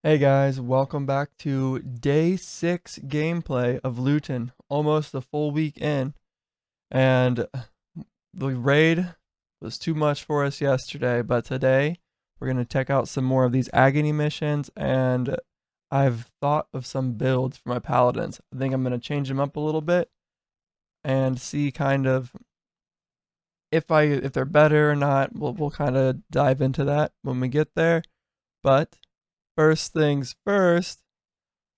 Hey guys, welcome back to day 6 gameplay of Lootun. Almost a full week in, and the raid was too much for us yesterday, but today we're going to check out some more of these Agony missions, and I've thought of some builds for my paladins. I think I'm going to change them up a little bit and see kind of if they're better or not. We'll kind of dive into that when we get there. But first things first,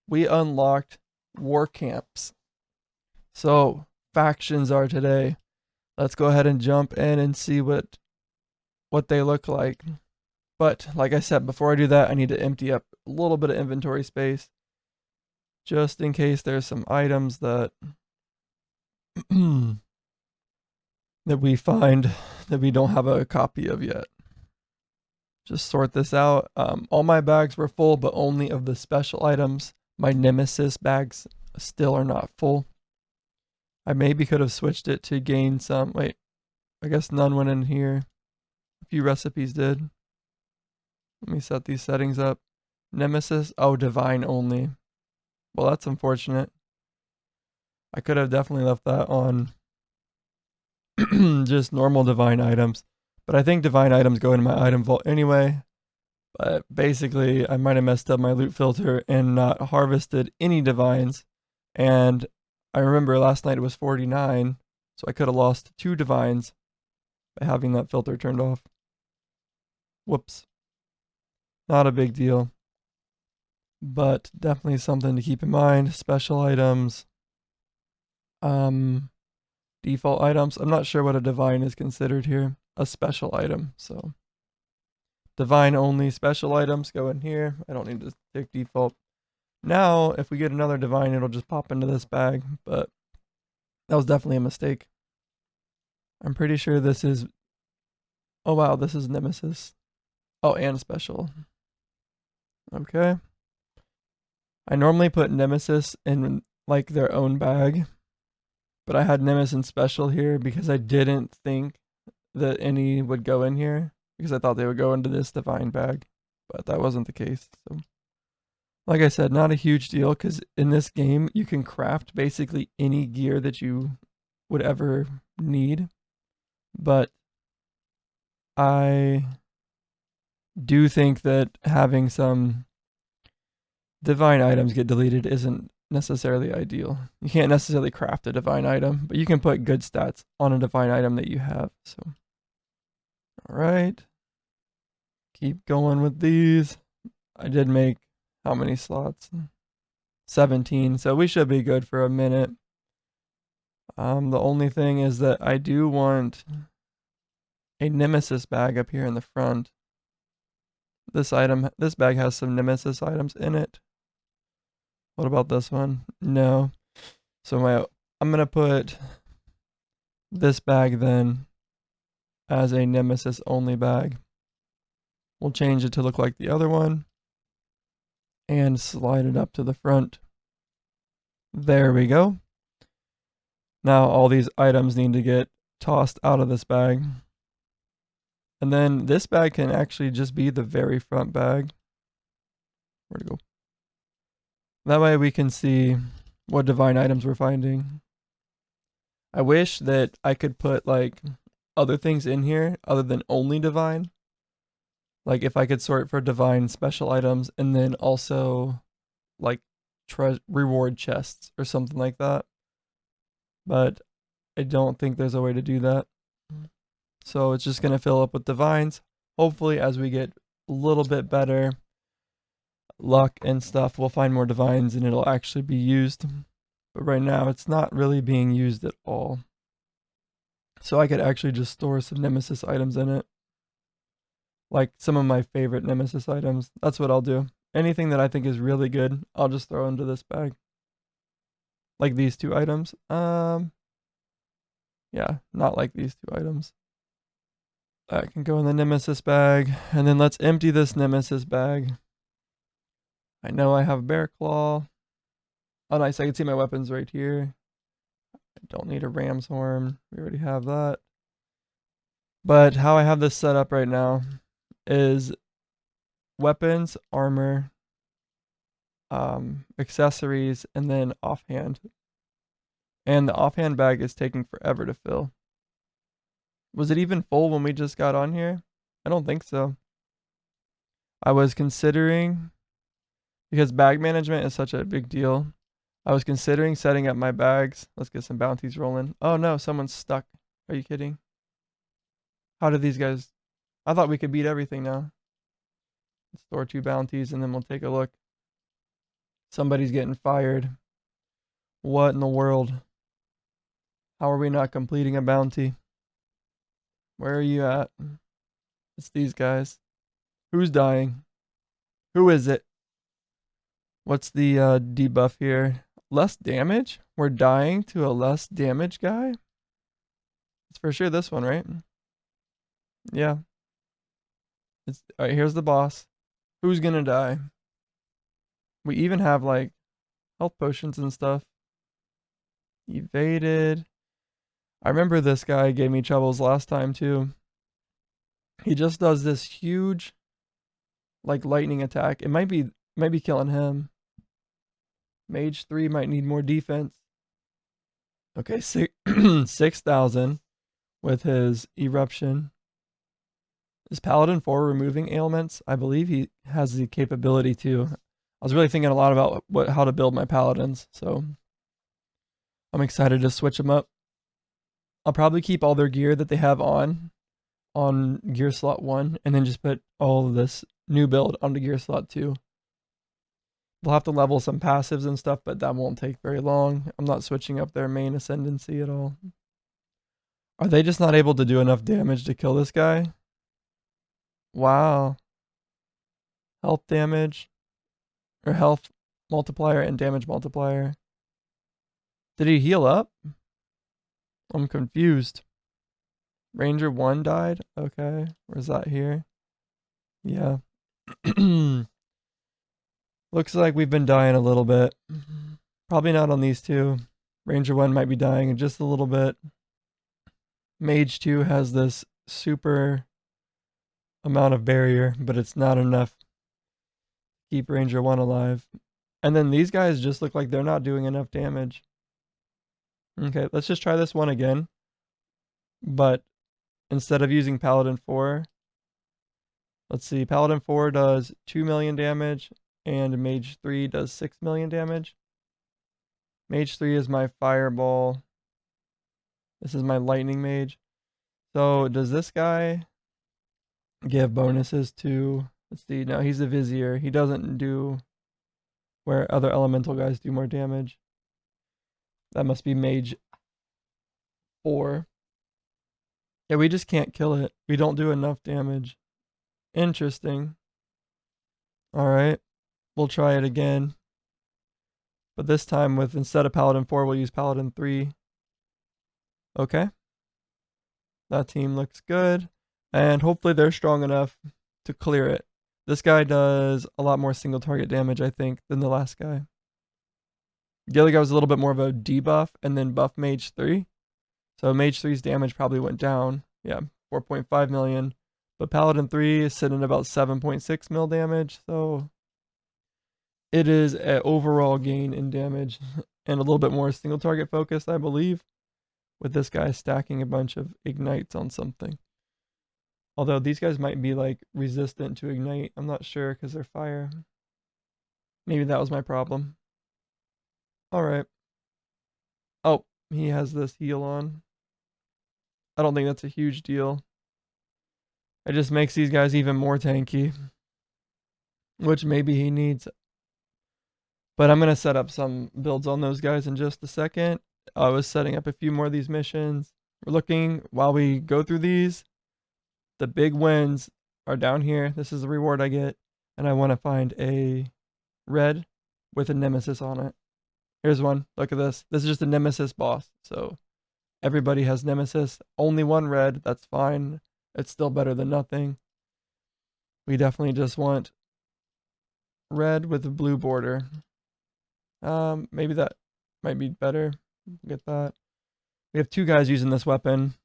we unlocked war camps. So factions are today. Let's go ahead and jump in and see what they look like. But like I said, before I do that, I need to empty up a little bit of inventory space just in case there's some items that that we find that we don't have a copy of yet. Just sort this out. All my bags were full, but only of the special items. My Nemesis bags still are not full. I maybe could have switched it to gain some. Wait, I guess none went in here. A few recipes did. Let me set these settings up. Nemesis, oh, divine only. Well, that's unfortunate. I could have definitely left that on just normal divine items. But I think divine items go into my item vault anyway. But basically, I might have messed up my loot filter and not harvested any divines. And I remember last night it was 49, so I could have lost 2 divines by having that filter turned off. Whoops. Not a big deal. But definitely something to keep in mind. Special items. Default items. I'm not sure what a divine is considered here. A special item, so divine only special items go in here. I don't need to take default. Now, if we get another divine, it'll just pop into this bag, but that was definitely a mistake. I'm pretty sure this is... Oh wow, this is Nemesis. Oh, and special. Okay. I normally put Nemesis in like their own bag, but I had Nemesis and special here because I didn't think that any would go in here because I thought they would go into this divine bag, but that wasn't the case. So, like I said, not a huge deal because in this game you can craft basically any gear that you would ever need, but I do think that having some divine items get deleted isn't necessarily ideal. You can't necessarily craft a divine item, but you can put good stats on a divine item that you have. So, all right, keep going with these. I did make how many slots? 17, so we should be good for a minute. The only thing is that I do want a Nemesis bag up here in the front. This bag has some Nemesis items in it. What about this one? No. So I'm gonna put this bag then as a Nemesis only bag. We'll change it to look like the other one and slide it up to the front. There we go. Now all these items need to get tossed out of this bag. And then this bag can actually just be the very front bag. Where'd it go? That way we can see what divine items we're finding. I wish that I could put like other things in here other than only divine. Like if I could sort for divine special items and then also like reward chests or something like that. But I don't think there's a way to do that. So it's just going to fill up with divines. Hopefully as we get a little bit better luck and stuff, we'll find more divines and it'll actually be used. But right now it's not really being used at all. So I could actually just store some Nemesis items in it. Like some of my favorite Nemesis items. That's what I'll do. Anything that I think is really good, I'll just throw into this bag. Like these 2 items. Yeah, not like these 2 items. That can go in the Nemesis bag. And then let's empty this Nemesis bag. I know I have Bear Claw. Oh, nice. I can see my weapons right here. I don't need a Ram's Horn. We already have that. But how I have this set up right now is weapons, armor, accessories, and then offhand. And the offhand bag is taking forever to fill. Was it even full when we just got on here? I don't think so. I was considering, because bag management is such a big deal, I was considering setting up my bags. Let's get some bounties rolling. Oh no, someone's stuck. Are you kidding? How did these guys... I thought we could beat everything now. Let's store 2 bounties and then we'll take a look. Somebody's getting fired. What in the world? How are we not completing a bounty? Where are you at? It's these guys. Who's dying? Who is it? What's the debuff here? Less damage? We're dying to a less damage guy? It's for sure this one, right? Yeah. Alright, here's the boss. Who's gonna die? We even have like health potions and stuff. Evaded. I remember this guy gave me troubles last time too. He just does this huge like lightning attack. It might be killing him. Mage 3 might need more defense. Okay, 6,000 with his eruption. Is Paladin 4 removing ailments? I believe he has the capability to. I was really thinking a lot about how to build my paladins, so I'm excited to switch them up. I'll probably keep all their gear that they have on gear slot 1, and then just put all of this new build onto gear slot 2. They'll have to level some passives and stuff, but that won't take very long. I'm not switching up their main ascendancy at all. Are they just not able to do enough damage to kill this guy? Wow. Health damage, or health multiplier and damage multiplier. Did he heal up? I'm confused. Ranger 1 died? Okay. Where's that here? Yeah. Looks like we've been dying a little bit. Probably not on these two. Ranger 1 might be dying in just a little bit. Mage 2 has this super amount of barrier, but it's not enough to keep Ranger 1 alive. And then these guys just look like they're not doing enough damage. Okay, let's just try this one again. But instead of using Paladin 4, let's see, Paladin 4 does 2 million damage, and Mage 3 does 6 million damage. Mage 3 is my fireball. This is my lightning mage. So does this guy give bonuses to... Let's see, no, he's a vizier. He doesn't do where other elemental guys do more damage. That must be Mage 4. Yeah, we just can't kill it. We don't do enough damage. Interesting. Alright. We'll try it again. But this time with, instead of Paladin 4, we'll use Paladin 3. Okay. That team looks good. And hopefully they're strong enough to clear it. This guy does a lot more single target damage, I think, than the last guy. The other guy was a little bit more of a debuff and then buff Mage 3. So Mage 3's damage probably went down. Yeah, 4.5 million. But Paladin 3 is sitting at about 7.6 mil damage. So it is an overall gain in damage and a little bit more single target focused, I believe, with this guy stacking a bunch of ignites on something. Although these guys might be like resistant to ignite. I'm not sure because they're fire. Maybe that was my problem. Alright. Oh, he has this heal on. I don't think that's a huge deal. It just makes these guys even more tanky. Which maybe he needs. But I'm going to set up some builds on those guys in just a second. I was setting up a few more of these missions. We're looking, while we go through these, the big wins are down here. This is the reward I get. And I want to find a red with a nemesis on it. Here's one. Look at this. This is just a nemesis boss. So everybody has nemesis. Only one red. That's fine. It's still better than nothing. We definitely just want red with a blue border. Maybe that might be better. Get that. We have 2 guys using this weapon.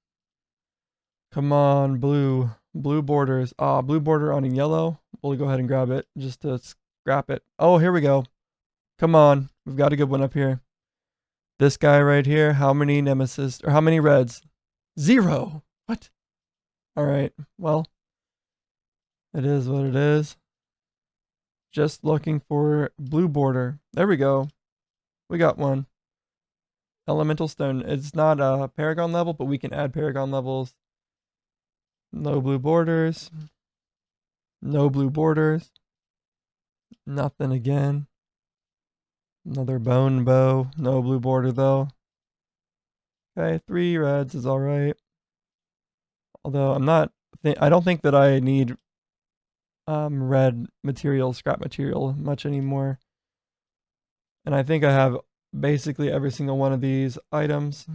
Come on, blue. Blue borders. Blue border on a yellow. We'll go ahead and grab it just to scrap it. Oh, here we go. Come on. We've got a good one up here. This guy right here. How many nemesis or how many reds? 0. What? All right. Well, it is what it is. Just looking for blue border. There we go. We got one. Elemental stone. It's not a Paragon level, but we can add Paragon levels. No blue borders. No blue borders. Nothing again. Another bone bow. No blue border though. Okay, 3 reds is alright. Although I don't think that I need red material, scrap material much anymore. And I think I have basically every single one of these items.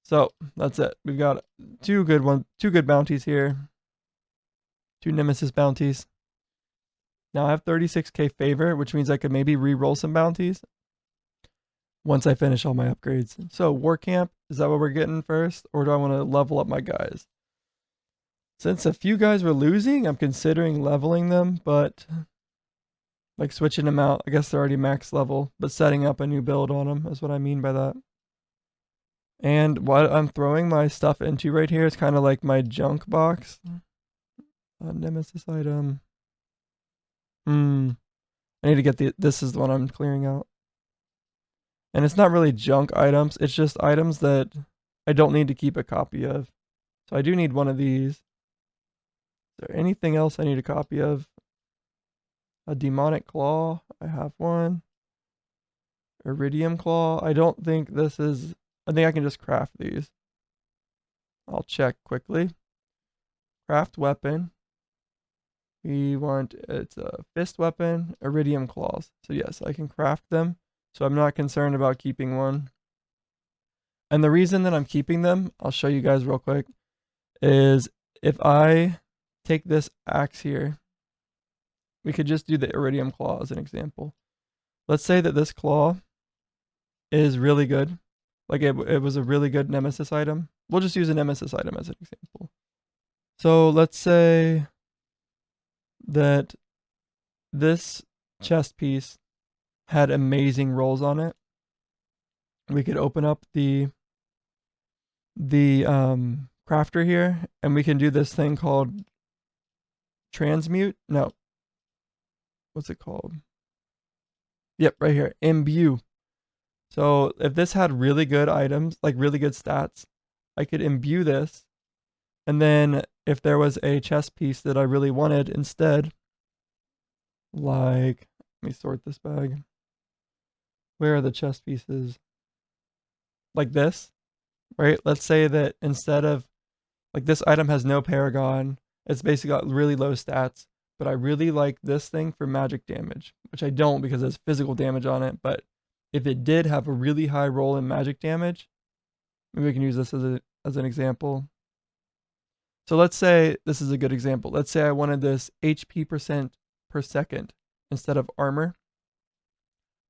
So that's it. We've got two good bounties here. 2 nemesis bounties. Now I have 36k favor, which means I could maybe re-roll some bounties once I finish all my upgrades. So war camp, is that what we're getting first? Or do I want to level up my guys? Since a few guys were losing, I'm considering leveling them, but like switching them out. I guess they're already max level, but setting up a new build on them is what I mean by that. And what I'm throwing my stuff into right here is kind of like my junk box. Nemesis item. I need to get this is the one I'm clearing out. And it's not really junk items. It's just items that I don't need to keep a copy of. So I do need one of these. Is there anything else I need a copy of? A demonic claw. I have one. Iridium claw. I don't think this is... I think I can just craft these. I'll check quickly. Craft weapon. We want... It's a fist weapon. Iridium claws. So yes, I can craft them. So I'm not concerned about keeping one. And the reason that I'm keeping them, I'll show you guys real quick, is if I take this axe here, we could just do the iridium claw as an example. Let's say that this claw is really good. Like it was a really good nemesis item. We'll just use a nemesis item as an example. So let's say that this chest piece had amazing rolls on it. We could open up the crafter here, and we can do this thing called transmute. No. What's it called? Yep, right here. Imbue. So if this had really good items, like really good stats, I could imbue this. And then if there was a chest piece that I really wanted instead, like, let me sort this bag. Where are the chest pieces? Like this, right? Let's say that instead of, like this item has no paragon, it's basically got really low stats, but I really like this thing for magic damage, which I don't because there's physical damage on it, but if it did have a really high roll in magic damage, maybe we can use this as an example. So let's say this is a good example. Let's say I wanted this HP percent per second instead of armor.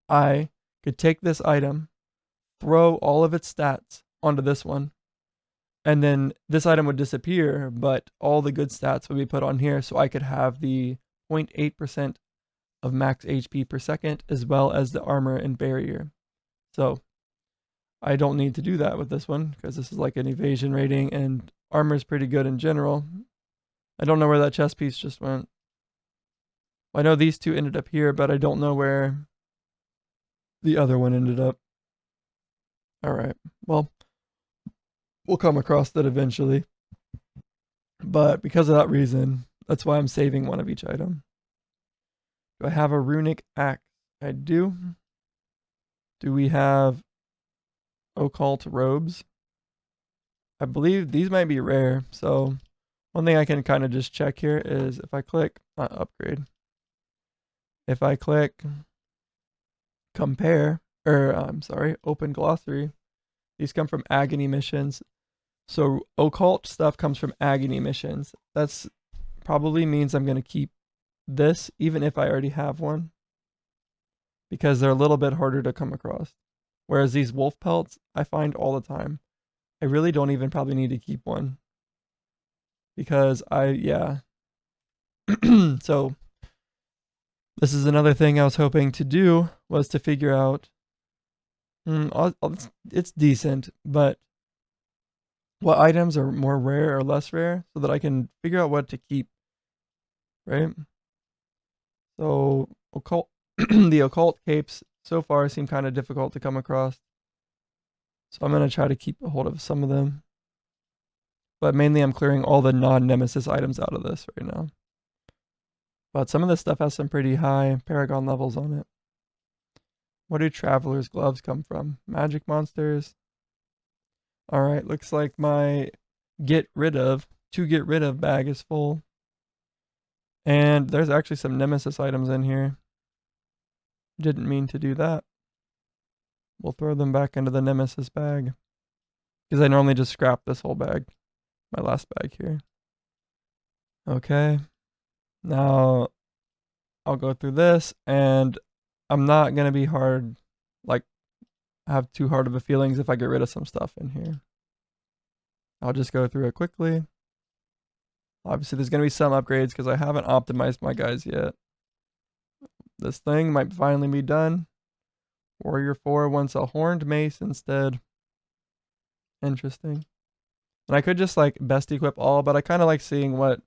I could take this item, throw all of its stats onto this one, and then this item would disappear, but all the good stats would be put on here, so I could have the 0.8% of max HP per second, as well as the armor and barrier. So I don't need to do that with this one, because this is like an evasion rating, and armor is pretty good in general. I don't know where that chest piece just went. I know these two ended up here, but I don't know where the other one ended up. Alright, well, we'll come across that eventually. But because of that reason, that's why I'm saving one of each item. Do I have a runic axe? I do. Do we have occult robes? I believe these might be rare. So one thing I can kind of just check here is if I click upgrade. If I click compare, open glossary, these come from Agony missions. So occult stuff comes from Agony missions. That's probably means I'm going to keep this even if I already have one, because they're a little bit harder to come across. Whereas these wolf pelts, I find all the time. I really don't even probably need to keep one. Because so This is another thing I was hoping to do, was to figure out, it's decent, but what items are more rare or less rare so that I can figure out what to keep, right? So occult, the occult capes so far seem kind of difficult to come across. So I'm going to try to keep a hold of some of them. But mainly I'm clearing all the non-nemesis items out of this right now. But some of this stuff has some pretty high Paragon levels on it. Where do Traveler's Gloves come from? Magic monsters? Alright, looks like my to get rid of bag is full. And there's actually some nemesis items in here. Didn't mean to do that. We'll throw them back into the nemesis bag. Because I normally just scrap this whole bag. My last bag here. Okay. Now I'll go through this, and I'm not going to be hard, like, have too hard of a feelings if I get rid of some stuff in here. I'll just go through it quickly. Obviously, there's going to be some upgrades because I haven't optimized my guys yet. This thing might finally be done. Warrior 4 wants a horned mace instead. Interesting. And I could just, like, best equip all, but I kind of like seeing what...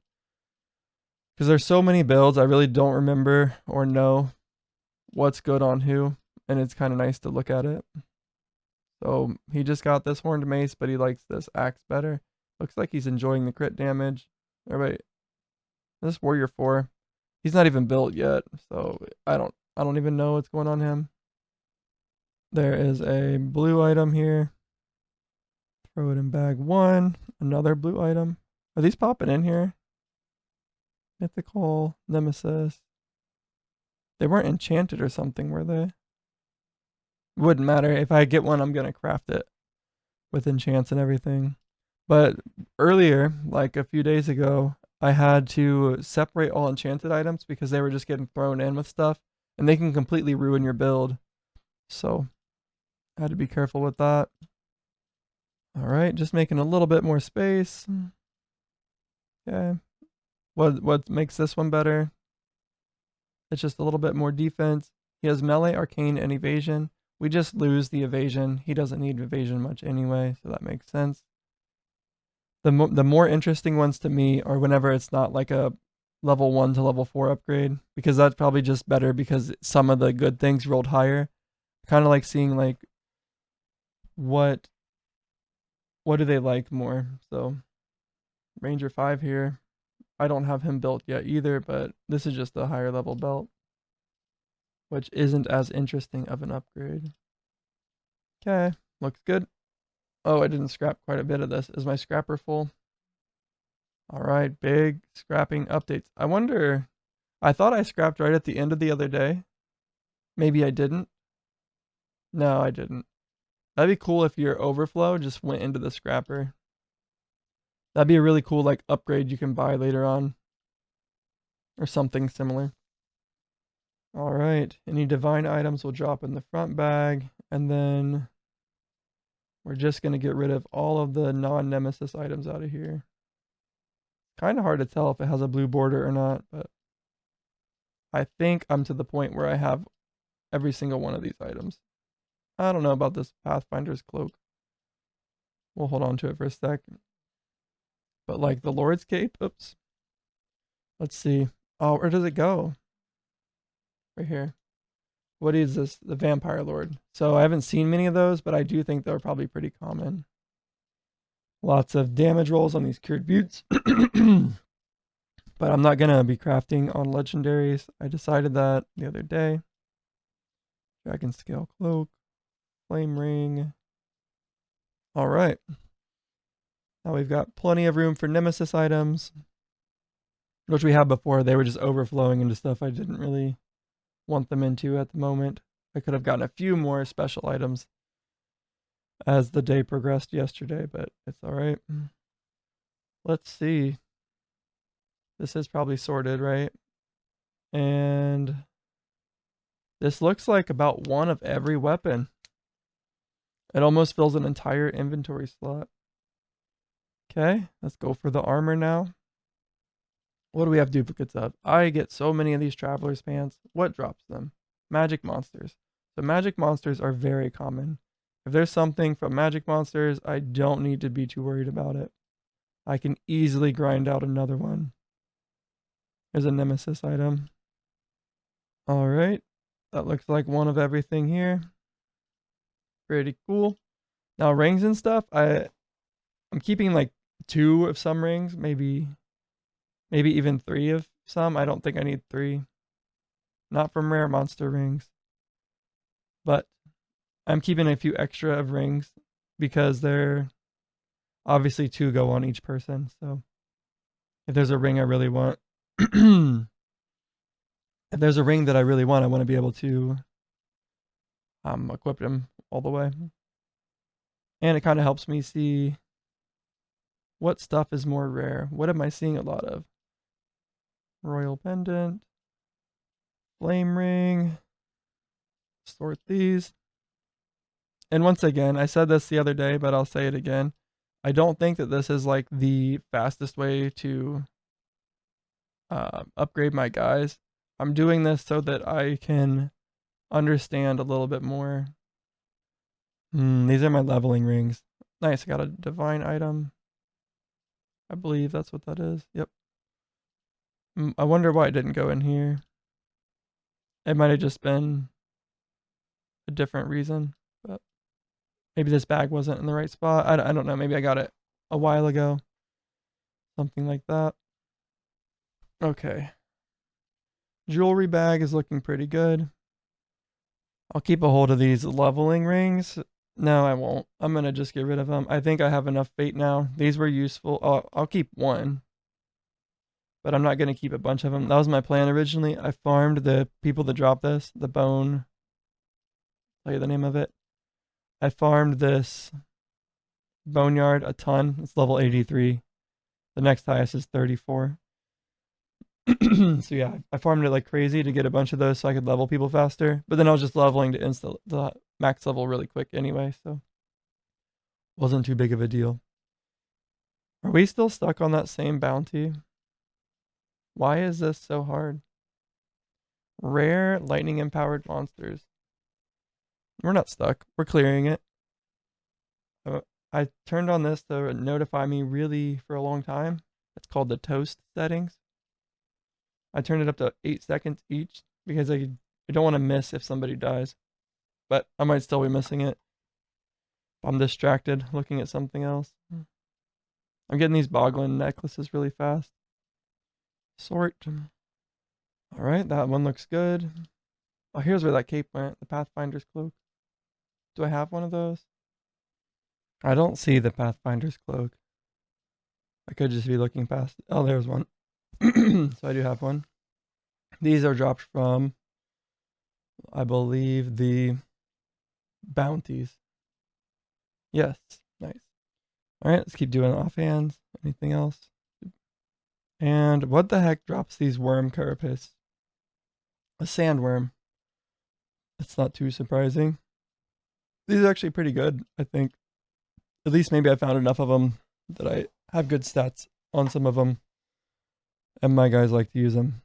Because there's so many builds, I really don't remember or know what's good on who. And it's kind of nice to look at it. So he just got this horned mace, but he likes this axe better. Looks like he's enjoying the crit damage. Alright. This Warrior 4. He's not even built yet, so I don't even know what's going on him. There is a blue item here. Throw it in bag 1. Another blue item. Are these popping in here? Mythical, Nemesis. They weren't enchanted or something, were they? Wouldn't matter. If I get one, I'm going to craft it with enchants and everything. But earlier, like a few days ago, I had to separate all enchanted items because they were just getting thrown in with stuff. And they can completely ruin your build. So, I had to be careful with that. Alright, just making a little bit more space. Okay. What makes this one better? It's just a little bit more defense. He has melee, arcane, and evasion. We just lose the evasion. He doesn't need evasion much anyway, so that makes sense. The more interesting ones to me are whenever it's not like a level 1 to level 4 upgrade, because that's probably just better because some of the good things rolled higher. Kind of like seeing like what do they like more. So Ranger 5 here. I don't have him built yet either, but this is just a higher level belt, which isn't as interesting of an upgrade. Okay, looks good. Oh, I didn't scrap quite a bit of this. Is my scrapper full? Alright, big scrapping updates. I wonder, I thought I scrapped right at the end of the other day. Maybe I didn't. No, I didn't. That'd be cool if your overflow just went into the scrapper. That'd be a really cool like upgrade you can buy later on. Or something similar. Alright, any divine items will drop in the front bag. And then we're just going to get rid of all of the non-nemesis items out of here. Kind of hard to tell if it has a blue border or not, but I think I'm to the point where I have every single one of these items. I don't know about this Pathfinder's cloak. We'll hold on to it for a second. But like the Lord's Cape, oops. Let's see. Oh, where does it go? Right here. What is this? The Vampire Lord. So I haven't seen many of those, but I do think they're probably pretty common. Lots of damage rolls on these cured buttes. But I'm not going to be crafting on legendaries. I decided that the other day. Dragon Scale Cloak. Flame Ring. Alright. Now we've got plenty of room for Nemesis items. Which we had before. They were just overflowing into stuff I didn't really want them into at the moment. I could have gotten a few more special items as the day progressed yesterday, but it's alright. Let's see. This is probably sorted, right? And this looks like about one of every weapon. It almost fills an entire inventory slot. Okay, let's go for the armor now. What do we have duplicates of? I get so many of these Traveler's Pants. What drops them? Magic monsters. So magic monsters are very common. If there's something from magic monsters, I don't need to be too worried about it. I can easily grind out another one. There's a nemesis item. All right. That looks like one of everything here. Pretty cool. Now rings and stuff, I'm keeping like 2 of some rings, maybe even 3 of some. I don't think I need 3. Not from rare monster rings. But I'm keeping a few extra of rings because they're obviously 2 go on each person. So if there's a ring I really want, if there's a ring that I really want, I want to be able to equip them all the way. And it kind of helps me see what stuff is more rare. What am I seeing a lot of? Royal Pendant, Flame Ring, sort these. And once again, I said this the other day, but I'll say it again. I don't think that this is like the fastest way to upgrade my guys. I'm doing this so that I can understand a little bit more. These are my leveling rings. Nice, I got a divine item. I believe that's what that is. Yep. I wonder why it didn't go in here. It might have just been a different reason, but maybe this bag wasn't in the right spot. I don't know. Maybe I got it a while ago. Something like that. Okay. Jewelry bag is looking pretty good. I'll keep a hold of these leveling rings. No, I won't. I'm going to just get rid of them. I think I have enough fate now. These were useful. I'll keep 1. But I'm not going to keep a bunch of them. That was my plan originally. I farmed the people that dropped this. The bone. I'll tell you the name of it. I farmed this boneyard a ton. It's level 83. The next highest is 34. So yeah, I farmed it like crazy to get a bunch of those so I could level people faster. But then I was just leveling to the max level really quick anyway, so wasn't too big of a deal. Are we still stuck on that same bounty? Why is this so hard? Rare lightning empowered monsters. We're not stuck. We're clearing it. I turned on this to notify me really for a long time. It's called the toast settings. I turned it up to 8 seconds each because I don't want to miss if somebody dies. But I might still be missing it. I'm distracted looking at something else. I'm getting these boggling necklaces really fast. Sort. Alright, that one looks good. Oh, here's where that cape went. The Pathfinder's cloak. Do I have one of those? I don't see the Pathfinder's cloak. I could just be looking past it. Oh, there's one. So I do have one. These are dropped from, I believe, the bounties. Yes, nice. All right, let's keep doing offhands. Anything else? And what the heck drops these worm carapace? A sandworm. That's not too surprising. These are actually pretty good, I think. At least maybe I found enough of them that I have good stats on some of them. And my guys like to use them.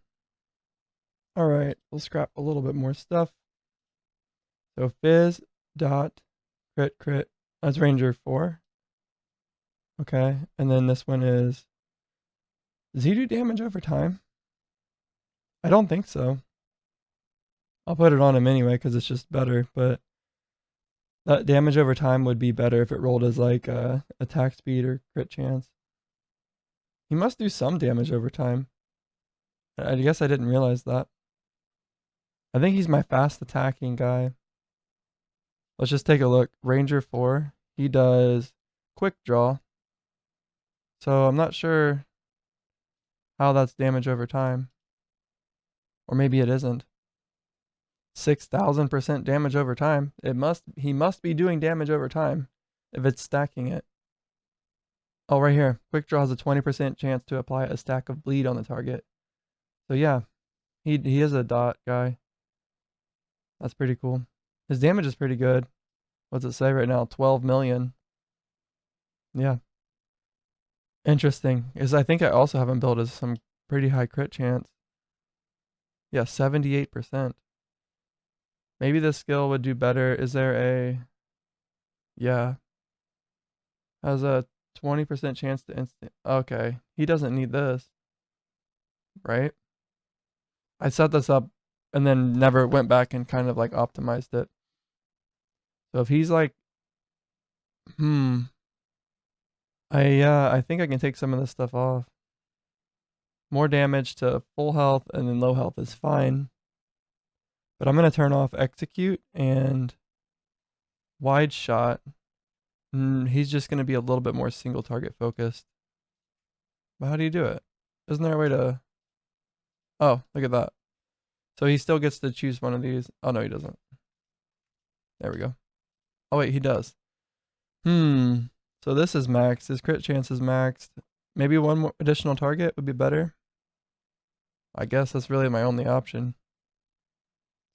All right, we'll scrap a little bit more stuff. So fizz dot crit. That's Ranger 4. Okay, and then this one is. Does he do damage over time? I don't think so. I'll put it on him anyway because it's just better. But that damage over time would be better if it rolled as like attack speed or crit chance. He must do some damage over time. I guess I didn't realize that. I think he's my fast attacking guy. Let's just take a look. Ranger 4. He does quick draw. So I'm not sure how that's damage over time. Or maybe it isn't. 6,000% damage over time. He must be doing damage over time if it's stacking it. Oh, right here. Quick draw has a 20% chance to apply a stack of bleed on the target. So yeah, he is a dot guy. That's pretty cool. His damage is pretty good. What's it say right now? 12 million. Yeah. Interesting. Is I think I also have him built as some pretty high crit chance. Yeah, 78%. Maybe this skill would do better. Is there a... Yeah. Has a 20% chance to instant... Okay. He doesn't need this. Right? I set this up and then never went back and kind of like optimized it. So if he's like... I think I can take some of this stuff off. More damage to full health and then low health is fine. But I'm going to turn off execute and wide shot. He's just going to be a little bit more single target focused. But how do you do it? Isn't there a way to... Oh, look at that. So he still gets to choose one of these. Oh, no, he doesn't. There we go. Oh, wait, he does. So this is maxed. His crit chance is maxed. Maybe one more additional target would be better. I guess that's really my only option.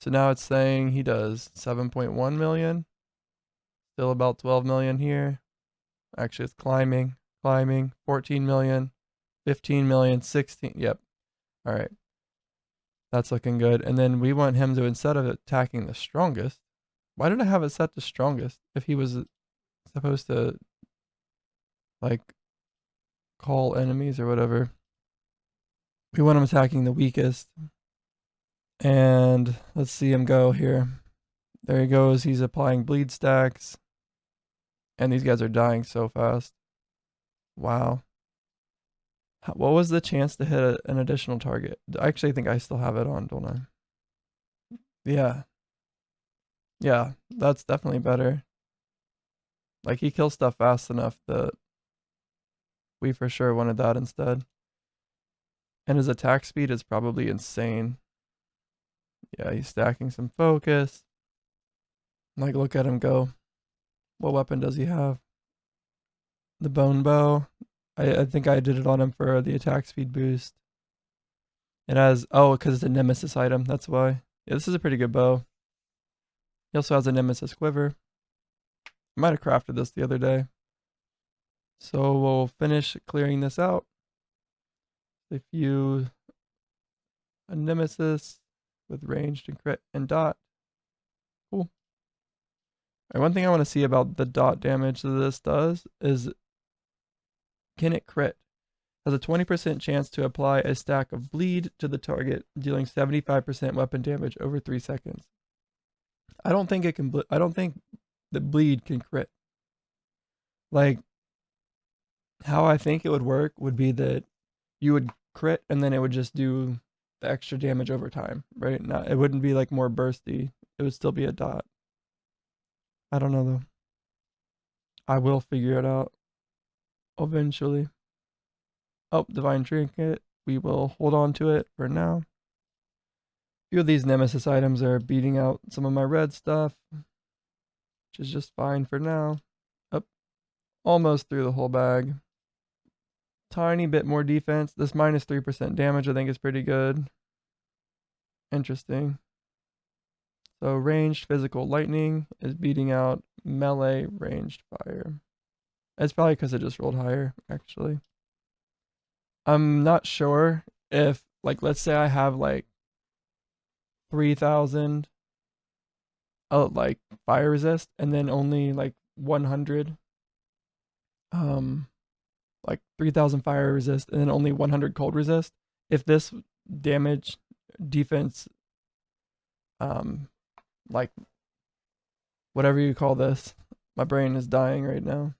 So now it's saying he does 7.1 million. Still about 12 million here. Actually, it's climbing. 14 million, 15 million, 16. Yep. All right. That's looking good. And then we want him to, instead of attacking the strongest, why did I have it set to strongest if he was supposed to, like, call enemies or whatever? We want him attacking the weakest. And let's see him go here. There he goes. He's applying bleed stacks. And these guys are dying so fast. Wow. What was the chance to hit an additional target? I actually think I still have it on, don't I? Yeah. Yeah, that's definitely better. Like, he kills stuff fast enough that we for sure wanted that instead. And his attack speed is probably insane. Yeah, he's stacking some focus. Like, look at him go. What weapon does he have? The bone bow. I think I did it on him for the attack speed boost. It has... Oh, because it's a nemesis item. That's why. Yeah, this is a pretty good bow. He also has a nemesis quiver. I might have crafted this the other day. So we'll finish clearing this out. If you... A nemesis with ranged and crit and dot. Cool. Alright, one thing I want to see about the dot damage that this does is, can it crit? Has a 20% chance to apply a stack of bleed to the target, dealing 75% weapon damage over 3 seconds. I don't think it can. I don't think the bleed can crit. Like, how I think it would work would be that you would crit and then it would just do the extra damage over time, right? Not, it wouldn't be like more bursty. It would still be a dot. I don't know though. I will figure it out eventually. Oh, Divine Trinket. We will hold on to it for now. A few of these Nemesis items are beating out some of my red stuff, which is just fine for now. Up, almost through the whole bag. Tiny bit more defense. This minus 3% damage I think is pretty good. Interesting. So ranged physical lightning is beating out melee ranged fire. It's probably because it just rolled higher, actually. I'm not sure if, like, let's say I have like 3,000 like fire resist and then only like 100 like 3,000 fire resist and then only 100 cold resist. If this damage defense like whatever you call this, my brain is dying right now.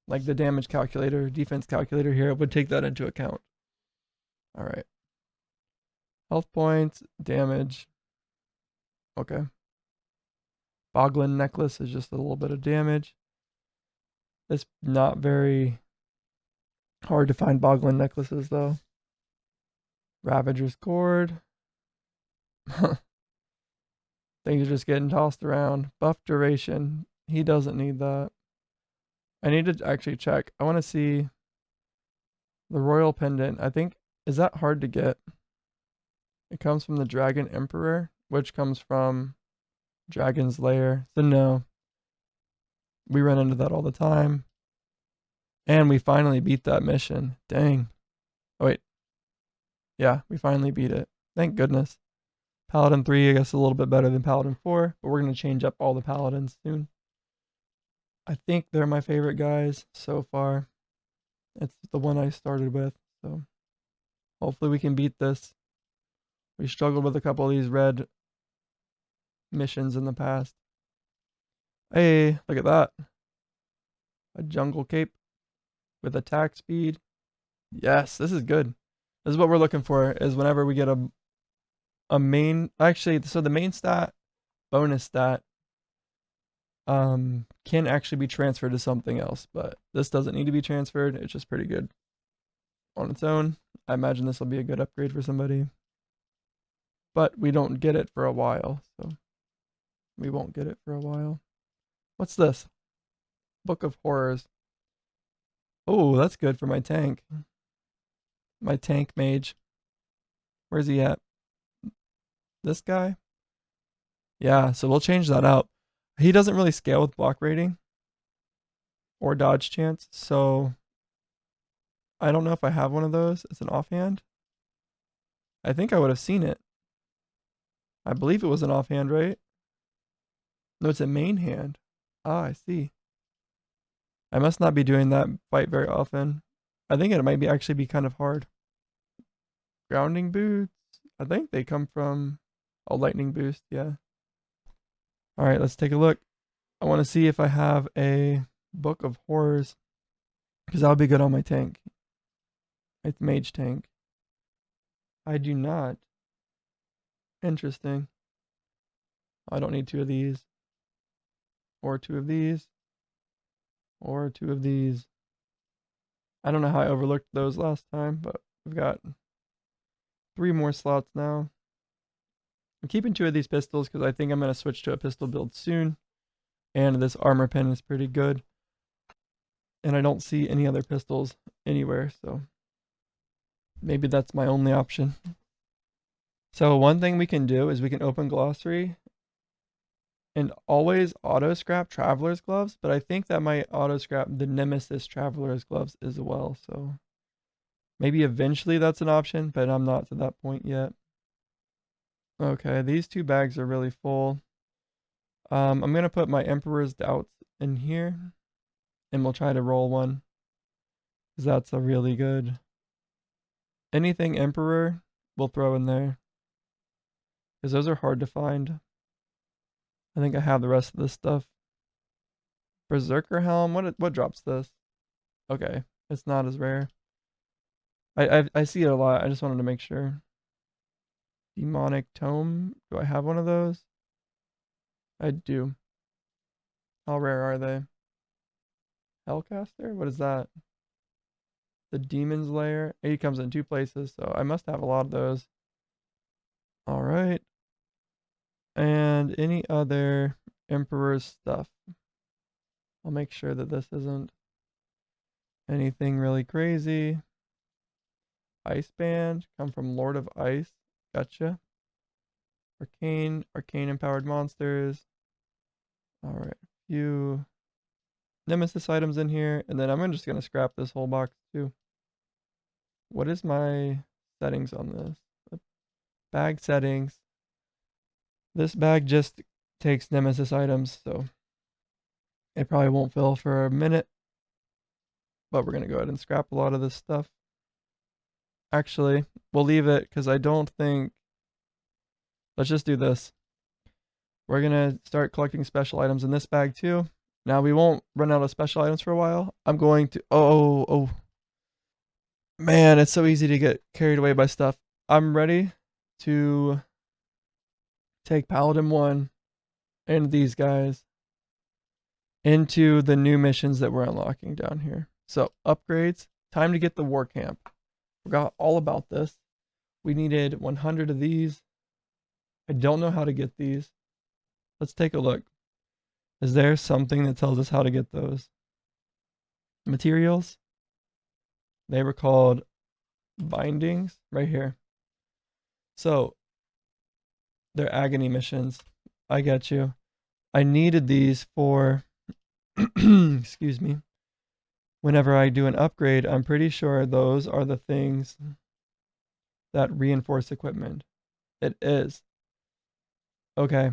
Like the damage calculator, defense calculator here would take that into account. All right. Health points, damage. Okay. Boglin necklace is just a little bit of damage. It's not very hard to find Boglin necklaces though. Ravager's cord. Things are just getting tossed around. Buff duration. He doesn't need that. I need to actually check. I want to see the royal pendant. I think, is that hard to get? It comes from the Dragon Emperor, which comes from Dragon's Lair. So no. We run into that all the time. And we finally beat that mission. Dang. Oh wait. Yeah, we finally beat it. Thank goodness. Paladin 3, I guess, a little bit better than Paladin 4, but we're going to change up all the Paladins soon. I think they're my favorite guys so far. It's the one I started with, so hopefully we can beat this. We struggled with a couple of these red missions in the past. Hey, look at that. A jungle cape with attack speed. Yes, this is good. This is what we're looking for, is whenever we get a main, actually, so the main stat, bonus stat, can actually be transferred to something else, but this doesn't need to be transferred. It's just pretty good on its own. I imagine this will be a good upgrade for somebody, but we don't get it for a while, so we won't get it for a while. What's this? Book of Horrors. Oh, that's good for my tank. My tank mage. Where's he at? This guy? Yeah, so we'll change that out. He doesn't really scale with block rating or dodge chance, so I don't know if I have one of those. It's an offhand. I think I would have seen it. I believe it was an offhand, right? No, it's a main hand. Ah, I see. I must not be doing that fight very often. I think it might be actually be kind of hard. Grounding boots. I think they come from a lightning boost, yeah. Alright, let's take a look. I want to see if I have a Book of Horrors, because that'll be good on my tank. It's mage tank. I do not. Interesting. I don't need 2 of these. Or 2 of these. Or 2 of these. I don't know how I overlooked those last time, but we've got 3 more slots now. I'm keeping 2 of these pistols because I think I'm going to switch to a pistol build soon. And this armor pen is pretty good. And I don't see any other pistols anywhere, so maybe that's my only option. So one thing we can do is we can open glossary and always auto scrap traveler's gloves, but I think that might auto scrap the nemesis traveler's gloves as well, so maybe eventually that's an option, but I'm not to that point yet. Okay, these 2 bags are really full. I'm gonna put my Emperor's Doubts in here, and we'll try to roll one, because that's a really good. Anything Emperor, we'll throw in there, because those are hard to find. I think I have the rest of this stuff. Berserker Helm, what drops this? Okay, it's not as rare. I see it a lot. I just wanted to make sure. Demonic Tome, do I have one of those? I do. How rare are they? Hellcaster? What is that? The Demon's Lair. He comes in 2 places, so I must have a lot of those. Alright. And any other Emperor's stuff. I'll make sure that this isn't anything really crazy. Ice Band, come from Lord of Ice. Gotcha. Arcane empowered monsters. Alright, few Nemesis items in here, and then I'm just gonna scrap this whole box too. What is my settings on this? Bag settings. This bag just takes Nemesis items, so it probably won't fill for a minute. But we're gonna go ahead and scrap a lot of this stuff. Actually, we'll leave it because I don't think. Let's just do this. We're gonna start collecting special items in this bag too. Now we won't run out of special items for a while. I'm going to. Oh. Man, it's so easy to get carried away by stuff. I'm ready to take Paladin 1 and these guys into the new missions that we're unlocking down here. So, upgrades. Time to get the war camp. Forgot all about this. We needed 100 of these. I don't know how to get these. Let's take a look. Is there something that tells us how to get those? Materials. They were called bindings right here. So, they're agony missions. I get you. I needed these for, excuse me, whenever I do an upgrade. I'm pretty sure those are the things that reinforced equipment? It is. Okay.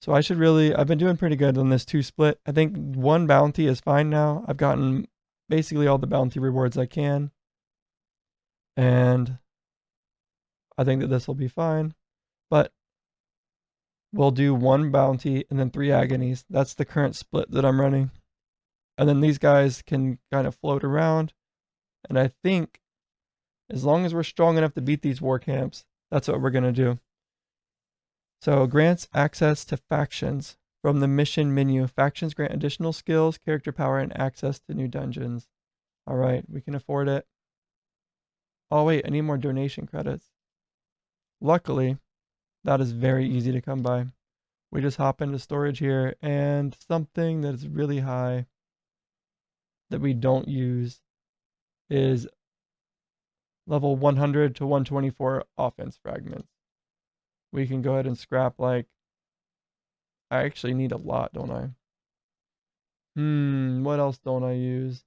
So I should really, I've been doing pretty good on this 2 split. I think 1 bounty is fine now. I've gotten basically all the bounty rewards I can. And I think that this will be fine. But we'll do 1 bounty and then 3 agonies. That's the current split that I'm running. And then these guys can kind of float around. And I think as long as we're strong enough to beat these war camps, that's what we're going to do. So grants access to factions from the mission menu. Factions grant additional skills, character power, and access to new dungeons. All right, we can afford it. Oh wait, I need more donation credits. Luckily, that is very easy to come by. We just hop into storage here, and something that is really high that we don't use is level 100 to 124 offense fragments. We can go ahead and scrap, like, I actually need a lot, don't I? What else don't I use?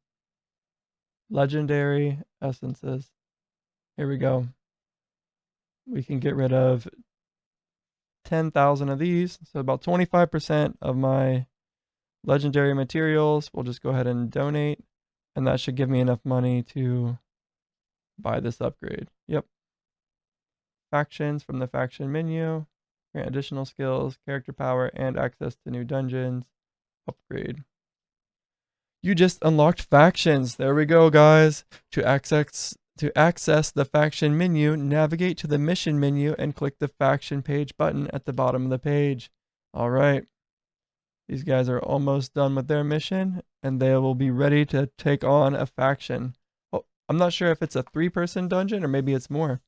Legendary essences. Here we go. We can get rid of 10,000 of these. So about 25% of my legendary materials. We'll just go ahead and donate. And that should give me enough money to buy this upgrade. Yep. Factions from the faction menu. Grant additional skills, character power, and access to new dungeons. Upgrade. You just unlocked factions. There we go, guys. To access the faction menu, navigate to the mission menu and click the faction page button at the bottom of the page. All right. These guys are almost done with their mission, and they will be ready to take on a faction. Oh, I'm not sure if it's a 3-person dungeon or maybe it's more.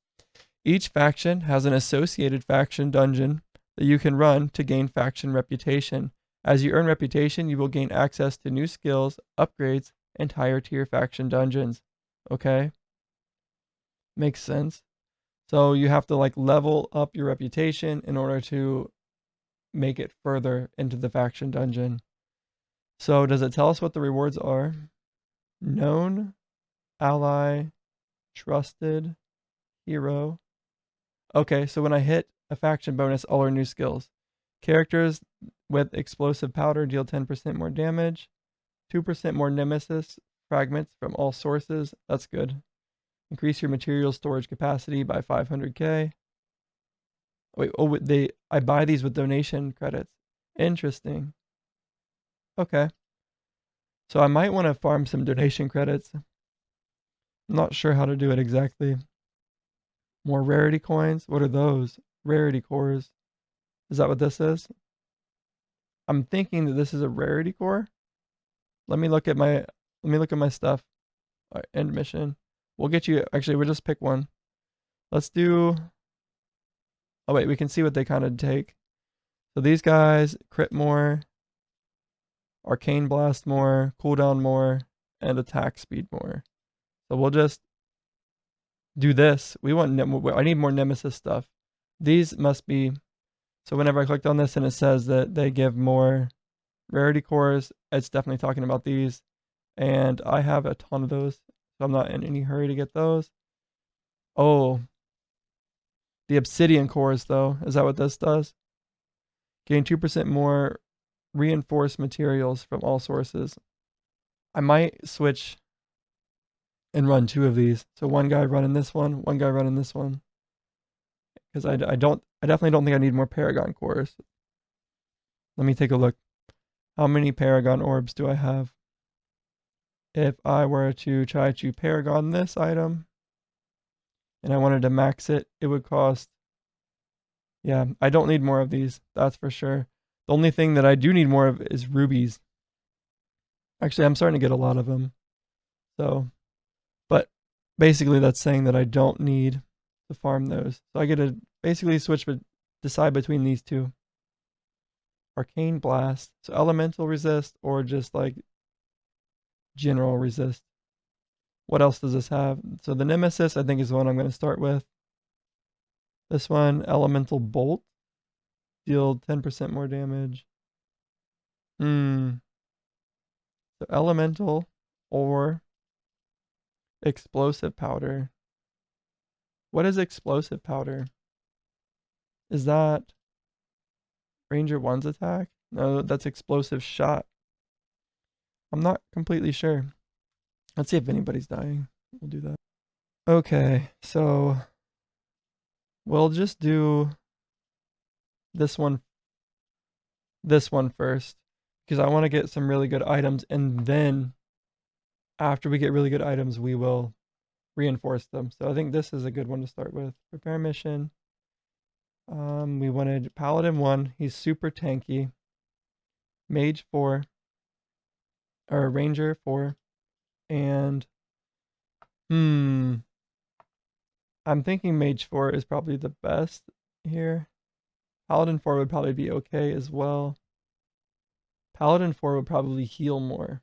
Each faction has an associated faction dungeon that you can run to gain faction reputation. As you earn reputation, you will gain access to new skills, upgrades, and higher tier faction dungeons. Okay? Makes sense. So you have to like level up your reputation in order to make it further into the faction dungeon. So does it tell us what the rewards are? Known, ally, trusted, hero. Okay, so when I hit a faction bonus, I'll earn new skills. Characters with explosive powder deal 10% more damage, 2% more nemesis fragments from all sources. That's good. Increase your material storage capacity by 500k. Wait, oh, I buy these with donation credits. Interesting. Okay. So I might want to farm some donation credits. I'm not sure how to do it exactly. More rarity coins. What are those? Rarity cores. Is that what this is? I'm thinking that this is a rarity core. Let me look at my stuff. All right, end mission. We'll get you, actually, we'll just pick one. Let's do, oh wait, we can see what they kind of take. So these guys, crit more, arcane blast more, cooldown more, and attack speed more. So we'll just do this. I need more nemesis stuff. These must be, so whenever I clicked on this and it says that they give more rarity cores, it's definitely talking about these. And I have a ton of those, so I'm not in any hurry to get those. Oh, the obsidian cores though, is that what this does? Gain 2% more reinforced materials from all sources. I might switch and run 2 of these. So one guy running this one guy running this one. Because I definitely don't think I need more Paragon cores. Let me take a look. How many Paragon orbs do I have? If I were to try to Paragon this item, and I wanted to max it, it would cost, yeah, I don't need more of these, that's for sure. The only thing that I do need more of is rubies. Actually, I'm starting to get a lot of them. So, but basically that's saying that I don't need to farm those. So I get to basically decide between these 2. Arcane Blast, so elemental resist or just like general resist. What else does this have? So the Nemesis, I think, is the one I'm going to start with. This one, Elemental Bolt. Deal 10% more damage. So Elemental or Explosive Powder. What is explosive powder? Is that Ranger 1's attack? No, that's explosive shot. I'm not completely sure. Let's see if anybody's dying. We'll do that. Okay, so we'll just do this one first because I want to get some really good items, and then after we get really good items, we will reinforce them. So I think this is a good one to start with. Prepare mission. We wanted Paladin 1. He's super tanky. Mage 4. Or Ranger 4. And I'm thinking Mage 4 is probably the best here. Paladin 4 would probably be okay as well. Paladin 4 would probably heal more.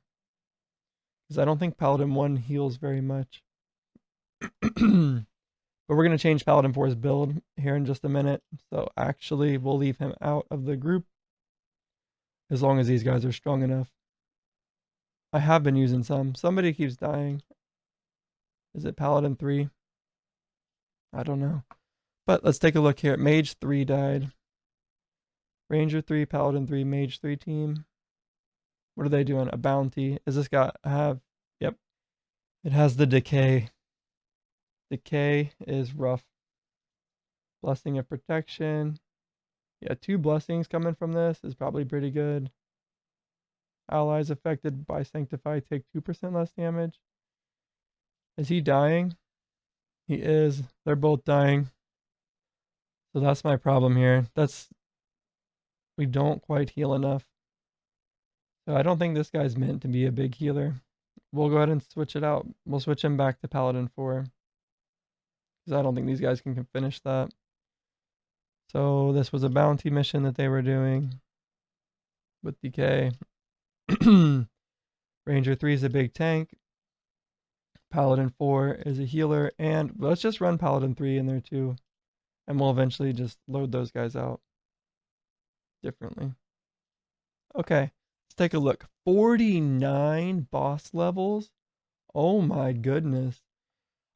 Because I don't think Paladin 1 heals very much. But we're going to change Paladin 4's build here in just a minute. So actually, we'll leave him out of the group. As long as these guys are strong enough. I have been using some. Somebody keeps dying. Is it Paladin 3? I don't know. But let's take a look here. Mage 3 died. Ranger 3, Paladin 3, Mage 3 team. What are they doing? A bounty. Is this guy have... Yep. It has the decay. Decay is rough. Blessing of protection. Yeah, 2 blessings coming from this is probably pretty good. Allies affected by Sanctify take 2% less damage. Is he dying? He is. They're both dying. So that's my problem here. We don't quite heal enough. So I don't think this guy's meant to be a big healer. We'll go ahead and switch it out. We'll switch him back to Paladin 4. Because I don't think these guys can finish that. So this was a bounty mission that they were doing. With DK. Ranger 3 is a big tank. Paladin 4 is a healer. And let's just run Paladin 3 in there too. And we'll eventually just load those guys out differently. Okay, let's take a look. 49 boss levels. Oh my goodness.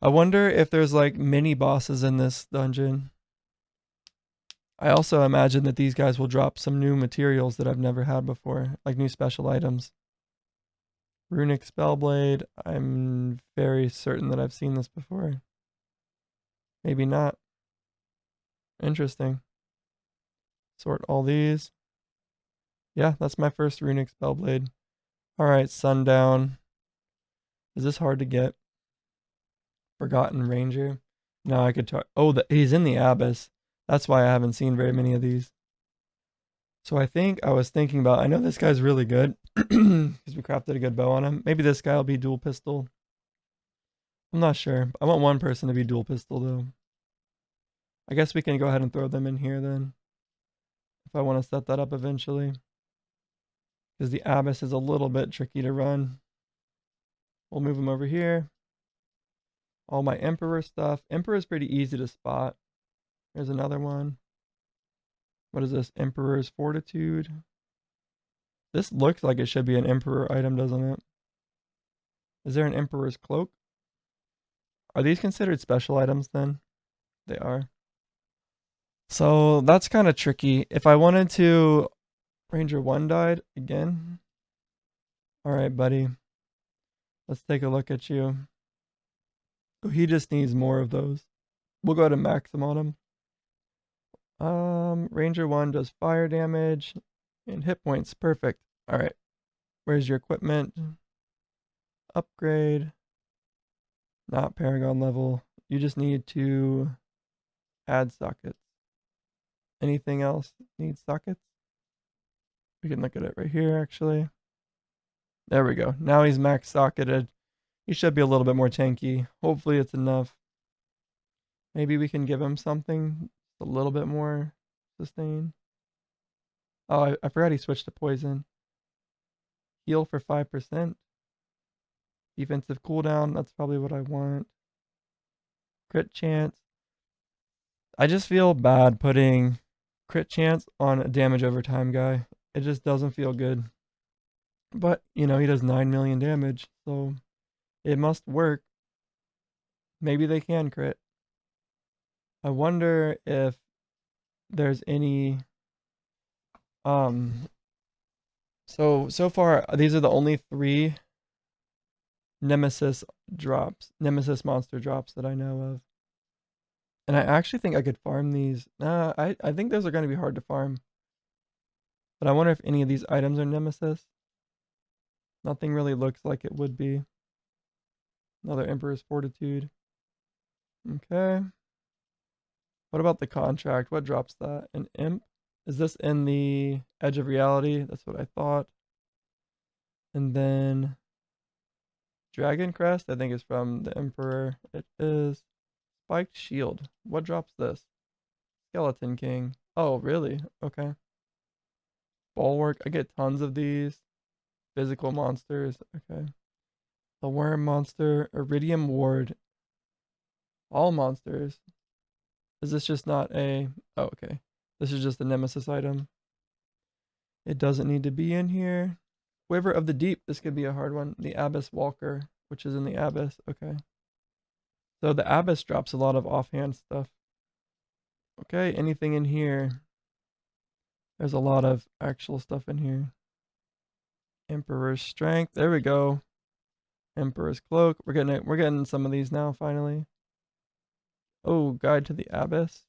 I wonder if there's like mini bosses in this dungeon. I also imagine that these guys will drop some new materials that I've never had before, like new special items. Runic Spellblade. I'm very certain that I've seen this before. Maybe not. Interesting. Sort all these. Yeah, that's my first Runic Spellblade. Alright, Sundown. Is this hard to get? Forgotten Ranger. No, I could talk. Oh, he's in the Abyss. That's why I haven't seen very many of these. So I was thinking about, I know this guy's really good. Because we crafted a good bow on him. Maybe this guy will be dual pistol. I'm not sure. I want one person to be dual pistol though. I guess we can go ahead and throw them in here then. If I want to set that up eventually. Because the Abyss is a little bit tricky to run. We'll move him over here. All my Emperor stuff. Emperor is pretty easy to spot. There's another one. What is this? Emperor's Fortitude. This looks like it should be an Emperor item, doesn't it? Is there an Emperor's Cloak? Are these considered special items then? They are. So that's kind of tricky. If I wanted to... Ranger 1 died again. Alright, buddy. Let's take a look at you. Oh, he just needs more of those. We'll go ahead and max him on him. Ranger 1 does fire damage and hit points. Perfect. Alright. Where's your equipment? Upgrade. Not Paragon level. You just need to add sockets. Anything else needs sockets? We can look at it right here, actually. There we go. Now he's max socketed. He should be a little bit more tanky. Hopefully it's enough. Maybe we can give him something a little bit more sustain. Oh, I forgot he switched to poison. Heal for 5%. Defensive cooldown. That's probably what I want. Crit chance. I just feel bad putting crit chance on a damage over time guy. It just doesn't feel good. But, you know, he does 9 million damage, so it must work. Maybe they can crit. I wonder if there's any so far these are the only 3 Nemesis Nemesis monster drops that I know of. And I actually think I could farm these. I think those are going to be hard to farm. But I wonder if any of these items are Nemesis. Nothing really looks like it would be. Another Emperor's Fortitude. Okay. What about the contract? What drops that? An imp? Is this in the Edge of Reality? That's what I thought. And then Dragon Crest, I think is from the Emperor. It is. Spiked Shield. What drops this? Skeleton King. Oh, really? Okay. Bulwark. I get tons of these. Physical monsters. Okay. The Worm Monster. Iridium Ward. All monsters. Is this just not a... Oh, okay. This is just a Nemesis item. It doesn't need to be in here. Quiver of the Deep. This could be a hard one. The Abyss Walker, which is in the Abyss. Okay. So the Abyss drops a lot of offhand stuff. Okay, anything in here? There's a lot of actual stuff in here. Emperor's Strength. There we go. Emperor's Cloak. We're getting it. We're getting some of these now, finally. Oh, Guide to the Abyss.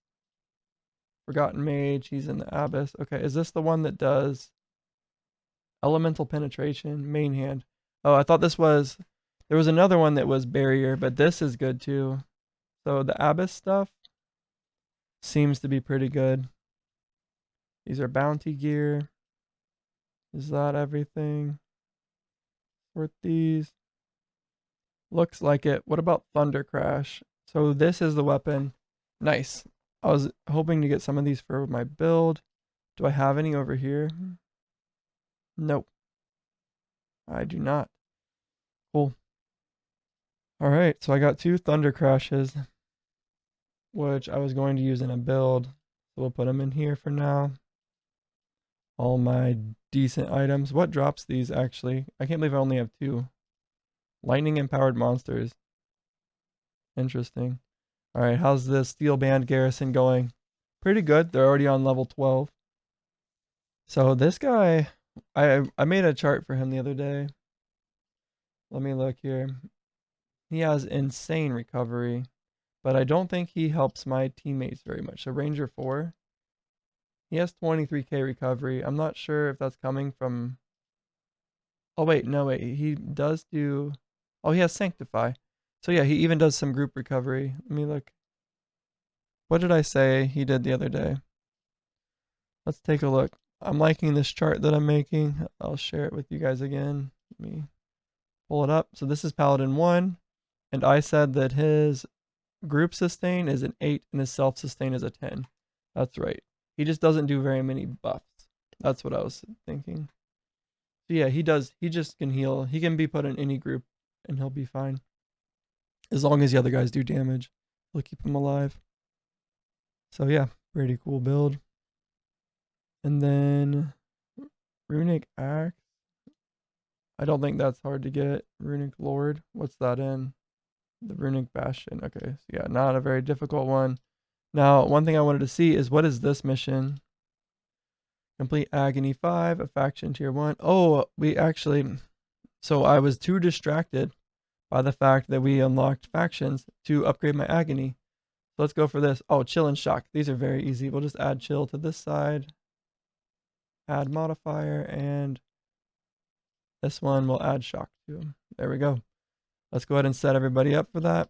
Forgotten Mage. He's in the Abyss. Okay, is this the one that does Elemental Penetration? Main hand. Oh, I thought this was... There was another one that was Barrier, but this is good too. So the Abyss stuff seems to be pretty good. These are bounty gear. Is that everything? Sort these. Looks like it. What about Thunder Crash? So this is the weapon. Nice. I was hoping to get some of these for my build. Do I have any over here? Nope. I do not. Cool. Alright, so I got 2 Thunder Crashes, which I was going to use in a build. So we'll put them in here for now. All my decent items. What drops these actually? I can't believe I only have 2. Lightning empowered monsters. Interesting. Alright, how's the Steel Band Garrison going? Pretty good. They're already on level 12. So this guy, I made a chart for him the other day. Let me look here. He has insane recovery, but I don't think he helps my teammates very much. So Ranger 4, he has 23k recovery. I'm not sure if that's coming from... Oh wait, no wait, he does do... Oh, he has Sanctify. So yeah, he even does some group recovery. Let me look. What did I say he did the other day? Let's take a look. I'm liking this chart that I'm making. I'll share it with you guys again. Let me pull it up. So this is Paladin 1, and I said that his group sustain is an 8 and his self sustain is a 10. That's right. He just doesn't do very many buffs. That's what I was thinking. So yeah, he just can heal. He can be put in any group and he'll be fine. As long as the other guys do damage, he'll keep him alive. So yeah, pretty cool build. And then Runic Axe. I don't think that's hard to get. Runic Lord. What's that in? The Runic Bastion. Okay, so yeah, not a very difficult one. Now, one thing I wanted to see is what is this mission? Complete Agony 5, a faction tier 1. Oh, we actually... So I was too distracted by the fact that we unlocked factions to upgrade my Agony. So let's go for this. Oh, Chill and Shock. These are very easy. We'll just add Chill to this side. Add modifier, and this one will add Shock to them. There we go. Let's go ahead and set everybody up for that.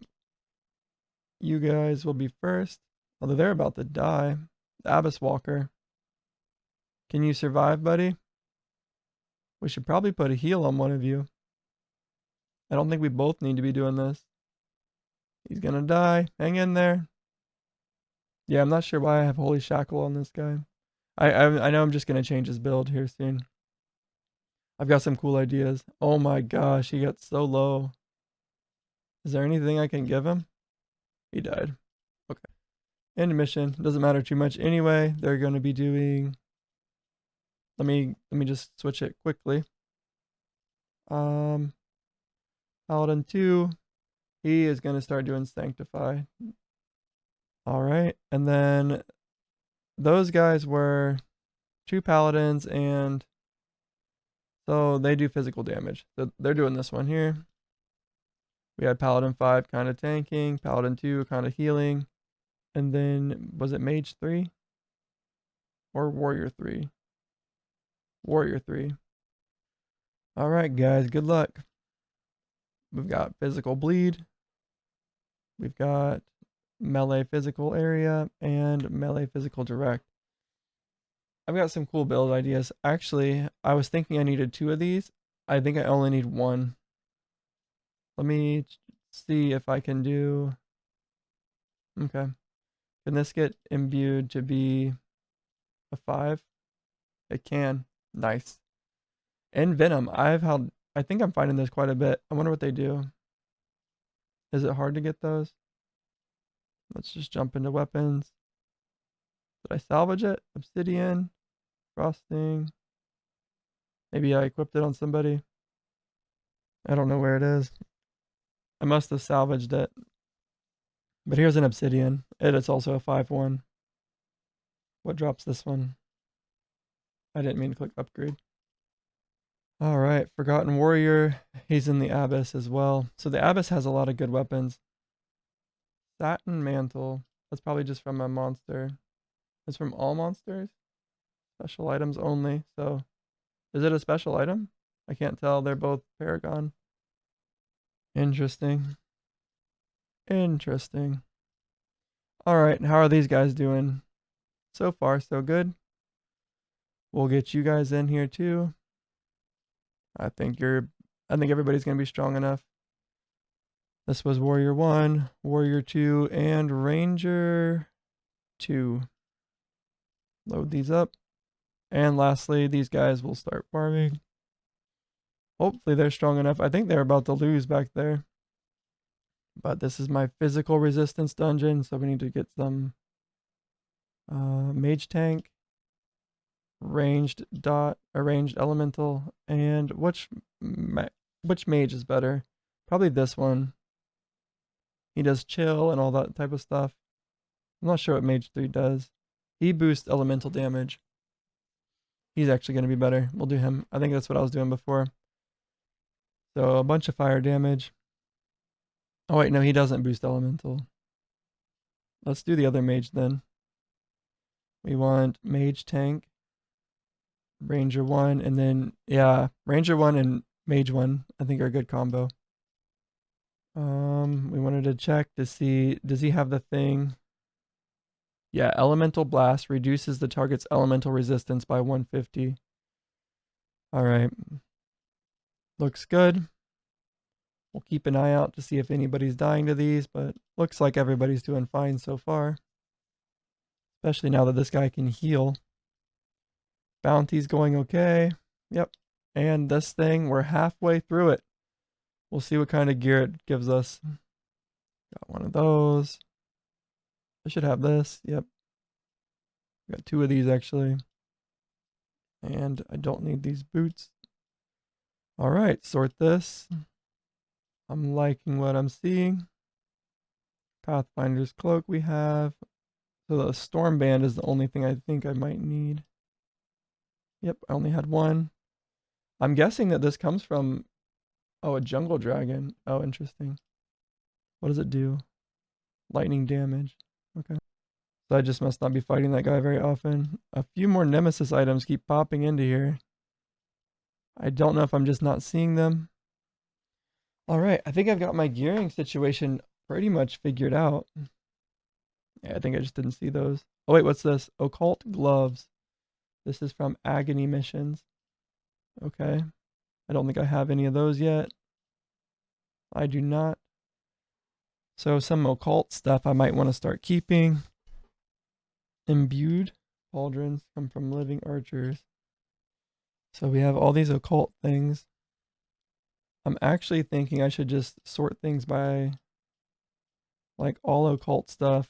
You guys will be first. Although they're about to die. The Abyss Walker. Can you survive, buddy? We should probably put a heal on one of you. I don't think we both need to be doing this. He's gonna die. Hang in there. Yeah, I'm not sure why I have Holy Shackle on this guy. I know I'm just gonna change his build here soon. I've got some cool ideas. Oh my gosh, he got so low. Is there anything I can give him? He died. Okay. End mission. Doesn't matter too much anyway. They're gonna be doing... Let me just switch it quickly. Paladin 2. He is gonna start doing Sanctify. All right, and then those guys were 2 paladins, and so they do physical damage. So they're doing this one here. We had paladin 5 kind of tanking, paladin 2 kind of healing, and then was it mage 3 or warrior 3? Warrior 3. All right, guys, good luck. We've got physical bleed. We've got melee physical area and melee physical direct. I've got some cool build ideas. Actually, I was thinking I needed 2 of these. I think I only need 1. Let me see if I can do... Okay. Can this get imbued to be a 5? It can. Nice. And Venom. I think I'm finding this quite a bit. I wonder what they do. Is it hard to get those? Let's just jump into weapons. Did I salvage it? Obsidian. Frosting. Maybe I equipped it on somebody. I don't know where it is. I must have salvaged it. But here's an obsidian. It's also a 5-1. What drops this one? I didn't mean to click upgrade. Alright, Forgotten Warrior. He's in the Abyss as well. So the Abyss has a lot of good weapons. Satin Mantle. That's probably just from a monster. It's from all monsters. Special items only. So, is it a special item? I can't tell. They're both Paragon. Interesting. Interesting. Alright, how are these guys doing? So far, so good. We'll get you guys in here too. I think everybody's gonna be strong enough. This was Warrior 1, Warrior 2, and Ranger 2. Load these up. And lastly, these guys will start farming. Hopefully they're strong enough. I think they're about to lose back there. But this is my physical resistance dungeon, so we need to get some mage tank, ranged elemental, and which mage is better? Probably this one. He does chill and all that type of stuff. I'm not sure what mage 3 does. He boosts elemental damage. He's actually going to be better. We'll do him. I think that's what I was doing before. So a bunch of fire damage. Oh wait, no, he doesn't boost elemental. Let's do the other mage then. We want mage tank, ranger 1, and then, yeah, ranger 1 and mage 1 I think are a good combo. We wanted to check to see, does he have the thing? Yeah, elemental blast reduces the target's elemental resistance by 150. All right. Looks good. We'll keep an eye out to see if anybody's dying to these, but looks like everybody's doing fine so far. Especially now that this guy can heal. Bounty's going okay. Yep. And this thing, we're halfway through it. We'll see what kind of gear it gives us. Got one of those. I should have this. Yep. Got 2 of these actually. And I don't need these boots. All right, sort this. I'm liking what I'm seeing. Pathfinder's cloak we have. So the Stormband is the only thing I think I might need. Yep, I only had 1. I'm guessing that this comes from, a jungle dragon. Oh, interesting. What does it do? Lightning damage. Okay. So I just must not be fighting that guy very often. A few more nemesis items keep popping into here. I don't know if I'm just not seeing them. Alright, I think I've got my gearing situation pretty much figured out. Yeah, I think I just didn't see those. Oh wait, what's this? Occult gloves. This is from Agony missions. Okay. I don't think I have any of those yet. I do not. So some occult stuff I might want to start keeping. Imbued pauldrons come from living archers. So we have all these occult things. I'm actually thinking I should just sort things by like all occult stuff,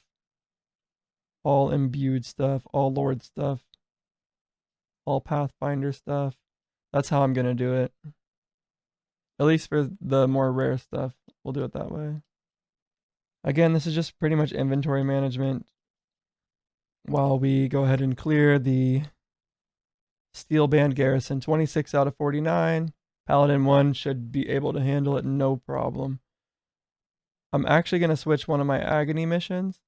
all imbued stuff, all lord stuff, all pathfinder stuff. That's how I'm going to do it. At least for the more rare stuff, we'll do it that way. Again, this is just pretty much inventory management while we go ahead and clear the Steel Band Garrison. 26 out of 49. Paladin 1 should be able to handle it no problem. I'm actually going to switch one of my Agony missions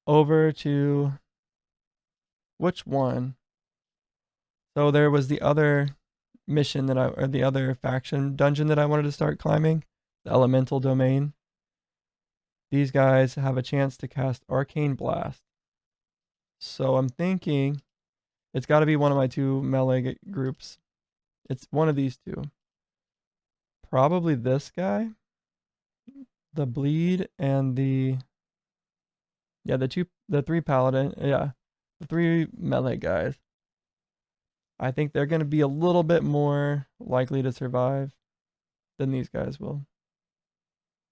over to... Which one? So there was the other mission that or the other faction dungeon that I wanted to start climbing, the Elemental Domain. These guys have a chance to cast Arcane Blast. So I'm thinking it's got to be one of my two melee groups. It's one of these two. Probably this guy. The Bleed and the... Yeah, the three paladin. Yeah, the three melee guys. I think they're going to be a little bit more likely to survive than these guys will.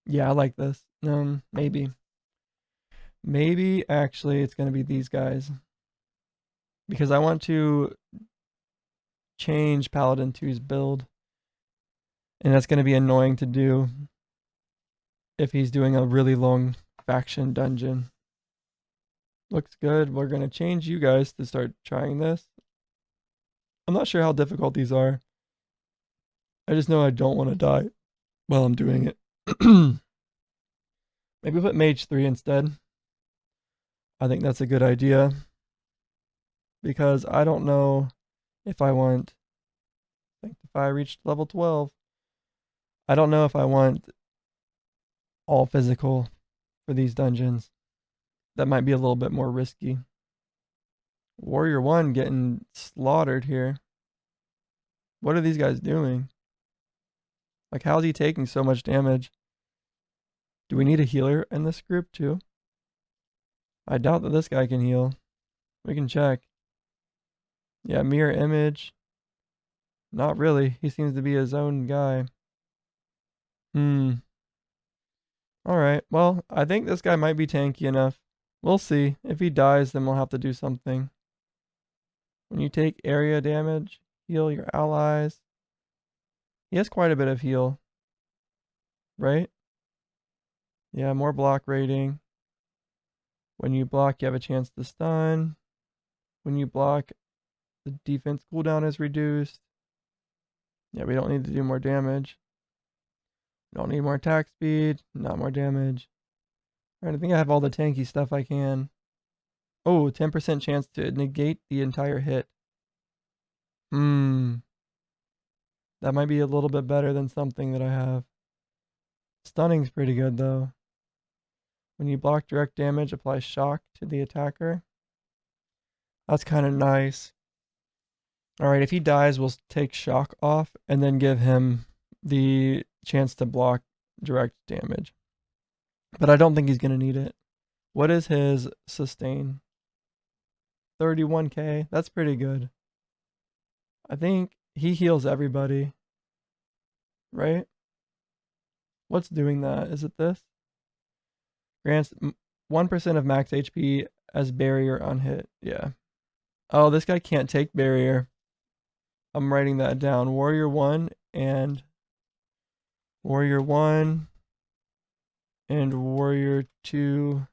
Yeah, I like this. Maybe. Maybe actually it's going to be these guys. Because I want to change Paladin 2's build. And that's going to be annoying to do if he's doing a really long faction dungeon. Looks good. We're going to change you guys to start trying this. I'm not sure how difficult these are. I just know I don't want to die while I'm doing it. Maybe put Mage 3 instead. I think that's a good idea. Because I don't know if I want... I think if I reached level 12, I don't know if I want all physical for these dungeons. That might be a little bit more risky. Warrior 1 getting slaughtered here. What are these guys doing? Like, how's he taking so much damage? Do we need a healer in this group too? I doubt that this guy can heal. We can check. Yeah, mirror image. Not really. He seems to be his own guy. Alright, well, I think this guy might be tanky enough. We'll see. If he dies, then we'll have to do something. When you take area damage, heal your allies. He has quite a bit of heal. Right? Yeah, more block rating. When you block, you have a chance to stun. When you block, the defense cooldown is reduced. Yeah, we don't need to do more damage. We don't need more attack speed, not more damage. Alright, I think I have all the tanky stuff I can. Oh, 10% chance to negate the entire hit. That might be a little bit better than something that I have. Stunning's pretty good though. When you block direct damage, apply shock to the attacker. That's kind of nice. Alright, if he dies, we'll take shock off and then give him the chance to block direct damage. But I don't think he's going to need it. What is his sustain? 31k. That's pretty good. I think he heals everybody. Right? What's doing that? Is it this? Grants 1% of max HP as barrier on hit. Yeah. Oh, this guy can't take barrier. I'm writing that down. Warrior 1 and Warrior 1 and Warrior 2.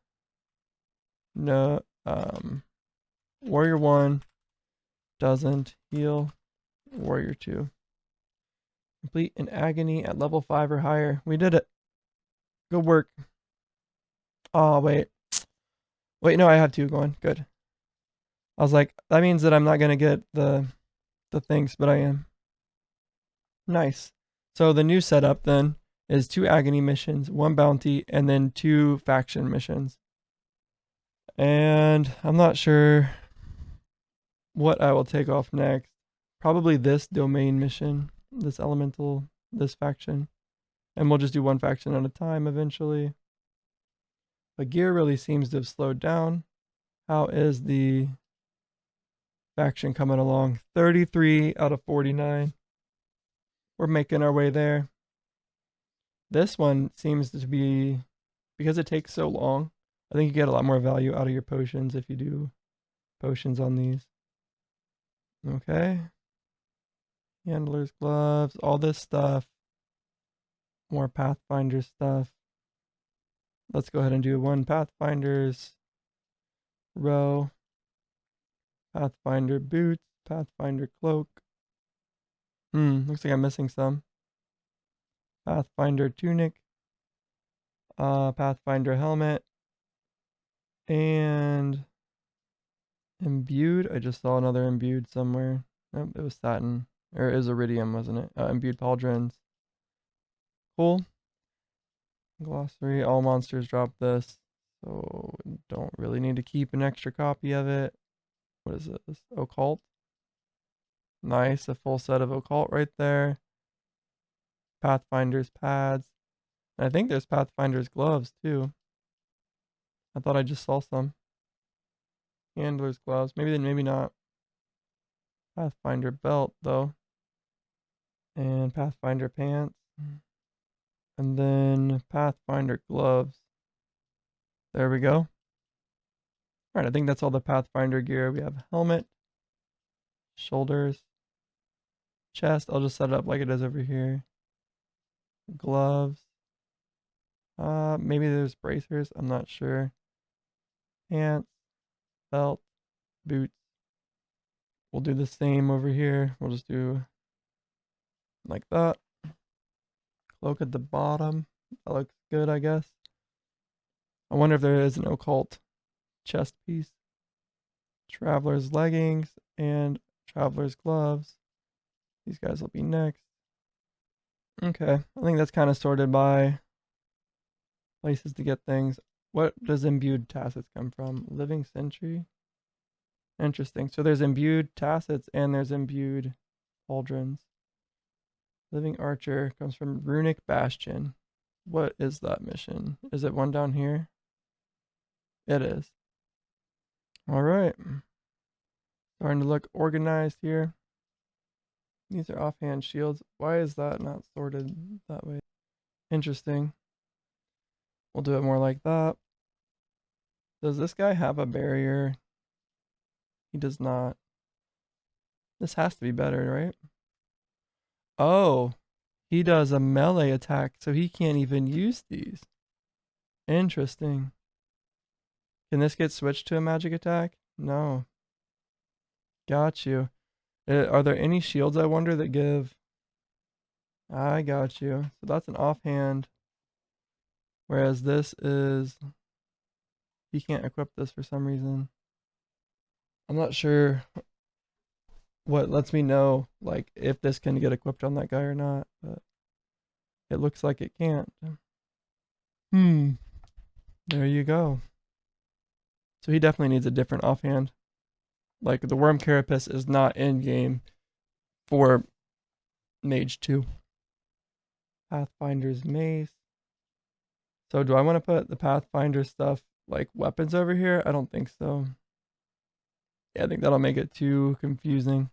No, Warrior 1 doesn't heal. Warrior 2. Complete an agony at level 5 or higher. We did it. Good work. Oh, wait. Wait, no, I have 2 going. Good. I was like, that means that I'm not going to get the things, but I am. Nice. So the new setup then is 2 agony missions, 1 bounty, and then 2 faction missions. And I'm not sure what I will take off next. Probably this domain mission, this elemental, this faction. And we'll just do 1 faction at a time eventually. But gear really seems to have slowed down. How is the faction coming along? 33 out of 49. We're making our way there. This one seems to be, because it takes so long, I think you get a lot more value out of your potions if you do potions on these. Okay. Handler's gloves, all this stuff. More Pathfinder stuff. Let's go ahead and do one Pathfinder's row, Pathfinder boots, Pathfinder cloak. Looks like I'm missing some. Pathfinder tunic, Pathfinder helmet, and imbued. I just saw another imbued somewhere. Nope, it was satin. Or it was iridium, wasn't it? Imbued pauldrons. Cool. Glossary. All monsters drop this. So don't really need to keep an extra copy of it. What is this? Occult. Nice. A full set of occult right there. Pathfinder's pads. And I think there's Pathfinder's gloves too. I thought I just saw some. Handler's gloves. Maybe then, maybe not. Pathfinder belt though. And Pathfinder pants. And then Pathfinder gloves. There we go. Alright, I think that's all the Pathfinder gear. We have helmet, shoulders, chest. I'll just set it up like it is over here. Gloves. Maybe there's bracers. I'm not sure. Pants, belt, boots. We'll do the same over here. We'll just do like that. Cloak at the bottom. That looks good, I guess. I wonder if there is an occult chest piece. Traveler's leggings and traveler's gloves. These guys will be next. Okay, I think that's kind of sorted by places to get things. What does imbued tacits come from? Living Sentry? Interesting. So there's imbued tacits and there's imbued pauldrons. Living Archer comes from Runic Bastion. What is that mission? Is it one down here? It is. Alright. Starting to look organized here. These are offhand shields. Why is that not sorted that way? Interesting. We'll do it more like that. Does this guy have a barrier? He does not. This has to be better, right? Oh, he does a melee attack, so he can't even use these. Interesting. Can this get switched to a magic attack? No. Got you. Are there any shields, I wonder, that give... I got you. So that's an offhand. Whereas this is... He can't equip this for some reason. I'm not sure what lets me know, like, if this can get equipped on that guy or not, but it looks like it can't. There you go. So he definitely needs a different offhand. Like, the Worm Carapace is not in game for Mage 2. Pathfinder's Mace. So do I want to put the Pathfinder stuff, like weapons over here? I don't think so. Yeah, I think that'll make it too confusing.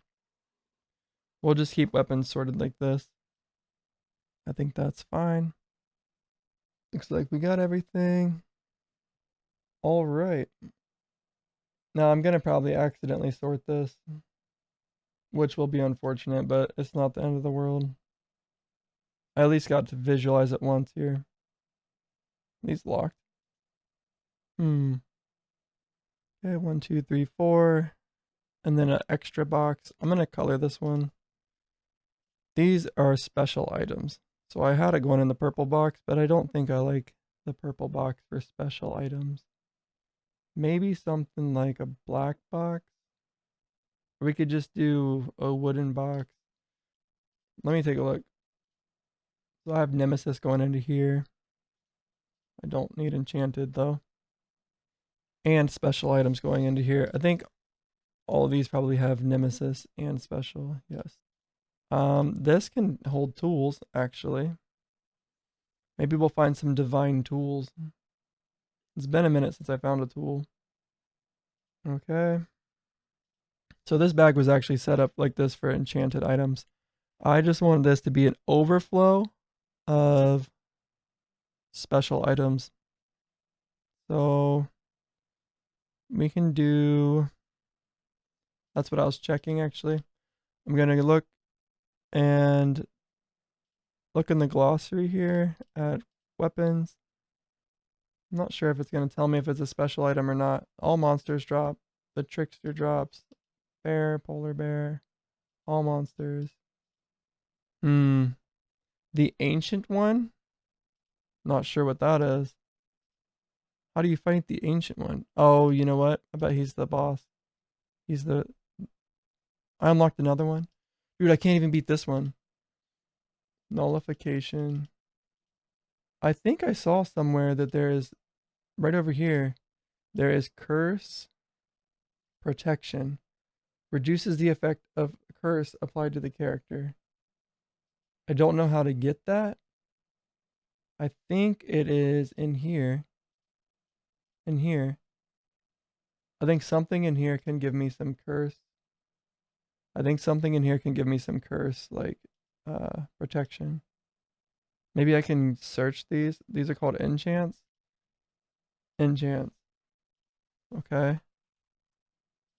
We'll just keep weapons sorted like this. I think that's fine. Looks like we got everything. All right. Now I'm going to probably accidentally sort this, which will be unfortunate, but it's not the end of the world. I at least got to visualize it once here. These locked. Okay, 1, 2, 3, 4. And then an extra box. I'm going to color this one. These are special items. So I had it going in the purple box, but I don't think I like the purple box for special items. Maybe something like a black box. Or we could just do a wooden box. Let me take a look. So I have Nemesis going into here. I don't need enchanted though. And special items going into here. I think all of these probably have Nemesis and special. Yes. This can hold tools, actually. Maybe we'll find some divine tools. It's been a minute since I found a tool. Okay. So this bag was actually set up like this for enchanted items. I just wanted this to be an overflow of special items. So we can do... That's what I was checking, actually. I'm going to look and look in the glossary here at weapons. I'm not sure if it's going to tell me if it's a special item or not. All monsters drop. The trickster drops. Bear, polar bear. All monsters. The ancient one? Not sure what that is. How do you fight the ancient one? Oh, you know what? I bet he's the boss. He's the... I unlocked another one. Dude, I can't even beat this one. Nullification. I think I saw somewhere that there is... Right over here. There is curse protection. Reduces the effect of curse applied to the character. I don't know how to get that. I think it is in here. In here. I think something in here can give me some curse. I think something in here can give me some curse, like protection. Maybe I can search these. These are called enchants. Enchants. Okay.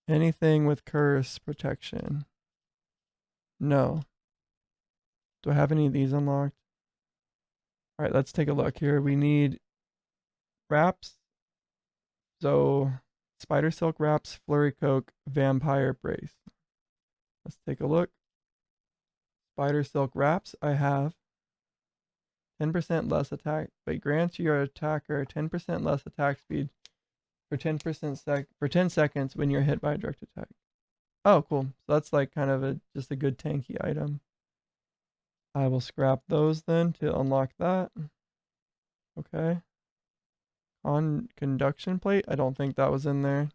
Anything with curse protection. No. Do I have any of these unlocked? All right, let's take a look here. We need wraps. So spider silk wraps, flurry coke, vampire brace. Let's take a look. Spider silk wraps, I have 10% less attack, but grants your attacker 10% less attack speed for 10 seconds when you're hit by a direct attack. Oh, cool. So that's like kind of just a good tanky item. I will scrap those then to unlock that. Okay. On conduction plate, I don't think that was in there.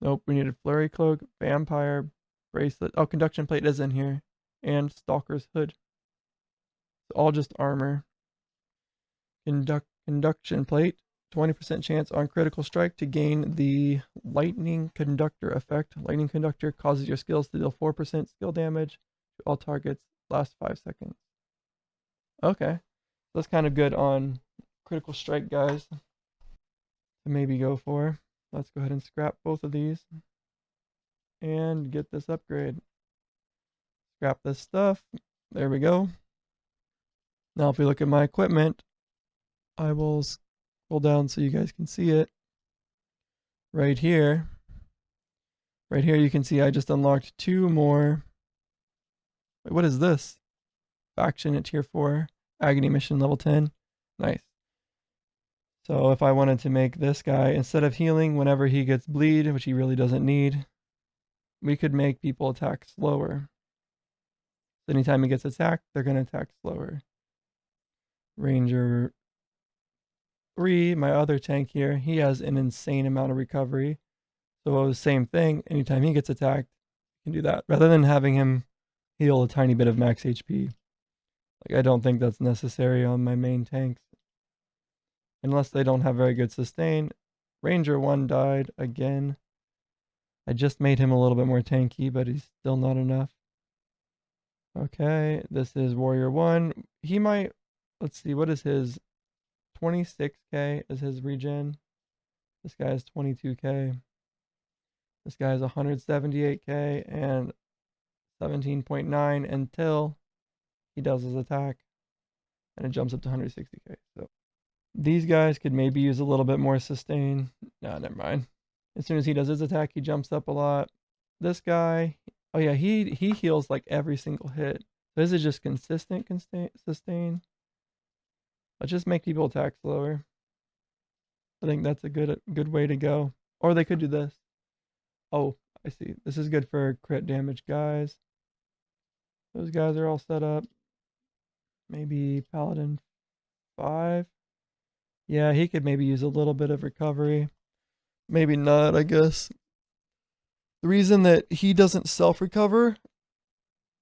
Nope, we needed flurry cloak, vampire bracelet. Oh, conduction plate is in here. And stalker's hood. It's all just armor. Conduction plate. 20% chance on critical strike to gain the lightning conductor effect. Lightning conductor causes your skills to deal 4% skill damage to all targets. Last 5 seconds. Okay. That's kind of good on critical strike guys to maybe go for. Let's go ahead and scrap both of these and get this upgrade. Scrap this stuff. There we go. Now if we look at my equipment, I will scroll down so you guys can see it. Right here. Right here you can see I just unlocked 2 more. Wait, what is this? Faction at tier 4. Agony mission level 10. Nice. So if I wanted to make this guy, instead of healing whenever he gets bleed, which he really doesn't need, we could make people attack slower. So anytime he gets attacked, they're going to attack slower. Ranger 3, my other tank here, he has an insane amount of recovery. So the same thing, anytime he gets attacked, you can do that. Rather than having him heal a tiny bit of max HP. Like, I don't think that's necessary on my main tanks. Unless they don't have very good sustain. Ranger 1 died again. I just made him a little bit more tanky, but he's still not enough. Okay, this is Warrior 1. He might, let's see, what is his? 26k is his regen. This guy is 22k. This guy is 178k and 17.9 until he does his attack. And it jumps up to 160k. So these guys could maybe use a little bit more sustain. Nah, never mind. As soon as he does his attack, he jumps up a lot. This guy, oh yeah, he heals like every single hit. So this is just consistent sustain. Let's just make people attack slower. I think that's a good way to go. Or they could do this. Oh, I see. This is good for crit damage guys. Those guys are all set up. Maybe Paladin 5. Yeah, he could maybe use a little bit of recovery. Maybe not, I guess. The reason that he doesn't self-recover,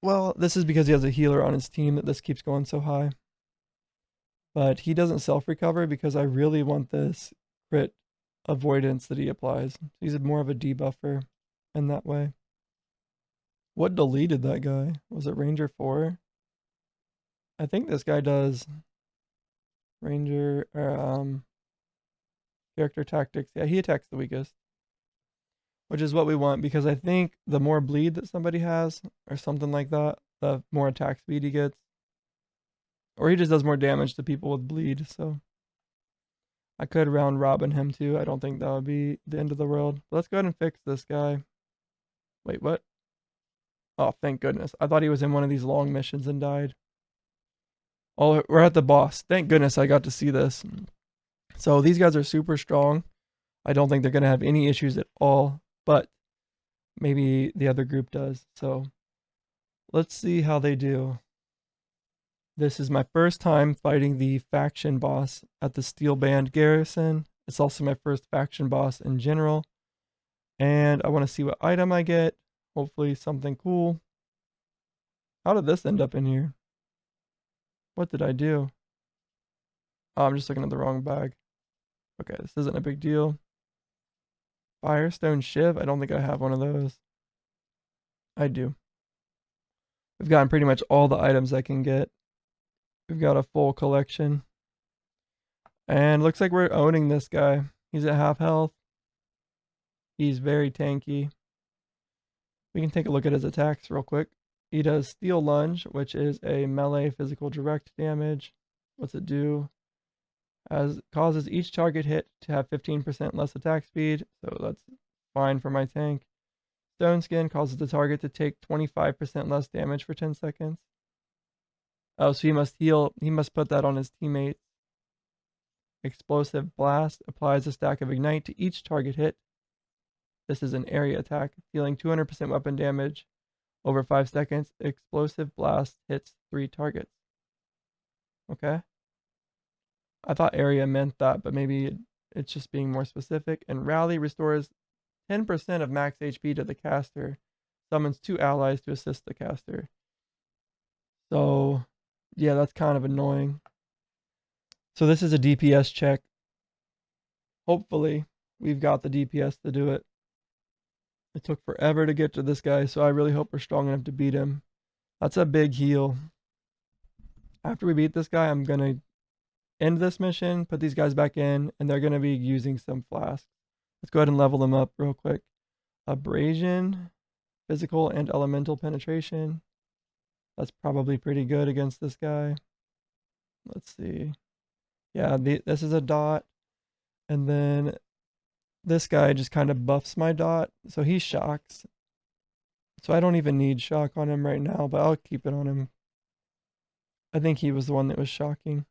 well, this is because he has a healer on his team that this keeps going so high. But he doesn't self-recover because I really want this crit avoidance that he applies. He's more of a debuffer in that way. What deleted that guy? Was it Ranger 4? I think this guy does Ranger, character tactics. Yeah, he attacks the weakest. Which is what we want, because I think the more bleed that somebody has, or something like that, the more attack speed he gets. Or he just does more damage to people with bleed, so. I could round robin him too. I don't think that would be the end of the world. Let's go ahead and fix this guy. Wait, what? Oh, thank goodness. I thought he was in one of these long missions and died. Oh, we're at the boss. Thank goodness I got to see this. So these guys are super strong. I don't think they're going to have any issues at all, but maybe the other group does. So let's see how they do. This is my first time fighting the faction boss at the Steel Band Garrison. It's also my first faction boss in general. And I want to see what item I get. Hopefully something cool. How did this end up in here? What did I do? Oh, I'm just looking at the wrong bag. Okay, this isn't a big deal. Firestone Shiv? I don't think I have one of those. I do. We've gotten pretty much all the items I can get. We've got a full collection. And looks like we're owning this guy. He's at half health. He's very tanky. We can take a look at his attacks real quick. He does Steel Lunge, which is a melee physical direct damage. What's it do? As causes each target hit to have 15% less attack speed, so that's fine for my tank. Stone Skin causes the target to take 25% less damage for 10 seconds. Oh, so he must heal. He must put that on his teammates. Explosive Blast applies a stack of Ignite to each target hit. This is an area attack, dealing 200% weapon damage over 5 seconds. Explosive Blast hits 3 targets. Okay. I thought area meant that, but maybe it's just being more specific. And Rally restores 10% of max HP to the caster. Summons 2 allies to assist the caster. So, yeah, that's kind of annoying. So this is a DPS check. Hopefully, we've got the DPS to do it. It took forever to get to this guy, so I really hope we're strong enough to beat him. That's a big heal. After we beat this guy, I'm going to end this mission, put these guys back in, and they're going to be using some flasks. Let's go ahead and level them up real quick. Abrasion, physical and elemental penetration. That's probably pretty good against this guy. Let's see. Yeah, this is a dot. And then this guy just kind of buffs my dot. So he shocks. So I don't even need shock on him right now, but I'll keep it on him. I think he was the one that was shocking.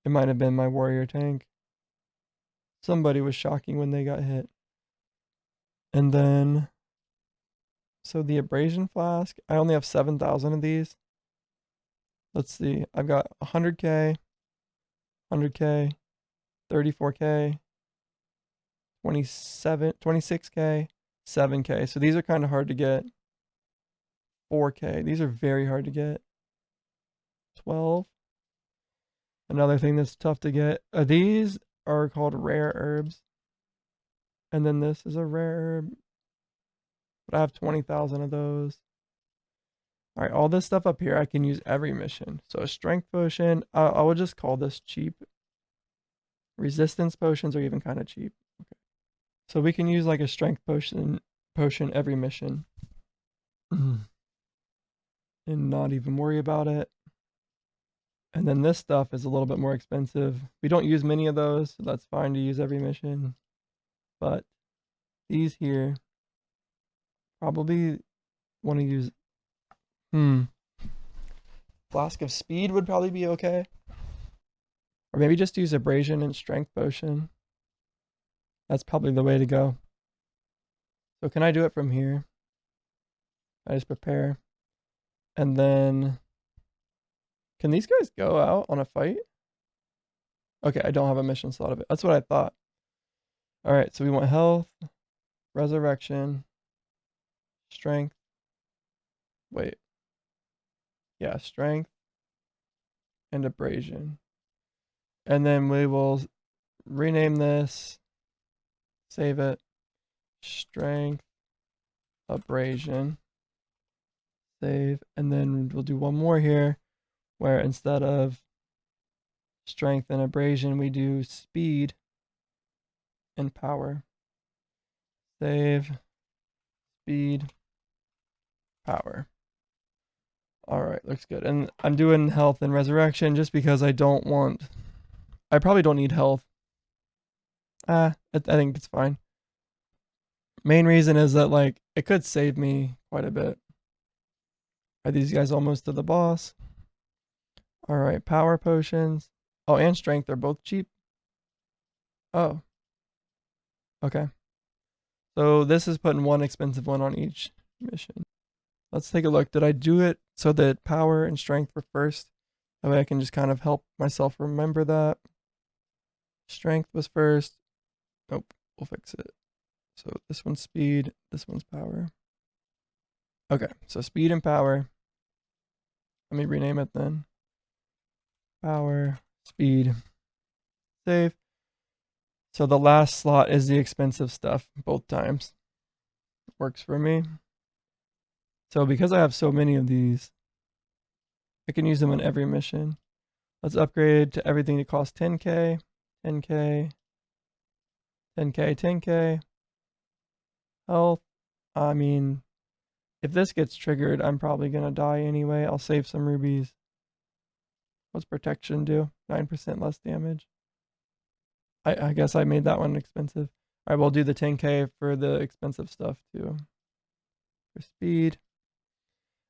It might have been my warrior tank. Somebody was shocking when they got hit. And then, so the abrasion flask, I only have 7,000 of these. Let's see, I've got 100k, 100k, 34k, 26k, 7k. So these are kind of hard to get. 4k, these are very hard to get. 12. Another thing that's tough to get. These are called rare herbs. And then this is a rare herb. But I have 20,000 of those. Alright, all this stuff up here I can use every mission. So a strength potion, I would just call this cheap. Resistance potions are even kind of cheap. Okay. So we can use like a strength potion every mission. And not even worry about it. And then this stuff is a little bit more expensive. We don't use many of those, so that's fine to use every mission. But these here, probably want to use, Flask of Speed would probably be okay. Or maybe just use Abrasion and Strength Potion. That's probably the way to go. So can I do it from here? I just prepare. And then, can these guys go out on a fight? Okay, I don't have a mission slot of it. That's what I thought. Alright, so we want health, resurrection, strength. Wait. Yeah, strength and abrasion. And then we will rename this, save it, strength, abrasion, save, and then we'll do one more here where instead of strength and abrasion, we do speed and power. Save, speed, power. All right, looks good. And I'm doing health and resurrection just because I don't want I probably don't need health. I think it's fine. Main reason is that, like, it could save me quite a bit. Are these guys almost to the boss? Alright, power potions. Oh, and strength are both cheap. Oh. Okay. So this is putting one expensive one on each mission. Let's take a look. Did I do it so that power and strength were first? That way I can just kind of help myself remember that. Strength was first. Nope, we'll fix it. So this one's speed, this one's power. Okay, so speed and power. Let me rename it then. Power, speed, save. So the last slot is the expensive stuff both times. Works for me. So because I have so many of these, I can use them in every mission. Let's upgrade to everything that costs 10k, 10k, 10k, 10k. Health. I mean, if this gets triggered, I'm probably going to die anyway. I'll save some rubies. What's protection do? 9% less damage. I guess I made that one expensive. Alright, we'll do the 10k for the expensive stuff too. For speed.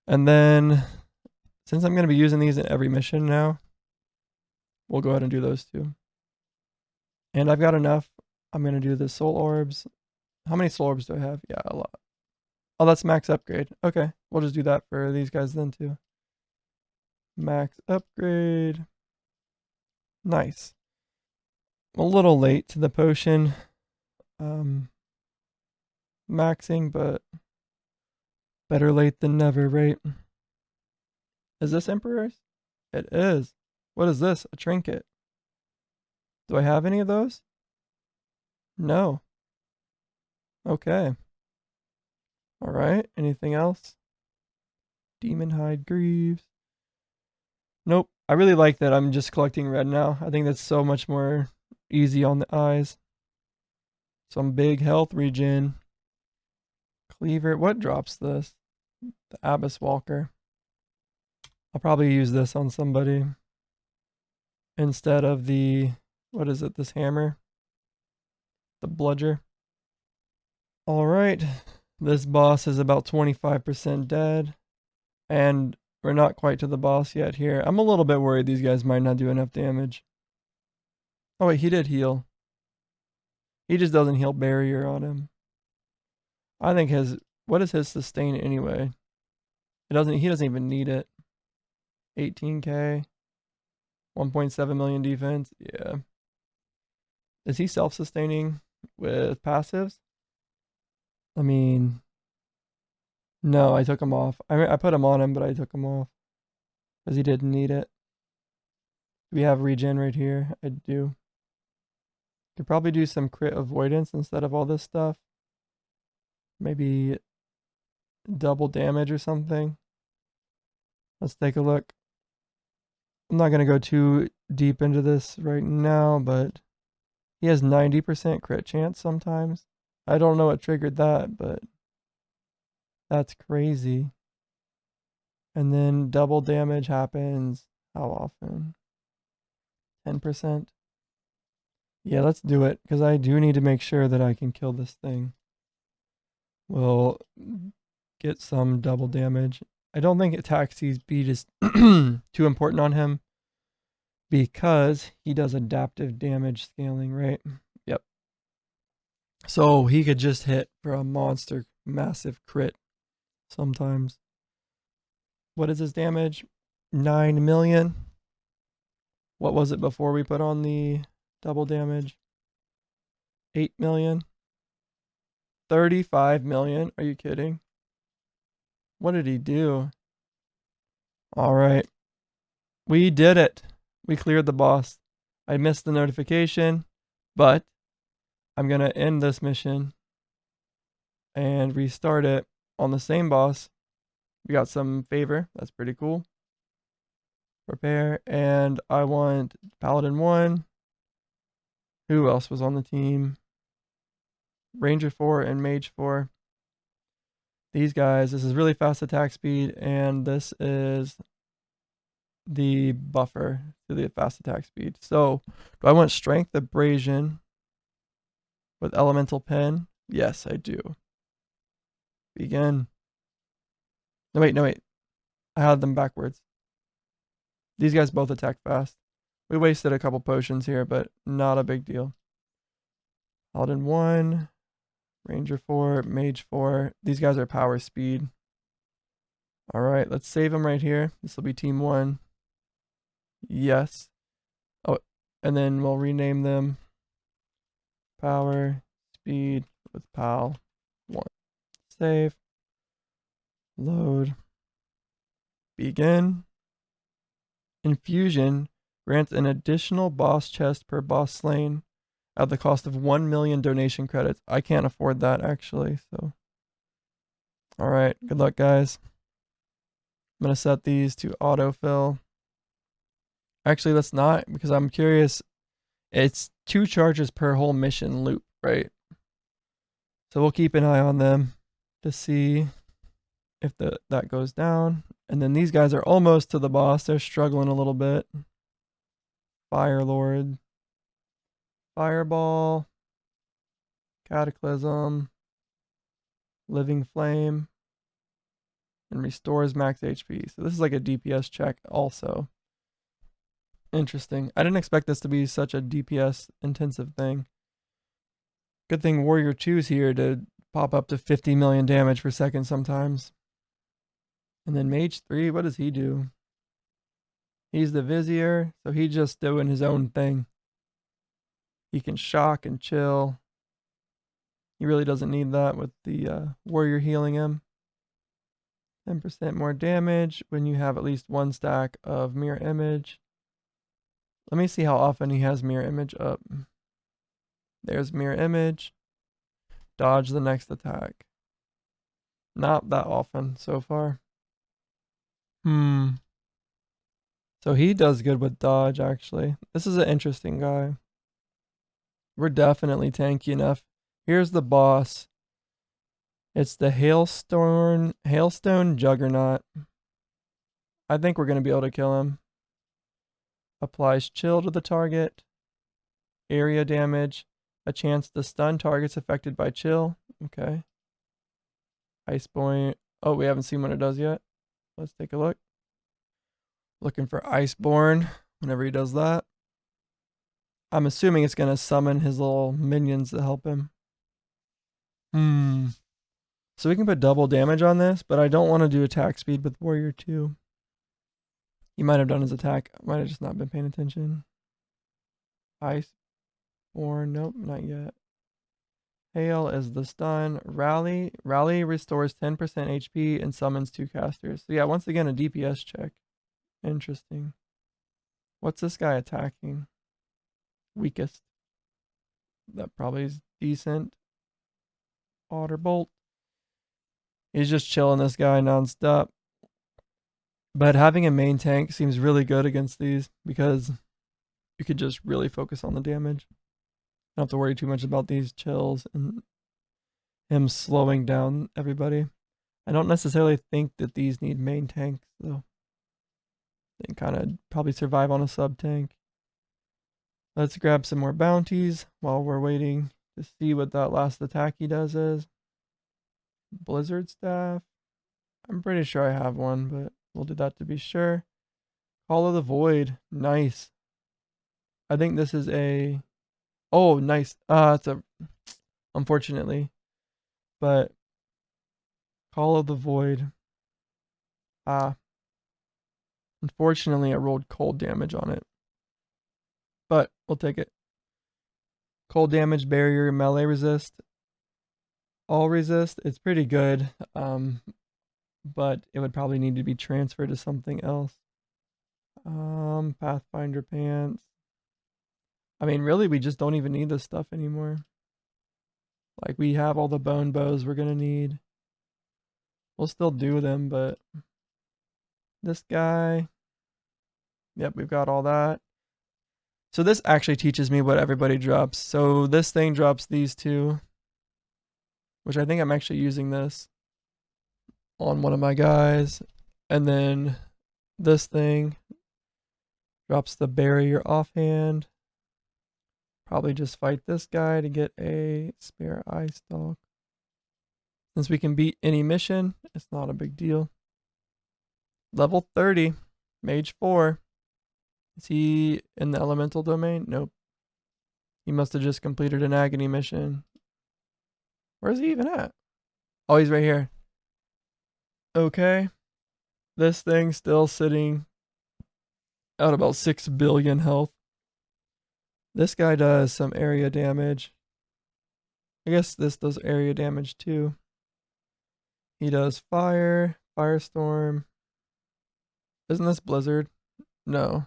And then, since I'm going to be using these in every mission now, we'll go ahead and do those too. And I've got enough. I'm going to do the soul orbs. How many soul orbs do I have? Yeah, a lot. Oh, that's max upgrade. Okay, we'll just do that for these guys then too. Max upgrade. Nice. I'm a little late to the potion maxing, but better late than never, right? Is this Emperor's? It is. What is this? A trinket. Do I have any of those? No. Okay. Alright, anything else? Demon hide greaves. Nope. I really like that I'm just collecting red now. I think that's so much more easy on the eyes. Some big health regen. Cleaver. What drops this? The Abyss Walker. I'll probably use this on somebody instead of the, what is it, this hammer? The bludger. Alright. This boss is about 25% dead. And we're not quite to the boss yet here. I'm a little bit worried these guys might not do enough damage. Oh wait, he did heal. He just doesn't heal barrier on him. I think what is his sustain anyway? He doesn't even need it. 18k. 1.7 million defense. Yeah. Is he self-sustaining with passives? I mean, no, I took him off. I put him on him, but I took him off because he didn't need it. We have regen right here. I do. Could probably do some crit avoidance instead of all this stuff. Maybe double damage or something. Let's take a look. I'm not going to go too deep into this right now, but he has 90% crit chance sometimes. I don't know what triggered that, but that's crazy. And then double damage happens how often? 10%. Yeah, let's do it, because I do need to make sure that I can kill this thing. We'll get some double damage. I don't think Ataxi's beat is too important on him, because he does adaptive damage scaling, right? Yep. So he could just hit for a monster massive crit sometimes. What is his damage? 9 million. What was it before we put on the double damage? 8 million. 35 million. Are you kidding? What did he do? All right. We did it. We cleared the boss. I missed the notification, but I'm going to end this mission and restart it on the same boss. We got some favor. That's pretty cool. Prepare. And I want Paladin 1. Who else was on the team? Ranger 4 and Mage 4. These guys, this is really fast attack speed, and this is the buffer to the fast attack speed. So, do I want strength abrasion with elemental pen? Yes, I do. Begin. No, wait. I had them backwards. These guys both attack fast. We wasted a couple potions here, but not a big deal. Paladin 1, Ranger 4, Mage 4. These guys are power speed. Alright, let's save them right here. This will be team 1. Yes. Oh, and then we'll rename them power speed with pal 1. Save. Load. Begin. Infusion grants an additional boss chest per boss slain at the cost of 1 million donation credits. I can't afford that actually, so. Alright, good luck guys. I'm gonna set these to autofill. Actually, let's not, because I'm curious. It's 2 charges per whole mission loop, right? So we'll keep an eye on them to see if that goes down. And then these guys are almost to the boss. They're struggling a little bit. Fire Lord. Fireball. Cataclysm. Living Flame. And restores max HP. So this is like a DPS check also. Interesting. I didn't expect this to be such a DPS intensive thing. Good thing Warrior 2's here to pop up to 50 million damage per second sometimes. And then Mage 3, what does he do? He's the Vizier, so he's just doing his own thing. He can shock and chill. He really doesn't need that with the Warrior healing him. 10% more damage when you have at least 1 stack of Mirror Image. Let me see how often he has Mirror Image up. There's Mirror Image. Dodge the next attack. Not that often so far. So he does good with dodge, actually. This is an interesting guy. We're definitely tanky enough. Here's the boss. It's the Hailstone Juggernaut. I think we're going to be able to kill him. Applies chill to the target. Area damage. A chance to stun targets affected by chill. Okay. Iceborne. Oh, we haven't seen what it does yet. Let's take a look. Looking for Iceborne whenever he does that. I'm assuming it's going to summon his little minions to help him. So we can put double damage on this, but I don't want to do attack speed with Warrior 2. He might have done his attack. I might have just not been paying attention. Iceborne. Nope, not yet. Hail is the stun. Rally restores 10% HP and summons 2 casters. So yeah, once again, a DPS check. Interesting. What's this guy attacking? Weakest. That probably is decent. Otter Bolt. He's just chilling this guy nonstop. But having a main tank seems really good against these because you could just really focus on the damage. Don't have to worry too much about these chills and him slowing down everybody. I don't necessarily think that these need main tanks though. They can kind of probably survive on a sub tank. Let's grab some more bounties while we're waiting to see what that last attack he does is. Blizzard Staff. I'm pretty sure I have one, but we'll do that to be sure. Call of the Void. Nice. I think this is a... Oh, nice. It's a... Unfortunately. But... Call of the Void. Unfortunately, I rolled cold damage on it. But we'll take it. Cold damage, barrier, melee resist. All resist. It's pretty good. But it would probably need to be transferred to something else. Pathfinder pants. I mean, really, we just don't even need this stuff anymore. Like, we have all the bone bows we're gonna need. We'll still do them, but... This guy... Yep, we've got all that. So this actually teaches me what everybody drops. So this thing drops these 2. Which I think I'm actually using this on one of my guys. And then this thing Drops the barrier offhand. Probably just fight this guy to get a spare eye stalk. Since we can beat any mission, it's not a big deal. Level 30, Mage 4. Is he in the elemental domain? Nope. He must have just completed an agony mission. Where's he even at? Oh, he's right here. Okay. This thing's still sitting at about 6 billion health. This guy does some area damage. I guess this does area damage too. He does fire, firestorm. Isn't this blizzard? No.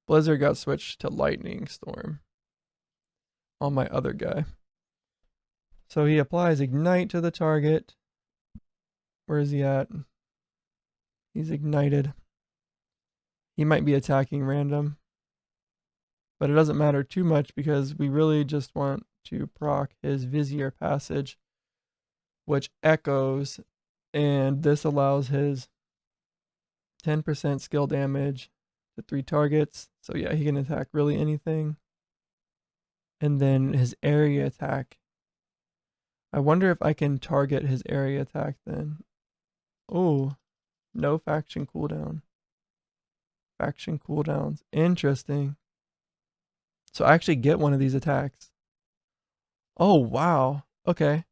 Blizzard got switched to lightning storm on my other guy. So he applies ignite to the target. Where is he at? He's ignited. He might be attacking random. But it doesn't matter too much because we really just want to proc his Vizier passage, which echoes, and this allows his 10% skill damage to 3 targets. So yeah, he can attack really anything. And then his area attack. I wonder if I can target his area attack then. Oh, no faction cooldown. Faction cooldowns. Interesting. So I actually get one of these attacks. Oh, wow. Okay.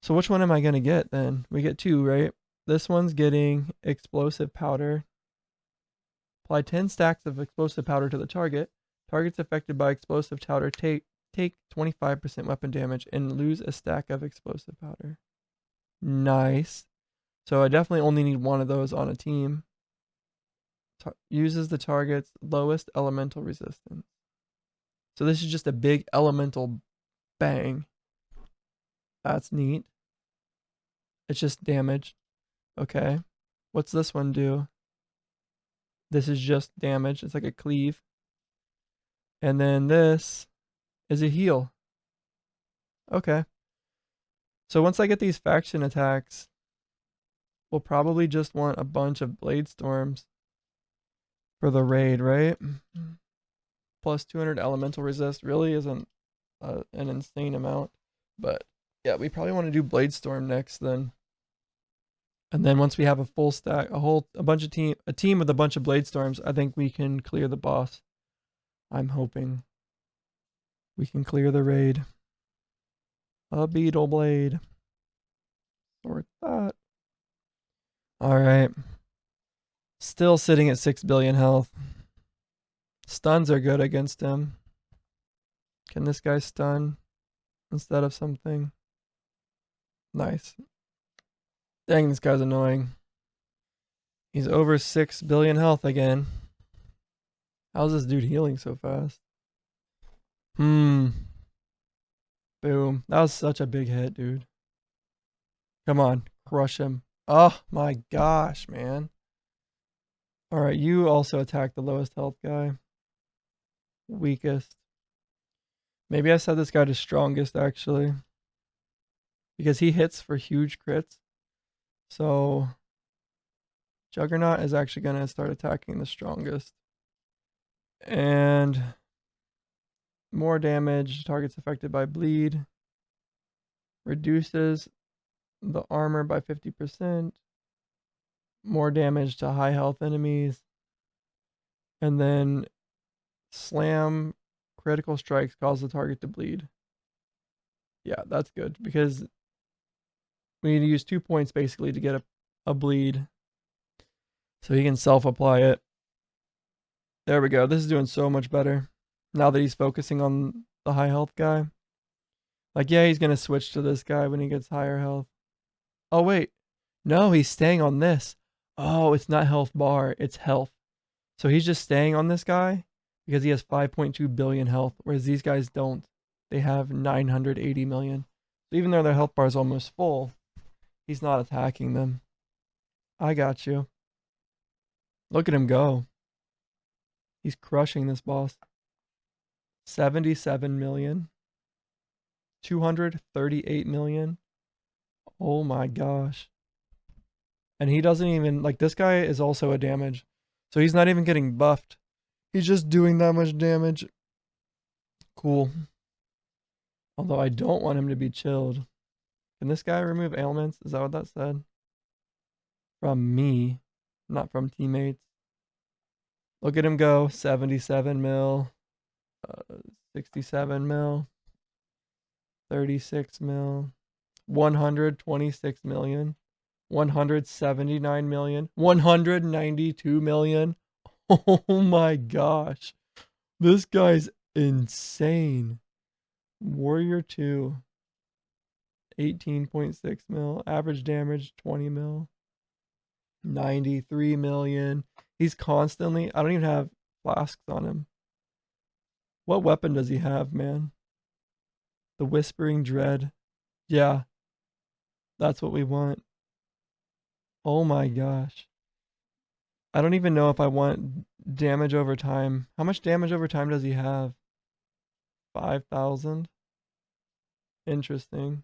So which one am I going to get then? We get 2, right? This one's getting explosive powder. Apply 10 stacks of explosive powder to the target. Targets affected by explosive powder take 25% weapon damage and lose a stack of explosive powder. Nice. So I definitely only need one of those on a team. Uses the target's lowest elemental resistance. So this is just a big elemental bang. That's neat. It's just damage. Okay. What's this one do? This is just damage. It's like a cleave. And then this is a heal. Okay. So once I get these faction attacks, we'll probably just want a bunch of blade storms for the raid, right? Plus 200 elemental resist really isn't an insane amount. But yeah, we probably want to do blade storm next then. And then once we have a full stack, a team with a bunch of blade storms, I think we can clear the boss. I'm hoping we can clear the raid. A beetle blade. Sort that. Alright. Still sitting at 6 billion health. Stuns are good against him. Can this guy stun instead of something? Nice. Dang, this guy's annoying. He's over 6 billion health again. How's this dude healing so fast? Boom. That was such a big hit, dude. Come on. Crush him. Oh my gosh, man. Alright, you also attack the lowest health guy. Weakest. Maybe I set this guy to strongest, actually. Because he hits for huge crits. So Juggernaut is actually going to start attacking the strongest. And more damage. Targets affected by bleed. Reduces the armor by 50%. More damage to high health enemies. And then slam critical strikes cause the target to bleed. Yeah, that's good because we need to use 2 points basically to get a bleed. So he can self-apply it. There we go. This is doing so much better. Now that he's focusing on the high health guy. Like, yeah, he's going to switch to this guy when he gets higher health. Oh, wait. No, he's staying on this. Oh, it's not health bar. It's health. So he's just staying on this guy because he has 5.2 billion health, whereas these guys don't. They have 980 million. So even though their health bar is almost full, he's not attacking them. I got you. Look at him go. He's crushing this boss. 77 million. 238 million. Oh my gosh. And he doesn't even, like, this guy is also a damage. So he's not even getting buffed. He's just doing that much damage. Cool. Although I don't want him to be chilled. Can this guy remove ailments? Is that what that said? From me, not from teammates. Look at him go. 77 mil. 67 mil. 36 mil. 126 million. 179 million. 192 million. Oh my gosh. This guy's insane. Warrior 2. 18.6 mil. Average damage 20 mil. 93 million. He's constantly, I don't even have flasks on him. What weapon does he have, man? The Whispering Dread. Yeah. That's what we want. Oh my gosh. I don't even know if I want damage over time. How much damage over time does he have? 5,000? Interesting.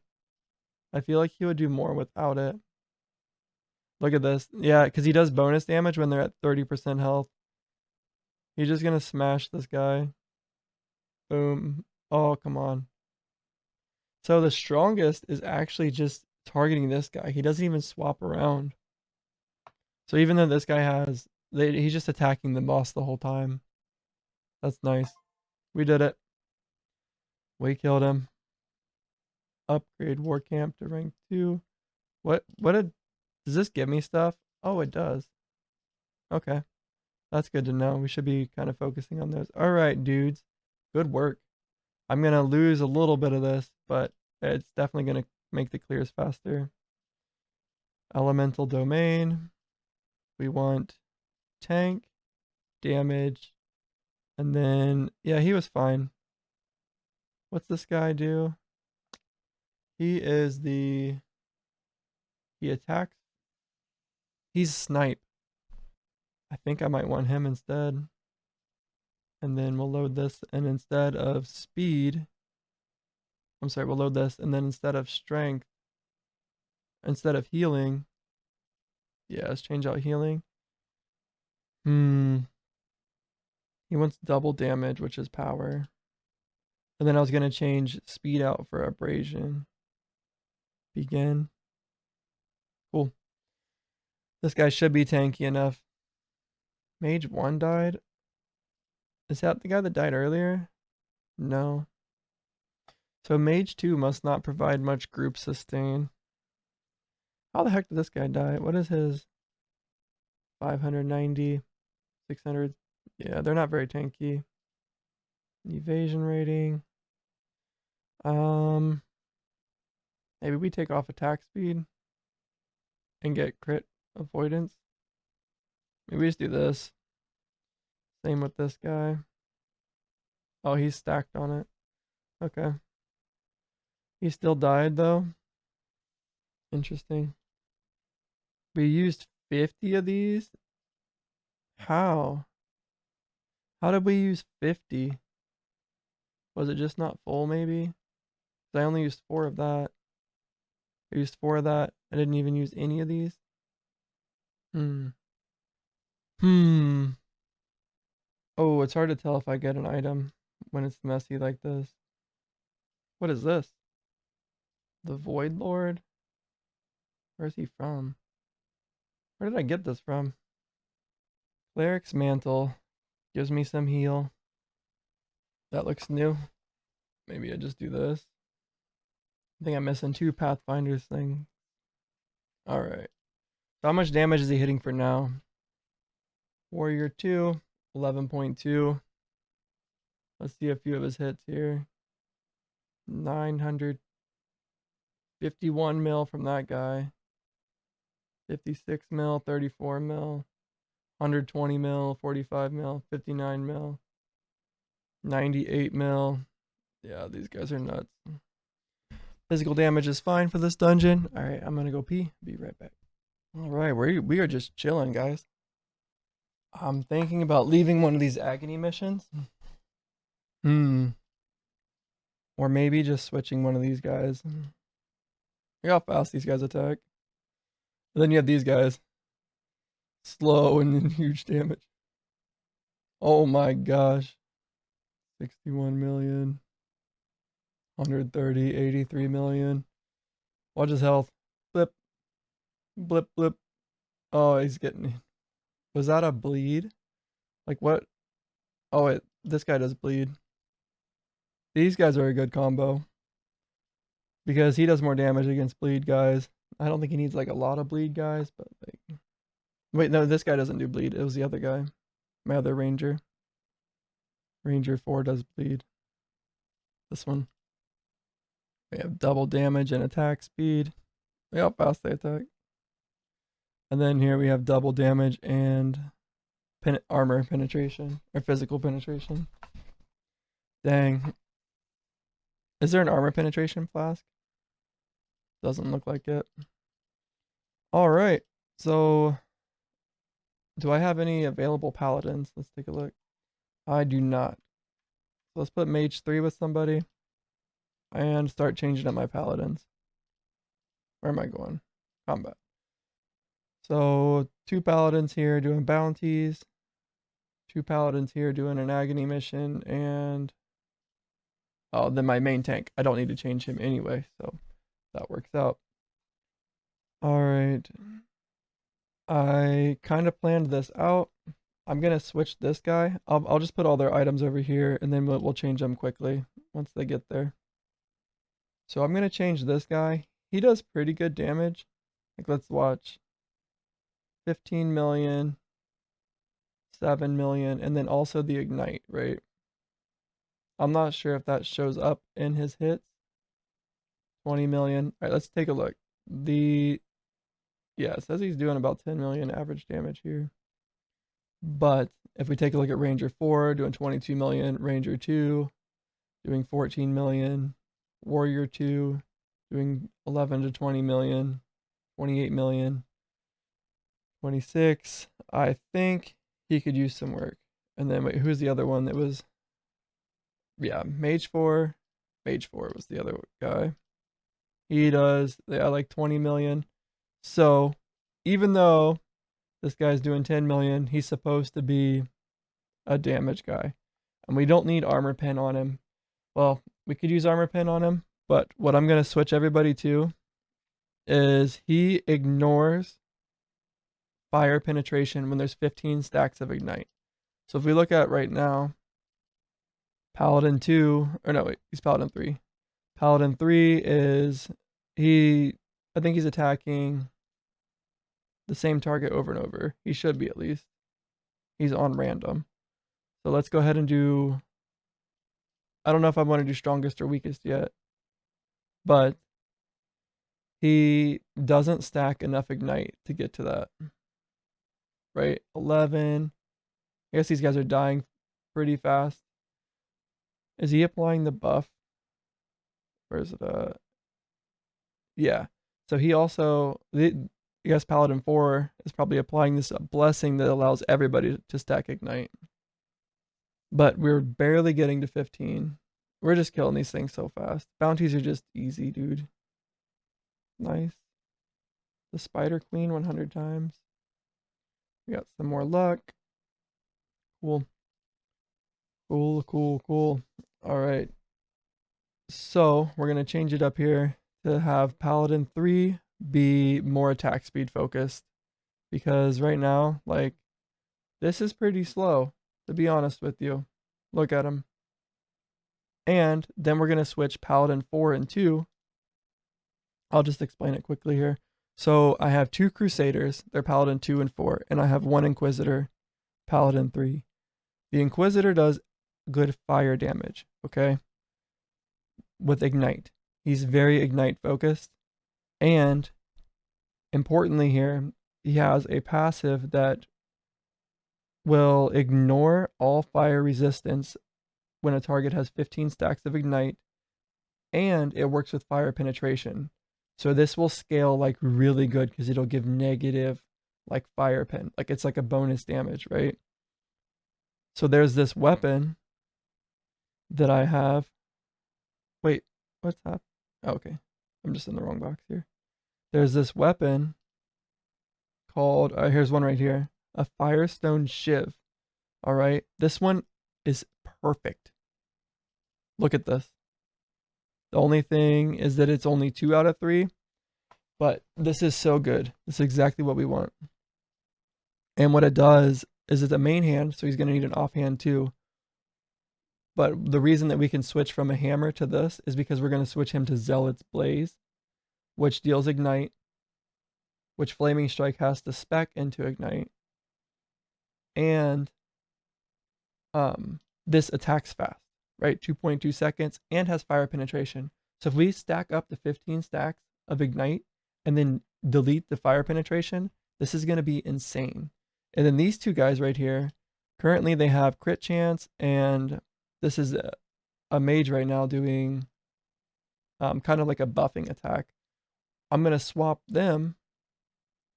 I feel like he would do more without it. Look at this. Yeah, because he does bonus damage when they're at 30% health. He's just going to smash this guy. Boom. Oh, come on. So the strongest is actually just targeting this guy. He doesn't even swap around. So even though this guy has, he's just attacking the boss the whole time. That's nice. We did it. We killed him. Upgrade War Camp to rank 2. What does this give me stuff? Oh, it does. Okay. That's good to know. We should be kind of focusing on those. All right, dudes. Good work. I'm going to lose a little bit of this, but it's definitely going to make the clears faster. Elemental Domain. We want tank, damage, and then, yeah, he was fine. What's this guy do? He attacks. He's snipe. I think I might want him instead. And then we'll load this, and instead of speed, I'm sorry, we'll load this, and then instead of strength, instead of healing, yeah, let's change out healing. He wants double damage, which is power. And then I was going to change speed out for abrasion. Begin. Cool. This guy should be tanky enough. Mage 1 died. Is that the guy that died earlier? No. So Mage 2 must not provide much group sustain. How the heck did this guy die? What is his? 590, 600. Yeah, they're not very tanky. Evasion rating. Maybe we take off attack speed and get crit avoidance. Maybe we just do this. Same with this guy. Oh, he's stacked on it. Okay. He still died though. Interesting. We used 50 of these? How? How did we use 50? Was it just not full maybe? 'Cause I only used 4 of that. I used 4 of that. I didn't even use any of these. Oh, it's hard to tell if I get an item when it's messy like this. What is this? The Void Lord? Where's he from? Where did I get this from? Cleric's Mantle. Gives me some heal. That looks new. Maybe I just do this. I think I'm missing 2 Pathfinders things. Alright. So how much damage is he hitting for now? Warrior 2, 11.2. Let's see a few of his hits here. 951 mil from that guy. 56 mil, 34 mil. 120 mil, 45 mil, 59 mil. 98 mil. Yeah, these guys are nuts. Physical damage is fine for this dungeon. Alright, I'm gonna go pee. Be right back. Alright, we are just chilling, guys. I'm thinking about leaving one of these agony missions. Or maybe just switching one of these guys. Look how fast these guys attack. And then you have these guys. Slow and then huge damage. Oh my gosh. 61 million. 130, 83 million. Watch his health. Blip, blip, blip. Oh, he's getting. Was that a bleed? Like what? Oh, wait. This guy does bleed. These guys are a good combo because he does more damage against bleed guys. I don't think he needs like a lot of bleed guys, but like. Wait, no, this guy doesn't do bleed. It was the other guy. My other ranger. Ranger 4 does bleed. This one. We have double damage and attack speed. Look how fast they attack. And then here we have double damage and armor penetration or physical penetration. Dang. Is there an armor penetration flask? Doesn't look like it. All right. So, do I have any available paladins? Let's take a look. I do not. So let's put mage 3 with somebody and start changing up my paladins. Where am I going? Combat. So 2 paladins here doing bounties. 2 paladins here doing an agony mission, and oh, then my main tank. I don't need to change him anyway, so that works out. All right. I kind of planned this out. I'm gonna switch this guy. I'll just put all their items over here, and then we'll change them quickly once they get there. So I'm gonna change this guy. He does pretty good damage. Like, let's watch. 15 million, 7 million, and then also the ignite, right? I'm not sure if that shows up in his hits. 20 million. All right, let's take a look. Yeah, it says he's doing about 10 million average damage here. But if we take a look at Ranger 4, doing 22 million, Ranger 2, doing 14 million, Warrior 2, doing 11 to 20 million, 28 million, 26. I think he could use some work. And then, wait, who's the other one that was? Yeah, Mage 4. Mage 4 was the other guy. He does, yeah, like 20 million. So, even though this guy's doing 10 million, he's supposed to be a damage guy. And we don't need armor pen on him. Well, we could use armor pen on him, but what I'm going to switch everybody to is he ignores fire penetration when there's 15 stacks of ignite. So if we look at right now, Paladin 2, or no, wait, he's Paladin 3. Paladin 3 is, I think he's attacking the same target over and over. He should be at least. He's on random. So let's go ahead and do, I don't know if I want to do strongest or weakest yet, but he doesn't stack enough ignite to get to that. Right? 11. I guess these guys are dying pretty fast. Is he applying the buff? Where is it? Yeah. So he also, I guess Paladin 4 is probably applying this blessing that allows everybody to stack ignite. But we're barely getting to 15. We're just killing these things so fast. Bounties are just easy, dude. Nice. The Spider Queen 100 times. We got some more luck. Cool. Cool, cool, cool. All right. So we're going to change it up here to have Paladin 3 be more attack speed focused. Because right now, like, this is pretty slow, to be honest with you. Look at him. And then we're going to switch Paladin 4 and 2. I'll just explain it quickly here. So I have 2 Crusaders, they're Paladin 2 and 4, and I have 1 Inquisitor, Paladin 3. The Inquisitor does good fire damage, okay? With Ignite. He's very Ignite focused. And importantly here, he has a passive that will ignore all fire resistance when a target has 15 stacks of Ignite, and it works with fire penetration. So this will scale like really good because it'll give negative like fire pen. Like it's like a bonus damage, right? So there's this weapon that I have. Wait, what's happening? Oh, okay. I'm just in the wrong box here. There's this weapon called, here's one right here, a Firestone Shiv. All right. This one is perfect. Look at this. The only thing is that it's only 2 out of 3, but this is so good. This is exactly what we want. And what it does is it's a main hand, so he's going to need an offhand too. But the reason that we can switch from a hammer to this is because we're going to switch him to Zealot's Blaze, which deals ignite, which Flaming Strike has to spec into ignite. And this attacks fast, right? 2.2 seconds and has fire penetration. So if we stack up to 15 stacks of ignite and then delete the fire penetration, this is going to be insane. And then these two guys right here, currently they have crit chance, and this is a mage right now doing kind of like a buffing attack. I'm going to swap them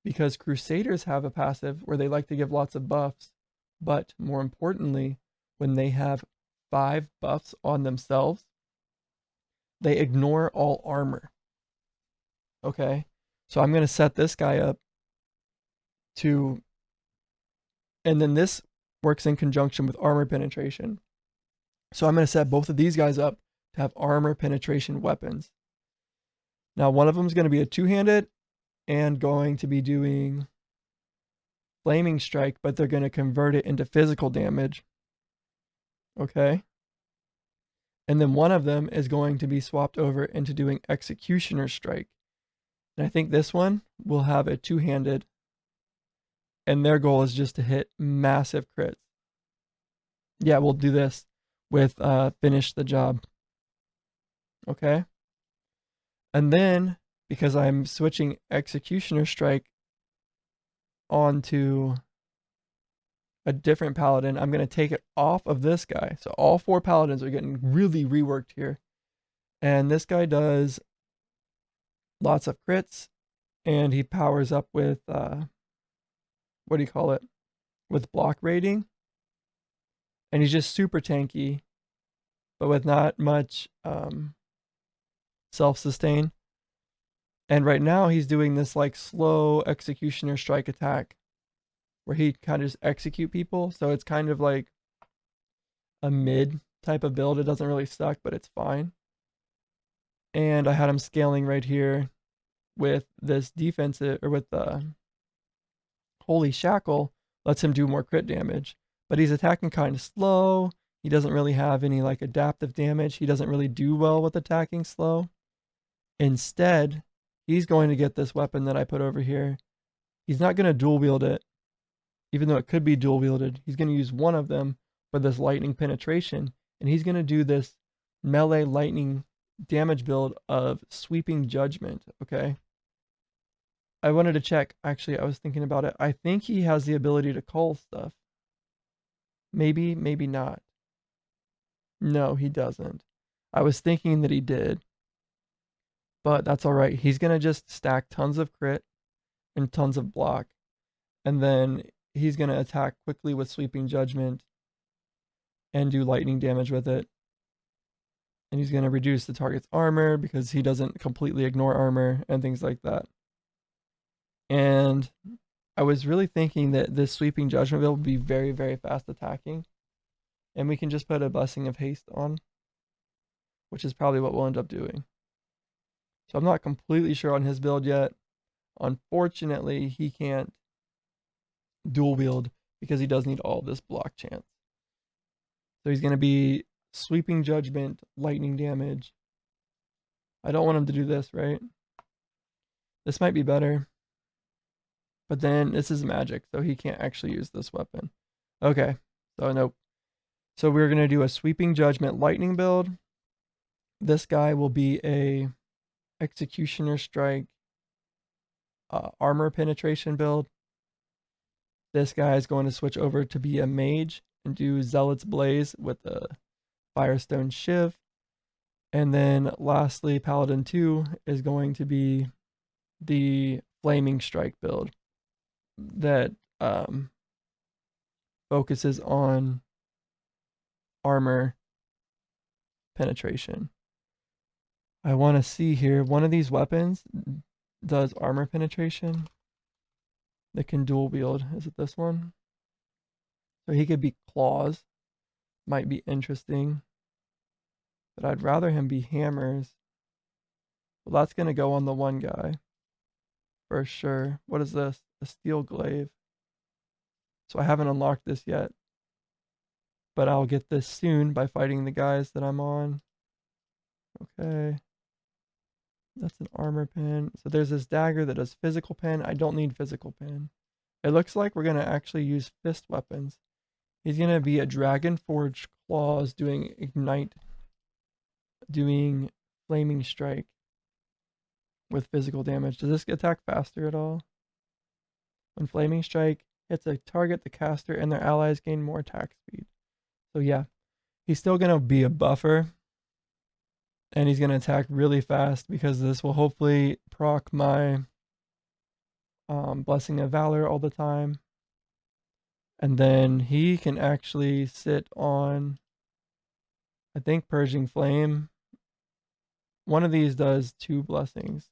because Crusaders have a passive where they like to give lots of buffs, but more importantly, when they have 5 buffs on themselves, they ignore all armor. Okay, so I'm going to set this guy up to, and then this works in conjunction with armor penetration. So I'm going to set both of these guys up to have armor penetration weapons. Now, one of them is going to be a 2-handed and going to be doing Flaming Strike, but they're going to convert it into physical damage. Okay. And then one of them is going to be swapped over into doing Executioner Strike. And I think this one will have a 2-handed, and their goal is just to hit massive crits. Yeah, we'll do this with finish the job. Okay. And then, because I'm switching Executioner Strike onto a different paladin, I'm going to take it off of this guy. So all 4 paladins are getting really reworked here. And this guy does lots of crits, and he powers up with, what do you call it? With block rating. And he's just super tanky, but with not much self-sustain. And right now he's doing this like slow Executioner Strike attack where he kind of just execute people. So it's kind of like a mid type of build. It doesn't really suck, but it's fine. And I had him scaling right here with this defensive, or with the Holy Shackle, lets him do more crit damage. But he's attacking kind of slow. He doesn't really have any like adaptive damage. He doesn't really do well with attacking slow. Instead, he's going to get this weapon that I put over here. He's not going to dual wield it, even though it could be dual wielded. He's going to use one of them for this lightning penetration, and he's going to do this melee lightning damage build of Sweeping Judgment, okay? I wanted to check, actually, I was thinking about it. I think he has the ability to call stuff. Maybe, maybe not. No, he doesn't. I was thinking that he did, but that's all right. He's going to just stack tons of crit and tons of block, and then he's going to attack quickly with Sweeping Judgment and do lightning damage with it. And he's going to reduce the target's armor because he doesn't completely ignore armor and things like that. And I was really thinking that this Sweeping Judgment build would be very, very fast attacking. And we can just put a Blessing of Haste on, which is probably what we'll end up doing. So I'm not completely sure on his build yet. Unfortunately, he can't dual wield because he does need all this block chance. So he's going to be Sweeping Judgment, lightning damage. I don't want him to do this, right? This might be better. But then this is magic, so he can't actually use this weapon. Okay, so nope. So we're going to do a Sweeping Judgment lightning build. This guy will be a Executioner Strike armor penetration build. This guy is going to switch over to be a mage and do Zealot's Blaze with the Firestone Shiv. And then lastly, Paladin 2 is going to be the Flaming Strike build that focuses on armor penetration. I want to see here, one of these weapons does armor penetration that can dual wield. Is it this one? So he could be claws. Might be interesting. But I'd rather him be hammers. Well, that's going to go on the one guy. For sure. What is this? A steel glaive. So I haven't unlocked this yet. But I'll get this soon by fighting the guys that I'm on. Okay. That's an armor pen. So there's this dagger that does physical pen. I don't need physical pen. It looks like we're going to actually use fist weapons. He's going to be a dragon forged claws doing ignite, doing flaming strike with physical damage. Does this attack faster at all? When flaming strike hits a target, the caster and their allies gain more attack speed. So yeah, he's still going to be a buffer. And he's going to attack really fast because this will hopefully proc my Blessing of Valor all the time. And then he can actually sit on, I think, Purging Flame. One of these does 2 blessings.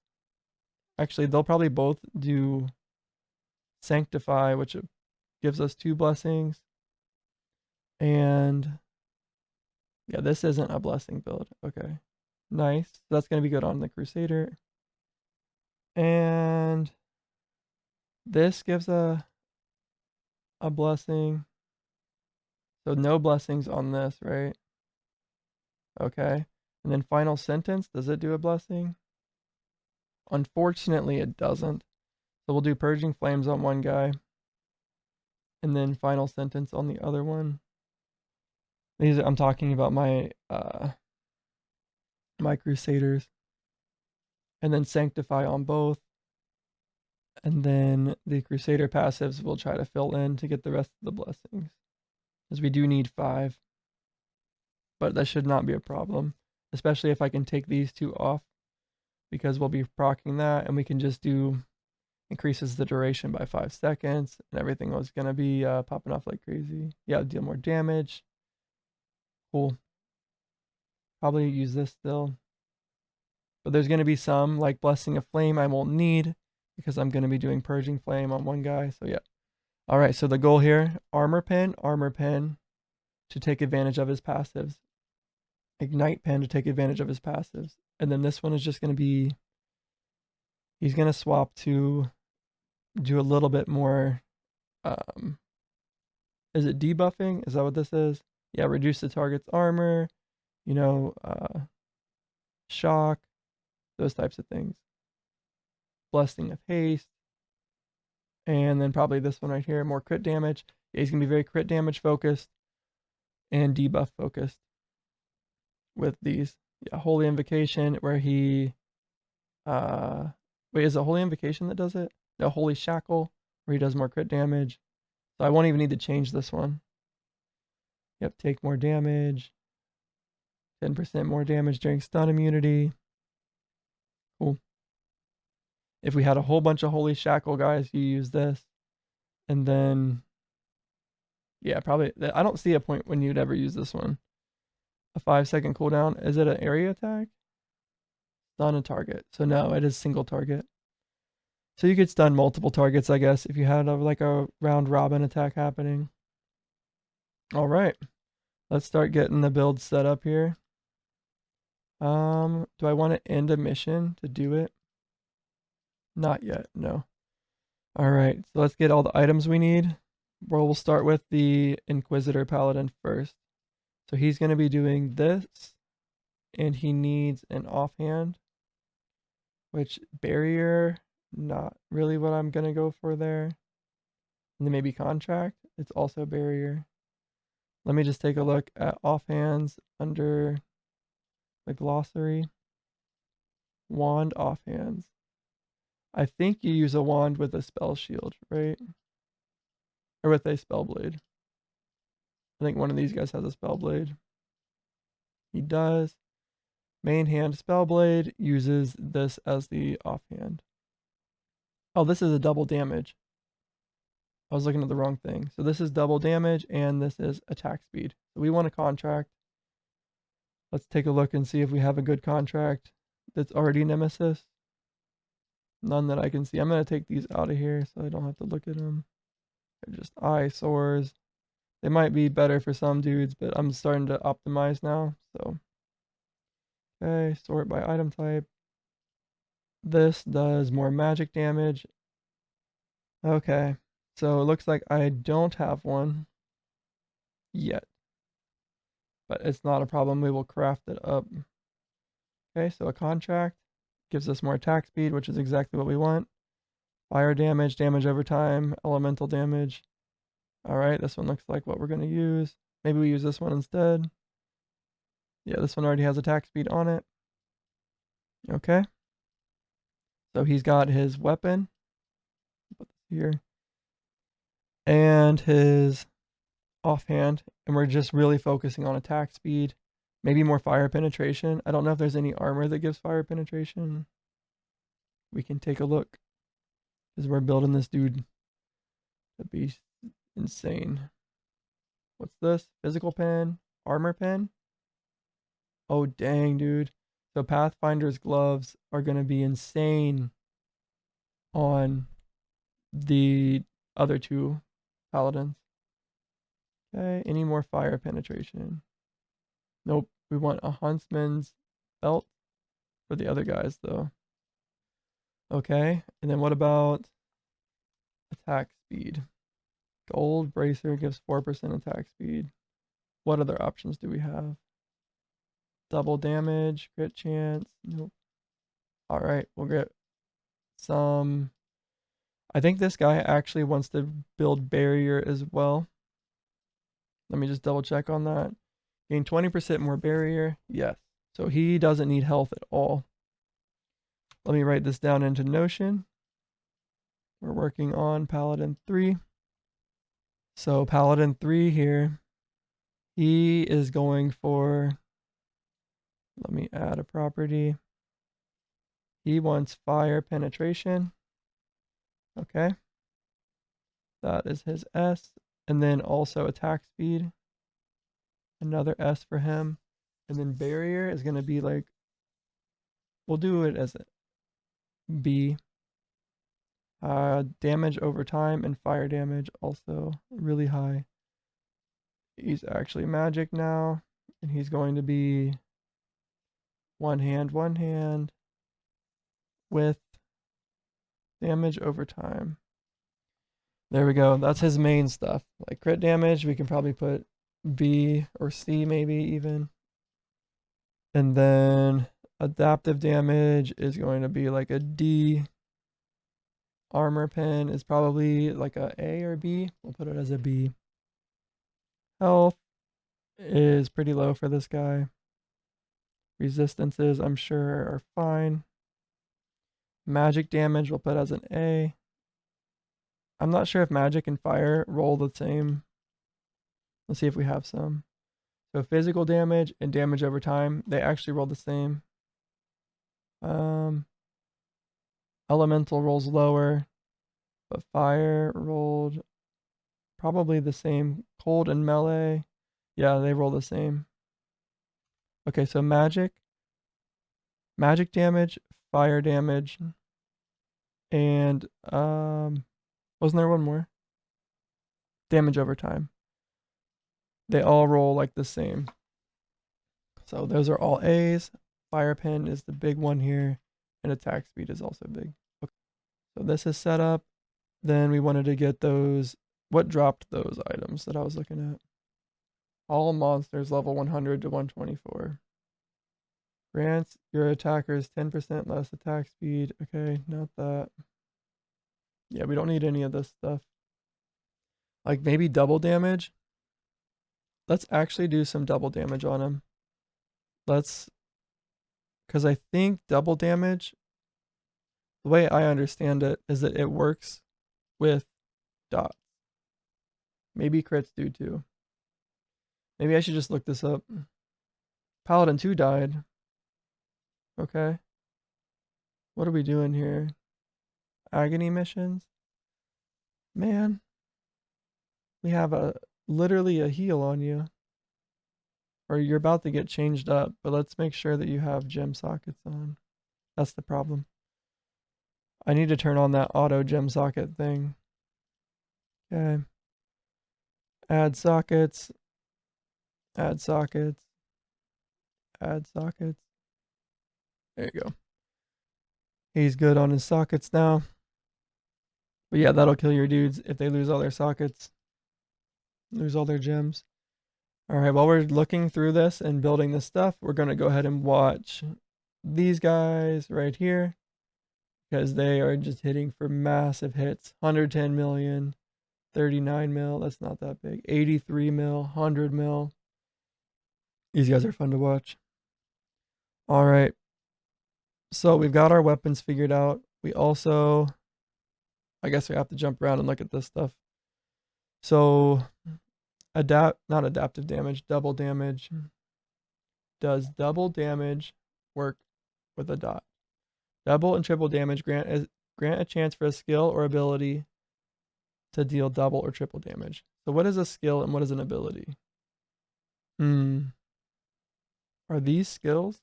Actually, they'll probably both do Sanctify, which gives us 2 blessings. And yeah, this isn't a blessing build. Okay. Nice. So that's going to be good on the Crusader. And this gives a blessing. So no blessings on this, right? Okay. And then Final Sentence, does it do a blessing? Unfortunately, it doesn't. So we'll do Purging Flames on one guy. And then Final Sentence on the other one. I'm talking about my my Crusaders. And then Sanctify on both. And then the Crusader passives we'll try to fill in to get the rest of the blessings. Because we do need 5. But that should not be a problem. Especially if I can take these 2 off. Because we'll be proccing that. And we can just do increases the duration by 5 seconds. And everything was going to be popping off like crazy. Yeah, deal more damage. Cool. Probably use this still. But there's going to be some, like Blessing of Flame, I won't need. Because I'm going to be doing Purging Flame on one guy. So yeah. Alright, so the goal here, armor pen, to take advantage of his passives. Ignite pen to take advantage of his passives. And then this one is just going to be, he's going to swap to do a little bit more, is it debuffing? Is that what this is? Yeah, reduce the target's armor, shock, those types of things. Blessing of Haste. And then probably this one right here, more crit damage. Yeah, he's going to be very crit damage focused and debuff focused with these. Yeah, Holy Invocation, where he, wait, is it Holy Invocation that does it? No, Holy Shackle, where he does more crit damage. So I won't even need to change this one. Yep, take more damage. 10% more damage during stun immunity. Cool. If we had a whole bunch of Holy Shackle guys, you use this. And then, yeah, probably, I don't see a point when you'd ever use this one. A 5-second cooldown. Is it an area attack? Stun a target. So no, it is single target. So you could stun multiple targets, I guess, if you had like a round robin attack happening. All right. Let's start getting the build set up here. Do I want to end a mission to do it? Not yet, no. All right, so let's get all the items we need. Well, we'll start with the Inquisitor Paladin first. So he's going to be doing this, and he needs an offhand, which barrier, not really what I'm going to go for there. And then maybe contract, it's also barrier. Let me just take a look at offhands under the glossary. Wand offhands. I think you use a wand with a spell shield, right? Or with a spell blade. I think one of these guys has a spell blade. He does. Main hand spell blade uses this as the offhand. Oh, this is a double damage. I was looking at the wrong thing. So this is double damage and this is attack speed. So we want a contract. Let's take a look and see if we have a good contract that's already Nemesis. None that I can see. I'm going to take these out of here so I don't have to look at them. They're just eyesores. They might be better for some dudes, but I'm starting to optimize now. So, okay, sort by item type. This does more magic damage. Okay, so it looks like I don't have one yet, but it's not a problem. We will craft it up. Okay, so a contract gives us more attack speed, which is exactly what we want. Fire damage, damage over time, elemental damage. All right, this one looks like what we're going to use. Maybe we use this one instead. Yeah, this one already has attack speed on it. Okay. So he's got his weapon. Put this here. And his offhand. And we're just really focusing on attack speed. Maybe more fire penetration. I don't know if there's any armor that gives fire penetration. We can take a look. Because we're building this dude to be insane. What's this? Physical pen? Armor pen? Oh, dang, dude. So Pathfinder's gloves are going to be insane on the other two paladins. Okay, any more fire penetration? Nope. We want a huntsman's belt for the other guys, though. Okay, and then what about attack speed? Gold bracer gives 4% attack speed. What other options do we have? Double damage, crit chance. Nope. All right, we'll get some. I think this guy actually wants to build barrier as well. Let me just double check on that. Gain 20% more barrier. Yes. So he doesn't need health at all. Let me write this down into Notion. We're working on Paladin 3. So Paladin 3 here, he is going for, let me add a property. He wants fire penetration. Okay. That is his S. And then also attack speed. Another S for him. And then barrier is going to be like, we'll do it as a B. Damage over time and fire damage also really high. He's actually magic now. And he's going to be one hand with damage over time. There we go. That's his main stuff. Like crit damage, we can probably put B or C maybe even. And then adaptive damage is going to be like a D. Armor pen is probably like a A or B. We'll put it as a B. Health is pretty low for this guy. Resistances, I'm sure, are fine. Magic damage we'll put as an A. I'm not sure if magic and fire roll the same. Let's see if we have some. So physical damage and damage over time, they actually roll the same. Elemental rolls lower, but fire rolled probably the same. Cold and melee, yeah, they roll the same. Okay, so magic damage, fire damage, and wasn't there one more? Damage over time. They all roll like the same. So those are all A's. Fire pen is the big one here, and attack speed is also big. Okay. So this is set up. Then we wanted to get those. What dropped those items that I was looking at? All monsters level 100 to 124. Grants your attackers 10% less attack speed. Okay, not that. Yeah, we don't need any of this stuff. Like maybe double damage. Let's actually do some double damage on him. Because I think double damage, the way I understand it, is that it works with dots. Maybe crits do too. Maybe I should just look this up. Paladin 2 died. Okay. What are we doing here? Agony missions? Man. We have literally a heal on you. Or you're about to get changed up, but let's make sure that you have gem sockets on. That's the problem. I need to turn on that auto gem socket thing. Okay. Add sockets. Add sockets. Add sockets. There you go. He's good on his sockets now. But yeah, that'll kill your dudes if they lose all their sockets. Lose all their gems. Alright, while we're looking through this and building this stuff, we're going to go ahead and watch these guys right here. Because they are just hitting for massive hits. 110 million. 39 mil. That's not that big. 83 mil. 100 mil. These guys are fun to watch. Alright. So we've got our weapons figured out. We also... I guess we have to jump around and look at this stuff. So... not adaptive damage, double damage. Does double damage work with a dot? Double and triple damage grant a chance for a skill or ability to deal double or triple damage. So what is a skill and what is an ability? Are these skills?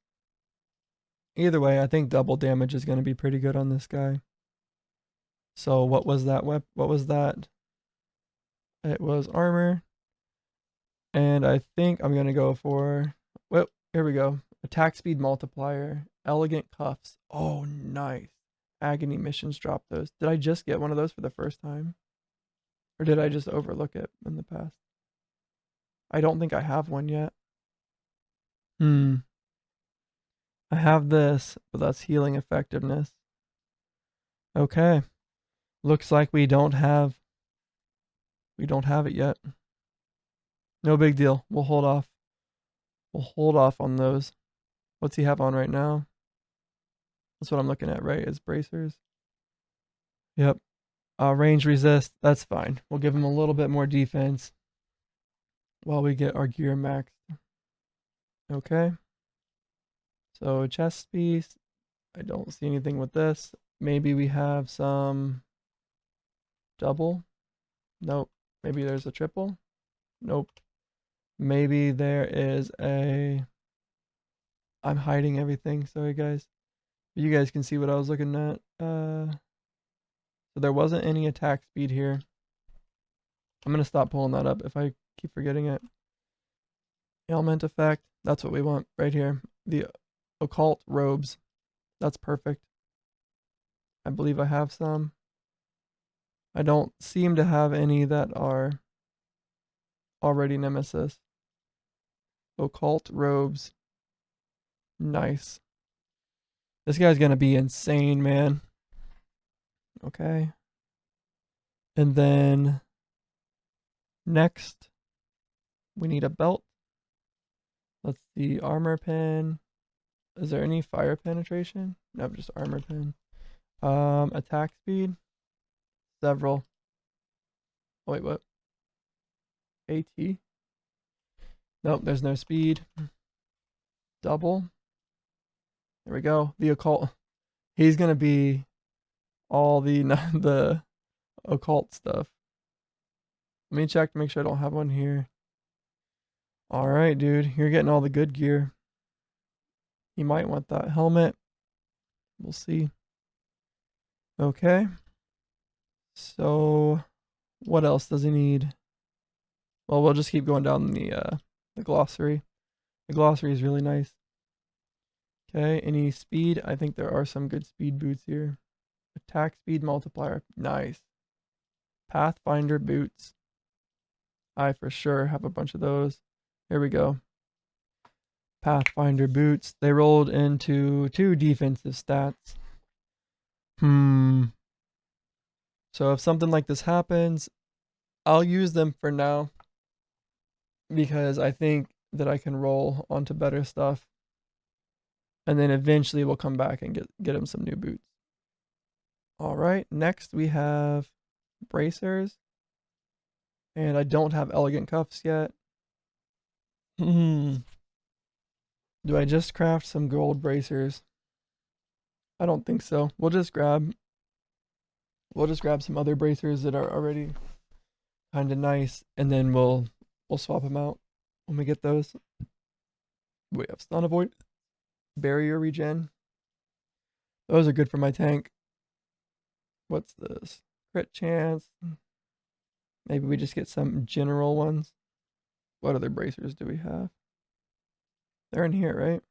Either way, I think double damage is going to be pretty good on this guy. So what was that? What was that? It was armor. And I think I'm going to go for... Well, here we go. Attack speed multiplier. Elegant cuffs. Oh, nice. Agony missions drop those. Did I just get one of those for the first time? Or did I just overlook it in the past? I don't think I have one yet. I have this, but that's healing effectiveness. Okay. Looks like we don't have it yet. No big deal. We'll hold off. We'll hold off on those. What's he have on right now? That's what I'm looking at, right? Is bracers. Yep. Range resist. That's fine. We'll give him a little bit more defense while we get our gear maxed. Okay. So chest piece. I don't see anything with this. Maybe we have some double. Nope. Maybe there's a triple. Nope. Maybe there is a... I'm hiding everything. Sorry, guys. You guys can see what I was looking at. So there wasn't any attack speed here. I'm going to stop pulling that up if I keep forgetting it. Ailment effect. That's what we want right here. The occult robes. That's perfect. I believe I have some. I don't seem to have any that are already nemesis. Occult robes. Nice. This guy's gonna be insane, man. Okay. And then next, we need a belt. Let's see, armor pen. Is there any fire penetration? No, just armor pen. Attack speed. Several. Oh, wait, what? AT? Nope, there's no speed. Double. There we go. The occult. He's gonna be all the occult stuff. Let me check to make sure I don't have one here. All right, dude. You're getting all the good gear. You might want that helmet. We'll see. Okay. So, what else does he need? Well, we'll just keep going down the glossary. The glossary is really nice. Okay, any speed? I think there are some good speed boots here. Attack speed multiplier. Nice. Pathfinder boots. I for sure have a bunch of those. Here we go. Pathfinder boots. They rolled into 2 defensive stats. So if something like this happens, I'll use them for now. Because I think that I can roll onto better stuff. And then eventually we'll come back and get him some new boots. Alright, next we have bracers. And I don't have elegant cuffs yet. Do I just craft some gold bracers? I don't think so. We'll just grab some other bracers that are already kind of nice, and then we'll swap them out when we get those. We have stun avoid, barrier regen. Those are good for my tank. What's this? Crit chance. Maybe we just get some general ones. What other bracers do we have? They're in here, right?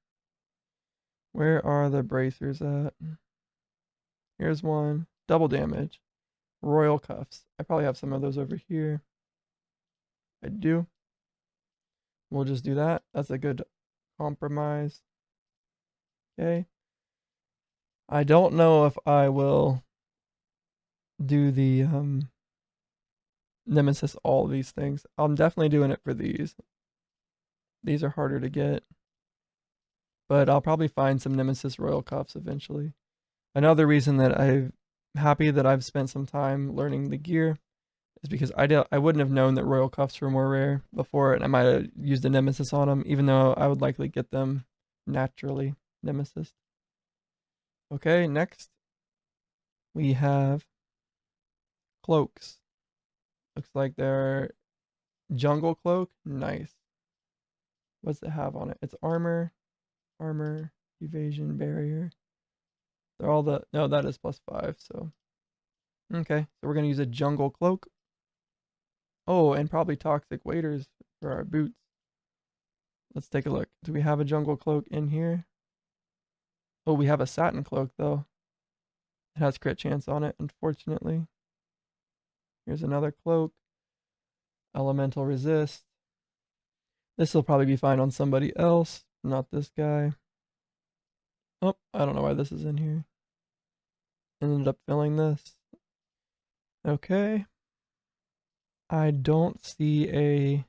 Where are the bracers at? Here's one. Double damage. Royal cuffs. I probably have some of those over here. I do. We'll just do that. That's a good compromise. Okay. I don't know if I will do the Nemesis all these things. I'm definitely doing it for these. These are harder to get. But I'll probably find some Nemesis Royal Cuffs eventually. Another reason that I'm happy that I've spent some time learning the gear is because I wouldn't have known that Royal Cuffs were more rare before, and I might have used a Nemesis on them, even though I would likely get them naturally. Nemesis. Okay, next we have cloaks. Looks like they're jungle cloak. Nice. What's it have on it? It's armor, evasion, barrier. They're all no, that is +5, so. Okay, so we're gonna use a jungle cloak. Oh, and probably toxic waders for our boots. Let's take a look. Do we have a jungle cloak in here? Oh, we have a satin cloak though. It has crit chance on it, unfortunately. Here's another cloak. Elemental resist. This will probably be fine on somebody else, not this guy. Oh, I don't know why this is in here. Ended up filling this. Okay. I don't see a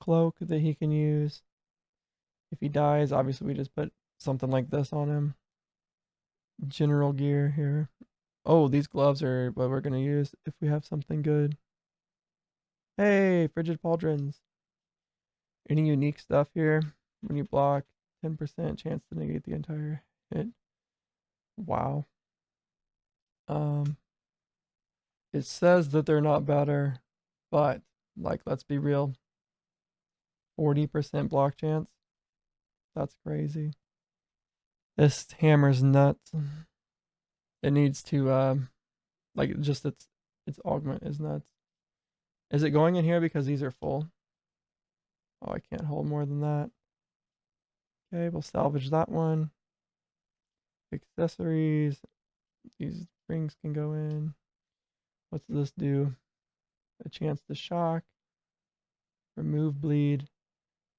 cloak that he can use. If he dies, obviously we just put something like this on him. General gear here. Oh, these gloves are what we're going to use if we have something good. Hey, frigid pauldrons. Any unique stuff here? When you block, 10% chance to negate the entire hit. Wow. It says that they're not better, but like, let's be real. 40% block chance. That's crazy. This hammer's nuts. It needs to like just its augment is nuts. Is it going in here because these are full? Oh, I can't hold more than that. Okay, we'll salvage that one. Accessories. These rings can go in. What's this do? A chance to shock, remove bleed,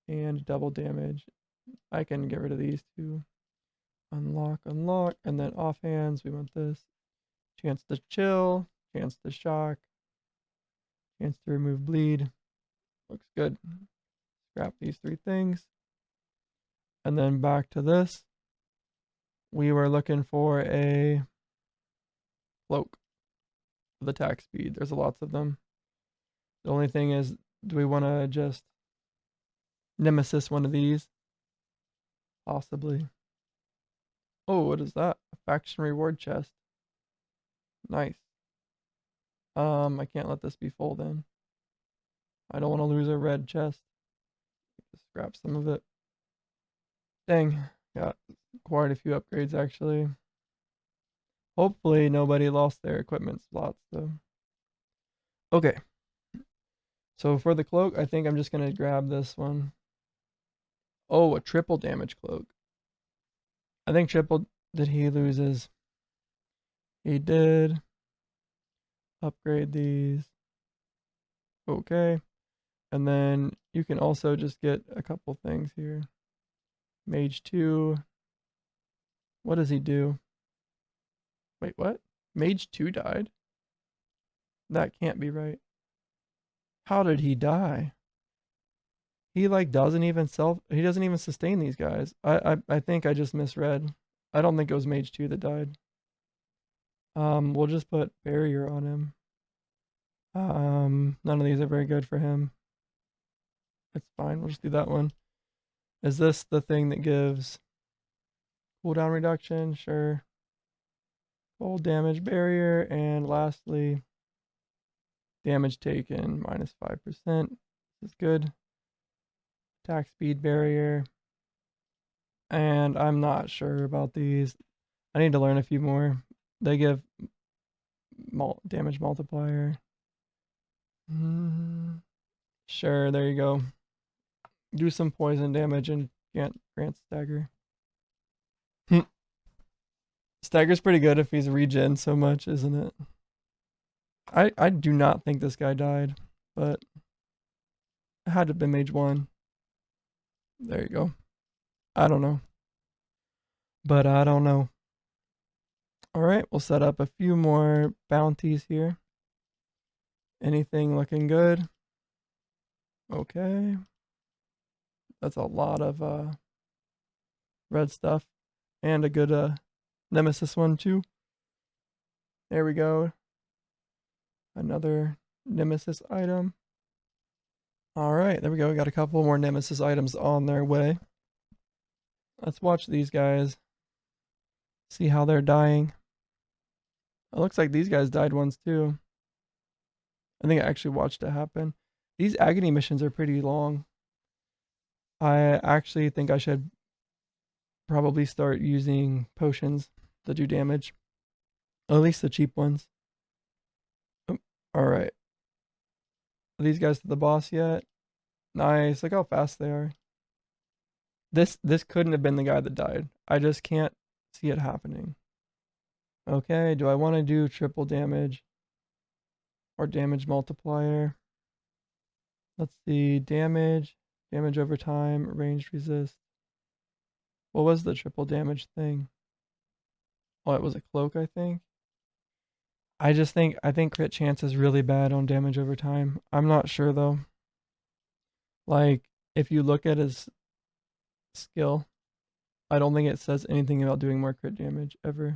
and double damage. I can get rid of these two. Unlock, and then offhands, we want this. Chance to chill, chance to shock, chance to remove bleed. Looks good. Scrap these 3 things. And then back to this. We were looking for a cloak with attack speed. There's lots of them. The only thing is, do we want to just Nemesis one of these? Possibly. Oh, what is that? A faction reward chest. Nice. I can't let this be full then. I don't want to lose a red chest. Just scrap some of it. Dang, got quite a few upgrades actually. Hopefully nobody lost their equipment slots though. Okay. So for the cloak, I think I'm just gonna grab this one. Oh, a triple damage cloak. I think triple, did he loses? He did. Upgrade these. Okay. And then you can also just get a couple things here. Mage 2. What does he do? Wait, what? Mage 2 died? That can't be right. How did he die? He like doesn't even he doesn't even sustain these guys. I think I just misread. I don't think it was Mage 2 that died. We'll just put barrier on him. None of these are very good for him. It's fine, we'll just do that one. Is this the thing that gives cooldown reduction? Sure. Cold damage barrier, and lastly, damage taken -5%. This is good. Attack speed barrier. And I'm not sure about these. I need to learn a few more. They give damage multiplier. Sure, there you go. Do some poison damage and grant stagger. Stagger's pretty good if he's regen so much, isn't it? I do not think this guy died, but it had to have been mage 1. There you go. I don't know. But I don't know. Alright, we'll set up a few more bounties here. Anything looking good? Okay. That's a lot of red stuff. And a good nemesis one too. There we go. Another nemesis item. Alright, there we go. We got a couple more nemesis items on their way. Let's watch these guys. See how they're dying. It looks like these guys died once too. I think I actually watched it happen. These agony missions are pretty long. I actually think I should probably start using potions that do damage. At least the cheap ones. Alright. Are these guys to the boss yet? Nice. Look how fast they are. This couldn't have been the guy that died. I just can't see it happening. Okay, do I want to do triple damage? Or damage multiplier? Let's see. Damage over time, ranged resist. What was the triple damage thing? Oh, it was a cloak, I think. I think crit chance is really bad on damage over time. I'm not sure though. Like, if you look at his skill, I don't think it says anything about doing more crit damage ever.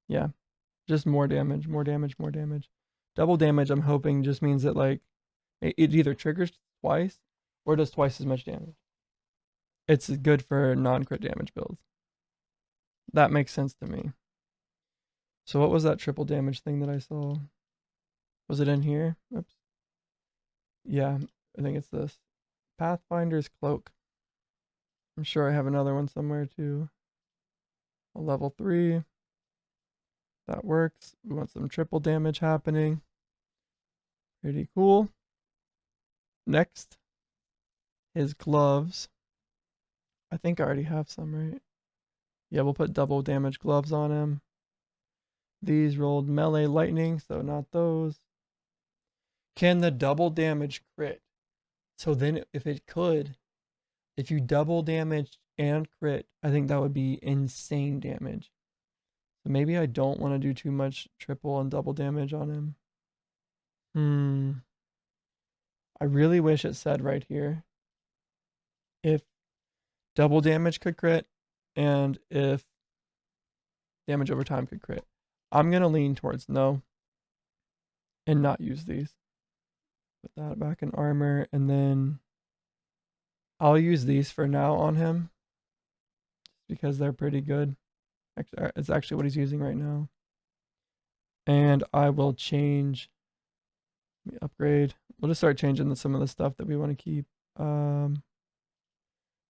Yeah. Just more damage, more damage, more damage. Double damage, I'm hoping, just means that like it either triggers twice or does twice as much damage. It's good for non-crit damage builds. That makes sense to me. So what was that triple damage thing that I saw? Was it in here? Oops. Yeah, I think it's this. Pathfinder's Cloak. I'm sure I have another one somewhere too. A level 3. That works. We want some triple damage happening. Pretty cool. Next, his gloves. I think I already have some, right? Yeah, we'll put double damage gloves on him. These rolled melee lightning, so not those. Can the double damage crit? So then if it could, if you double damage and crit, I think that would be insane damage. So maybe I don't want to do too much triple and double damage on him. I really wish it said right here if double damage could crit and if damage over time could crit. I'm going to lean towards no and not use these. Put that back in armor, and then I'll use these for now on him because they're pretty good. Actually, it's actually what he's using right now. And I will change, let me upgrade. We'll just start changing some of the stuff that we want to keep.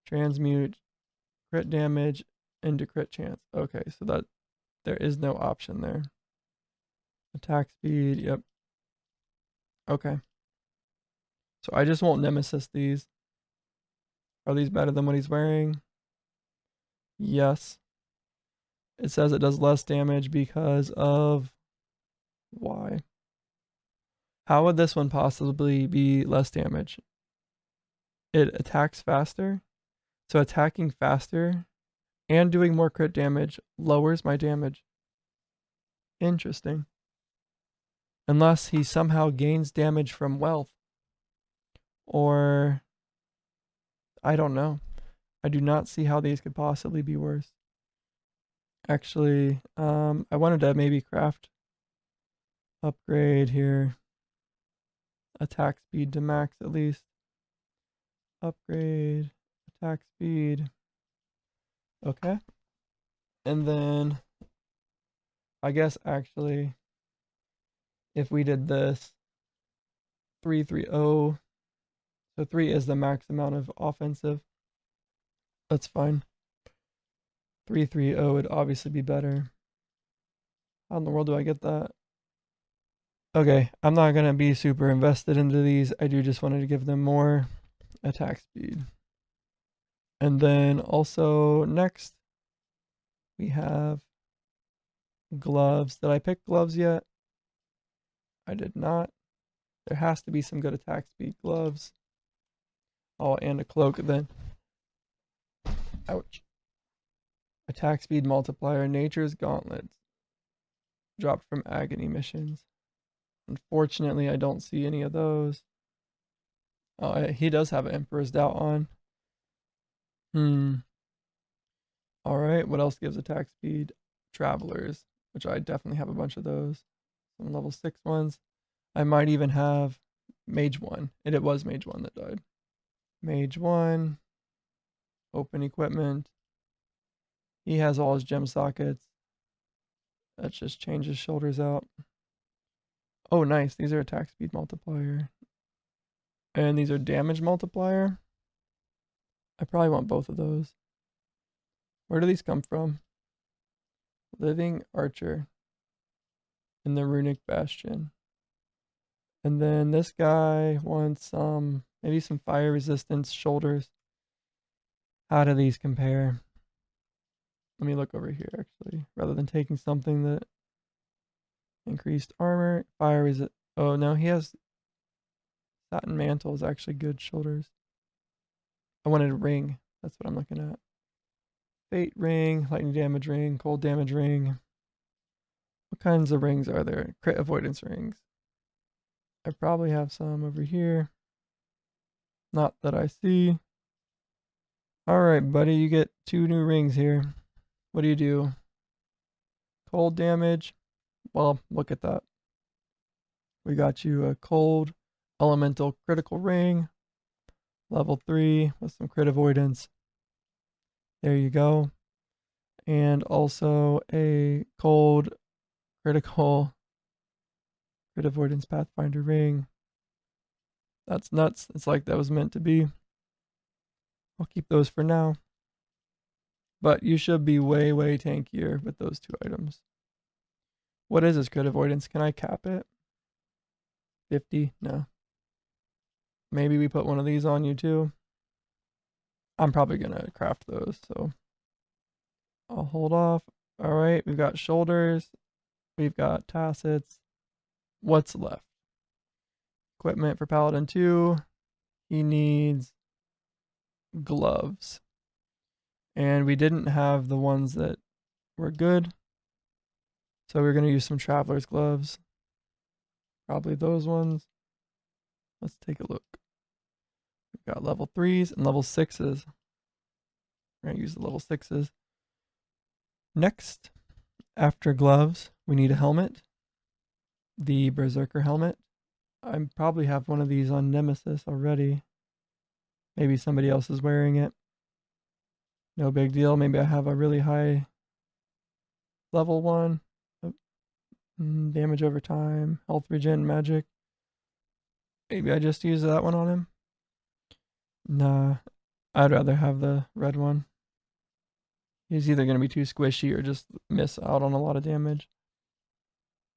Transmute crit damage into crit chance. Okay, so that there is no option there. Attack speed, yep. Okay. So I just won't nemesis these. Are these better than what he's wearing? Yes. It says it does less damage because of why? How would this one possibly be less damage? It attacks faster. So attacking faster and doing more crit damage lowers my damage. Interesting. Unless he somehow gains damage from wealth. Or I don't know. I do not see how these could possibly be worse. Actually, I wanted to maybe craft upgrade here. Attack speed to max at least. Upgrade attack speed. Okay. And then I guess actually if we did this 330, so 3 is the max amount of offensive. That's fine. 330 would obviously be better. How in the world do I get that? Okay, I'm not going to be super invested into these. I do just wanted to give them more attack speed. And then also next, we have gloves. Did I pick gloves yet? I did not. There has to be some good attack speed gloves. Oh, and a cloak then. Ouch. Attack speed multiplier, Nature's Gauntlets. Dropped from Agony missions. Unfortunately, I don't see any of those. Oh, he does have Emperor's Doubt on. Alright, what else gives attack speed? Travelers, which I definitely have a bunch of those. Some level 6 ones. I might even have Mage 1. And it was Mage 1 that died. Mage 1. Open equipment. He has all his gem sockets. That just changes shoulders out. Oh, nice. These are attack speed multiplier. And these are damage multiplier. I probably want both of those. Where do these come from? Living Archer. And the Runic Bastion. And then this guy wants maybe some fire resistance shoulders. How do these compare? Let me look over here actually. Rather than taking something that increased armor, fire resist. Oh no, he has satin mantle is actually good shoulders. I wanted a ring. That's what I'm looking at. Fate ring, lightning damage ring, cold damage ring. What kinds of rings are there? Crit avoidance rings. I probably have some over here. Not that I see. Alright, buddy, you get 2 new rings here. What do you do? Cold damage. Well, look at that. We got you a cold elemental critical ring. Level 3 with some crit avoidance. There you go. And also a cold critical crit avoidance pathfinder ring. That's nuts. It's like that was meant to be. I'll keep those for now. But you should be way, way tankier with those 2 items. What is this crit avoidance? Can I cap it? 50? No. Maybe we put one of these on you too. I'm probably going to craft those, so I'll hold off. All right, we've got shoulders. We've got tassets. What's left? Equipment for Paladin 2. He needs gloves. And we didn't have the ones that were good. So we're going to use some traveler's gloves. Probably those ones. Let's take a look. We've got level 3s and level 6s. We're going to use the level 6s. Next, after gloves, we need a helmet. The Berserker helmet. I probably have one of these on Nemesis already. Maybe somebody else is wearing it. No big deal. Maybe I have a really high level one. Damage over time, health regen, magic. Maybe I just use that one on him. Nah, I'd rather have the red one. He's either going to be too squishy or just miss out on a lot of damage.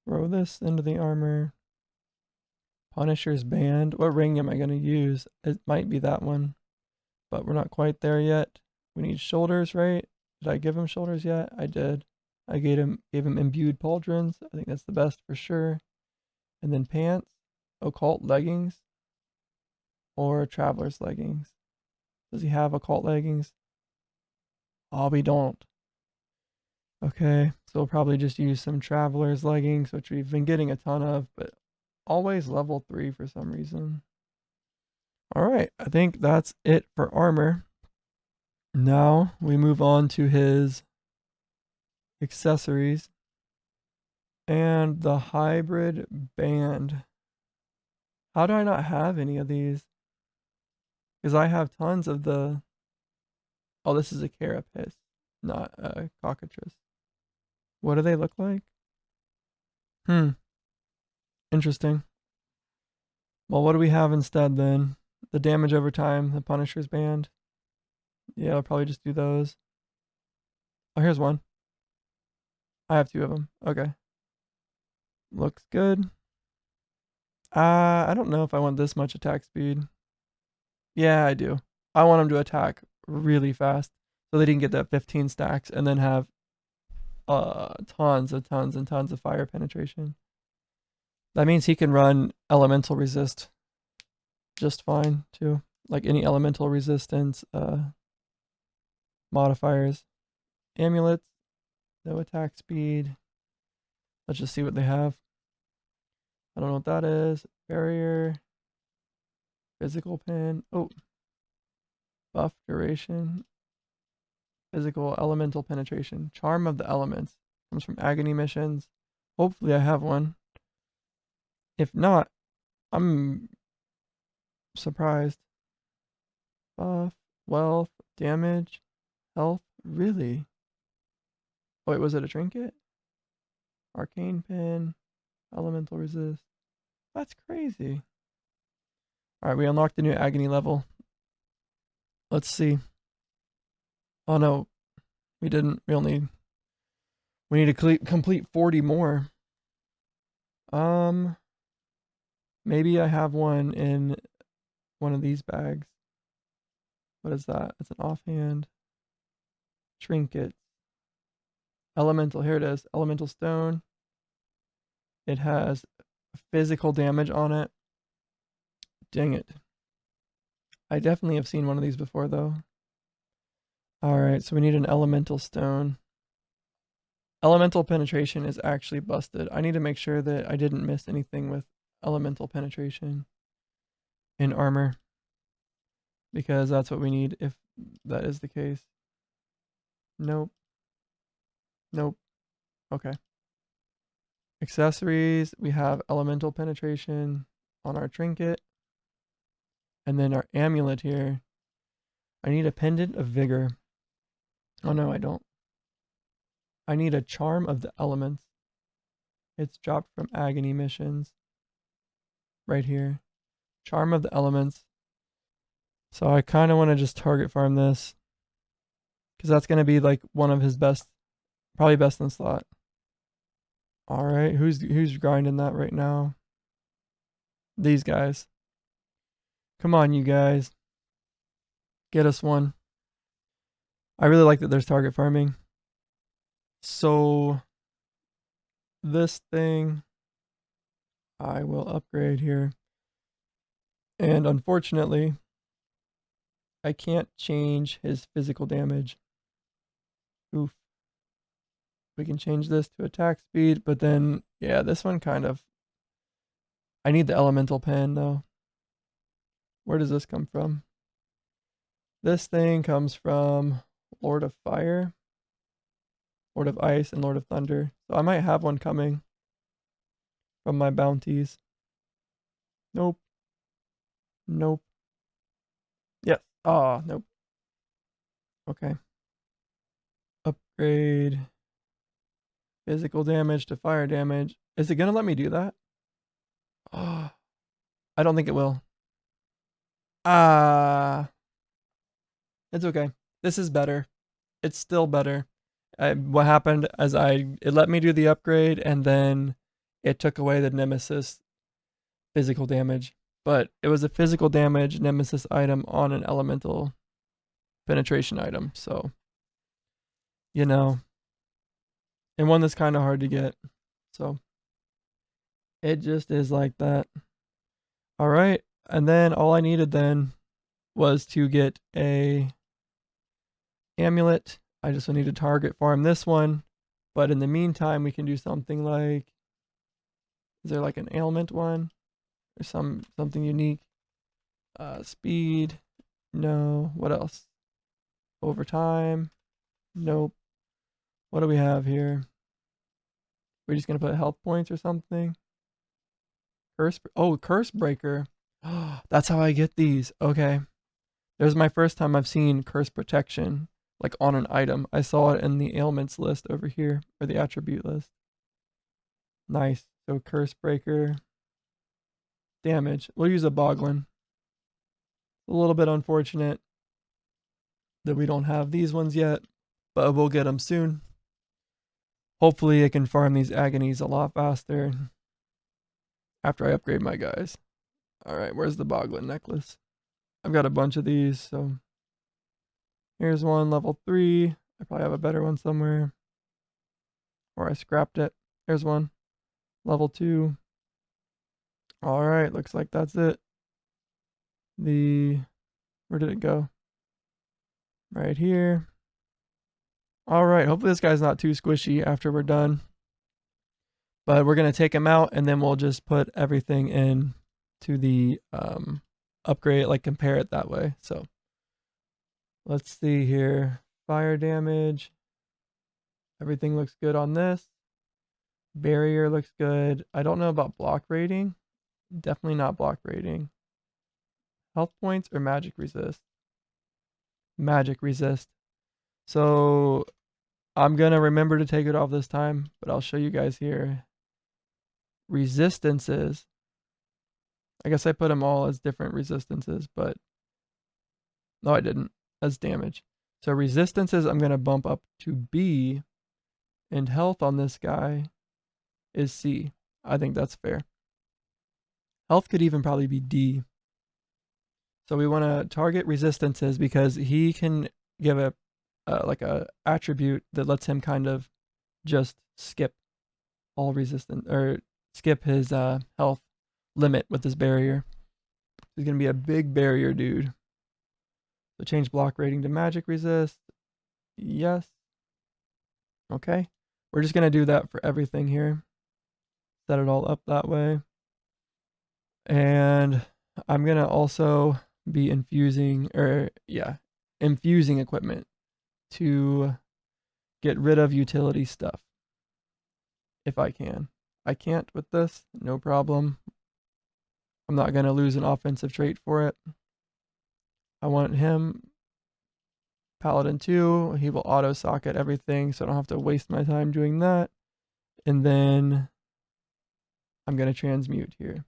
Throw this into the armor. Punisher's Band. What ring am I going to use? It might be that one, but we're not quite there yet. We need shoulders, right? Did I give him shoulders yet? I did. I gave him imbued pauldrons. I think that's the best for sure. And then pants, occult leggings, or traveler's leggings. Does he have occult leggings? Oh, we don't. Okay, so we'll probably just use some traveler's leggings, which we've been getting a ton of, but always level 3 for some reason. Alright, I think that's it for armor. Now we move on to his accessories. And the hybrid band. How do I not have any of these? Because I have tons of the... Oh, this is a carapace, not a cockatrice. What do they look like? Interesting. Well, what do we have instead then? The damage over time, the Punisher's Band. Yeah, I'll probably just do those. Oh, here's one. I have 2 of them. Okay. Looks good. I don't know if I want this much attack speed. Yeah, I do. I want him to attack really fast so that he can get that 15 stacks and then have tons and tons of fire penetration. That means he can run elemental resist just fine too. Like any elemental resistance modifiers. Amulets, no attack speed. Let's just see what they have. I don't know what that is. Barrier. Physical pin. Oh. Buff duration. Physical elemental penetration. Charm of the elements. Comes from Agony missions. Hopefully I have one. If not, I'm surprised. Buff, wealth, damage, health. Really? Oh, wait, was it a trinket? Arcane pin, elemental resist. That's crazy. Alright, we unlocked the new Agony level. Let's see. Oh no, we didn't. We need to complete 40 more. Maybe I have one in one of these bags. What is that? It's an offhand. Trinket. Elemental, here it is. Elemental stone. It has physical damage on it. Dang it. I definitely have seen one of these before though. Alright, so we need an elemental stone. Elemental penetration is actually busted. I need to make sure that I didn't miss anything with elemental penetration in armor, because that's what we need if that is the case. Nope. Nope. Okay. Accessories, we have elemental penetration on our trinket. And then our amulet here. I need a pendant of vigor. Oh no, I don't. I need a charm of the elements. It's dropped from Agony missions. Right here. Charm of the elements. So I kind of want to just target farm this, because that's going to be like one of his best, probably best in slot. All right, who's grinding that right now? These guys. Come on, you guys. Get us one. I really like that there's target farming. So this thing I will upgrade here. And unfortunately, I can't change his physical damage. Oof. We can change this to attack speed, but then, yeah, this one kind of... I need the elemental pen, though. Where does this come from? This thing comes from Lord of Fire, Lord of Ice, and Lord of Thunder. So I might have one coming from my bounties. Nope. Nope. Yes. Ah, nope. Okay. Upgrade physical damage to fire damage. Is it gonna let me do that? Oh, I don't think it will. Ah, it's okay. This is better. It's still better. What happened is it let me do the upgrade, and then it took away the nemesis physical damage. But it was a physical damage nemesis item on an elemental penetration item. So, you know, and one that's kind of hard to get. So it just is like that. All right. And then all I needed then was to get a amulet. I just need to target farm this one. But in the meantime, we can do something like, is there like an ailment one? Or something unique? Speed. No. What else? Overtime. Nope. What do we have here? We're just gonna put health points or something. Curse breaker. That's how I get these. Okay. There's my first time I've seen curse protection, like on an item. I saw it in the ailments list over here, or the attribute list. Nice. So curse breaker. Damage. We'll use a boglin. A little bit unfortunate that we don't have these ones yet, but we'll get them soon. Hopefully I can farm these agonies a lot faster after I upgrade my guys. All right, where's the Boglin necklace? I've got a bunch of these, so here's one, level 3. I probably have a better one somewhere. Or I scrapped it. Here's one, level 2. All right, looks like that's it. Where did it go? Right here. All right, hopefully this guy's not too squishy after we're done. But we're going to take him out, and then we'll just put everything in to the upgrade, like compare it that way. So let's see here. Fire damage. Everything looks good on this. Barrier looks good. I don't know about block rating. Definitely not block rating. Health points or magic resist? Magic resist. So I'm going to remember to take it off this time, but I'll show you guys here. Resistances. I guess I put them all as different resistances, but no, I didn't. As damage. So resistances I'm going to bump up to B, and health on this guy is C. I think that's fair. Health could even probably be D. So we want to target resistances because he can give a like a attribute that lets him kind of just skip all resistance or skip his health limit with his barrier. He's gonna be a big barrier dude. So change block rating to magic resist. Yes. Okay. We're just gonna do that for everything here. Set it all up that way. And I'm gonna also be infusing equipment to get rid of utility stuff if I can. I can't with this, no problem. I'm not going to lose an offensive trait for it. I want him, Paladin 2, he will auto socket everything, so I don't have to waste my time doing that. And then I'm going to transmute here.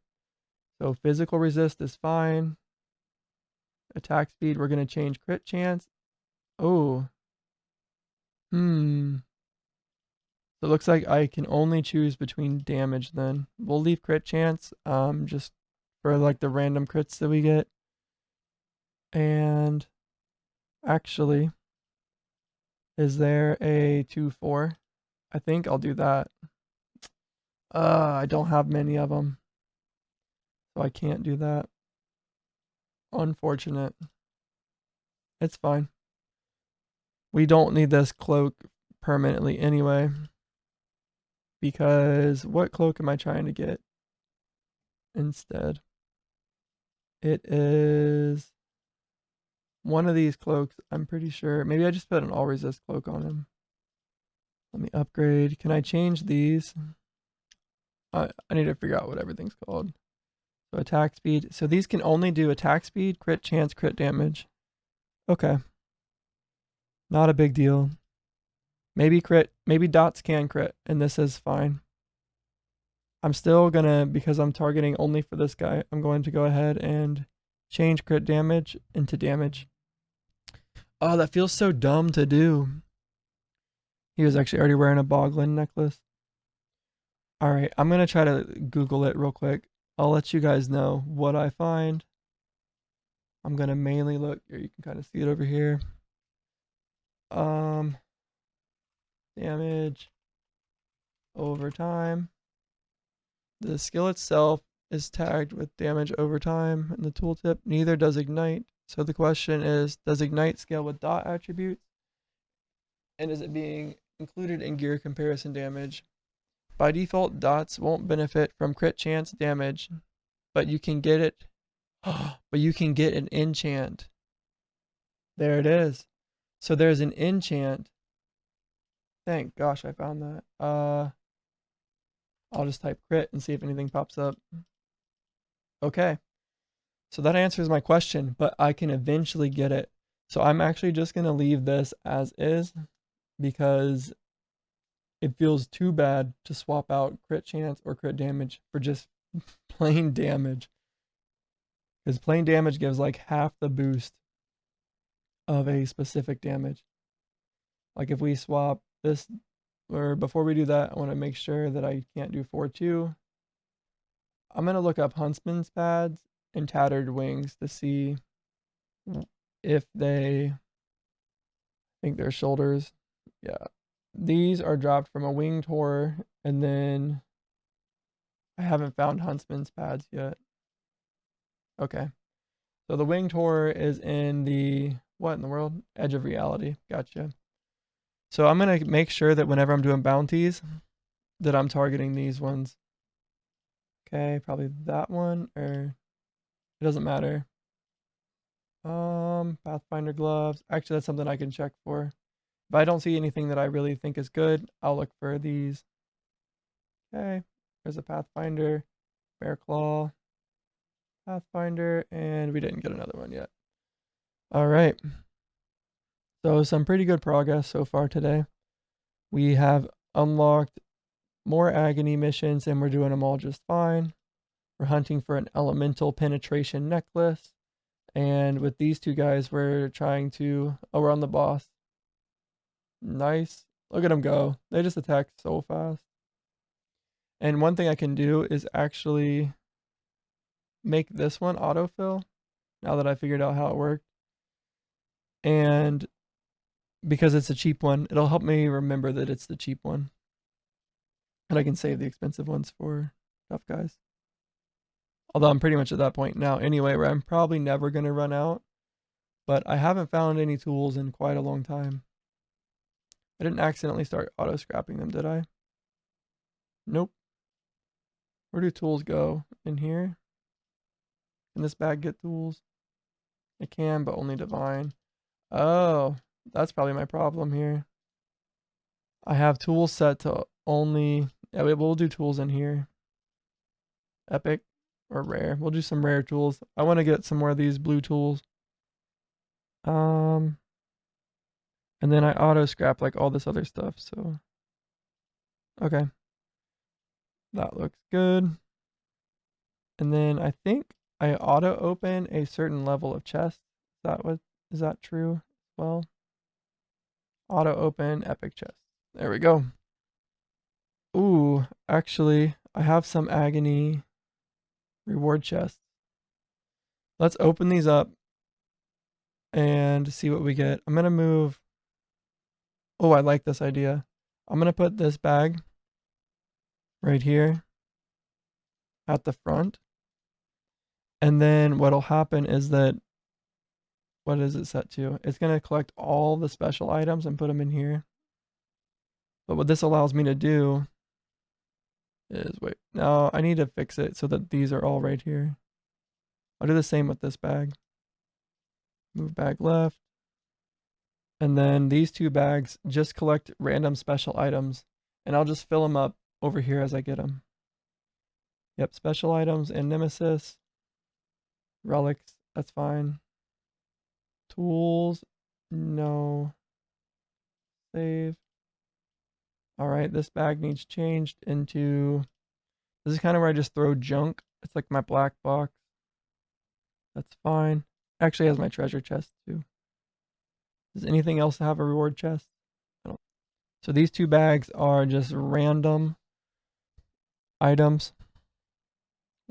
So physical resist is fine. Attack speed, we're going to change crit chance. Oh. So it looks like I can only choose between damage then. We'll leave crit chance, just for like the random crits that we get. And actually, is there a 2/4? I think I'll do that. I don't have many of them, so I can't do that. Unfortunate. It's fine. We don't need this cloak permanently anyway. Because what cloak am I trying to get instead? It is one of these cloaks, I'm pretty sure. Maybe I just put an all resist cloak on him. Let me upgrade. Can I change these? I need to figure out what everything's called. So attack speed. So these can only do attack speed, crit chance, crit damage. Okay. Not a big deal. Maybe crit, maybe dots can crit, and this is fine. I'm still gonna, because I'm targeting only for this guy, I'm going to go ahead and change crit damage into damage. Oh, that feels so dumb to do. He was actually already wearing a Boglin necklace. Alright, I'm gonna try to Google it real quick. I'll let you guys know what I find. I'm gonna mainly look, here you can kind of see it over here. Damage over time. The skill itself is tagged with damage over time in the tooltip. Neither does ignite. So the question is, does ignite scale with dot attributes? And is it being included in gear comparison damage? By default, dots won't benefit from crit chance damage, but you can get it. But you can get an enchant. There it is. So there's an enchant. Thank gosh I found that. I'll just type crit and see if anything pops up. Okay. So that answers my question, but I can eventually get it. So I'm actually just going to leave this as is because it feels too bad to swap out crit chance or crit damage for just plain damage. Because plain damage gives like half the boost of a specific damage. Like if we swap this, or before we do that, I want to make sure that I can't do 4-2. I'm gonna look up huntsman's pads and tattered wings to see if they think they're shoulders. Yeah. These are dropped from a winged horror, and then I haven't found huntsman's pads yet. Okay. So the winged horror is in the what in the world? Edge of reality. Gotcha. So I'm gonna make sure that whenever I'm doing bounties, that I'm targeting these ones. Okay, probably that one, or it doesn't matter. Pathfinder gloves. Actually, that's something I can check for. If I don't see anything that I really think is good, I'll look for these. Okay, there's a Pathfinder, Bear Claw, Pathfinder, and we didn't get another one yet. All right. So some pretty good progress so far today. We have unlocked more agony missions and we're doing them all just fine. We're hunting for an elemental penetration necklace. And with these two guys, we're trying to... Oh, we're on the boss. Nice. Look at them go. They just attack so fast. And one thing I can do is actually make this one autofill, now that I figured out how it worked. And because it's a cheap one, it'll help me remember that it's the cheap one. And I can save the expensive ones for tough guys. Although I'm pretty much at that point now anyway, where I'm probably never going to run out. But I haven't found any tools in quite a long time. I didn't accidentally start auto-scrapping them, did I? Nope. Where do tools go? In here? Can this bag get tools? It can, but only divine. Oh, that's probably my problem here. I have tools set to only... Yeah, we'll do tools in here. Epic or rare. We'll do some rare tools. I want to get some more of these blue tools. And then I auto scrap like all this other stuff, so okay. That looks good. And then I think I auto open a certain level of chest. Is that true? Well, auto open epic chest. There we go. Ooh, actually, I have some agony reward chests. Let's open these up and see what we get. I'm gonna move. Oh, I like this idea. I'm gonna put this bag right here at the front. And then what'll happen is that, what is it set to? It's gonna collect all the special items and put them in here. But what this allows me to do is, wait, no, I need to fix it so that these are all right here. I'll do the same with this bag. Move bag left. And then these two bags just collect random special items. And I'll just fill them up over here as I get them. Yep, special items and nemesis. Relics, that's fine. Tools, no. Save. Alright, this bag needs changed into... This is kind of where I just throw junk. It's like my black box. That's fine. Actually has my treasure chest too. Does anything else have a reward chest? I don't. So these two bags are just random items.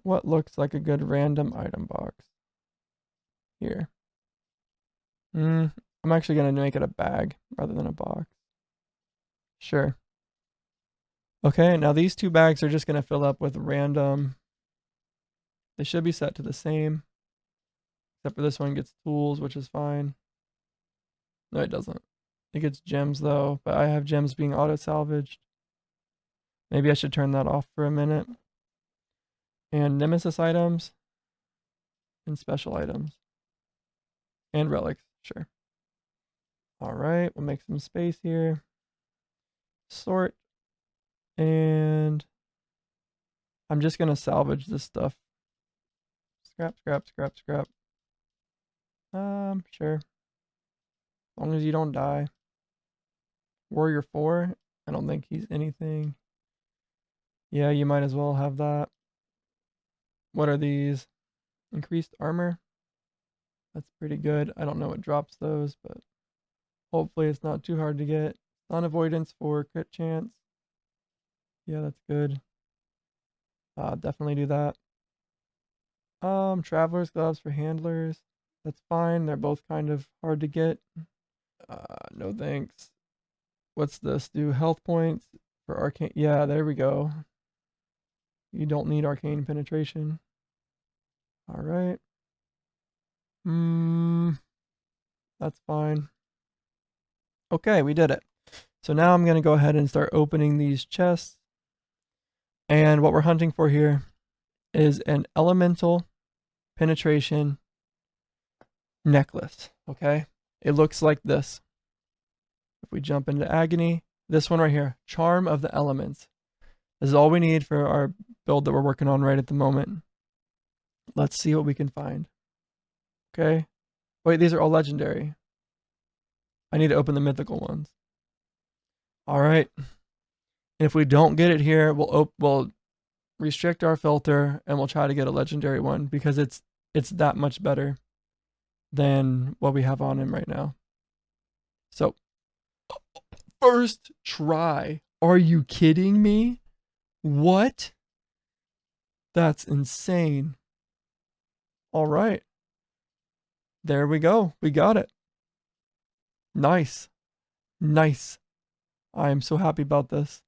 What looks like a good random item box? Here. I'm actually going to make it a bag rather than a box. Sure. Okay, now these two bags are just going to fill up with random. They should be set to the same. Except for this one gets tools, which is fine. No, it doesn't. It gets gems though, but I have gems being auto-salvaged. Maybe I should turn that off for a minute. And nemesis items. And special items. And relics, sure. Alright, we'll make some space here. Sort. And I'm just going to salvage this stuff. Scrap, scrap, scrap, scrap. Sure. As long as you don't die. Warrior 4. I don't think he's anything. Yeah, you might as well have that. What are these? Increased armor. That's pretty good. I don't know what drops those, but hopefully it's not too hard to get. Non-avoidance for crit chance. Yeah, that's good. Definitely do that. Traveler's gloves for handlers. That's fine. They're both kind of hard to get. No thanks. What's this? Do health points for arcane? Yeah, there we go. You don't need arcane penetration. All right. That's fine. Okay, we did it. So now I'm going to go ahead and start opening these chests. And what we're hunting for here is an elemental penetration necklace. Okay. It looks like this. If we jump into Agony, this one right here, Charm of the Elements. This is all we need for our build that we're working on right at the moment. Let's see what we can find. Okay. Wait, these are all legendary. I need to open the mythical ones. All right. And if we don't get it here, we'll restrict our filter and we'll try to get a legendary one because it's that much better than what we have on him right now. So, first try. Are you kidding me? What? That's insane. All right. There we go. We got it. Nice. Nice. I am so happy about this.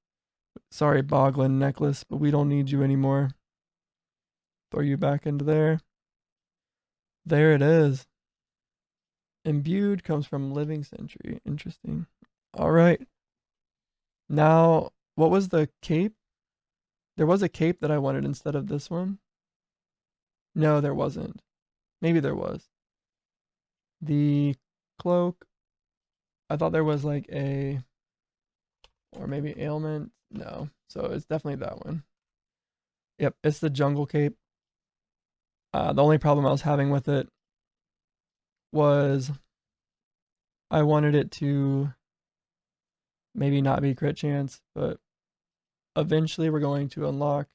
Sorry, Boglin necklace, but we don't need you anymore. Throw you back into there. There it is. Imbued comes from Living Century. Interesting. All right. Now, what was the cape? There was a cape that I wanted instead of this one. No, there wasn't. Maybe there was. The cloak. I thought there was like a, or maybe ailment. No. So it's definitely that one. Yep, it's the jungle cape. The only problem I was having with it was I wanted it to maybe not be crit chance, but eventually we're going to unlock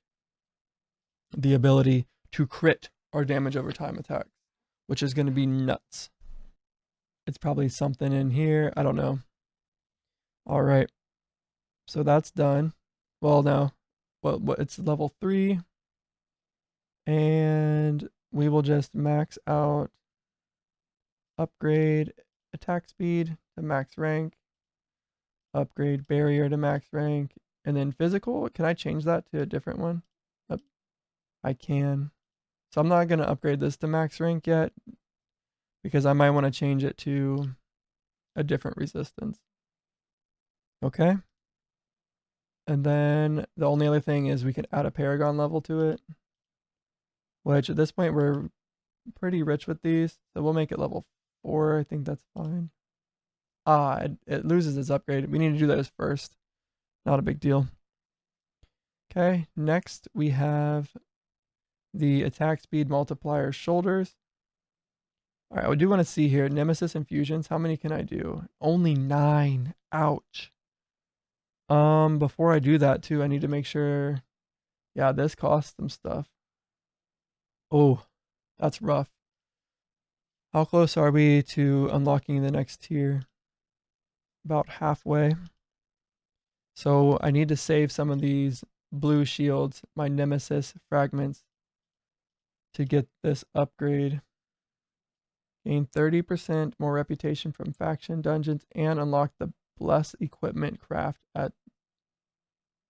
the ability to crit our damage over time attacks, which is going to be nuts. It's probably something in here. I don't know. All right. So that's done. Well, no. Well, it's level 3. And we will just max out upgrade attack speed to max rank, upgrade barrier to max rank, and then physical. Can I change that to a different one? I can. So I'm not going to upgrade this to max rank yet because I might want to change it to a different resistance. Okay. And then the only other thing is we can add a Paragon level to it, which at this point we're pretty rich with these. So we'll make it level 4. I think that's fine. It loses its upgrade. We need to do those first. Not a big deal. Okay, next we have the attack speed multiplier shoulders. All right, I do want to see here, Nemesis infusions. How many can I do? Only 9. Ouch. Before I do that too, I need to make sure, yeah, this costs some stuff. Oh, that's rough. How close are we to unlocking the next tier? About halfway. So I need to save some of these blue shields, my Nemesis fragments, to get this upgrade. Gain 30% more reputation from faction dungeons and unlock the bless equipment craft at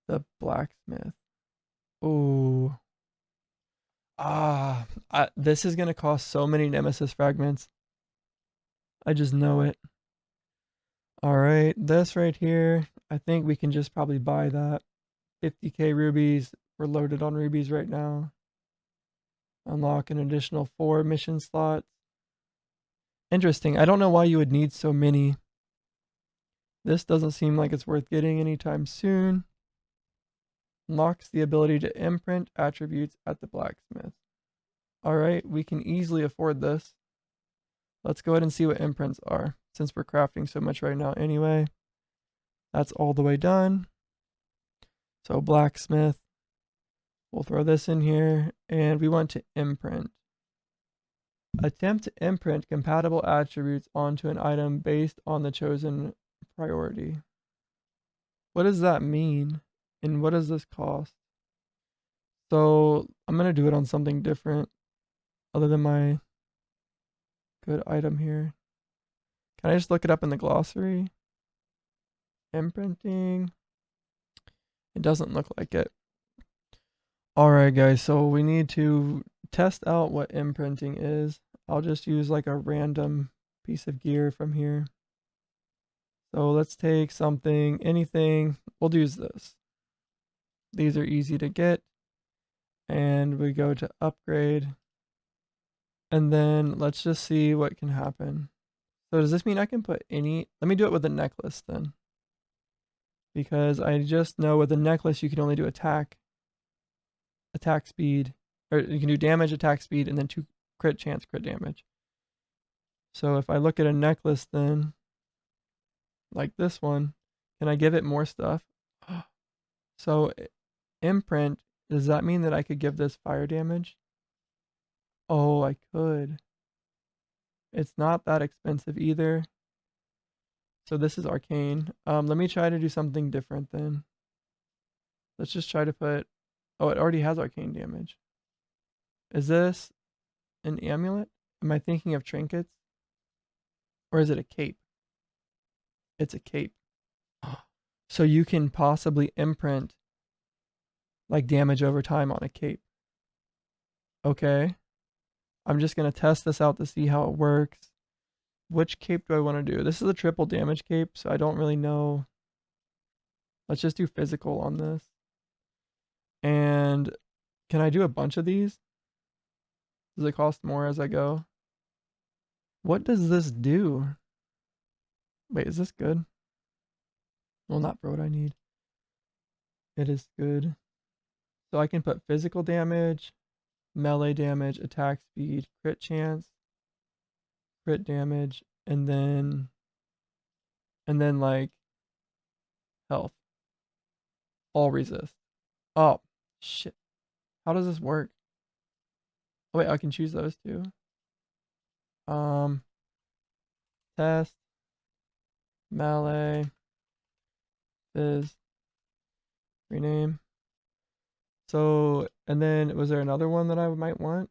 the blacksmith. Ooh. This is going to cost so many Nemesis fragments. I just know it. All right, this right here, I think we can just probably buy that. 50k rubies. We're loaded on rubies right now. Unlock an additional 4 mission slots. Interesting. I don't know why you would need so many. This doesn't seem like it's worth getting anytime soon. Unlocks the ability to imprint attributes at the blacksmith. All right, we can easily afford this. Let's go ahead and see what imprints are, since we're crafting so much right now anyway. That's all the way done. So blacksmith, we'll throw this in here, and we want to imprint. Attempt to imprint compatible attributes onto an item based on the chosen priority. What does that mean? And what does this cost? So I'm going to do it on something different. other than my good item here? Can I just look it up in the glossary? Imprinting. It doesn't look like it. Alright guys, so we need to test out what imprinting is. I'll just use like a random piece of gear from here. So let's take something, anything. We'll use this. These are easy to get. And we go to upgrade. And then let's just see what can happen. So does this mean I can put any? Let me do it with a necklace then. Because I just know with a necklace you can only do attack speed, or you can do damage, attack speed, and then 2 crit chance, crit damage. So if I look at a necklace then, like this one, can I give it more stuff? So imprint, does that mean that I could give this fire damage? Oh, I could. It's not that expensive either. So this is arcane. Let me try to do something different then. Let's just try to put, oh, it already has arcane damage. Is this an amulet? Am I thinking of trinkets? Or is it a cape? It's a cape. So you can possibly imprint like damage over time on a cape. Okay. I'm just going to test this out to see how it works. Which cape do I want to do? This is a triple damage cape, so I don't really know. Let's just do physical on this. And can I do a bunch of these? Does it cost more as I go? What does this do? Wait, is this good? Well, not for what I need. It is good. So I can put physical damage, melee damage, attack speed, crit chance, crit damage, and then like health. All resist. Oh, shit. How does this work? Oh wait, I can choose those two. Test, melee, phys, rename. So, and then was there another one that I might want?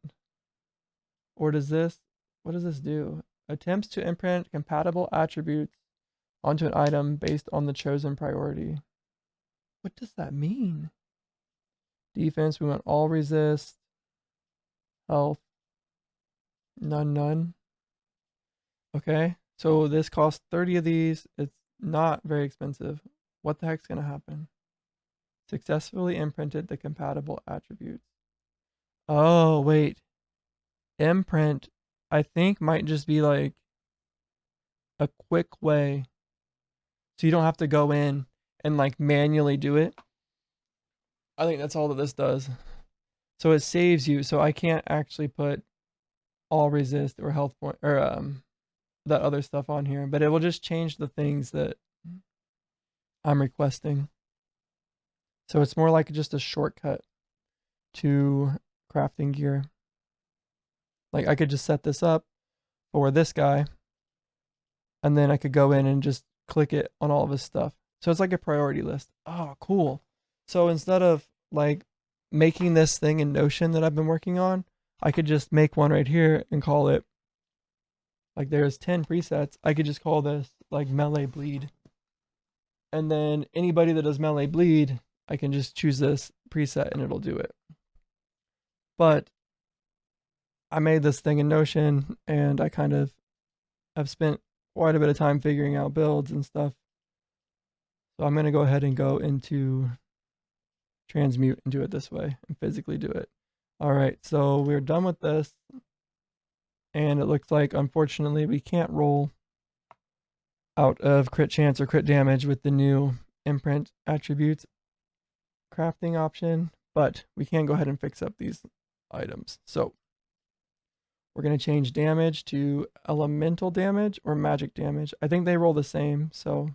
Or does this, what does this do? Attempts to imprint compatible attributes onto an item based on the chosen priority. What does that mean? Defense, we want all resist. Health, none. Okay, so this costs 30 of these. It's not very expensive. What the heck's gonna happen? Successfully imprinted the compatible attributes. Oh, wait. Imprint, I think, might just be like a quick way. So you don't have to go in and like manually do it. I think that's all that this does. So it saves you. So I can't actually put all resist or health point or that other stuff on here, but it will just change the things that I'm requesting. So it's more like just a shortcut to crafting gear. Like I could just set this up for this guy, and then I could go in and just click it on all of his stuff. So it's like a priority list. Oh, cool. So instead of like making this thing in Notion that I've been working on, I could just make one right here and call it, like there's 10 presets. I could just call this like melee bleed. And then anybody that does melee bleed, I can just choose this preset and it'll do it. But I made this thing in Notion and I kind of have spent quite a bit of time figuring out builds and stuff. So I'm going to go ahead and go into transmute and do it this way and physically do it. All right, so we're done with this. And it looks like, unfortunately, we can't roll out of crit chance or crit damage with the new imprint attributes crafting option, but we can go ahead and fix up these items. So we're going to change damage to elemental damage or magic damage. I think they roll the same. So,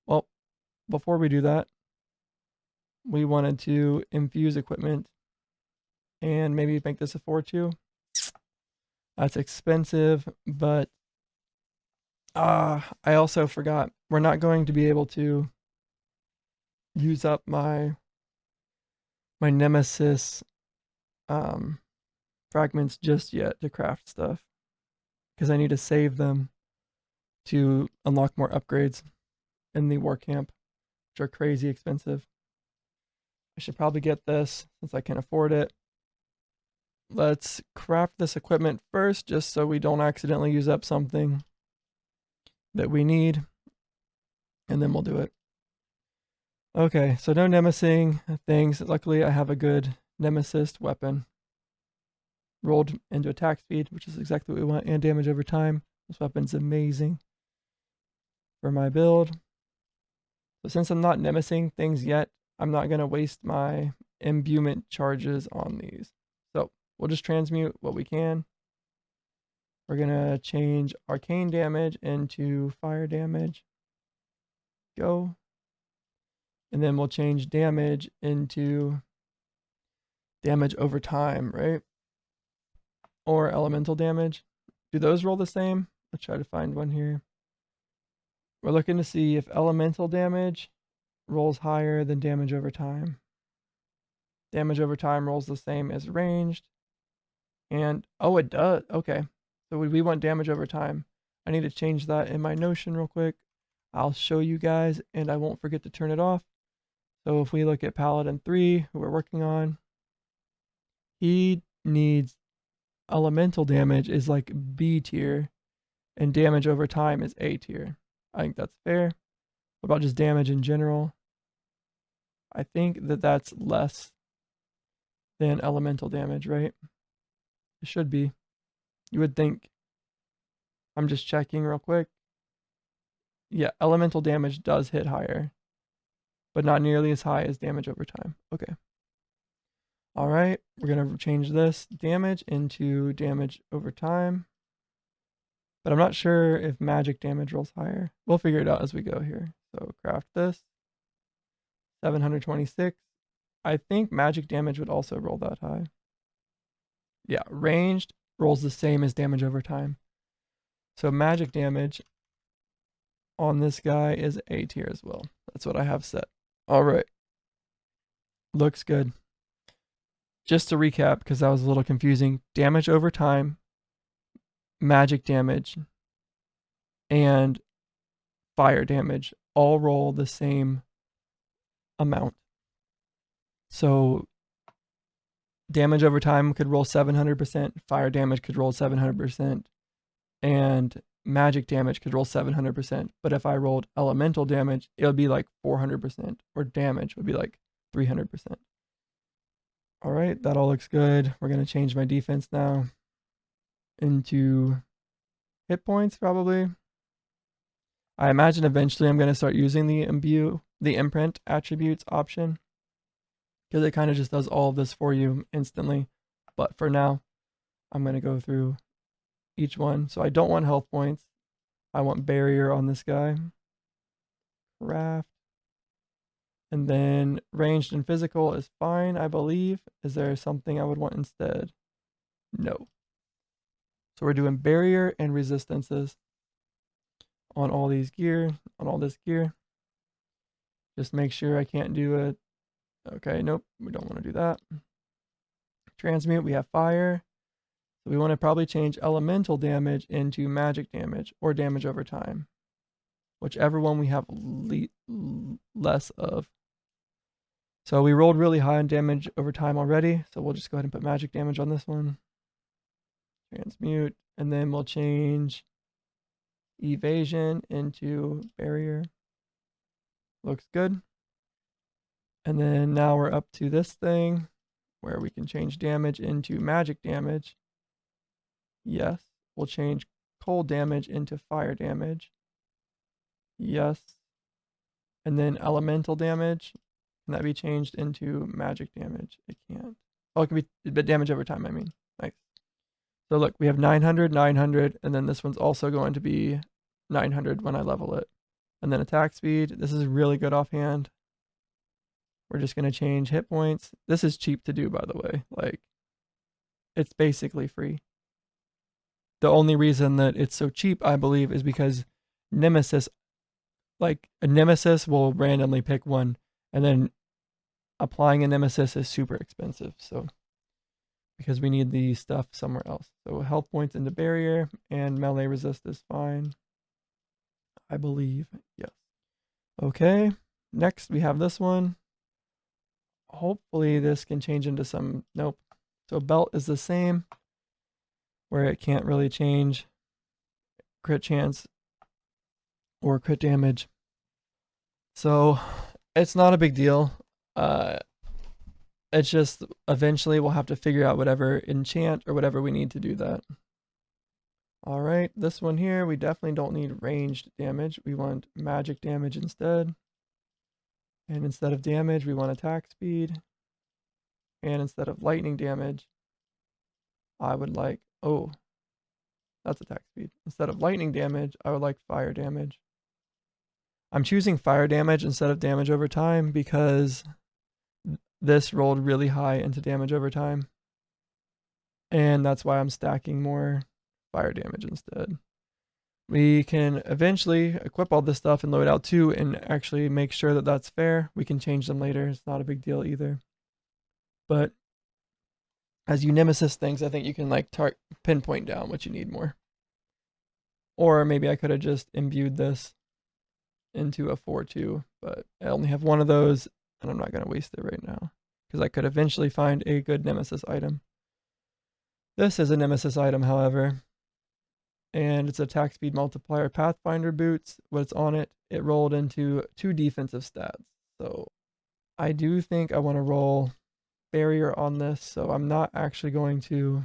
well, before we do that, we wanted to infuse equipment and maybe make this a 4-2. That's expensive, but I also forgot. We're not going to be able to use up my nemesis fragments just yet to craft stuff, because I need to save them to unlock more upgrades in the war camp, which are crazy expensive. I should probably get this since I can afford it. Let's craft this equipment first, just so we don't accidentally use up something that we need, and then we'll do it. Okay, so no nemesing things. Luckily, I have a good nemesis weapon. Rolled into attack speed, which is exactly what we want, and damage over time. This weapon's amazing for my build. So since I'm not nemesing things yet, I'm not going to waste my imbuement charges on these. So we'll just transmute what we can. We're going to change arcane damage into fire damage. Go. And then we'll change damage into damage over time, right? Or elemental damage. Do those roll the same? Let's try to find one here. We're looking to see if elemental damage rolls higher than damage over time. Damage over time rolls the same as ranged. And, oh, it does. Okay. So we want damage over time. I need to change that in my Notion real quick. I'll show you guys, and I won't forget to turn it off. So if we look at Paladin 3, who we're working on, he needs elemental damage is like B tier, and damage over time is A tier. I think that's fair. What about just damage in general? I think that that's less than elemental damage, right? It should be. You would think. I'm just checking real quick. Yeah, elemental damage does hit higher, but not nearly as high as damage over time. Okay. All right, we're going to change this damage into damage over time. But I'm not sure if magic damage rolls higher. We'll figure it out as we go here. So craft this. 726. I think magic damage would also roll that high. Yeah, ranged rolls the same as damage over time. So magic damage on this guy is A tier as well. That's what I have set. All right. Looks good. Just to recap, because that was a little confusing. Damage over time, magic damage, and fire damage all roll the same amount. So damage over time could roll 700%, fire damage could roll 700%, and magic damage could roll 700%. But if I rolled elemental damage, it would be like 400%, or damage would be like 300%. All right, that all looks good. We're going to change my defense now into hit points, probably. I imagine eventually I'm going to start using the imprint attributes option, because it kind of just does all of this for you instantly. But for now, I'm going to go through each one. So I don't want health points. I want barrier on this guy. Craft. And then ranged and physical is fine, I believe. Is there something I would want instead? No. So we're doing barrier and resistances on all these gear, on all this gear. Just make sure I can't do it. Okay, nope, we don't want to do that. Transmute, we have fire. So we want to probably change elemental damage into magic damage or damage over time. Whichever one we have less of. So we rolled really high on damage over time already, so we'll just go ahead and put magic damage on this one. Transmute, and then we'll change evasion into barrier. Looks good. And then now we're up to this thing where we can change damage into magic damage. Yes. We'll change cold damage into fire damage. Yes. And then elemental damage. Can that be changed into magic damage? It can't. Oh, it can be damage over time, I mean. Nice. So look, we have 900, 900, and then this one's also going to be 900 when I level it. And then attack speed. This is really good offhand. We're just going to change hit points. This is cheap to do, by the way. Like, it's basically free. The only reason that it's so cheap, I believe, is because Nemesis, like, a Nemesis will randomly pick one, and then applying a Nemesis is super expensive. So because we need the stuff somewhere else. So health points into barrier and melee resist is fine. I believe, yes. Okay, next we have this one. Hopefully this can change into some, nope. So belt is the same, where it can't really change crit chance or crit damage. So it's not a big deal. It's just eventually we'll have to figure out whatever enchant or whatever we need to do that. All right, this one here, we definitely don't need ranged damage. We want magic damage instead. And instead of damage, we want attack speed. And instead of lightning damage, I would like, oh, that's attack speed. Instead of lightning damage, I would like fire damage. I'm choosing fire damage instead of damage over time because this rolled really high into damage over time. And that's why I'm stacking more fire damage instead. We can eventually equip all this stuff in loadout 2 and actually make sure that that's fair. We can change them later. It's not a big deal either. But as you nemesis things, I think you can like pinpoint down what you need more. Or maybe I could have just imbued this into a 4-2, but I only have one of those and I'm not going to waste it right now because I could eventually find a good nemesis item. This is a nemesis item, however, and it's attack speed multiplier Pathfinder boots. What's on it? It rolled into 2 defensive stats. So I do think I want to roll barrier on this, so I'm not actually going to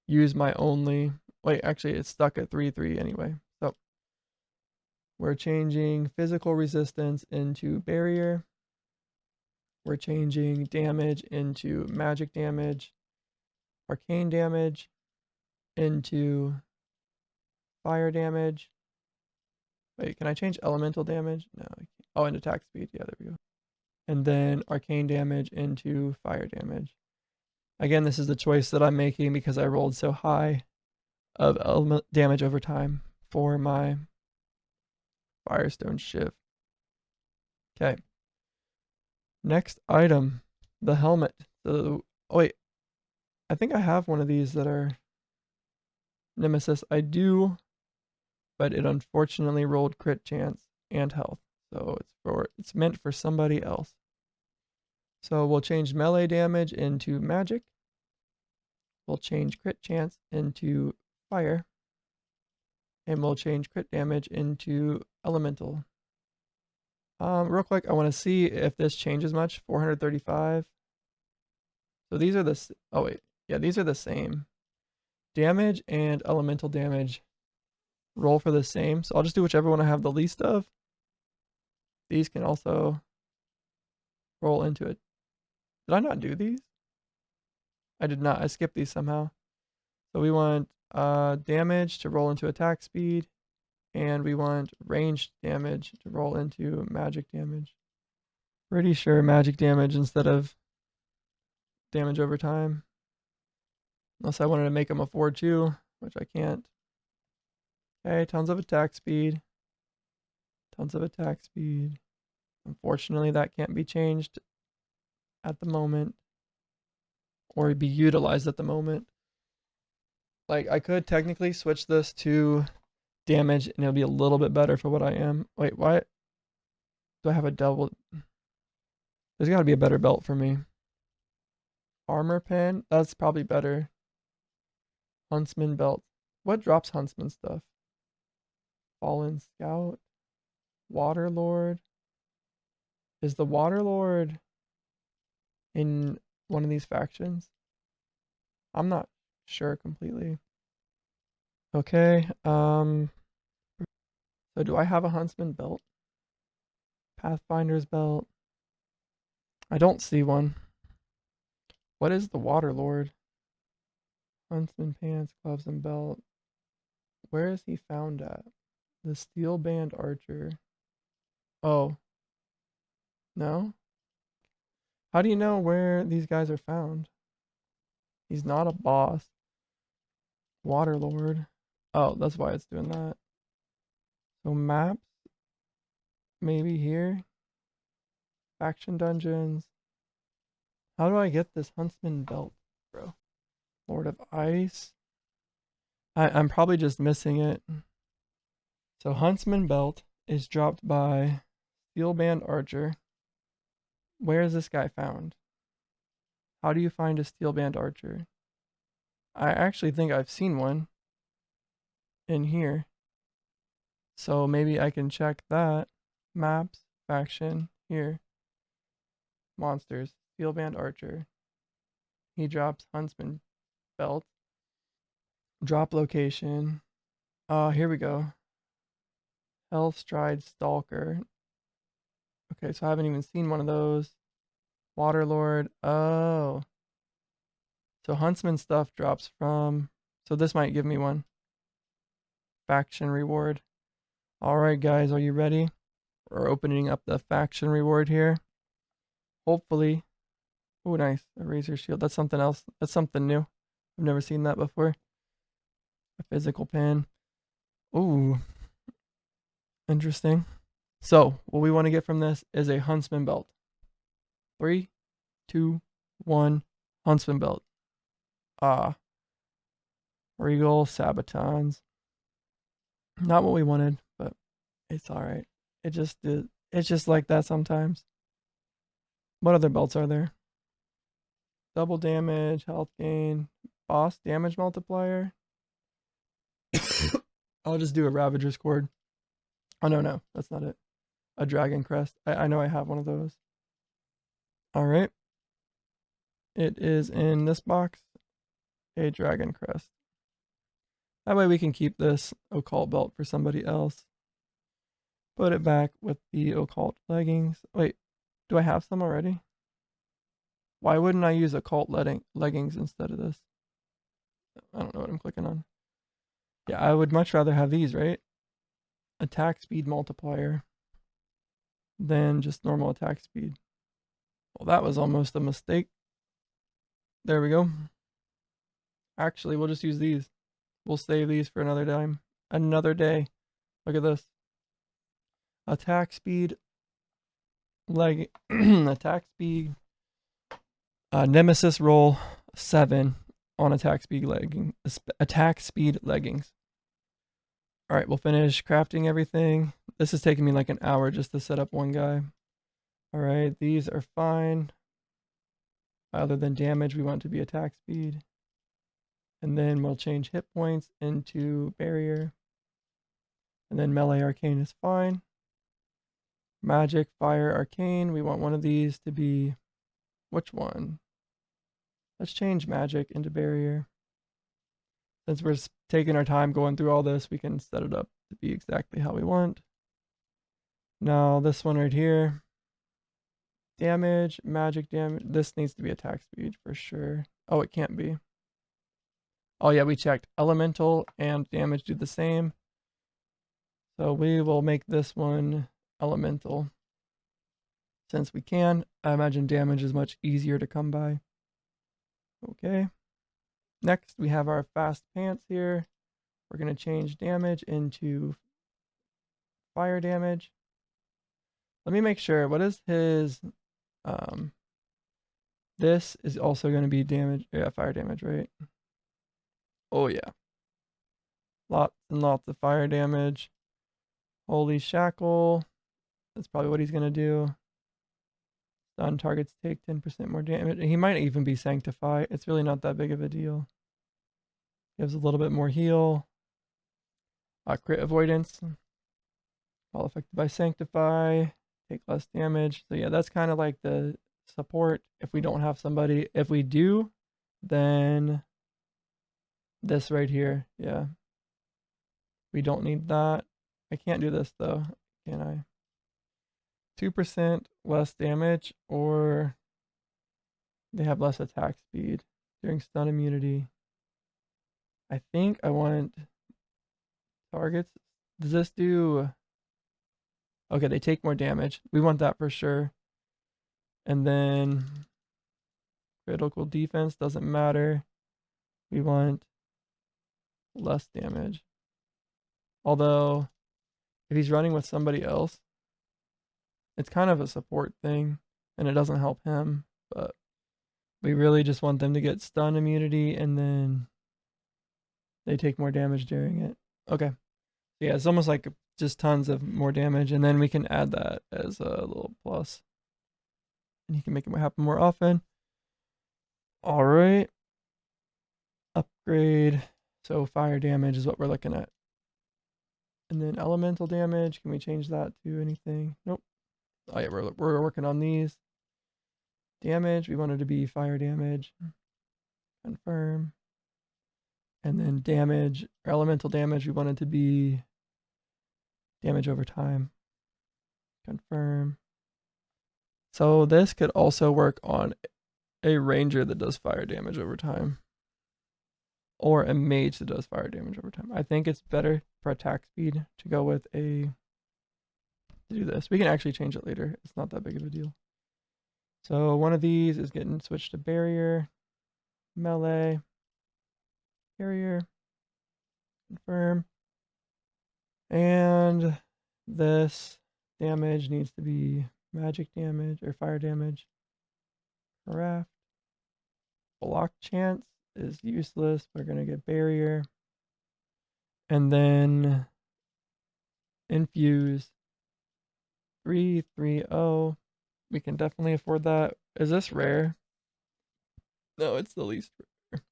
use my only, wait, actually it's stuck at 3-3 anyway. So we're changing physical resistance into barrier. We're changing damage into magic damage, arcane damage into fire damage. Wait, can I change elemental damage? No, I can't. Oh, and attack speed. Yeah, there we go. And then arcane damage into fire damage. Again, this is the choice that I'm making because I rolled so high of element damage over time for my Firestone Shiv. Okay. Next item, the helmet. So, oh wait, I think I have one of these that are Nemesis. I do, but it unfortunately rolled crit chance and health. So it's meant for somebody else. So we'll change melee damage into magic. We'll change crit chance into fire. And we'll change crit damage into elemental. Real quick, I want to see if this changes much. 435. So these are the, oh wait, yeah, these are the same. Damage and elemental damage roll for the same. So I'll just do whichever one I have the least of. These can also roll into it. Did I not do these? I did not. I skipped these somehow. So we want damage to roll into attack speed. And we want ranged damage to roll into magic damage. Pretty sure magic damage instead of damage over time. Unless I wanted to make them a 4-2, which I can't. Okay, tons of attack speed. Tons of attack speed. Unfortunately, that can't be changed at the moment. Or be utilized at the moment. Like, I could technically switch this to damage and it'll be a little bit better for what I am. Wait, what? Do I have a double? There's got to be a better belt for me. Armor pen? That's probably better. Huntsman belt. What drops Huntsman stuff? Fallen Scout? Waterlord? Is the Waterlord in one of these factions? I'm not sure completely. Okay, so do I have a Huntsman belt? Pathfinder's belt? I don't see one. What is the Waterlord? Huntsman pants, gloves, and belt. Where is he found at? The Steel Band Archer. Oh. No? How do you know where these guys are found? He's not a boss. Waterlord. Oh, that's why it's doing that. So maps. Maybe here. Faction Dungeons. How do I get this Huntsman belt, bro? Lord of Ice. I'm probably just missing it. So Huntsman belt is dropped by Steelband Archer. Where is this guy found? How do you find a Steelband Archer? I actually think I've seen one in here. So maybe I can check that. Maps, faction, here. Monsters, Steelband Archer. He drops Huntsman belt. Drop location. Here we go. Hellstride Stalker. Okay, so I haven't even seen one of those. Waterlord. Oh. So Huntsman stuff drops from... So this might give me one. Faction reward. Alright guys, are you ready? We're opening up the faction reward here. Hopefully. Oh, nice. A razor shield. That's something else. That's something new. I've never seen that before. A physical pin. Ooh. Interesting. So, what we want to get from this is a Huntsman belt. 3, 2, 1. Huntsman belt. Regal Sabatons. Not what we wanted, but it's alright. It's just like that sometimes. What other belts are there? Double damage, health gain, boss damage multiplier. I'll just do a Ravager's Cord. Oh, no, that's not it. A Dragon Crest. I know I have one of those. Alright. It is in this box. A Dragon Crest. That way we can keep this Occult belt for somebody else. Put it back with the Occult leggings. Wait, do I have some already? Why wouldn't I use Occult leggings instead of this? I don't know what I'm clicking on. Yeah, I would much rather have these, right? Attack speed multiplier than just normal attack speed. Well, that was almost a mistake. There we go. Actually, we'll just use these. We'll save these for another time. Another day. Look at this. Attack speed. Attack speed. Nemesis roll 7 on attack speed leggings. All right, we'll finish crafting everything. This is taking me like an hour just to set up one guy. All right, these are fine. Other than damage, we want to be attack speed. And then we'll change hit points into barrier. And then melee arcane is fine. Magic, fire, arcane. We want one of these to be... Which one? Let's change magic into barrier. Since we're taking our time going through all this, we can set it up to be exactly how we want. Now this one right here. Damage, magic damage. This needs to be attack speed for sure. Oh, it can't be. Oh yeah, we checked. Elemental and damage do the same. So we will make this one elemental. Since we can, I imagine damage is much easier to come by. Okay. Next, we have our fast pants here. We're going to change damage into fire damage. Let me make sure. What is his... this is also going to be damage. Yeah, fire damage, right? Oh, yeah. Lots and lots of fire damage. Holy Shackle. That's probably what he's going to do. Stun targets take 10% more damage. He might even be Sanctify. It's really not that big of a deal. Gives a little bit more heal. Crit avoidance. While affected by Sanctify. Take less damage. So yeah, that's kind of like the support if we don't have somebody. If we do, then this right here. Yeah. We don't need that. I can't do this though, can I? 2% less damage, or they have less attack speed during stun immunity. I think I want targets. Does this do... Okay, they take more damage. We want that for sure. And then critical defense doesn't matter. We want less damage. Although, if he's running with somebody else, it's kind of a support thing, and it doesn't help him, but We really just want them to get stun immunity and then they take more damage during it. Okay. Yeah, it's almost like just tons of more damage, and then we can add that as a little plus. And you can make it happen more often. All right. Upgrade. So fire damage is what we're looking at. And then elemental damage, can we change that to anything? Nope. Oh yeah, we're working on these. Damage, we want it to be fire damage. Confirm. And then damage, or elemental damage, we want it to be damage over time. Confirm. So this could also work on a ranger that does fire damage over time. Or a mage that does fire damage over time. I think it's better for attack speed to go with to do this. We can actually change it later. It's not that big of a deal. So one of these is getting switched to barrier, melee, barrier, confirm. And this damage needs to be magic damage or fire damage. Craft. Block chance is useless. We're going to get barrier. And then infuse 330. We can definitely afford that. Is this rare? No, it's the least rare.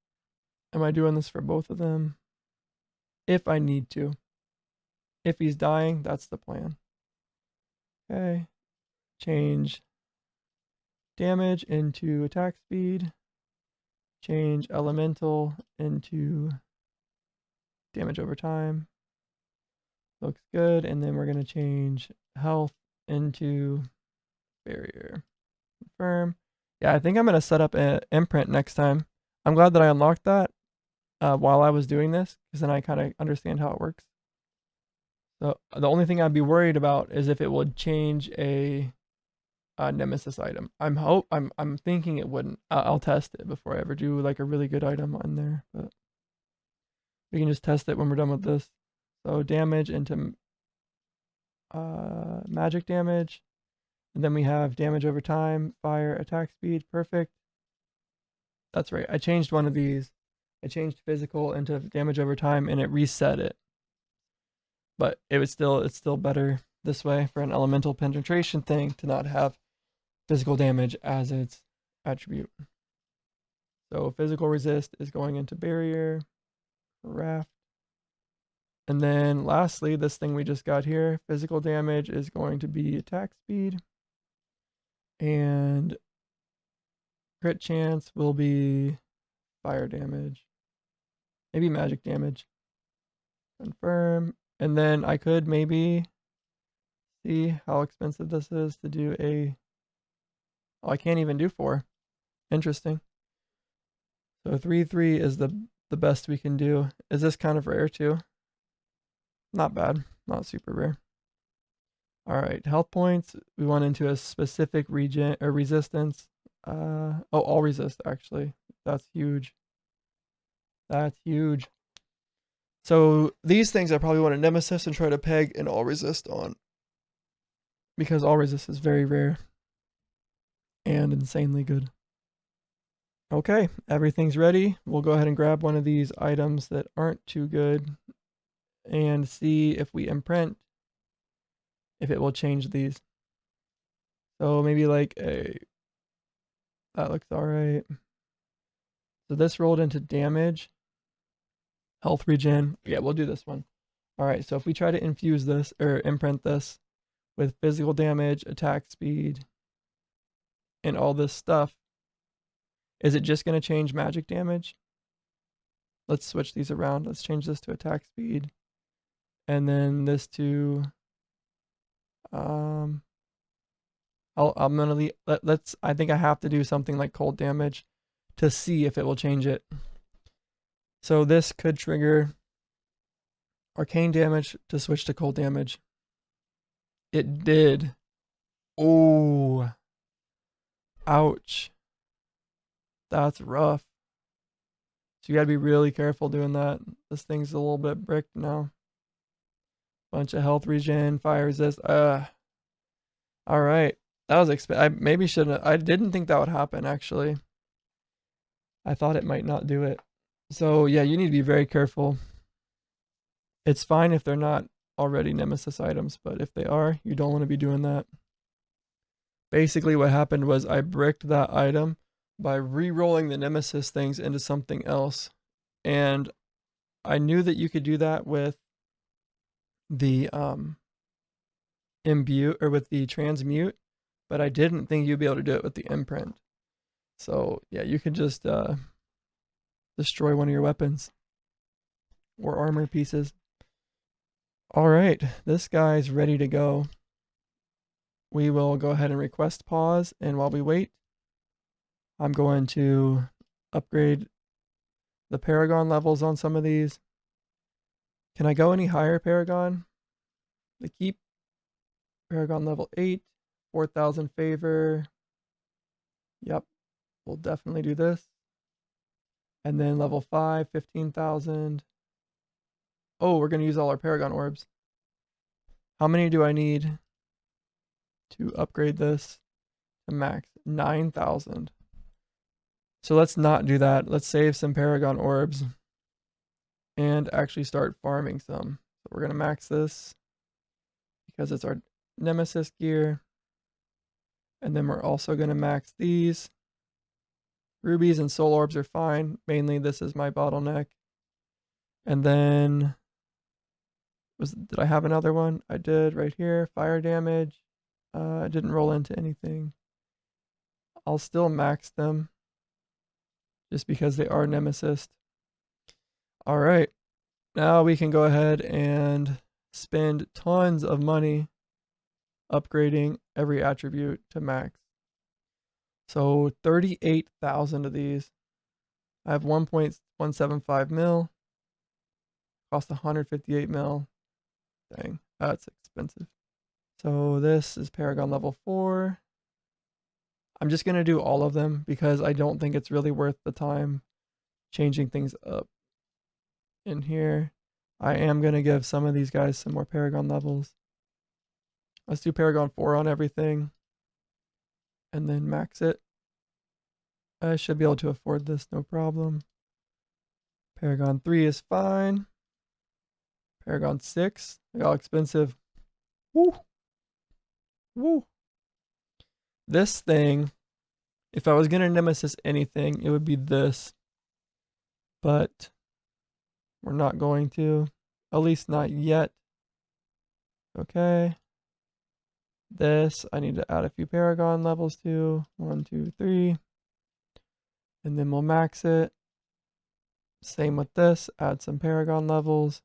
Am I doing this for both of them? If I need to. If he's dying, that's the plan. Okay. Change damage into attack speed. Change elemental into damage over time. Looks good. And then we're going to change health into barrier. Confirm. Yeah, I think I'm going to set up an imprint next time. I'm glad that I unlocked that while I was doing this, because then I kind of understand how it works. So the only thing I'd be worried about is if it would change a nemesis item. I'm thinking it wouldn't. I'll test it before I ever do like a really good item on there, but we can just test it when we're done with this. So damage into magic damage, and then we have damage over time, fire, attack speed. Perfect. That's right. I changed one of these. I changed physical into damage over time, and it reset it. But it's still better this way for an elemental penetration thing to not have physical damage as its attribute. So physical resist is going into barrier, raft. And then lastly, this thing we just got here, physical damage is going to be attack speed. And crit chance will be fire damage. Maybe magic damage. Confirm. And then I could maybe see how expensive this is to do a... Oh, I can't even do 4. Interesting. So 3/3 is the best we can do. Is this kind of rare too? Not bad. Not super rare. All right, health points. We went into a specific regen or resistance. All resist actually. That's huge. That's huge. So these things I probably want to nemesis and try to peg an all resist on, because all resist is very rare and insanely good. Okay, everything's ready. We'll go ahead and grab one of these items that aren't too good and see if we imprint, if it will change these. So maybe like that looks all right. So this rolled into damage, health regen. Yeah, we'll do this one. All right, so if we try to infuse this or imprint this with physical damage, attack speed, and all this stuff, is it just going to change magic damage? Let's switch these around. Let's change this to attack speed. And then this to I'm gonna leave, I think I have to do something like cold damage to see if it will change it. So this could trigger arcane damage to switch to cold damage. It did. Oh, ouch. That's rough. So you gotta be really careful doing that. This thing's a little bit bricked now. Bunch of health regen, fire resist. All right. That was I maybe shouldn't. I didn't think that would happen actually. I thought it might not do it. So yeah, you need to be very careful. It's fine if they're not already nemesis items, but if they are, you don't want to be doing that. Basically what happened was I bricked that item by re-rolling the nemesis things into something else. And I knew that you could do that with the imbue or with the transmute, but I didn't think you'd be able to do it with the imprint. So yeah, you can just destroy one of your weapons or armor pieces. All right, this guy's ready to go. We will go ahead and request pause, and while we wait, I'm going to upgrade the Paragon levels on some of these. Can I go any higher, Paragon? The keep. Paragon level 8, 4,000 favor. Yep, we'll definitely do this. And then level 5, 15,000. Oh, we're going to use all our Paragon orbs. How many do I need to upgrade this to max? 9,000. So let's not do that. Let's save some Paragon orbs and actually start farming some. So we're going to max this because it's our Nemesis gear. And then we're also going to max these. Rubies and soul orbs are fine. Mainly this is my bottleneck. And then did I have another one? I did right here. Fire damage. I didn't roll into anything. I'll still max them just because they are Nemesis. All right. Now we can go ahead and spend tons of money upgrading every attribute to max. So 38,000 of these. I have 1.175 mil. Cost 158 mil. Dang, that's expensive. So this is Paragon level 4. I'm just going to do all of them because I don't think it's really worth the time changing things up in here. I am going to give some of these guys some more Paragon levels. Let's do Paragon 4 on everything and then max it. I should be able to afford this, no problem. Paragon 3 is fine. Paragon 6, look how expensive. Woo! Woo! This thing, if I was going to Nemesis anything, it would be this. But we're not going to. At least not yet. Okay. This, I need to add a few Paragon levels to. 1, 2, 3. And then we'll max it. Same with this. Add some Paragon levels.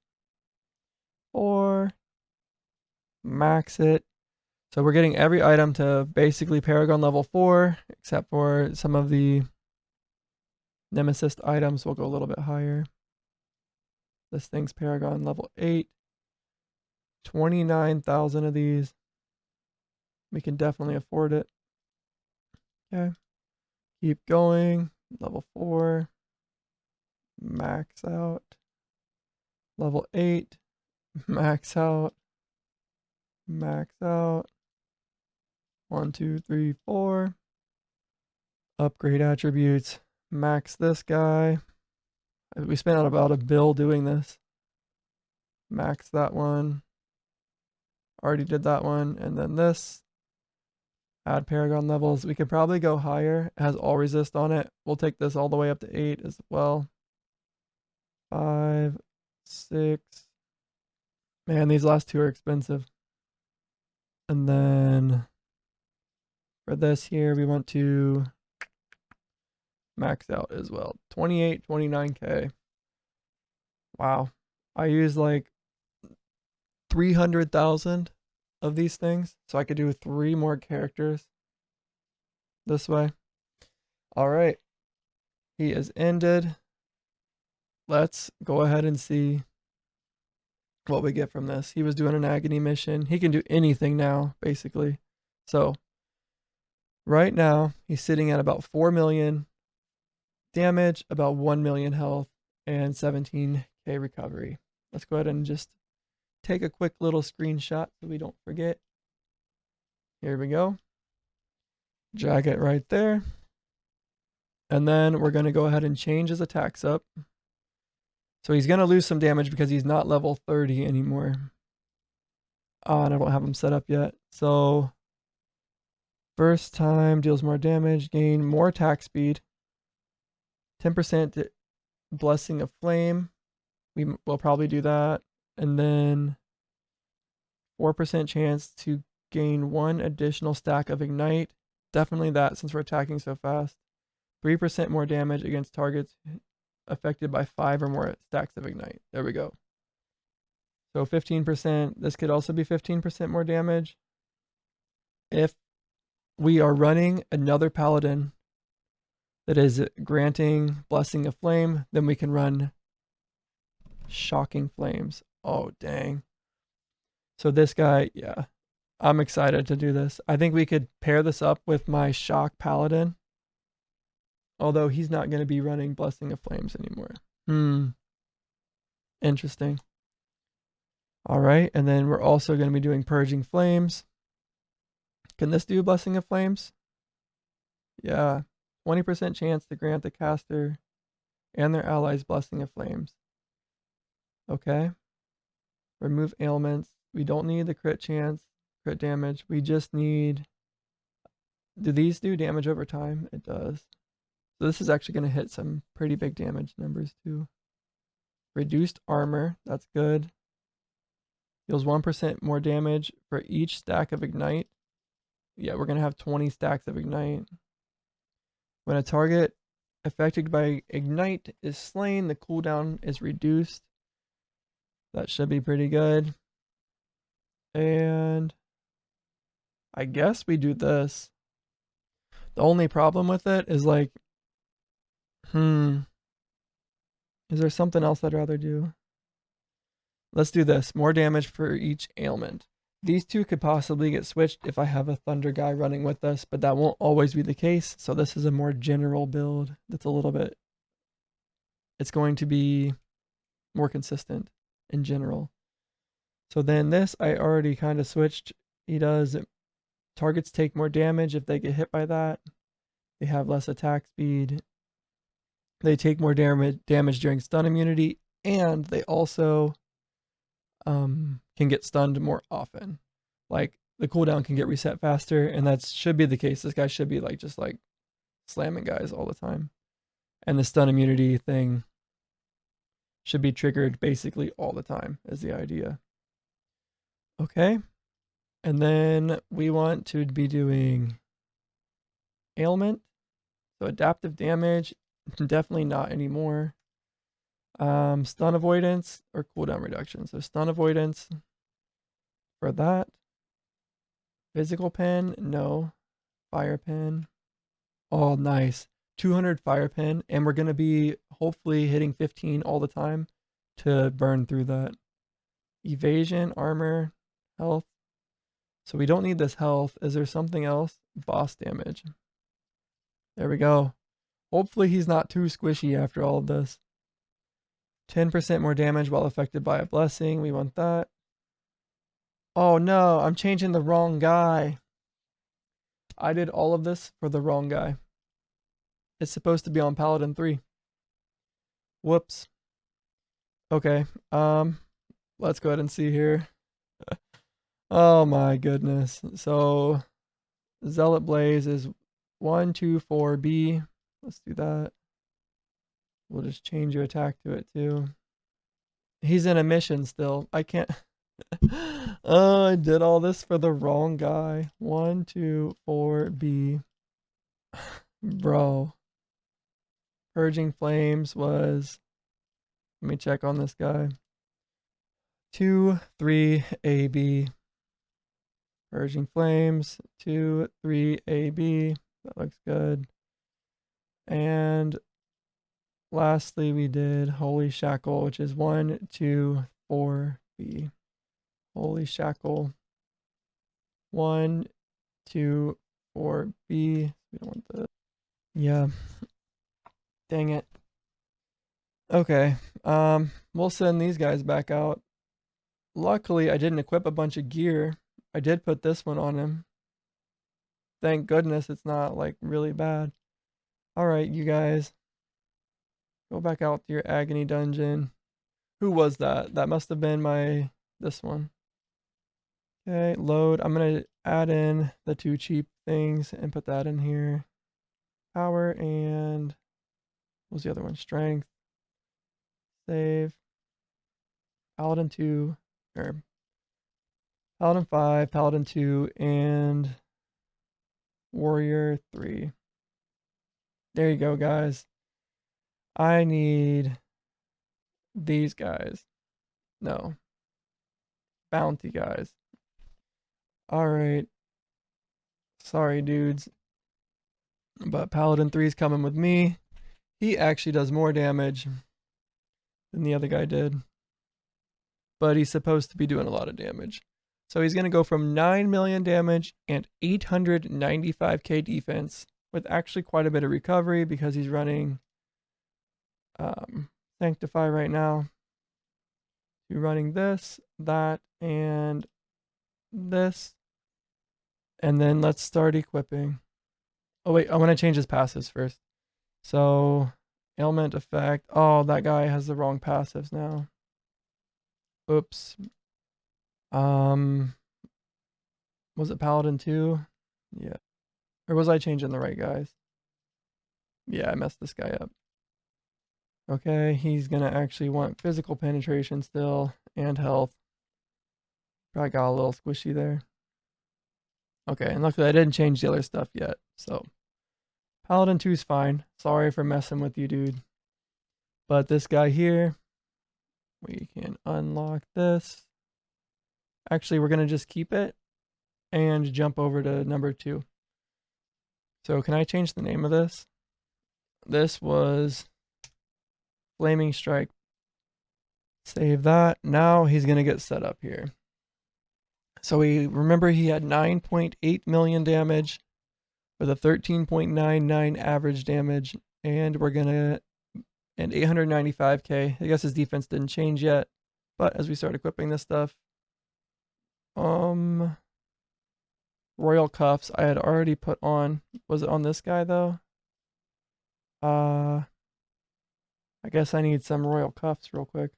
4. Max it. So we're getting every item to basically Paragon level 4, except for some of the Nemesis items will go a little bit higher. This thing's Paragon level 8. 29,000 of these. We can definitely afford it. Okay. Keep going. Level 4. Max out. Level 8. Max out. Max out. 1, 2, 3, 4. Upgrade attributes. Max this guy. We spent out about $1 bill doing this. Max that one. Already did that one. And then this. Add Paragon levels. We could probably go higher. It has all resist on it. We'll take this all the way up to 8 as well. 5, 6. Man, these last two are expensive. And then for this here, we want to max out as well. 28, 29K. Wow. I use like 300,000 of these things. So I could do 3 more characters this way. All right. He is ended. Let's go ahead and see what we get from this. He was doing an agony mission. He can do anything now, basically. So right now, he's sitting at about 4 million damage, about 1 million health, and 17K recovery. Let's go ahead and just take a quick little screenshot so we don't forget. Here we go. Drag it right there. And then we're going to go ahead and change his attacks up. So he's going to lose some damage because he's not level 30 anymore. And I don't have him set up yet. So first time deals more damage, gain more attack speed, 10% Blessing of Flame. We will probably do that. And then 4% chance to gain 1 additional stack of Ignite. Definitely that since we're attacking so fast. 3% more damage against targets affected by 5 or more stacks of Ignite. There we go. So 15%. This could also be 15% more damage. If we are running another paladin that is granting Blessing of Flame, then we can run Shocking Flames. Oh, dang. So this guy, yeah, I'm excited to do this. I think we could pair this up with my Shock Paladin. Although he's not going to be running Blessing of Flames anymore. Interesting. All right, and then we're also going to be doing Purging Flames. Can this do Blessing of Flames? Yeah, 20% chance to grant the caster and their allies Blessing of Flames. Okay. Remove ailments. We don't need the crit chance, crit damage. We just need... Do these do damage over time? It does. So this is actually going to hit some pretty big damage numbers too. Reduced armor. That's good. Deals 1% more damage for each stack of Ignite. Yeah, we're going to have 20 stacks of Ignite. When a target affected by Ignite is slain, the cooldown is reduced. That should be pretty good. And I guess we do this. The only problem with it is like, is there something else I'd rather do? Let's do this. More damage for each ailment. These two could possibly get switched if I have a Thunder guy running with us, but that won't always be the case. So this is a more general build that's a little bit... It's going to be more consistent in general. So then this, I already kind of switched. He does... Targets take more damage if they get hit by that. They have less attack speed. They take more damage during stun immunity, and they also can get stunned more often. Like the cooldown can get reset faster, and that should be the case. This guy should be like just like slamming guys all the time. And the stun immunity thing should be triggered basically all the time is the idea. Okay. And then we want to be doing ailment. So adaptive damage, definitely not anymore. Stun avoidance or cooldown reduction. So stun avoidance for that. Physical pen, no. Fire pen. Oh, nice. 200 fire pen, and we're going to be hopefully hitting 15 all the time to burn through that. Evasion, armor, health. So we don't need this health. Is there something else? Boss damage. There we go. Hopefully he's not too squishy after all of this. 10% more damage while affected by a blessing. We want that. Oh no, I'm changing the wrong guy. I did all of this for the wrong guy. It's supposed to be on Paladin 3. Whoops. Okay, let's go ahead and see here. Oh my goodness. So Zealot Blaze is 124B. Let's do that. We'll just change your attack to it too. He's in a mission still. I can't. Oh, I did all this for the wrong guy. 124B. Bro. Purging Flames was... Let me check on this guy. 2-3-AB. Purging Flames. 2-3-AB. That looks good. And lastly, we did Holy Shackle, which is 1-2-4-B. Holy Shackle. 1-2-4-B. We don't want the... Yeah. Dang it. Okay. We'll send these guys back out. Luckily, I didn't equip a bunch of gear. I did put this one on him. Thank goodness it's not like really bad. Alright, you guys. Go back out to your Agony dungeon. Who was that? That must have been this one. Okay, load. I'm gonna add in the 2 cheap things and put that in here. Power and what was the other one? Strength. Save. Paladin 2, or Paladin 5, Paladin 2, and Warrior 3. There you go, guys. I need these guys. No. Bounty guys. Alright. Sorry, dudes. But Paladin 3 is coming with me. He actually does more damage than the other guy did. But he's supposed to be doing a lot of damage. So he's going to go from 9 million damage and 895k defense with actually quite a bit of recovery because he's running Sanctify right now. You're running this, that, and this. And then let's start equipping. Oh wait, I want to change his passives first. So, ailment effect. Oh, that guy has the wrong passives now. Oops. Was it Paladin 2? Yeah. Or was I changing the right guys? Yeah, I messed this guy up. Okay, he's gonna actually want physical penetration still and health. Probably got a little squishy there. Okay, and luckily I didn't change the other stuff yet, so Paladin 2's fine. Sorry for messing with you, dude. But this guy here, we can unlock this. Actually, we're gonna just keep it and jump over to number 2. So can I change the name of this? This was Flaming Strike. Save that. Now he's gonna get set up here. So remember he had 9.8 million damage with a 13.99 average damage, and we're gonna and 895k. I guess his defense didn't change yet, but as we start equipping this stuff, Royal Cuffs I had already put on. Was it on this guy though? I guess I need some Royal Cuffs real quick.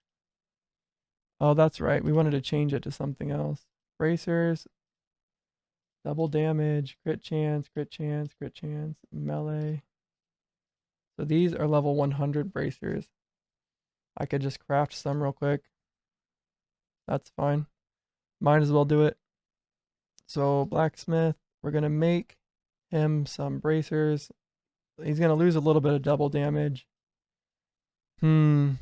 Oh, that's right. We wanted to change it to something else. Bracers, double damage, crit chance, crit chance, crit chance, melee. So these are level 100 bracers. I could just craft some real quick. That's fine. Might as well do it. So blacksmith, we're going to make him some bracers. He's going to lose a little bit of double damage. I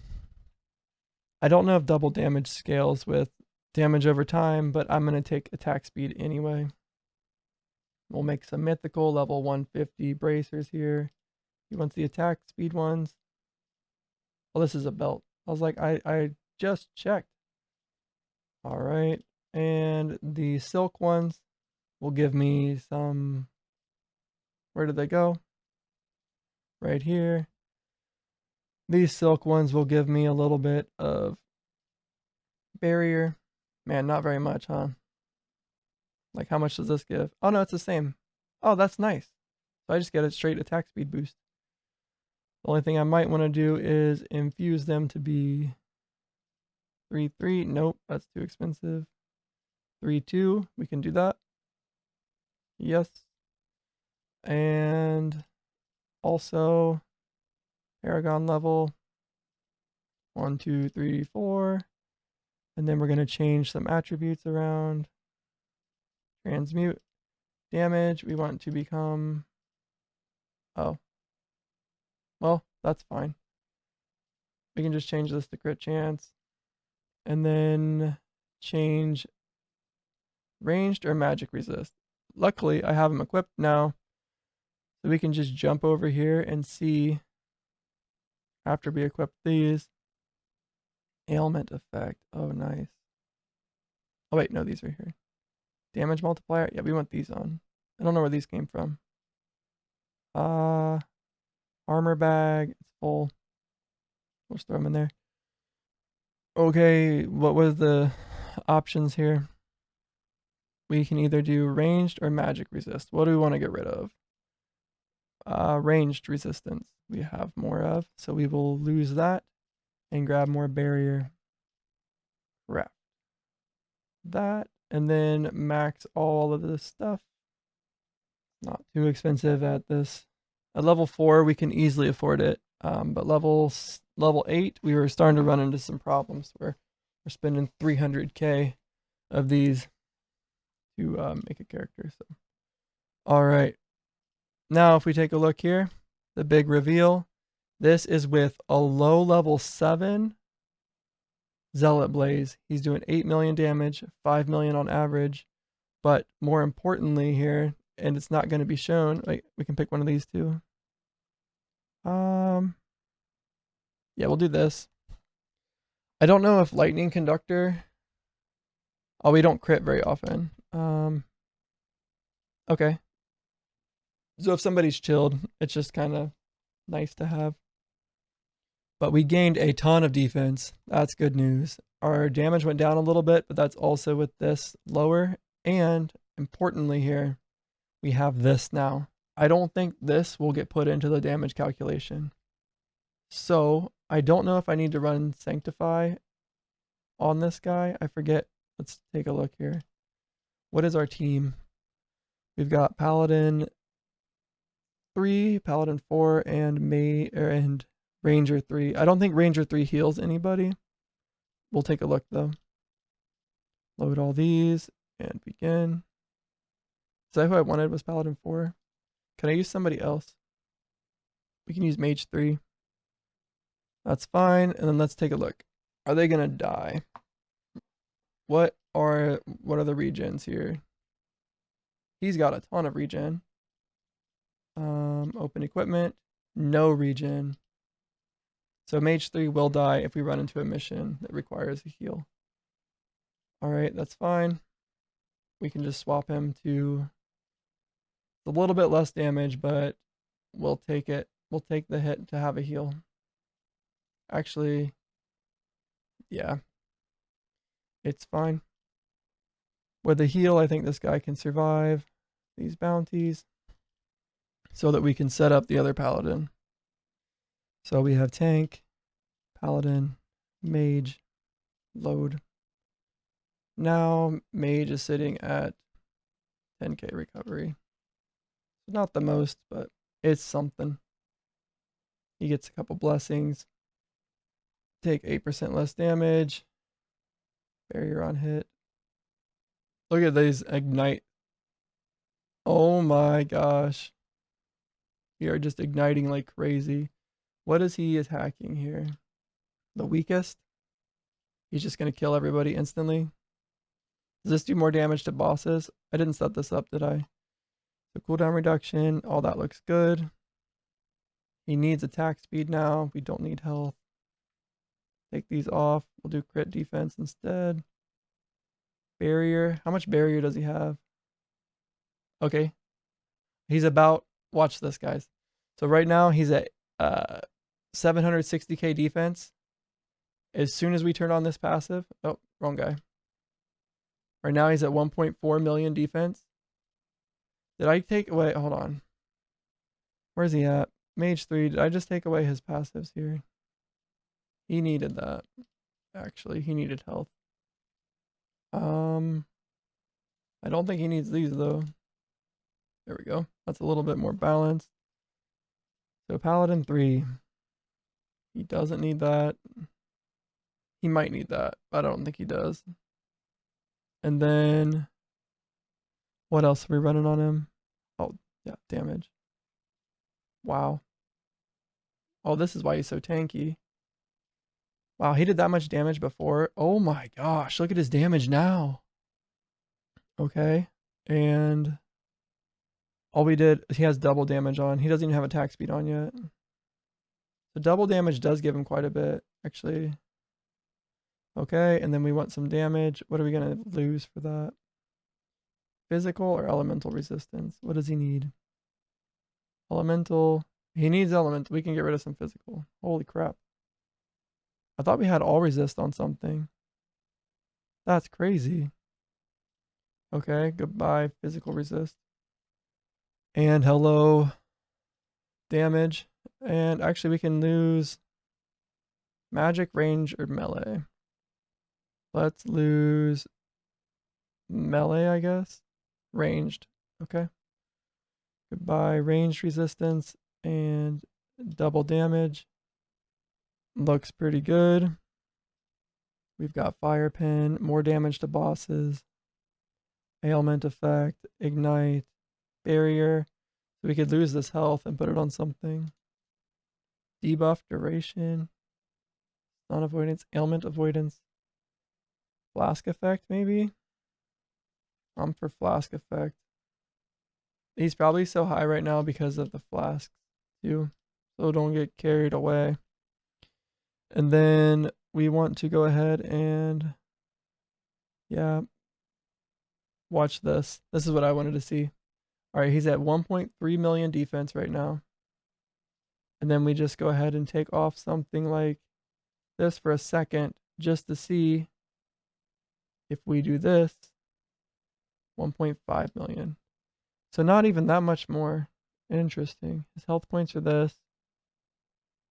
don't know if double damage scales with damage over time, but I'm going to take attack speed anyway. We'll make some mythical level 150 bracers here. He wants the attack speed ones. Oh, this is a belt. I was like, I just checked. All right. And the silk ones will give me some. Where did they go? Right here. These silk ones will give me a little bit of barrier. Man, not very much, huh? Like, how much does this give? Oh, no, it's the same. Oh, that's nice. So I just get a straight attack speed boost. The only thing I might want to do is infuse them to be 3-3. Nope, that's too expensive. 3-2, we can do that. Yes. And also Paragon level 1, 2, 3, 4. And then we're going to change some attributes around. Transmute damage. We want to become. Oh. Well, that's fine. We can just change this to crit chance. And then change ranged or magic resist. Luckily, I have them equipped now. So we can just jump over here and see after we equip these. Ailment effect. Oh, nice. Oh, wait, no, these are here. Damage multiplier. Yeah, we want these on. I don't know where these came from. Armor bag. It's full. We'll just throw them in there. Okay, what was the options here? We can either do ranged or magic resist. What do we want to get rid of? ranged resistance we have more of, so we will lose that and grab more barrier. Craft that, and then max all of this stuff. Not too expensive at this. At level 4, we can easily afford it. But level 8, we were starting to run into some problems where we're spending 300k of these to make a character. So, all right. Now, if we take a look here, the big reveal. This is with a low level 7 Zealot Blaze. He's doing 8 million damage, 5 million on average. But more importantly here, and it's not going to be shown. Wait, we can pick one of these two. Yeah, we'll do this. I don't know if Lightning Conductor. Oh, we don't crit very often. Okay. So if somebody's chilled, it's just kind of nice to have. But we gained a ton of defense. That's good news. Our damage went down a little bit, but that's also with this lower. And importantly here, we have this now. I don't think this will get put into the damage calculation. So I don't know if I need to run Sanctify on this guy. I forget. Let's take a look here. What is our team? We've got Paladin 3, Paladin 4, and Ranger 3. I don't think Ranger 3 heals anybody. We'll take a look though. Load all these and begin. Is that who I wanted was Paladin 4? Can I use somebody else? We can use Mage 3. That's fine. And then let's take a look. Are they gonna die? What are the regens here? He's got a ton of regen. Open equipment. No regen. So Mage 3 will die if we run into a mission that requires a heal. Alright, that's fine. We can just swap him to a little bit less damage, but we'll take it. We'll take the hit to have a heal. Actually, yeah. It's fine. With the heal, I think this guy can survive these bounties so that we can set up the other paladin. So we have tank, paladin, mage, load. Now mage is sitting at 10k recovery. Not the most, but it's something. He gets a couple blessings. Take 8% less damage. Barrier on hit. Look at these ignite. Oh my gosh. We are just igniting like crazy. What is he attacking here? The weakest? He's just going to kill everybody instantly. Does this do more damage to bosses? I didn't set this up, did I? So cooldown reduction. All that looks good. He needs attack speed now. We don't need health. Take these off. We'll do crit defense instead. Barrier. How much barrier does he have? Okay. He's about, watch this guys. So right now he's at 760k defense. As soon as we turn on this passive, oh, wrong guy. Right now he's at 1.4 million defense. Did I take away, hold on. Where's he at? Mage 3, did I just take away his passives here? He needed that. Actually, he needed health. I don't think he needs these though. There we go. That's a little bit more balanced. So Paladin 3. He doesn't need that. He might need that, but I don't think he does. And then what else are we running on him? Oh, yeah, damage. Wow. Oh, this is why he's so tanky. Wow, he did that much damage before. Oh my gosh, look at his damage now. Okay, and all we did, he has double damage on. He doesn't even have attack speed on yet. So double damage does give him quite a bit, actually. Okay, and then we want some damage. What are we going to lose for that? Physical or elemental resistance? What does he need? Elemental. He needs elemental. We can get rid of some physical. Holy crap. I thought we had all resist on something. That's crazy. Okay, goodbye, physical resist. And hello, damage. And actually we can lose magic, range, or melee. Let's lose melee, I guess. Ranged. Okay. Goodbye. Ranged resistance and double damage. Looks pretty good. We've got fire pin, more damage to bosses, ailment effect, ignite, barrier. So we could lose this health and put it on something. Debuff, duration, non-avoidance, ailment avoidance, flask effect maybe? I'm for flask effect. He's probably so high right now because of the flasks too. So don't get carried away. And then we want to go ahead and, yeah, watch this. This is what I wanted to see. All right, he's at 1.3 million defense right now. And then we just go ahead and take off something like this for a second just to see if we do this, 1.5 million. So not even that much more. Interesting. His health points are this.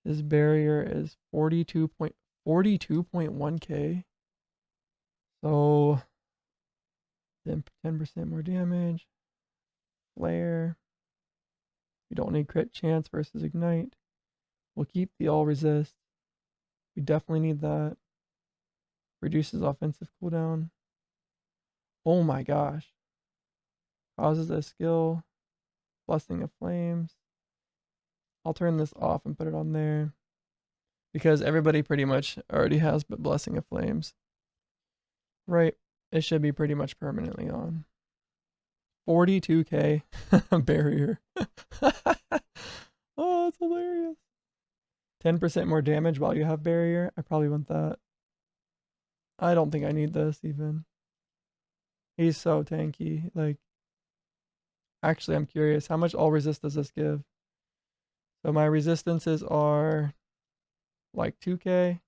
His barrier is 42.1k. So then 10% more damage. Flare. We don't need crit chance versus ignite. We'll keep the all resist. We definitely need that. Reduces offensive cooldown. Oh my gosh. Causes a skill. Blessing of Flames. I'll turn this off and put it on there. Because everybody pretty much already has Blessing of Flames. Right. It should be pretty much permanently on. 42k barrier. Oh, that's hilarious. 10% more damage while you have barrier. I probably want that. I don't think I need this even. He's so tanky. Like, actually, I'm curious. How much all resist does this give? So my resistances are like 2k.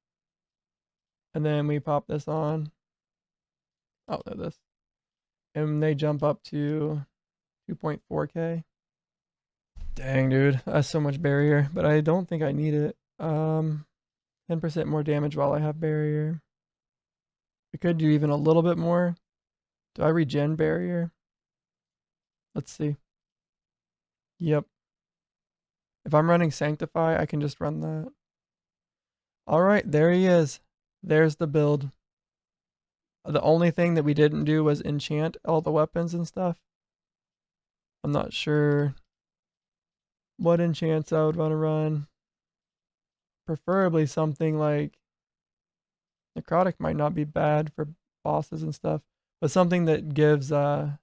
And then we pop this on. Oh, no, this. And they jump up to 2.4k. Dang, dude. That's so much barrier. But I don't think I need it. 10% more damage while I have barrier. We could do even a little bit more. Do I regen barrier? Let's see. Yep. If I'm running Sanctify, I can just run that. Alright, there he is. There's the build. The only thing that we didn't do was enchant all the weapons and stuff. I'm not sure what enchants I would want to run. Preferably something like Necrotic might not be bad for bosses and stuff, but something that gives 1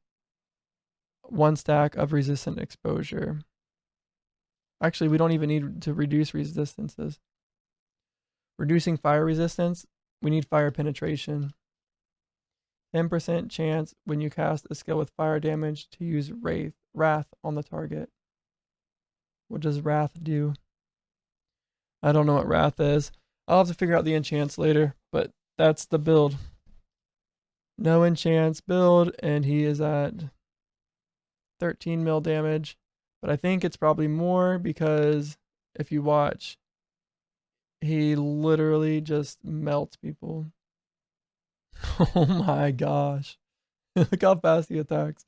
stack of resistant exposure. Actually, we don't even need to reduce resistances. Reducing fire resistance, we need fire penetration. 10% chance when you cast a skill with fire damage to use Wrath on the target. What does Wrath do? I don't know what Wrath is. I'll have to figure out the enchants later, but that's the build. No enchants build, and he is at 13 mil damage. But I think it's probably more because if you watch, he literally just melts people. Oh my gosh. Look how fast he attacks.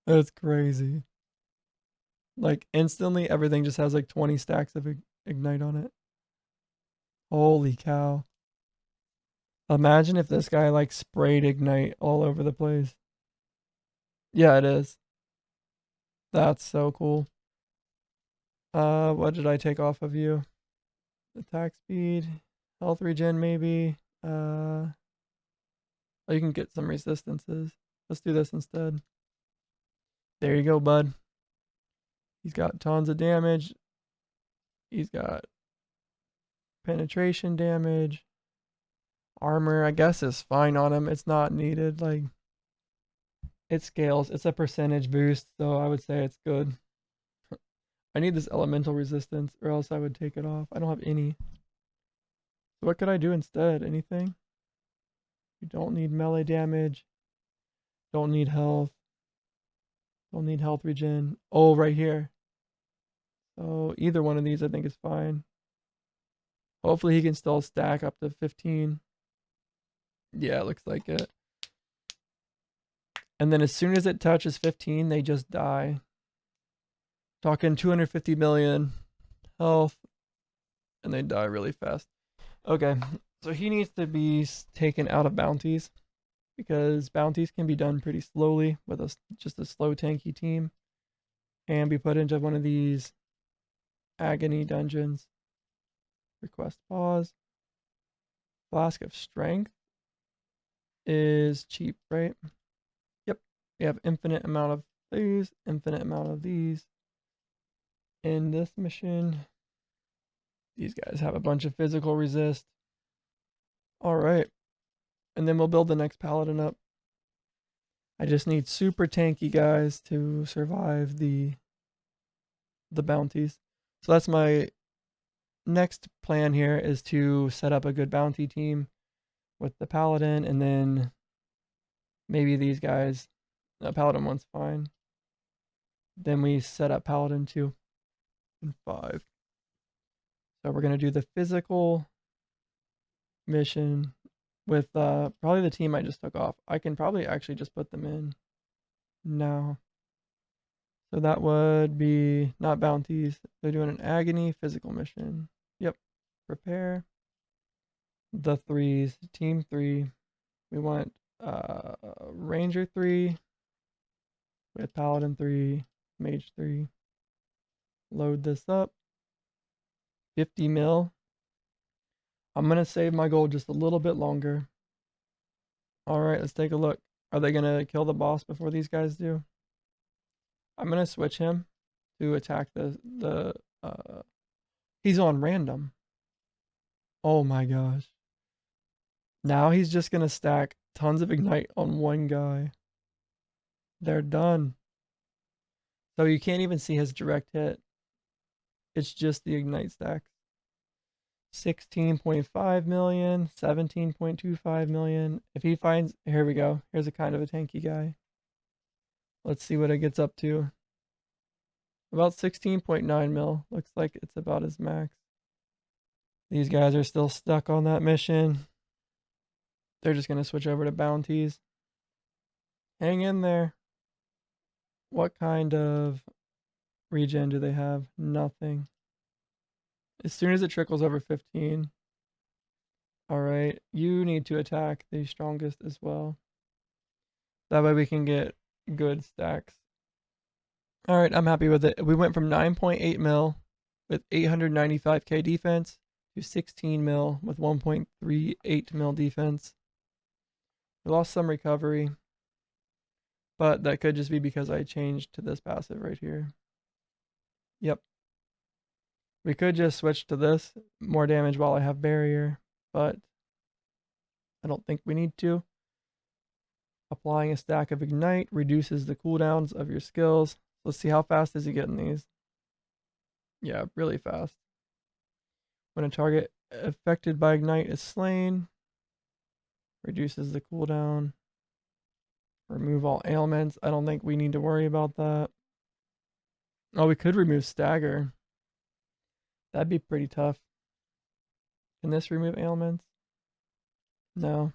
That's crazy. Like instantly everything just has like 20 stacks of ignite on it. Holy cow. Imagine if this guy like sprayed ignite all over the place. Yeah, it is. That's so cool. What did I take off of you? Attack speed, health regen maybe. Oh, you can get some resistances. Let's do this instead. There you go, bud. He's got tons of damage. He's got penetration damage. Armor, I guess, is fine on him. It's not needed. Like, it scales. It's a percentage boost, so I would say it's good. I need this elemental resistance, or else I would take it off. I don't have any. So what could I do instead? Anything? You don't need melee damage. Don't need health. Don't need health regen. Oh, right here. So either one of these I think is fine. Hopefully he can still stack up to 15. Yeah, it looks like it. And then as soon as it touches 15, they just die. Talking 250 million health, and they die really fast. Okay, so he needs to be taken out of bounties, because bounties can be done pretty slowly with just a slow tanky team, and be put into one of these agony dungeons. Request pause. Flask of strength is cheap, right? Yep. We have infinite amount of these, infinite amount of these. In this mission, these guys have a bunch of physical resist. All right. And then we'll build the next paladin up. I just need super tanky guys to survive the bounties. So that's my next plan here, is to set up a good bounty team with the paladin, and then maybe these guys. No, paladin 1's fine. Then we set up paladin 2 and 5. So we're gonna do the physical mission with probably the team I just took off. I can probably actually just put them in now. So that would be not bounties. They're doing an agony physical mission. Yep. Prepare the 3s. Team 3. We want Ranger 3 with Paladin 3, Mage 3. Load this up. 50 mil. I'm going to save my gold just a little bit longer. Alright, let's take a look. Are they going to kill the boss before these guys do? I'm going to switch him to attack he's on random. Oh my gosh. Now he's just going to stack tons of ignite on one guy. They're done. So you can't even see his direct hit. It's just the ignite stacks. 16.5 million, 17.25 million. If he finds, here we go. Here's a kind of a tanky guy. Let's see what it gets up to. About 16.9 mil. Looks like it's about his max. These guys are still stuck on that mission. They're just going to switch over to bounties. Hang in there. What kind of regen do they have? Nothing. As soon as it trickles over 15. Alright, you need to attack the strongest as well. That way we can get good stacks. Alright, I'm happy with it. We went from 9.8 mil with 895k defense to 16 mil with 1.38 mil defense. We lost some recovery, but that could just be because I changed to this passive right here. Yep. We could just switch to this, more damage while I have barrier, but I don't think we need to. Applying a stack of ignite reduces the cooldowns of your skills. Let's see how fast is he getting these. Yeah, really fast. When a target affected by ignite is slain, reduces the cooldown. Remove all ailments. I don't think we need to worry about that. Oh, we could remove stagger. That'd be pretty tough. Can this remove ailments? No.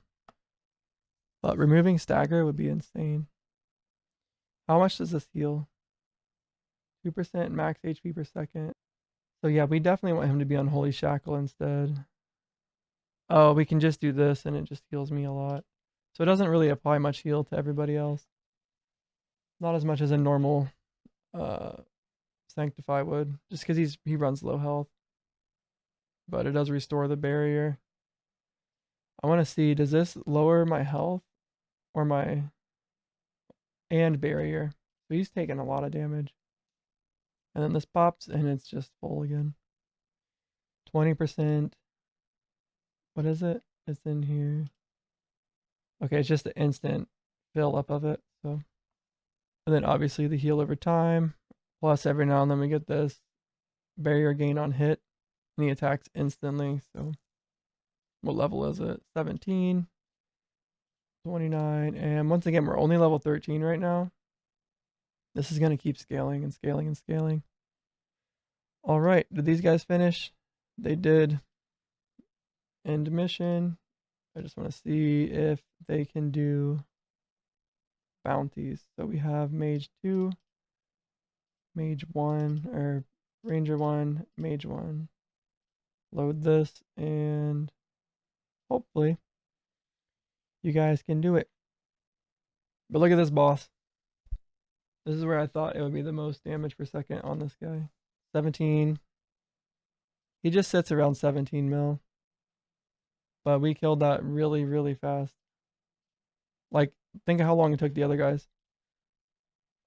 But removing stagger would be insane. How much does this heal? 2% max HP per second. So yeah, we definitely want him to be on Holy Shackle instead. Oh, we can just do this and it just heals me a lot. So it doesn't really apply much heal to everybody else. Not as much as a normal Sanctify would, just because he runs low health. But it does restore the barrier. I want to see, does this lower my health or my and barrier? So he's taking a lot of damage. And then this pops and it's just full again. 20%. What is it? It's in here. Okay, it's just the instant fill up of it. So, and then obviously the heal over time. Plus every now and then we get this barrier gain on hit. And he attacks instantly. So what level is it? 17. 29. And once again, we're only level 13 right now. This is going to keep scaling and scaling and scaling. All right, did these guys finish? They did. End mission. I just want to see if they can do bounties. So we have Mage 2, Mage 1, or Ranger 1, Mage 1. Load this, and hopefully you guys can do it. But look at this boss. This is where I thought it would be the most damage per second on this guy. 17. He just sits around 17 mil. But we killed that really, really fast. Like, think of how long it took the other guys.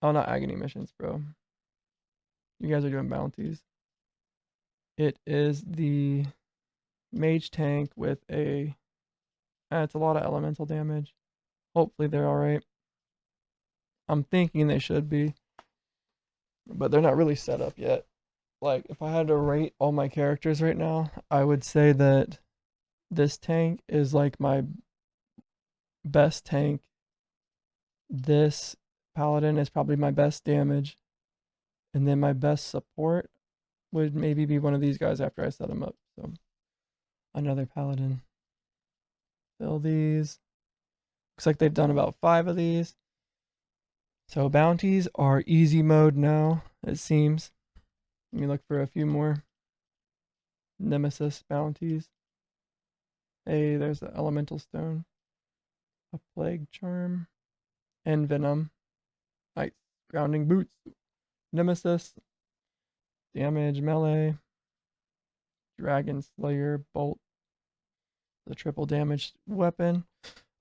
Oh, not agony missions, bro. You guys are doing bounties. It is the mage tank with a... it's a lot of elemental damage. Hopefully they're alright. I'm thinking they should be. But they're not really set up yet. Like, if I had to rate all my characters right now, I would say that this tank is like my best tank. This paladin is probably my best damage. And then my best support would maybe be one of these guys after I set them up. So, another paladin. Fill these. Looks like they've done about 5 of these. So bounties are easy mode now, it seems. Let me look for a few more. Nemesis bounties. Hey, there's the elemental stone. A plague charm. And venom. Nice. Grounding boots. Nemesis. Damage melee. Dragon slayer bolt. The triple damage weapon.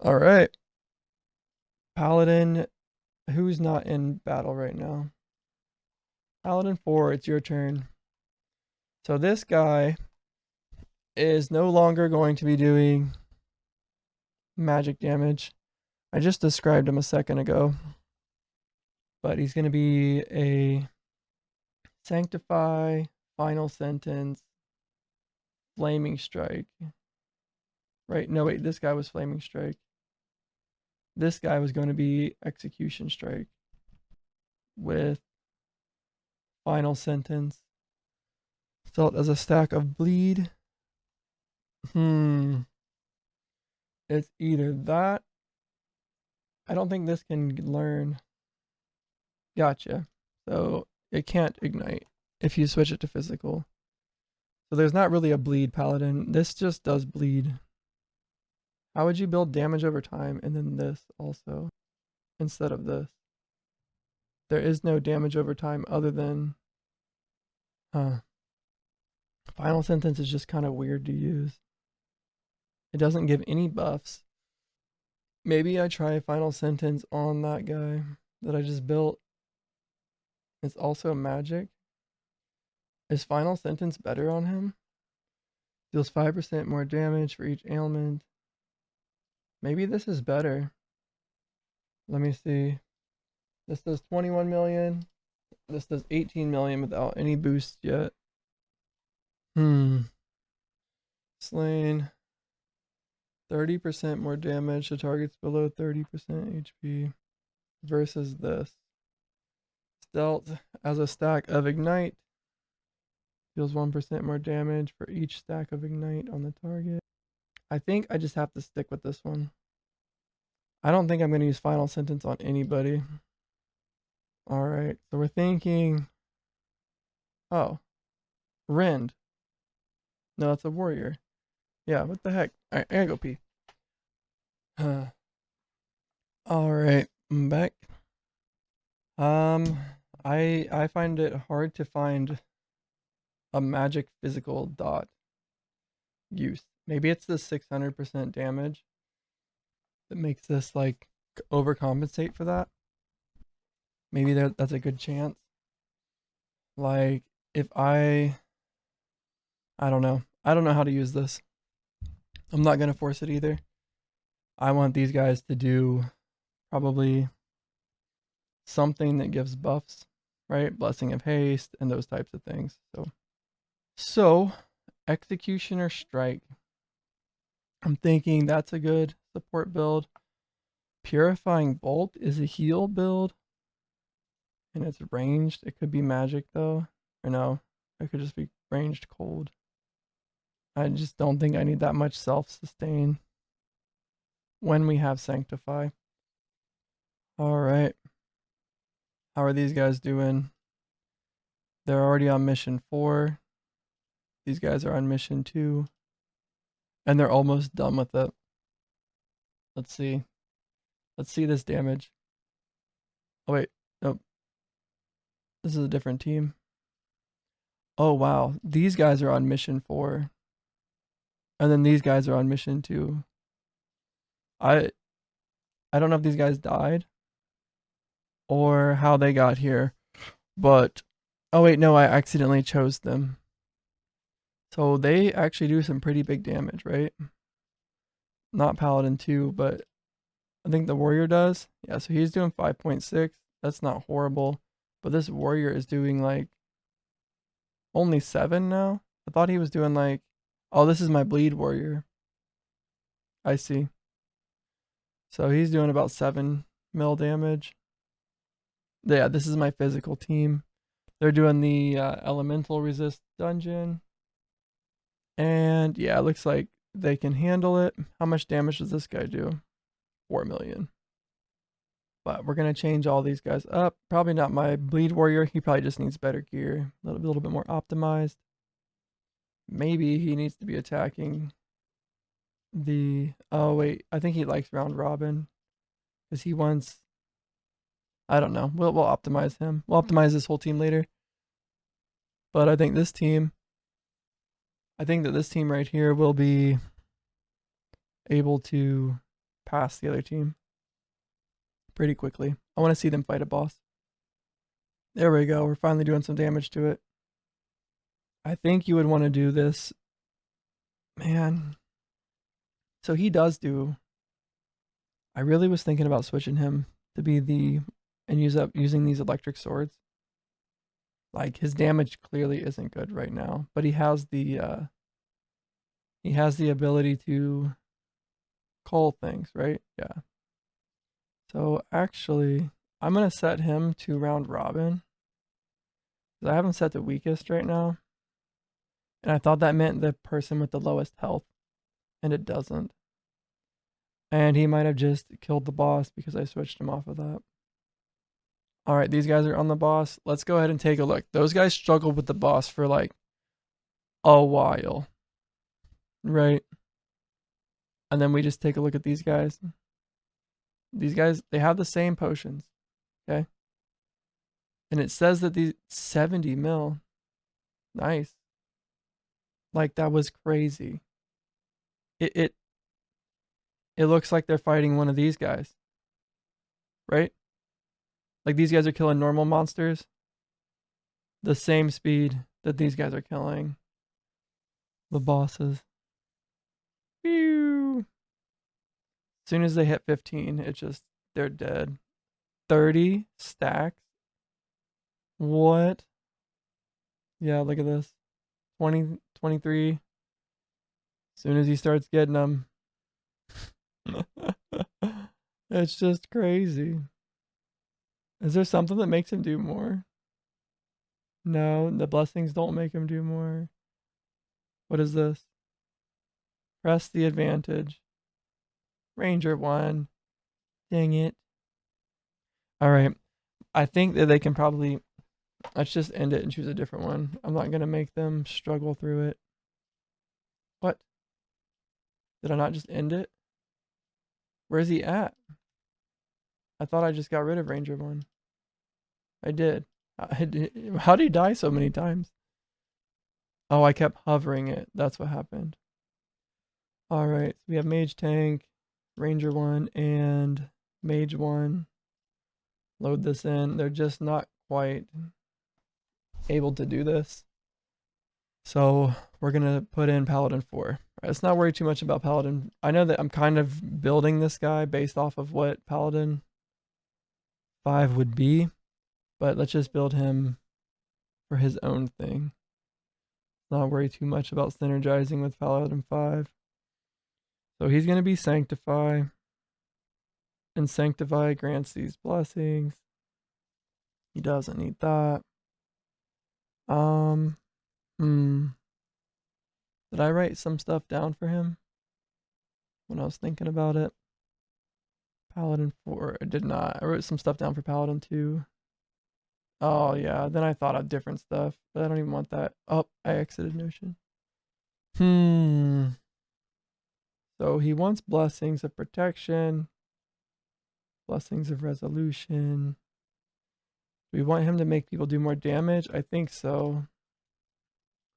Alright. Paladin. Who's not in battle right now? Paladin 4, it's your turn. So this guy is no longer going to be doing magic damage. I just described him a second ago. But he's going to be a Sanctify, Final Sentence, Flaming Strike. Right? No, wait, this guy was Flaming Strike. This guy was going to be Execution Strike with Final Sentence. Still as a stack of bleed. It's either that. I don't think this can learn. Gotcha. So it can't ignite if you switch it to physical. So there's not really a bleed paladin. This just does bleed. How would you build damage over time and then this also instead of this? There is no damage over time other than Final Sentence is just kind of weird to use. It doesn't give any buffs. Maybe I try Final Sentence on that guy that I just built. It's also magic. Is Final Sentence better on him? Deals 5% more damage for each ailment. Maybe this is better. Let me see. This does 21 million. This does 18 million without any boosts yet. Slain. 30% more damage to targets below 30% HP. Versus this. Dealt as a stack of ignite. Deals 1% more damage for each stack of ignite on the target. I think I just have to stick with this one. I don't think I'm going to use Final Sentence on anybody. Alright, so we're thinking... Oh. Rend. No, that's a warrior. Yeah, what the heck? Alright, I gotta go pee. Alright, I'm back. I find it hard to find a magic physical dot use. Maybe it's the 600% damage that makes this like overcompensate for that. Maybe that's a good chance. Like if I don't know. I don't know how to use this. I'm not gonna force it either. I want these guys to do probably something that gives buffs, right? Blessing of Haste and those types of things. So Executioner Strike. I'm thinking that's a good support build. Purifying Bolt is a heal build. And it's ranged. It could be magic though. Or no. It could just be ranged cold. I just don't think I need that much self-sustain when we have Sanctify. Alright. How are these guys doing? They're already on mission 4. These guys are on mission 2. And they're almost done with it. Let's see. Let's see this damage. Oh wait, nope. This is a different team. Oh wow, these guys are on mission 4. And then these guys are on mission 2. I don't know if these guys died or how they got here, but oh wait, no, I accidentally chose them. So they actually do some pretty big damage, right? Not Paladin 2, but I think the Warrior does. Yeah, so he's doing 5.6. That's not horrible. But this Warrior is doing like only 7 now. I thought he was doing like, oh, this is my Bleed Warrior. I see. So he's doing about 7 mil damage. Yeah, this is my physical team. They're doing the elemental resist dungeon. And yeah, it looks like they can handle it. How much damage does this guy do? 4 million. But we're going to change all these guys up. Probably not my Bleed Warrior. He probably just needs better gear. A little bit more optimized. Maybe he needs to be attacking the... Oh, wait. I think he likes round robin. Because he wants... I don't know. We'll optimize him. We'll optimize this whole team later. But I think this team... I think that this team right here will be able to pass the other team pretty quickly. I want to see them fight a boss. There we go. We're finally doing some damage to it. I think you would want to do this. Man. So he does do... I really was thinking about switching him to be the... and using these electric swords. Like, his damage clearly isn't good right now. But he has the ability to call things, right? Yeah. So actually, I'm going to set him to round robin. Because I have him set to weakest right now. And I thought that meant the person with the lowest health. And it doesn't. And he might have just killed the boss because I switched him off of that. Alright, these guys are on the boss. Let's go ahead and take a look. Those guys struggled with the boss for like a while. Right? And then we just take a look at these guys. These guys, they have the same potions. Okay? And it says that these 70 mil. Nice. Like, that was crazy. It looks like they're fighting one of these guys. Right? Like, these guys are killing normal monsters. The same speed that these guys are killing the bosses. Pew! As soon as they hit 15, it just, they're dead. 30 stacks? What? Yeah, look at this. 20, 23. As soon as he starts getting them. It's just crazy. Is there something that makes him do more? No, the blessings don't make him do more. What is this? Press the advantage. Ranger 1. Dang it. Alright. I think that they can probably... Let's just end it and choose a different one. I'm not going to make them struggle through it. What? Did I not just end it? Where's he at? I thought I just got rid of Ranger 1. I did. How did he die so many times? Oh, I kept hovering it. That's what happened. Alright, so we have Mage Tank, Ranger 1, and Mage 1. Load this in. They're just not quite able to do this. So we're going to put in Paladin 4. Let's not worry too much about Paladin. I know that I'm kind of building this guy based off of what Paladin 5 would be. But let's just build him for his own thing. Not worry too much about synergizing with Paladin 5. So he's going to be Sanctify. And Sanctify grants these blessings. He doesn't need that. Did I write some stuff down for him when I was thinking about it? Paladin 4, I did not. I wrote some stuff down for Paladin 2. Oh, yeah. Then I thought of different stuff, but I don't even want that. Oh, I exited Notion. So he wants blessings of protection, blessings of resolution. Do we want him to make people do more damage? I think so.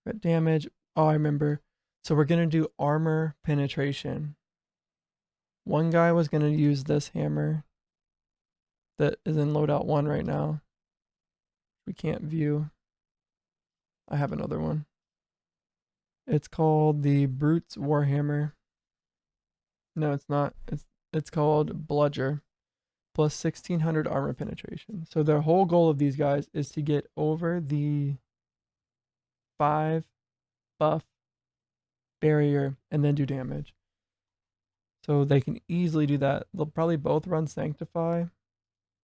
Crit damage. Oh, I remember. So we're going to do armor penetration. One guy was going to use this hammer that is in loadout 1 right now. We can't view. I have another one. It's called the Brute's Warhammer. No, it's not. It's called Bludger. Plus 1600 armor penetration. So the whole goal of these guys is to get over the 5 buff barrier and then do damage. So they can easily do that. They'll probably both run Sanctify.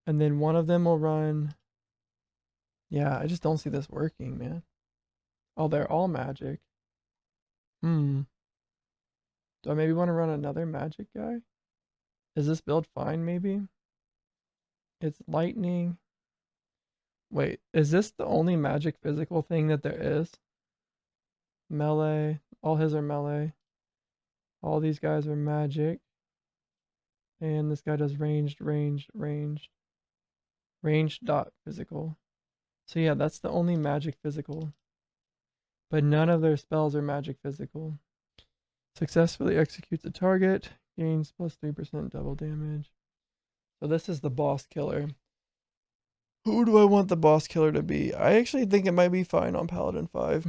And then one of them will run... Yeah, I just don't see this working, man. Oh, they're all magic. Do I maybe want to run another magic guy? Is this build fine, maybe? It's lightning. Wait, is this the only magic physical thing that there is? Melee. All his are melee. All these guys are magic. And this guy does ranged. Ranged dot physical. So yeah, that's the only magic physical. But none of their spells are magic physical. Successfully executes a target. Gains plus 3% double damage. So this is the boss killer. Who do I want the boss killer to be? I actually think it might be fine on Paladin 5.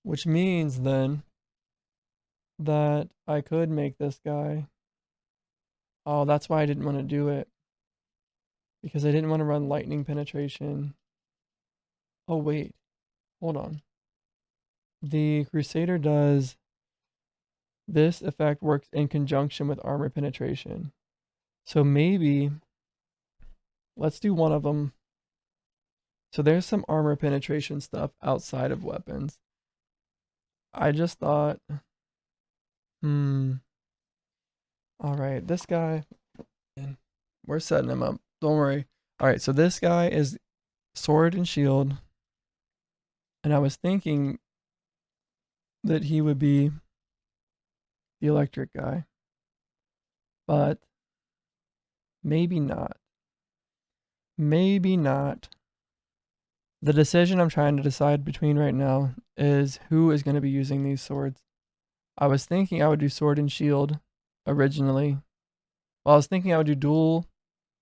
Which means then that I could make this guy. Oh, that's why I didn't want to do it. Because I didn't want to run lightning penetration. Oh, wait. Hold on. The Crusader does... This effect works in conjunction with armor penetration. So maybe... Let's do one of them. So there's some armor penetration stuff outside of weapons. I just thought... Alright, this guy... We're setting him up. Don't worry. Alright, so this guy is sword and shield. And I was thinking that he would be the electric guy. But maybe not. Maybe not. The decision I'm trying to decide between right now is who is going to be using these swords. I was thinking I would do sword and shield originally. Well, I was thinking I would do dual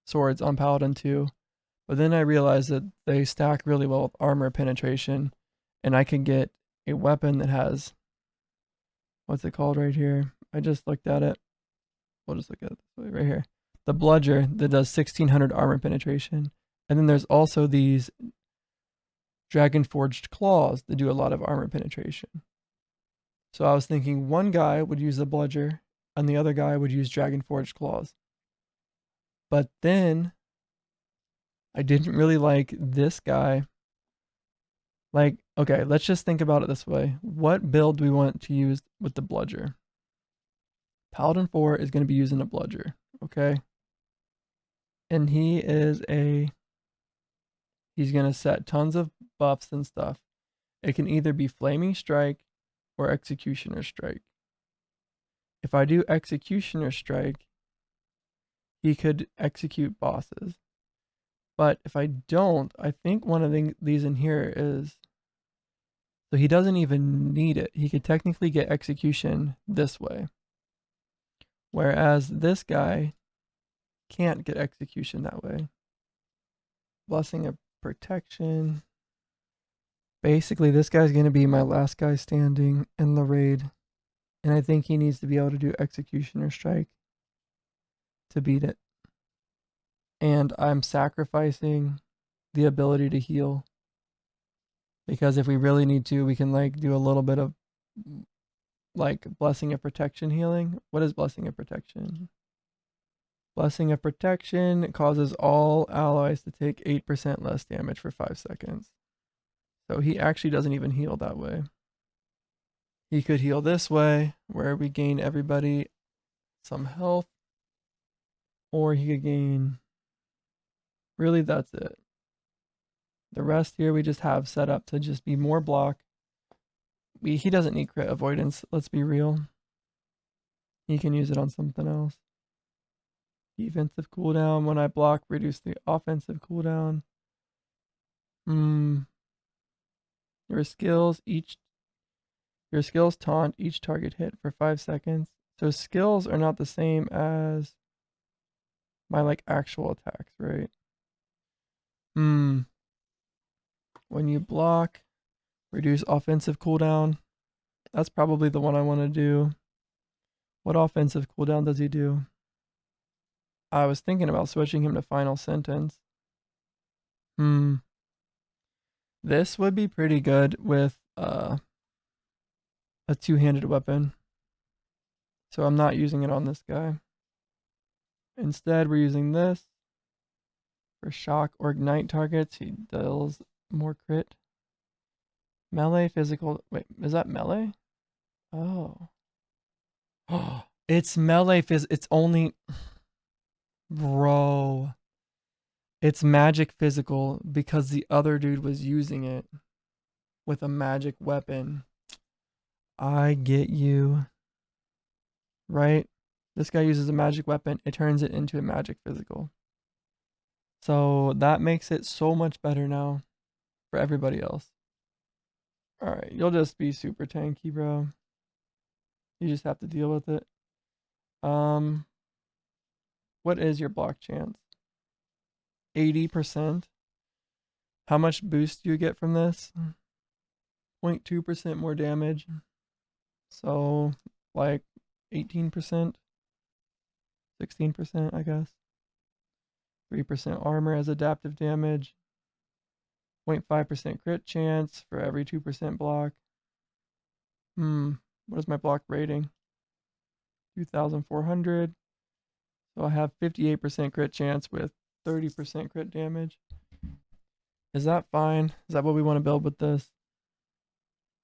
swords on Paladin 2. But then I realized that they stack really well with armor penetration. And I could get a weapon that has... What's it called right here? I just looked at it. We'll just look at it this way right here. The Bludger that does 1600 armor penetration. And then there's also these Dragon Forged Claws that do a lot of armor penetration. So I was thinking one guy would use the Bludger and the other guy would use Dragon Forged Claws. But then I didn't really like this guy. Like, okay, let's just think about it this way. What build do we want to use with the Bludger? Paladin 4 is going to be using a Bludger, okay? And he's going to set tons of buffs and stuff. It can either be Flaming Strike or Executioner Strike. If I do Executioner Strike, he could execute bosses. But if I don't, I think one of these in here is... So he doesn't even need it. He could technically get execution this way. Whereas this guy can't get execution that way. Blessing of Protection. Basically, this guy's going to be my last guy standing in the raid. And I think he needs to be able to do Executioner Strike to beat it. And I'm sacrificing the ability to heal. Because if we really need to, we can like do a little bit of like Blessing of Protection healing. What is Blessing of Protection? Blessing of Protection causes all allies to take 8% less damage for 5 seconds. So he actually doesn't even heal that way. He could heal this way, where we gain everybody some health. Or he could gain... Really, that's it. The rest here we just have set up to just be more block. He doesn't need crit avoidance, let's be real. He can use it on something else. Defensive cooldown, when I block, reduce the offensive cooldown. Your skills taunt each target hit for 5 seconds. So skills are not the same as my like actual attacks, right? When you block, reduce offensive cooldown. That's probably the one I want to do. What offensive cooldown does he do? I was thinking about switching him to final sentence. This would be pretty good with a two-handed weapon. So I'm not using it on this guy. Instead, we're using this for shock or ignite targets. He deals more crit. Melee, physical. Wait, is that melee? Oh. Oh, it's melee it's only... Bro. It's magic physical because the other dude was using it with a magic weapon. I get you. Right? This guy uses a magic weapon. It turns it into a magic physical. So that makes it so much better now for everybody else. Alright, you'll just be super tanky, bro. You just have to deal with it. What is your block chance? 80%. How much boost do you get from this? 0.2% more damage. So, like 18%? 16%, I guess. 3% armor as adaptive damage. 0.5% crit chance for every 2% block. What is my block rating? 2,400. So I have 58% crit chance with 30% crit damage. Is that fine? Is that what we want to build with this?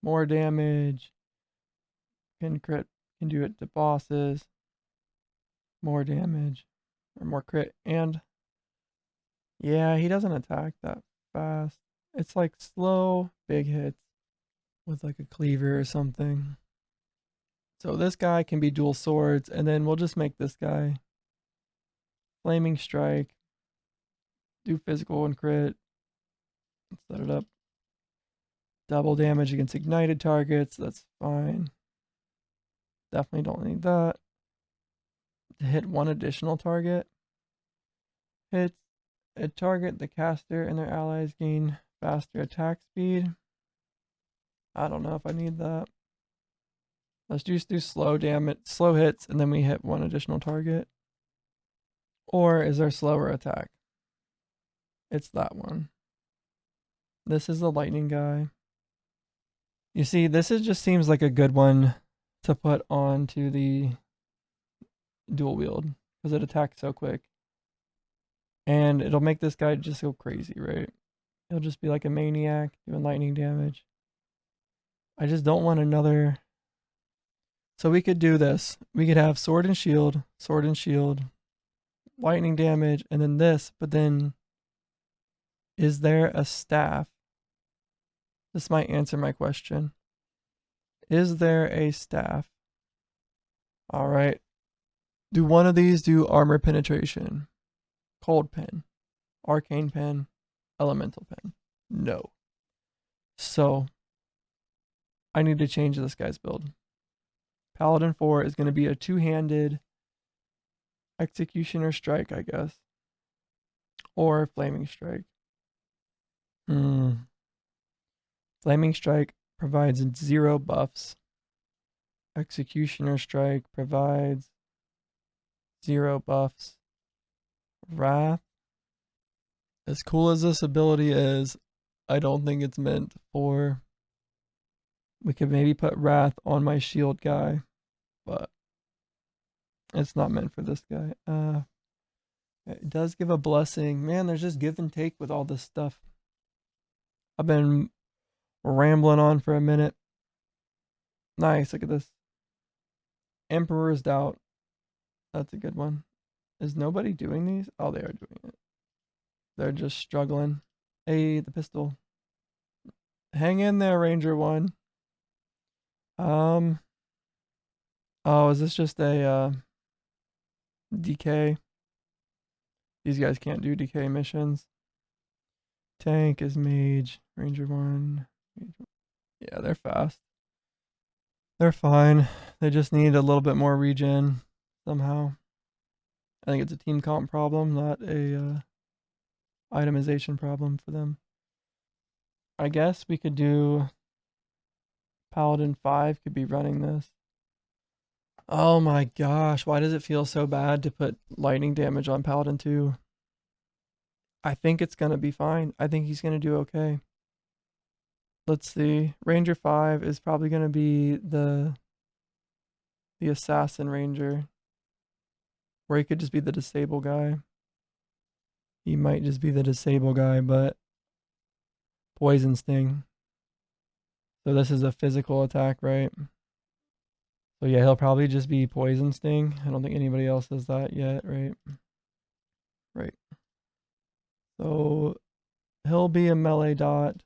More damage. Can do it to bosses. More damage. Or more crit. And yeah, he doesn't attack that fast. It's like slow, big hits with like a cleaver or something. So this guy can be dual swords, and then we'll just make this guy flaming strike. Do physical and crit. Let's set it up. Double damage against ignited targets. That's fine. Definitely don't need that. To hit one additional target. Hits a target, the caster and their allies gain faster attack speed. I don't know if I need that. Let's just do slow hits, and then we hit one additional target. Or is there slower attack? It's that one. This is the lightning guy. You see, just seems like a good one to put onto the dual wield because it attacks so quick. And it'll make this guy just go crazy, right? He'll just be like a maniac doing lightning damage. I just don't want another... So we could do this. We could have sword and shield, lightning damage, and then this, but then is there a staff? This might answer my question. Is there a staff? All right. Do one of these do armor penetration? Cold pen, arcane pen, elemental pen? No. So I need to change this guy's build. Paladin 4 is going to be a two-handed executioner strike, I guess. Or flaming strike. Flaming strike provides 0 buffs. Executioner strike provides 0 buffs. Wrath. As cool as this ability is, I don't think it's meant for... We could maybe put Wrath on my shield guy, but it's not meant for this guy. It does give a blessing. Man, there's just give and take with all this stuff. I've been We're rambling on for a minute. Nice, look at this. Emperor's Doubt. That's a good one. Is nobody doing these? Oh, they are doing it. They're just struggling. Hey, the pistol. Hang in there, Ranger 1. Oh, is this just a DK? These guys can't do DK missions. Tank is mage. Ranger 1. Yeah, they're fast. They're fine. They just need a little bit more regen somehow. I think it's a team comp problem, not a itemization problem for them. I guess we could do Paladin 5 could be running this. Oh my gosh, why does it feel so bad to put lightning damage on Paladin 2? I think it's going to be fine. I think he's going to do okay. Let's see. Ranger 5 is probably going to be the assassin ranger. Or he could just be the disable guy. He might just be the disable guy, but poison sting. So this is a physical attack, right? So yeah, he'll probably just be poison sting. I don't think anybody else has that yet, right? Right. So he'll be a melee dot.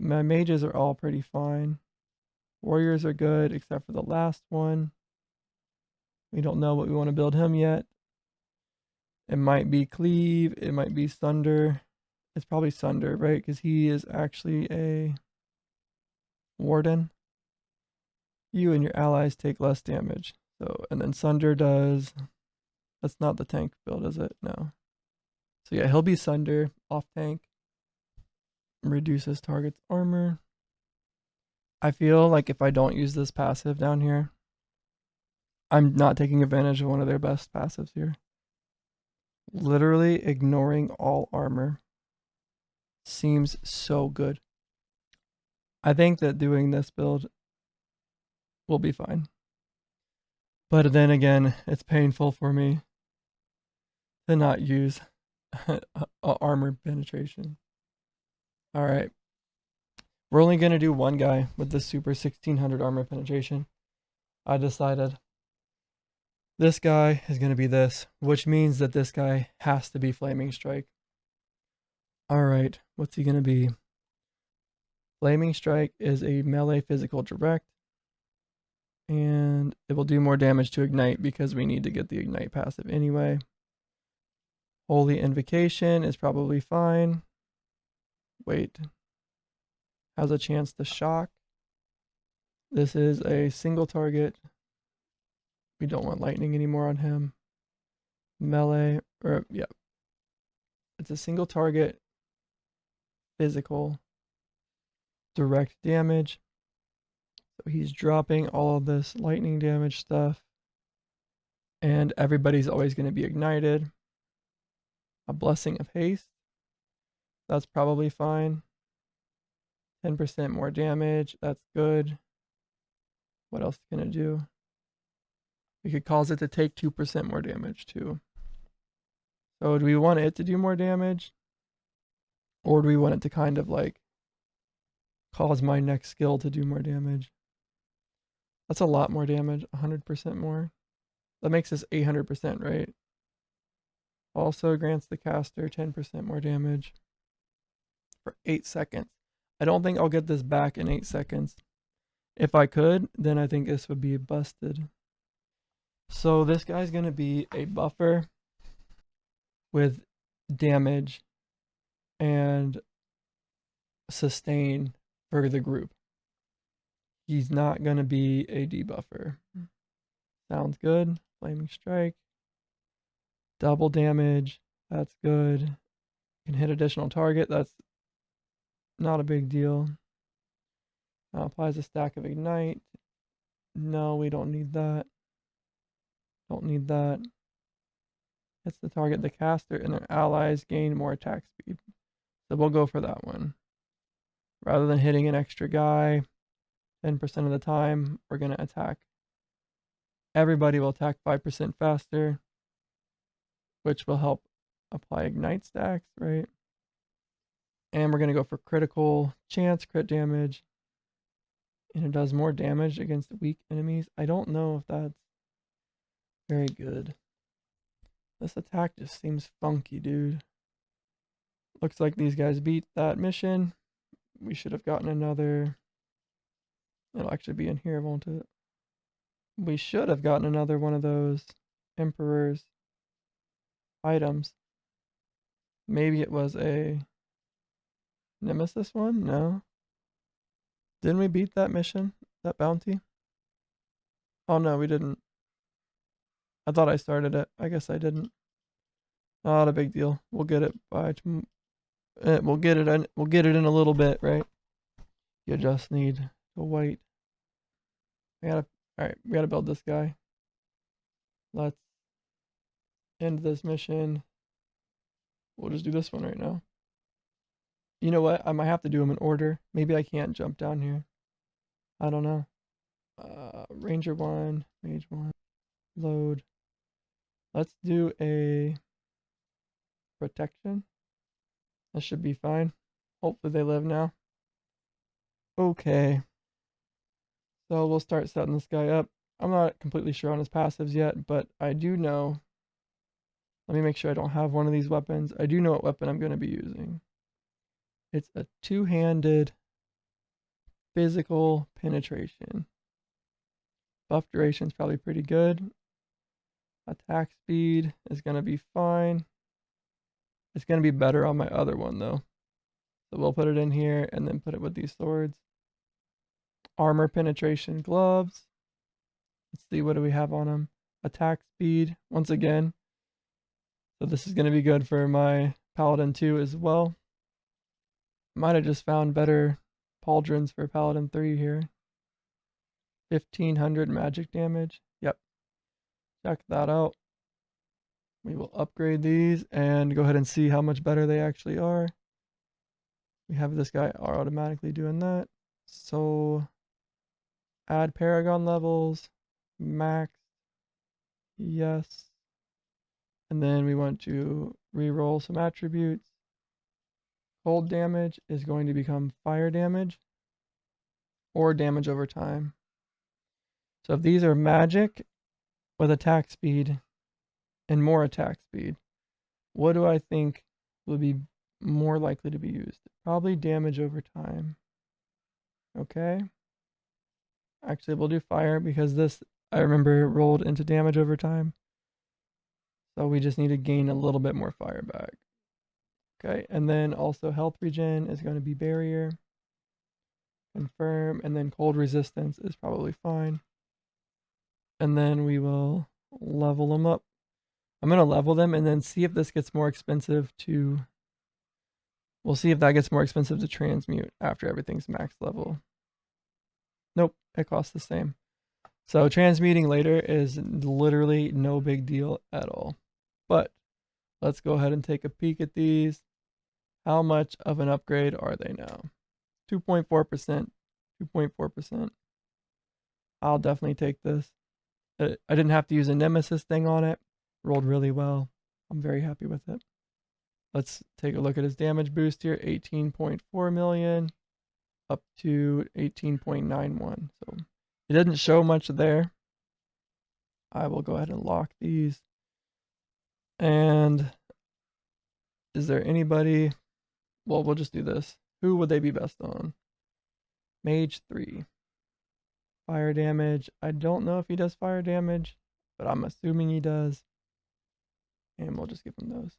My mages are all pretty fine. Warriors are good, except for the last one. We don't know what we want to build him yet. It might be Cleave. It might be Sunder. It's probably Sunder, right? Because he is actually a warden. You and your allies take less damage. So, and then Sunder does. That's not the tank build, is it? No. So yeah, he'll be Sunder, off tank. Reduces target's armor. I feel like if I don't use this passive down here, I'm not taking advantage of one of their best passives here. Literally ignoring all armor seems so good. I think that doing this build will be fine. But then again, it's painful for me to not use armor penetration. All right. We're only going to do one guy with the super 1600 armor penetration. I decided this guy is going to be this, which means that this guy has to be Flaming Strike. All right, what's he going to be? Flaming Strike is a melee physical direct, and it will do more damage to Ignite because we need to get the Ignite passive anyway. Holy Invocation is probably fine. Wait. Has a chance to shock. This is a single target. We don't want lightning anymore on him. Melee, or yeah. It's a single target, physical, direct damage. So he's dropping all of this lightning damage stuff. And everybody's always going to be ignited. A Blessing of Haste. That's probably fine. 10% more damage. That's good. What else can it do? We could cause it to take 2% more damage too. So do we want it to do more damage? Or do we want it to kind of like cause my next skill to do more damage? That's a lot more damage. 100% more. That makes this 800%, right? Also grants the caster 10% more damage for 8 seconds. I don't think I'll get this back in 8 seconds. If I could, then I think this would be busted. So this guy's going to be a buffer with damage and sustain for the group. He's not going to be a debuffer. Sounds good. Flaming Strike. Double damage. That's good. Can hit additional target. That's not a big deal. Applies a stack of Ignite. No, we don't need that. Don't need that. Hits the target, the caster, and their allies gain more attack speed. So we'll go for that one. Rather than hitting an extra guy 10% of the time, we're going to attack. Everybody will attack 5% faster, which will help apply Ignite stacks, right? And we're going to go for critical chance, crit damage. And it does more damage against weak enemies. I don't know if that's very good. This attack just seems funky, dude. Looks like these guys beat that mission. We should have gotten another. It'll actually be in here, won't it? We should have gotten another one of those Emperor's items. Maybe it was a Nemesis one? No. Didn't we beat that mission? That bounty? Oh no, we didn't. I thought I started it. I guess I didn't. Not a big deal. We'll get it by we'll get it in a little bit, right? You just need to wait. Alright, we gotta build this guy. Let's end this mission. We'll just do this one right now. You know what? I might have to do them in order. Maybe I can't jump down here. I don't know. Ranger 1, Mage 1, load. Let's do a protection. That should be fine. Hopefully they live now. Okay. So we'll start setting this guy up. I'm not completely sure on his passives yet, but I do know. Let me make sure I don't have one of these weapons. I do know what weapon I'm going to be using. It's a two-handed physical penetration. Buff duration is probably pretty good. Attack speed is going to be fine. It's going to be better on my other one though. So we'll put it in here and then put it with these swords. Armor penetration gloves. Let's see, what do we have on them? Attack speed, once again. So this is going to be good for my Paladin 2 as well. Might have just found better pauldrons for Paladin 3 here. 1500 magic damage. Yep. Check that out. We will upgrade these and go ahead and see how much better they actually are. We have this guy automatically doing that. So add Paragon levels, max, yes. And then we want to re-roll some attributes. Cold damage is going to become fire damage or damage over time. So if these are magic with attack speed and more attack speed, what do I think will be more likely to be used? Probably damage over time. Okay. Actually, we'll do fire because this, I remember, rolled into damage over time. So we just need to gain a little bit more fire back. Okay, and then also health regen is going to be barrier. Confirm, and then cold resistance is probably fine. And then we will level them up. I'm going to level them and then see if this gets more expensive to... We'll see if that gets more expensive to transmute after everything's max level. Nope, it costs the same. So transmuting later is literally no big deal at all. But let's go ahead and take a peek at these. How much of an upgrade are they now? 2.4%. 2.4%. I'll definitely take this. I didn't have to use a Nemesis thing on it. Rolled really well. I'm very happy with it. Let's take a look at his damage boost here. 18.4 million up to 18.91. So it didn't show much there. I will go ahead and lock these. And is there anybody? Well, we'll just do this. Who would they be best on? Mage 3. Fire damage. I don't know if he does fire damage, but I'm assuming he does. And we'll just give him those.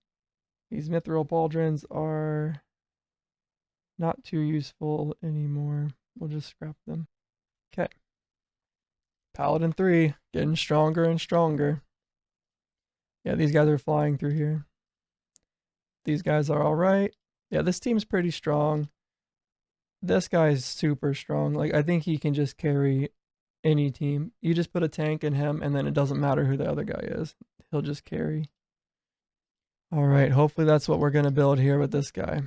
These mithril pauldrons are not too useful anymore. We'll just scrap them. Okay. Paladin 3, getting stronger and stronger. Yeah, these guys are flying through here. These guys are alright. Yeah, this team's pretty strong. This guy's super strong. Like, I think he can just carry any team. You just put a tank in him, and then it doesn't matter who the other guy is. He'll just carry. Alright, hopefully that's what we're going to build here with this guy.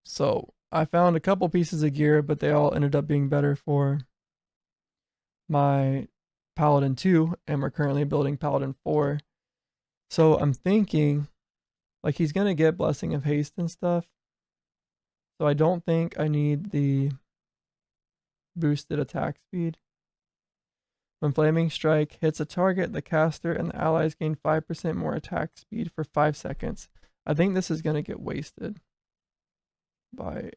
So, I found a couple pieces of gear, but they all ended up being better for my Paladin 2, and we're currently building Paladin 4. So I'm thinking, like, he's going to get Blessing of Haste and stuff. So I don't think I need the boosted attack speed. When Flaming Strike hits a target, the caster and the allies gain 5% more attack speed for 5 seconds. I think this is going to get wasted by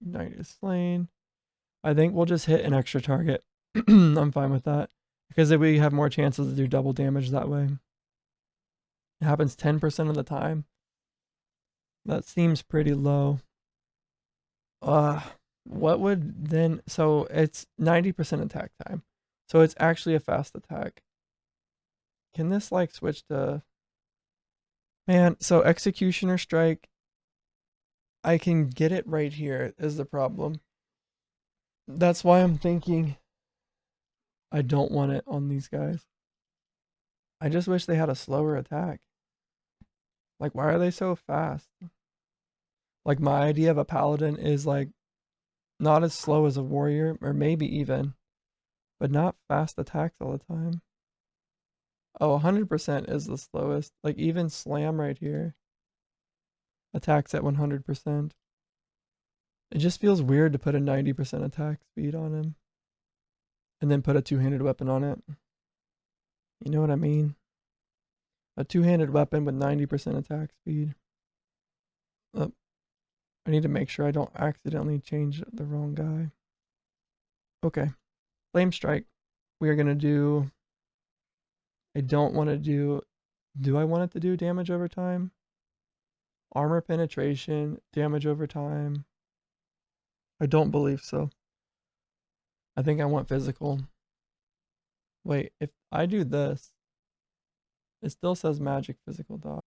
Ignite is Slain. I think we'll just hit an extra target. I'm fine with that. Because then we have more chances to do double damage that way. It happens 10% of the time. That seems pretty low. What would then... So it's 90% attack time. So it's actually a fast attack. Can this like switch to... Man, so Executioner Strike... I can get it right here is the problem. That's why I'm thinking I don't want it on these guys. I just wish they had a slower attack. Like, why are they so fast? Like, my idea of a paladin is like not as slow as a warrior, or maybe even, but not fast attacks all the time. Oh, 100% is the slowest. Like, even Slam right here attacks at 100%. It just feels weird to put a 90% attack speed on him and then put a two-handed weapon on it. You know what I mean? A two-handed weapon with 90% attack speed. I need to make sure I don't accidentally change the wrong guy. Okay. Flame Strike. We are going to do... I don't want to do... Do I want it to do damage over time? Armor penetration, damage over time. I don't believe so. I think I want physical. Wait, if I do this, it still says magic physical dodge.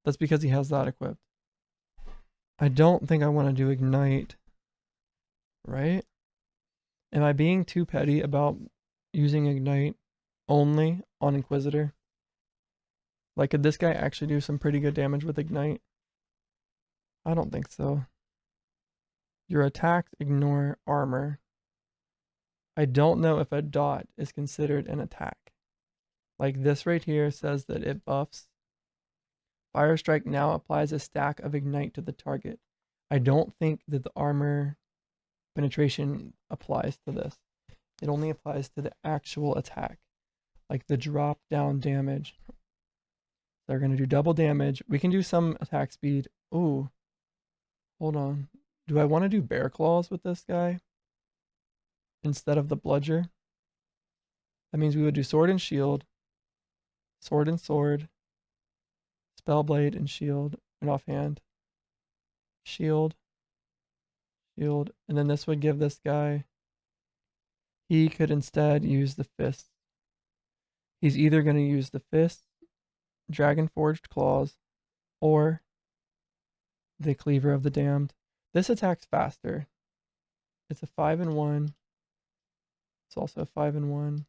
That's because he has that equipped. I don't think I want to do ignite. Right? Am I being too petty about using ignite only on Inquisitor? Like, could this guy actually do some pretty good damage with ignite? I don't think so. Your attacks ignore armor. I don't know if a dot is considered an attack. Like this right here says that it buffs. Fire Strike now applies a stack of ignite to the target. I don't think that the armor penetration applies to this. It only applies to the actual attack. Like the drop down damage. They're going to do double damage. We can do some attack speed. Ooh. Hold on. Do I want to do Bear Claws with this guy instead of the Bludger? That means we would do Sword and Shield, Sword and Sword, Spellblade and Shield, and offhand. Shield, Shield, and then this would give this guy... He could instead use the Fists. He's either going to use the Fists, Dragon Forged Claws, or the Cleaver of the Damned. This attacks faster. It's a 5-in-1. It's also a 5-in-1.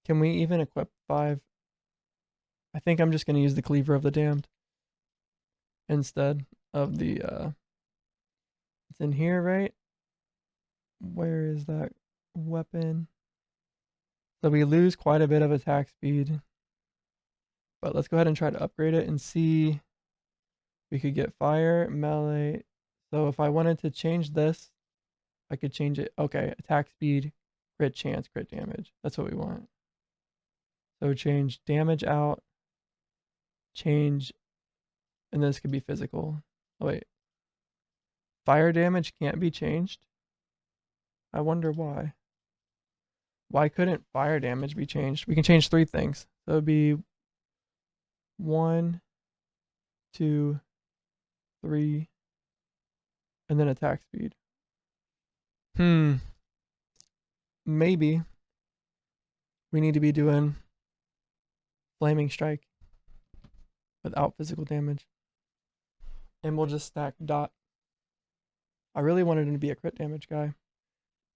Can we even equip 5? I think I'm just going to use the Cleaver of the Damned instead of the... It's in here, right? Where is that weapon? So we lose quite a bit of attack speed. But let's go ahead and try to upgrade it and see... We could get fire, melee. So if I wanted to change this, I could change it. Okay, attack speed, crit chance, crit damage. That's what we want. So change damage out, change, and this could be physical. Oh wait. Fire damage can't be changed? I wonder why. Why couldn't fire damage be changed? We can change 3 things. So it would be 1, 2, 3, and then attack speed. Maybe we need to be doing Flaming Strike without physical damage. And we'll just stack dot. I really wanted him to be a crit damage guy.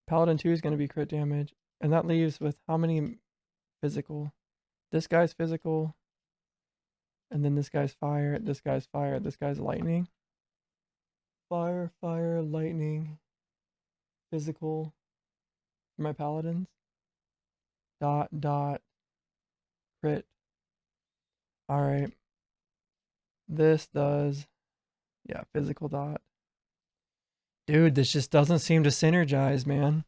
Paladin 2 is going to be crit damage. And that leaves with how many physical? This guy's physical. And then this guy's fire. This guy's fire. This guy's lightning. Fire, fire, lightning. Physical. For my paladins. Dot, dot. Crit. Alright. This does... Yeah, physical dot. Dude, this just doesn't seem to synergize, man.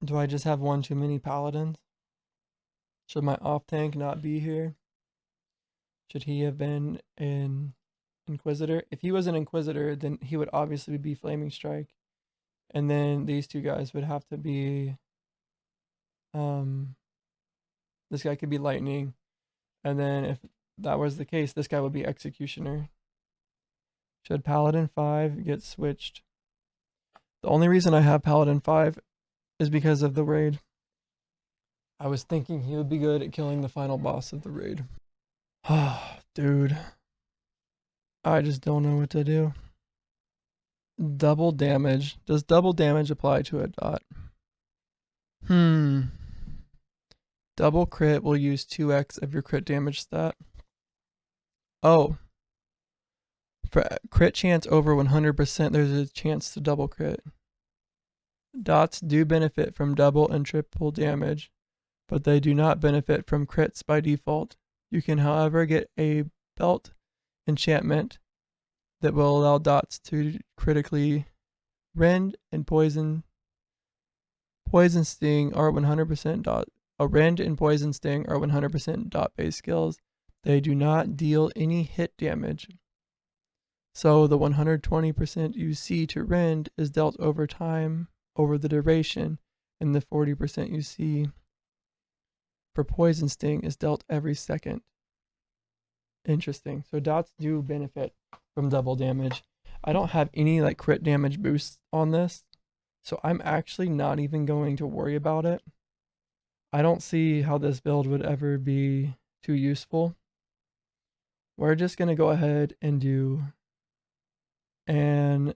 Do I just have one too many paladins? Should my off tank not be here? Should he have been an Inquisitor? If he was an Inquisitor, then he would obviously be Flaming Strike. And then these two guys would have to be this guy could be Lightning. And then if that was the case, this guy would be Executioner. Should Paladin 5 get switched? The only reason I have Paladin 5 is because of the raid. I was thinking he would be good at killing the final boss of the raid. Ah, dude. I just don't know what to do. Double damage. Does double damage apply to a dot? Double crit will use 2x of your crit damage stat. Oh. For crit chance over 100%, there's a chance to double crit. Dots do benefit from double and triple damage, but they do not benefit from crits by default. You can, however, get a belt enchantment that will allow dots to critically rend and poison sting are 100% dot. A rend and poison sting are 100% dot based skills. They do not deal any hit damage. So the 120% you see to rend is dealt over time, over the duration, and the 40% you see for poison sting is dealt every second. Interesting. So dots do benefit from double damage. I don't have any like crit damage boosts on this, so I'm actually not even going to worry about it. I don't see how this build would ever be too useful. We're just going to go ahead and do, and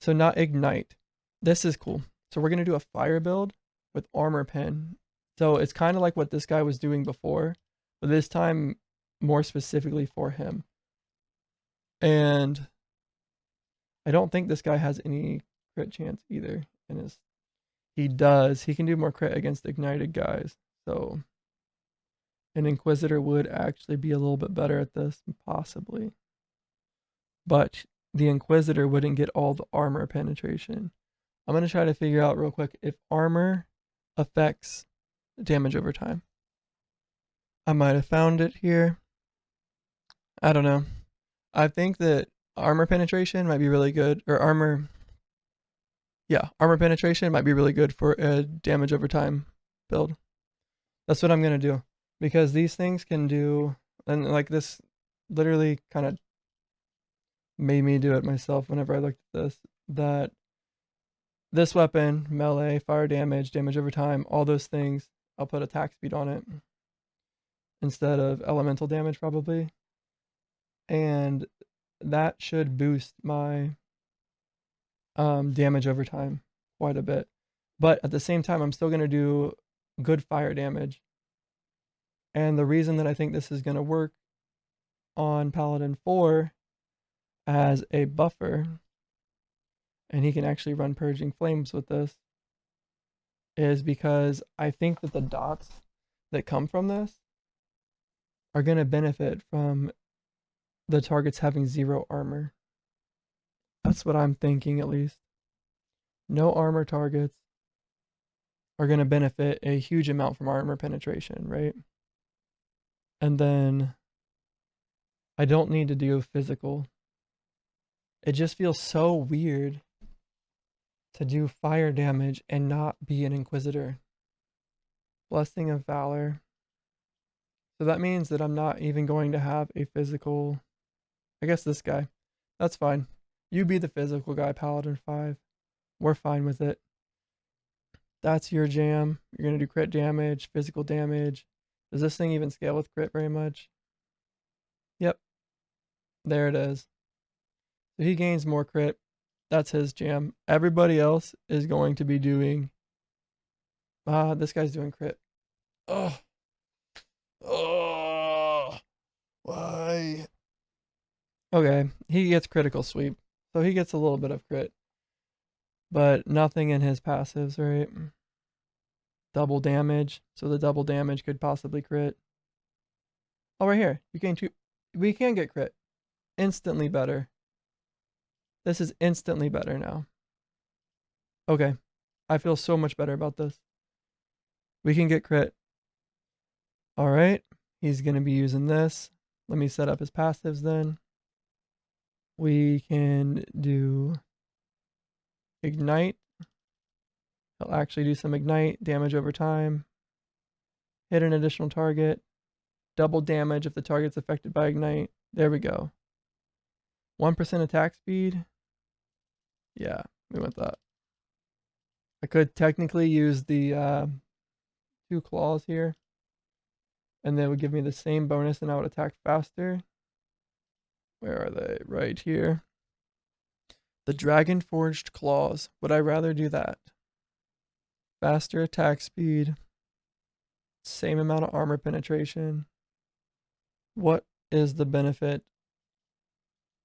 so not ignite. This is cool. So we're going to do a fire build with armor pen. So it's kind of like what this guy was doing before, but this time more specifically for him. And I don't think this guy has any crit chance either in his. He does. He can do more crit against ignited guys. So an Inquisitor would actually be a little bit better at this, possibly. But the Inquisitor wouldn't get all the armor penetration. I'm going to try to figure out real quick if armor affects damage over time. I might have found it here. I don't know. I think that armor penetration might be really good, or armor penetration might be really good for a damage over time build. That's what I'm going to do, because these things can do, and like this literally kind of made me do it myself whenever I looked at this, that this weapon, melee, fire damage, damage over time, all those things, I'll put attack speed on it instead of elemental damage probably. And that should boost my damage over time quite a bit. But at the same time, I'm still going to do good fire damage. And the reason that I think this is going to work on Paladin 4 as a buffer, and he can actually run Purging Flames with this, is because I think that the dots that come from this are going to benefit from the targets having 0 armor. That's what I'm thinking, at least. No armor targets are going to benefit a huge amount from armor penetration, right? And then I don't need to do physical. It just feels so weird to do fire damage and not be an Inquisitor. Blessing of Valor. So that means that I'm not even going to have a physical. I guess this guy. That's fine. You be the physical guy, Paladin 5. We're fine with it. That's your jam. You're going to do crit damage, physical damage. Does this thing even scale with crit very much? Yep. There it is. So he gains more crit. That's his jam. Everybody else is going to be doing. This guy's doing crit. Oh. Oh. Why? Okay. He gets critical sweep. So he gets a little bit of crit. But nothing in his passives, right? Double damage. So the double damage could possibly crit. Oh, right here. You gain 2. We can get crit. Instantly better. This is instantly better now. Okay. I feel so much better about this. We can get crit. All right. He's going to be using this. Let me set up his passives then. We can do ignite. He'll actually do some ignite damage over time. Hit an additional target. Double damage if the target's affected by ignite. There we go. 1% attack speed. Yeah, we went that. I could technically use the 2 claws here, and they would give me the same bonus and I would attack faster. Where are they? Right here. The Dragon Forged Claws. Would I rather do that? Faster attack speed. Same amount of armor penetration. What is the benefit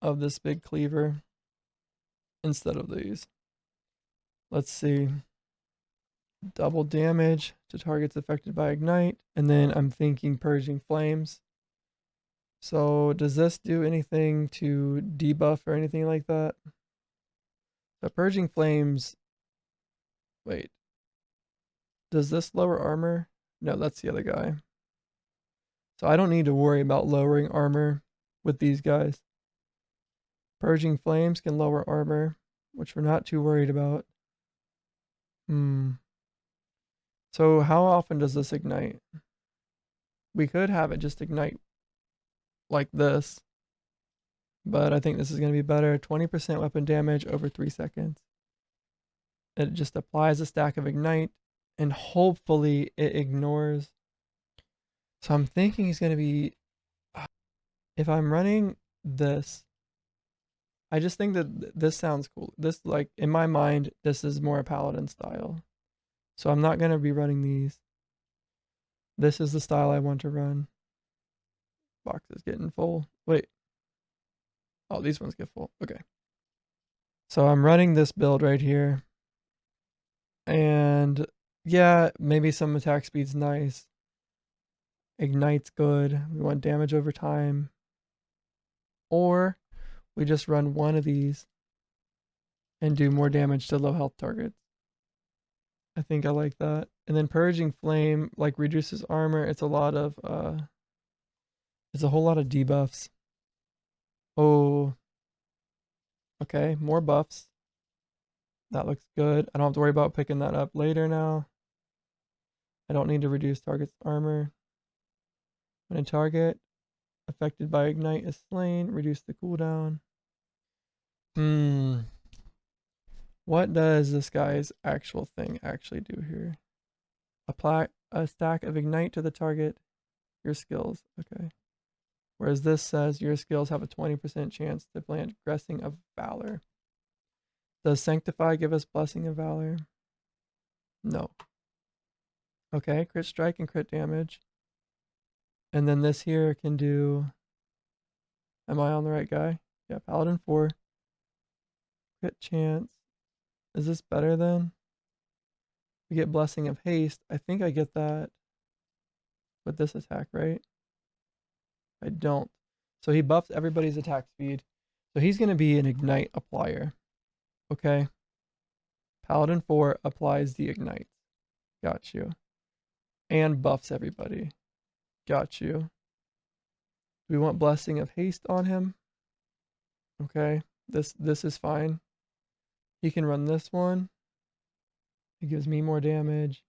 of this big cleaver instead of these? Let's see. Double damage to targets affected by ignite. And then I'm thinking Purging Flames. So does this do anything to debuff or anything like that? So Purging Flames. Wait. Does this lower armor? No, that's the other guy. So I don't need to worry about lowering armor with these guys. Purging Flames can lower armor, which we're not too worried about. So how often does this ignite? We could have it just ignite like this, but I think this is going to be better. 20% weapon damage over 3 seconds. It just applies a stack of ignite, and hopefully it ignores. So I'm thinking he's going to be, if I'm running this, I just think that this sounds cool. This, like, in my mind, this is more paladin style. So I'm not going to be running these. This is the style I want to run. Box is getting full. Wait. Oh, these ones get full. Okay. So I'm running this build right here. And yeah, maybe some attack speed's nice. Ignite's good. We want damage over time. Or we just run one of these and do more damage to low health targets. I think I like that. And then Purging Flame, like, reduces armor. It's a lot of it's a whole lot of debuffs. Oh. Okay, more buffs. That looks good. I don't have to worry about picking that up later now. I don't need to reduce target's armor. When a target affected by ignite is slain, reduce the cooldown. What does this guy's actual thing actually do here? Apply a stack of ignite to the target. Your skills. Okay. Whereas this says your skills have a 20% chance to plant Blessing of Valor. Does Sanctify give us Blessing of Valor? No. Okay, crit strike and crit damage. And then this here can do... Am I on the right guy? Yeah, Paladin 4. Crit chance. Is this better then? We get Blessing of Haste. I think I get that with this attack, right? I don't. So he buffs everybody's attack speed. So he's going to be an Ignite applier. Okay. Paladin 4 applies the Ignite. Got you. And buffs everybody. Got you. Do we want Blessing of Haste on him? Okay. This is fine. He can run this one. It gives me more damage.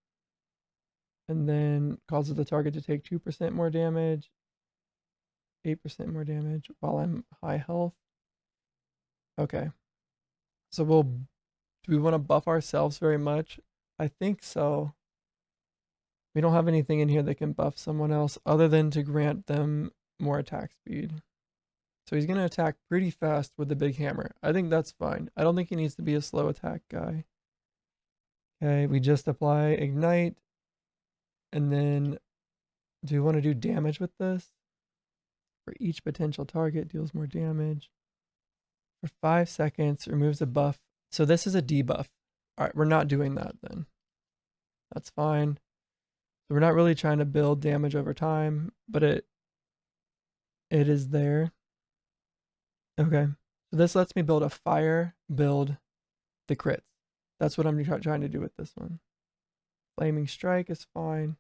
And then causes the target to take 2% more damage. 8% more damage while I'm high health. Okay. So do we want to buff ourselves very much? I think so. We don't have anything in here that can buff someone else other than to grant them more attack speed. So he's going to attack pretty fast with the big hammer. I think that's fine. I don't think he needs to be a slow attack guy. Okay, we just apply Ignite. And then do we want to do damage with this? For each potential target, deals more damage. For 5 seconds, removes a buff. So this is a debuff. All right, we're not doing that then. That's fine. So we're not really trying to build damage over time, but it is there. Okay, So this lets me build a fire build the crits. That's what I'm trying to do with this one. Flaming strike is fine.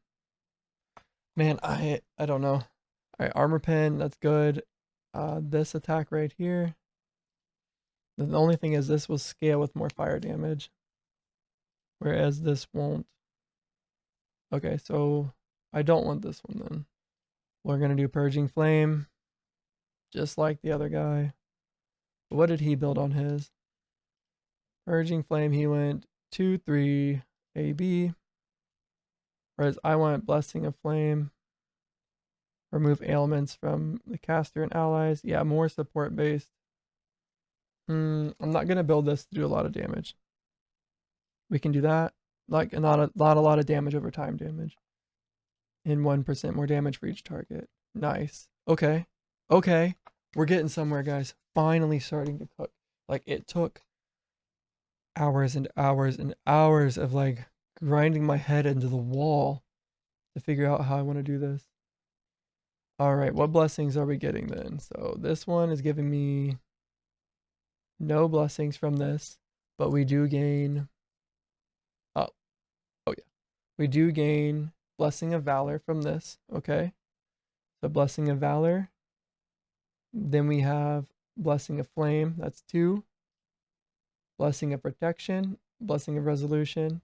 Man, I don't know. All right, armor pen, that's good. This attack right here. The only thing is this will scale with more fire damage, whereas this won't. Okay, so I don't want this one then. We're gonna do Purging Flame, just like the other guy. What did he build on his? Purging Flame, he went 2-3 AB. Whereas I want Blessing of Flame. Remove ailments from the caster and allies. Yeah, more support based. I'm not gonna build this to do a lot of damage. We can do that. Like not a lot of damage over time damage. And 1% more damage for each target. Nice. Okay. Okay. We're getting somewhere, guys. Finally starting to cook. Like it took hours and hours and hours of like grinding my head into the wall to figure out how I want to do this. All right, what blessings are we getting then? So this one is giving me no blessings from this, but we do gain, oh yeah, we do gain Blessing of Valor from this, okay? So Blessing of Valor. Then we have Blessing of Flame, that's 2. Blessing of Protection, Blessing of Resolution,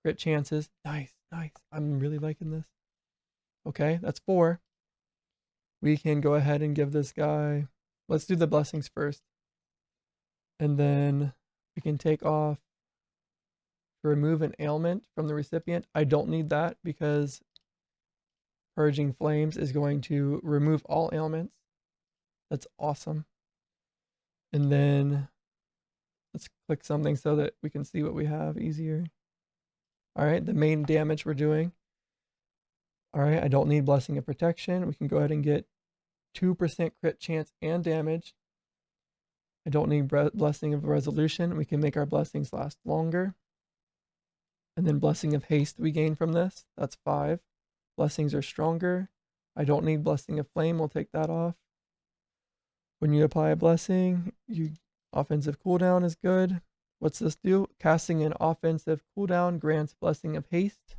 crit chances. Nice, nice. I'm really liking this. Okay, that's 4. We can go ahead and give this guy, let's do the blessings first. And then we can take off to remove an ailment from the recipient. I don't need that because Purging Flames is going to remove all ailments. That's awesome. And then let's click something so that we can see what we have easier. All right, the main damage we're doing. All right, I don't need Blessing of Protection. We can go ahead and get 2% crit chance and damage. I don't need Blessing of Resolution. We can make our blessings last longer. And then Blessing of Haste we gain from this. That's 5. Blessings are stronger. I don't need Blessing of Flame. We'll take that off. When you apply a blessing, offensive cooldown is good. What's this do? Casting an offensive cooldown grants Blessing of Haste.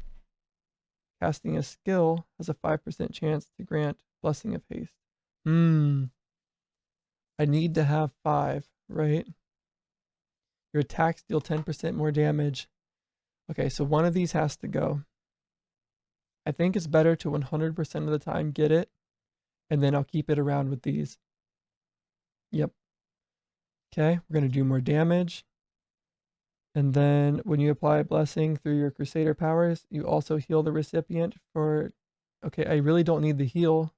Casting a skill has a 5% chance to grant Blessing of Haste. I need to have 5, right? Your attacks deal 10% more damage. Okay, so one of these has to go. I think it's better to 100% of the time get it, and then I'll keep it around with these. Yep. Okay, we're going to do more damage. And then when you apply a blessing through your Crusader powers, you also heal the recipient for... Okay, I really don't need the heal.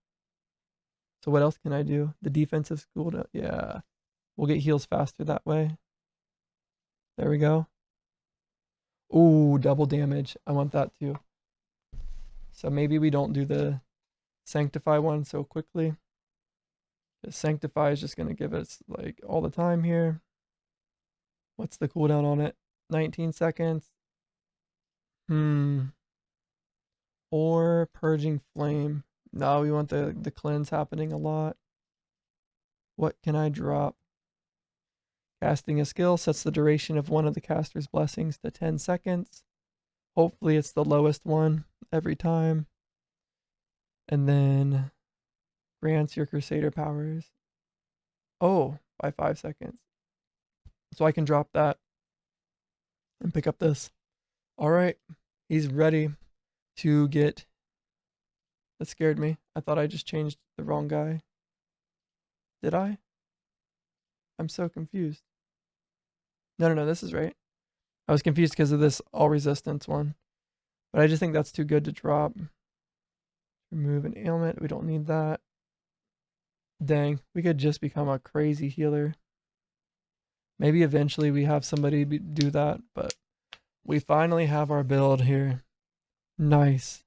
So what else can I do? The defensive school... Yeah, we'll get heals faster that way. There we go. Ooh, double damage. I want that too. So maybe we don't do the Sanctify one so quickly. The Sanctify is just going to give us like all the time here. What's the cooldown on it? 19 seconds. Or Purging Flame. No, we want the cleanse happening a lot. What can I drop? Casting a skill sets the duration of one of the caster's blessings to 10 seconds. Hopefully it's the lowest one every time. And then grants your Crusader powers. Oh, by 5 seconds. So I can drop that and pick up this. All right, he's ready to get... That scared me. I thought I just changed the wrong guy. Did I? I'm so confused. No, this is right. I was confused because of this all resistance one. But I just think that's too good to drop. Remove an ailment. We don't need that. Dang, we could just become a crazy healer. Maybe eventually we have somebody do that, but we finally have our build here. Nice.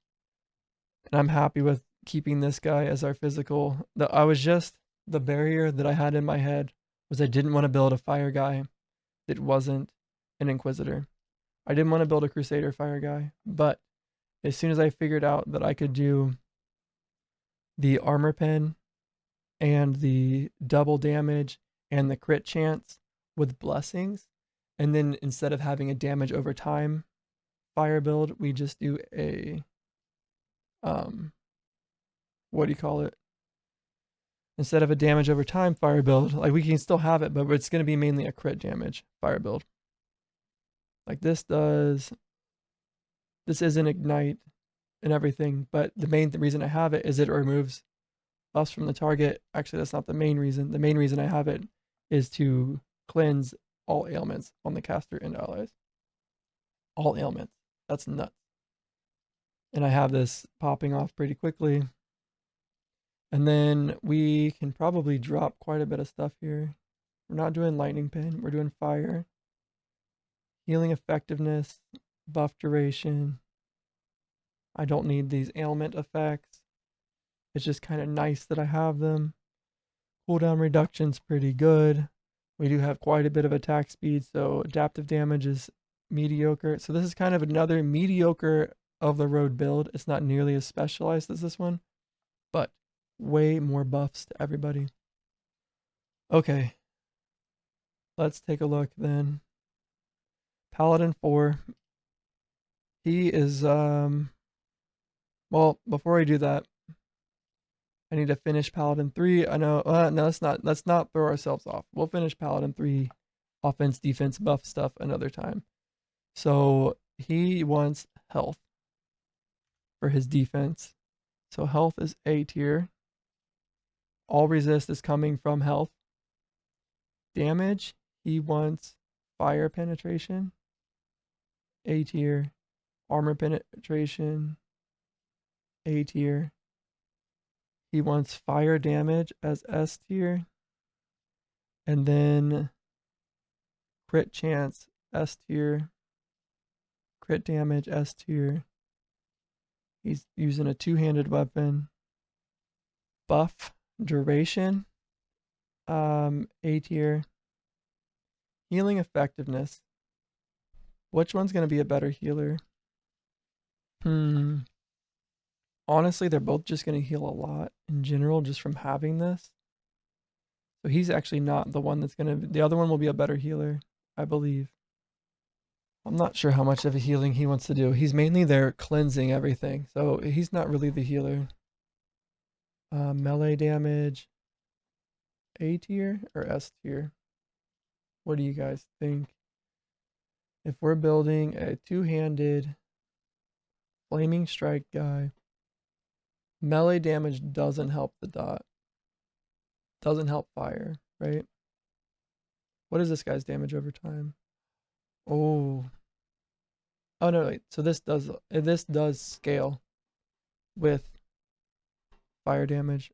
And I'm happy with keeping this guy as our physical. The barrier that I had in my head was I didn't want to build a fire guy that wasn't an Inquisitor. I didn't want to build a Crusader fire guy, but as soon as I figured out that I could do the armor pen and the double damage and the crit chance with blessings. And then instead of having a damage over time fire build, we just do a what do you call it? Instead of a damage over time fire build, like we can still have it, but it's going to be mainly a crit damage fire build. Like this does, this isn't ignite and everything, but the main reason I have it is it removes buffs from the target. Actually, that's not the main reason. The main reason I have it is to cleanse all ailments on the caster and allies. All ailments. That's nuts. And I have this popping off pretty quickly. And then we can probably drop quite a bit of stuff here. We're not doing lightning pin, we're doing fire. Healing effectiveness, buff duration. I don't need these ailment effects. It's just kind of nice that I have them. Cooldown reduction's pretty good. We do have quite a bit of attack speed, so adaptive damage is mediocre. So this is kind of another mediocre of the road build. It's not nearly as specialized as this one, but way more buffs to everybody. Okay, let's take a look then. Paladin 4. He is well, before I do that, I need to finish Paladin 3. I know no, let's not throw ourselves off. We'll finish Paladin 3 offense defense buff stuff another time. So he wants health for his defense. So health is A tier. All resist is coming from health. Damage, he wants fire penetration, A tier. Armor penetration, A tier. He wants fire damage as S tier. And then crit chance, S tier. Crit damage, S tier. He's using a two-handed weapon. Buff duration, A tier. Healing effectiveness. Which one's going to be a better healer? Honestly, they're both just going to heal a lot in general just from having this. So he's actually not the one that's going to... The other one will be a better healer, I believe. I'm not sure how much of a healing he wants to do. He's mainly there cleansing everything, so he's not really the healer. Melee damage, A tier or S tier? What do you guys think? If we're building a two-handed flaming strike guy, melee damage doesn't help the dot. Doesn't help fire, right? What is this guy's damage over time? Oh. Oh no, wait. So this does scale with fire damage.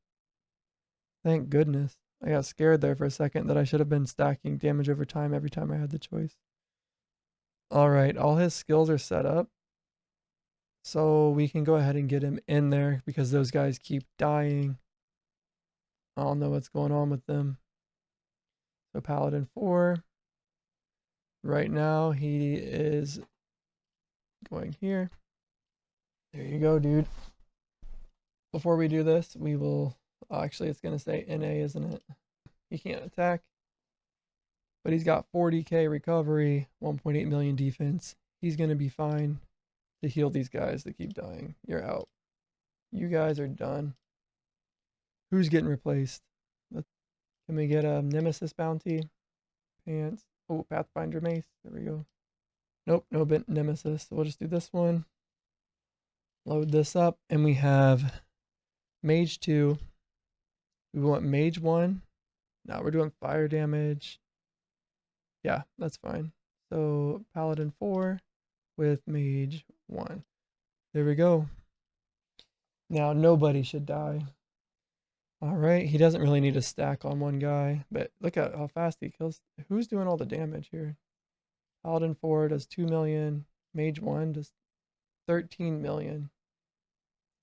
Thank goodness. I got scared there for a second that I should have been stacking damage over time every time I had the choice. Alright, all his skills are set up. So we can go ahead and get him in there because those guys keep dying. I don't know what's going on with them. So Paladin 4. Right now he is going here. There you go, dude. Before we do this, we will... actually, it's going to say NA, isn't it? He can't attack. But he's got 40k recovery, 1.8 million defense. He's going to be fine to heal these guys that keep dying. You're out. You guys are done. Who's getting replaced? Can we get a Nemesis bounty? Pants. Oh, Pathfinder mace. There we go. Nope, no Nemesis. So we'll just do this one. Load this up. And we have Mage 2. We want Mage 1. Now we're doing fire damage. Yeah, that's fine. So Paladin 4 with Mage 1. There we go. Now nobody should die. Alright, he doesn't really need a stack on one guy, but look at how fast he kills. Who's doing all the damage here? Paladin 4 does 2 million. Mage 1 does 13 million.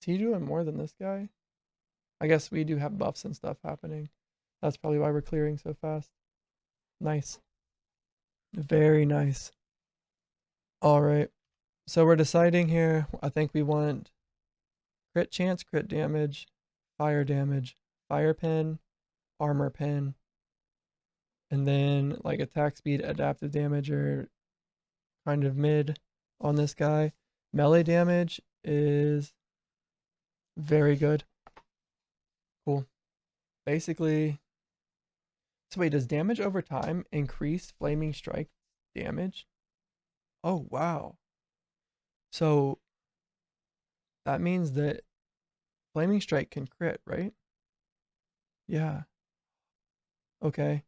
Is he doing more than this guy? I guess we do have buffs and stuff happening. That's probably why we're clearing so fast. Nice. Very nice. Alright. So we're deciding here. I think we want crit chance, crit damage, fire damage, fire pen, armor pen. And then like attack speed, adaptive damage are kind of mid on this guy. Melee damage is very good. Cool. Basically, so wait, does damage over time increase flaming strike damage? Oh, wow. So that means that flaming strike can crit, right? Yeah. Okay.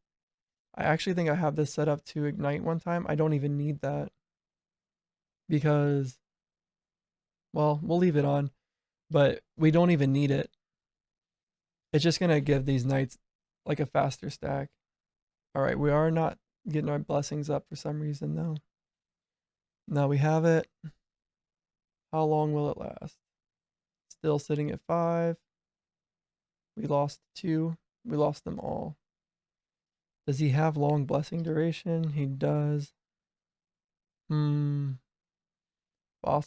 I actually think I have this set up to ignite one time. I don't even need that because, well, we'll leave it on, but we don't even need it. It's just going to give these knights like a faster stack. All right, we are not getting our blessings up for some reason though. Now we have it. How long will it last? Still sitting at 5. We lost 2. We lost them all. Does he have long blessing duration? He does. Boss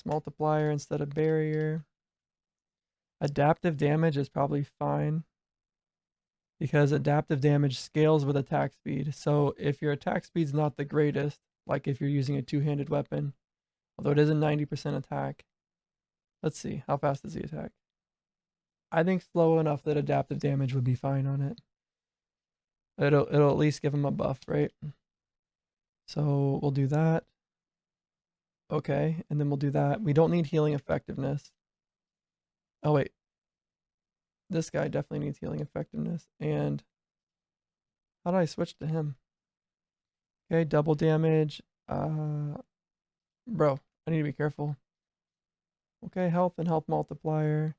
multiplier instead of barrier. Adaptive damage is probably fine because adaptive damage scales with attack speed. So if your attack speed's not the greatest, like if you're using a two-handed weapon, although it is a 90% attack. Let's see, how fast does he attack? I think slow enough that adaptive damage would be fine on it. It'll at least give him a buff, right? So we'll do that. Okay, and then we'll do that. We don't need healing effectiveness. Oh wait. This guy definitely needs healing effectiveness. And how do I switch to him? Okay, double damage. Bro, I need to be careful. Okay, health and health multiplier.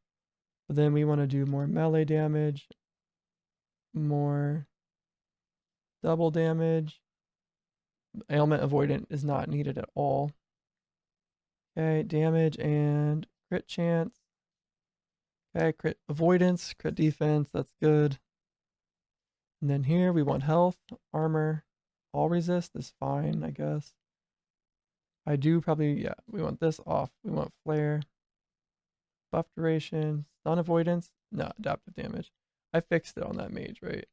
But then we want to do more melee damage. More double damage. Ailment avoidant is not needed at all. Okay, damage and crit chance. Okay, crit avoidance, crit defense, that's good. And then here we want health, armor, all resist is fine, I guess. I do probably, yeah, we want this off. We want flare, buff duration, stun avoidance, no, adaptive damage. I fixed it on that mage, right?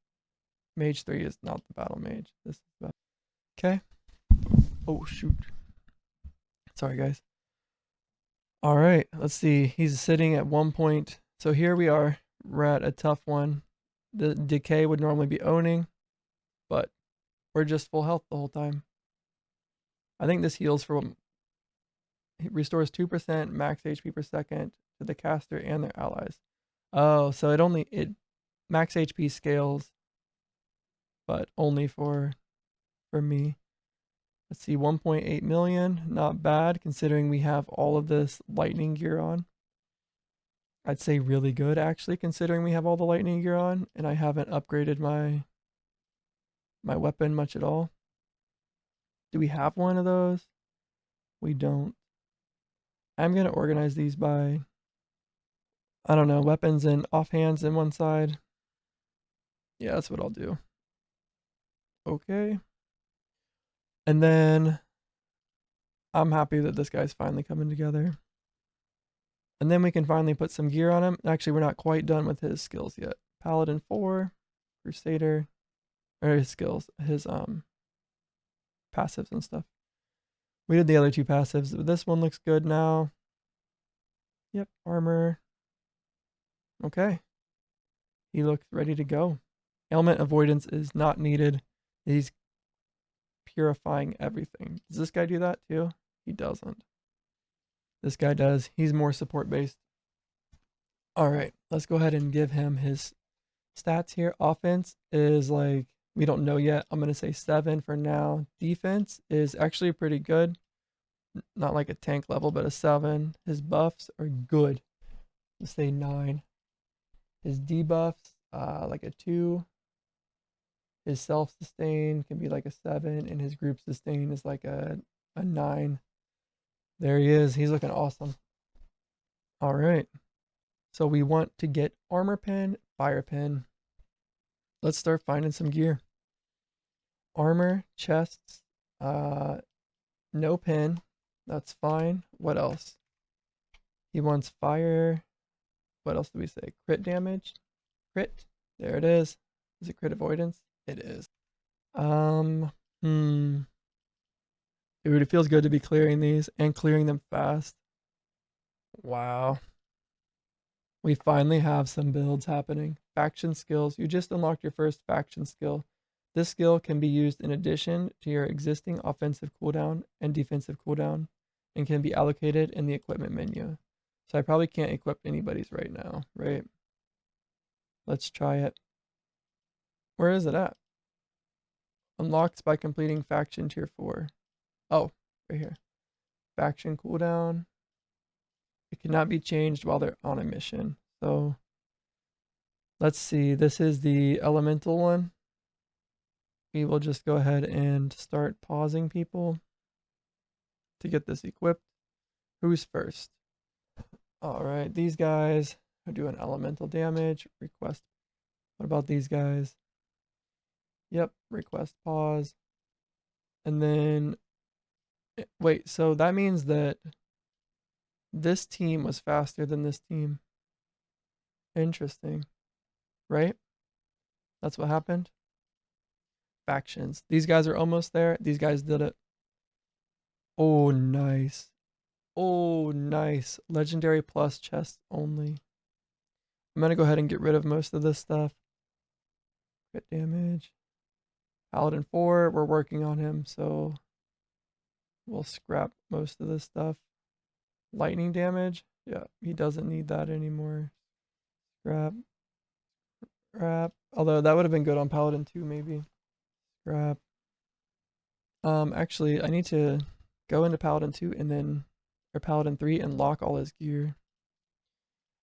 Mage 3 is not the battle mage. This is battle. Okay. Oh, shoot. Sorry, guys. All right, let's see. He's sitting at 1 point. So here we are. We're at a tough one. The decay would normally be owning, but we're just full health the whole time. I think this heals for it restores 2% max HP per second to the caster and their allies. Oh, so it max HP scales, but only for me. Let's see, 1.8 million, not bad considering we have all of this lightning gear on. I'd say really good actually considering we have all the lightning gear on and I haven't upgraded my weapon much at all. Do we have one of those? We don't. I'm going to organize these by, I don't know, weapons and offhands in one side. Yeah, that's what I'll do. Okay. And then I'm happy that this guy's finally coming together. And then we can finally put some gear on him. Actually, we're not quite done with his skills yet. Paladin 4, Crusader, or his skills, his passives and stuff. We did the other 2 passives, but this one looks good now. Yep, armor. Okay. He looks ready to go. Ailment avoidance is not needed. He's purifying everything. Does this guy do that too? He doesn't. This guy does. He's more support based. All right, let's go ahead and give him his stats here. Offense is like, we don't know yet. I'm going to say 7 for now. Defense is actually pretty good. Not like a tank level, but a 7. His buffs are good. Let's say 9. His debuffs, like a 2. His self-sustain can be like a 7, and his group sustain is like a 9. There he is. He's looking awesome. All right. So we want to get armor pen, fire pen. Let's start finding some gear. Armor, chests, no pen. That's fine. What else? He wants fire. What else do we say? Crit damage. Crit. There it is. Is it crit avoidance? It is. Um, hmm. Dude, it feels good to be clearing these and clearing them fast. Wow. We finally have some builds happening. Faction skills. You just unlocked your first faction skill. This skill can be used in addition to your existing offensive cooldown and defensive cooldown and can be allocated in the equipment menu. So I probably can't equip anybody's right now, right? Let's try it. Where is it at? Unlocked by completing faction tier 4. Oh, right here. Faction cooldown. It cannot be changed while they're on a mission. So let's see. This is the elemental one. We will just go ahead and start pausing people to get this equipped. Who's first? All right, these guys are doing elemental damage. Request. What about these guys? Yep, request pause. And then, wait, so that means that this team was faster than this team. Interesting, right? That's what happened. Factions. These guys are almost there. These guys did it. Oh, nice. Oh, nice. Legendary plus chests only. I'm going to go ahead and get rid of most of this stuff. Crit damage. Paladin 4, we're working on him, so we'll scrap most of this stuff. Lightning damage. Yeah, he doesn't need that anymore. Scrap. Scrap. Although that would have been good on Paladin 2, maybe. Scrap. Actually, I need to go into Paladin 2 and then, or Paladin 3 and lock all his gear.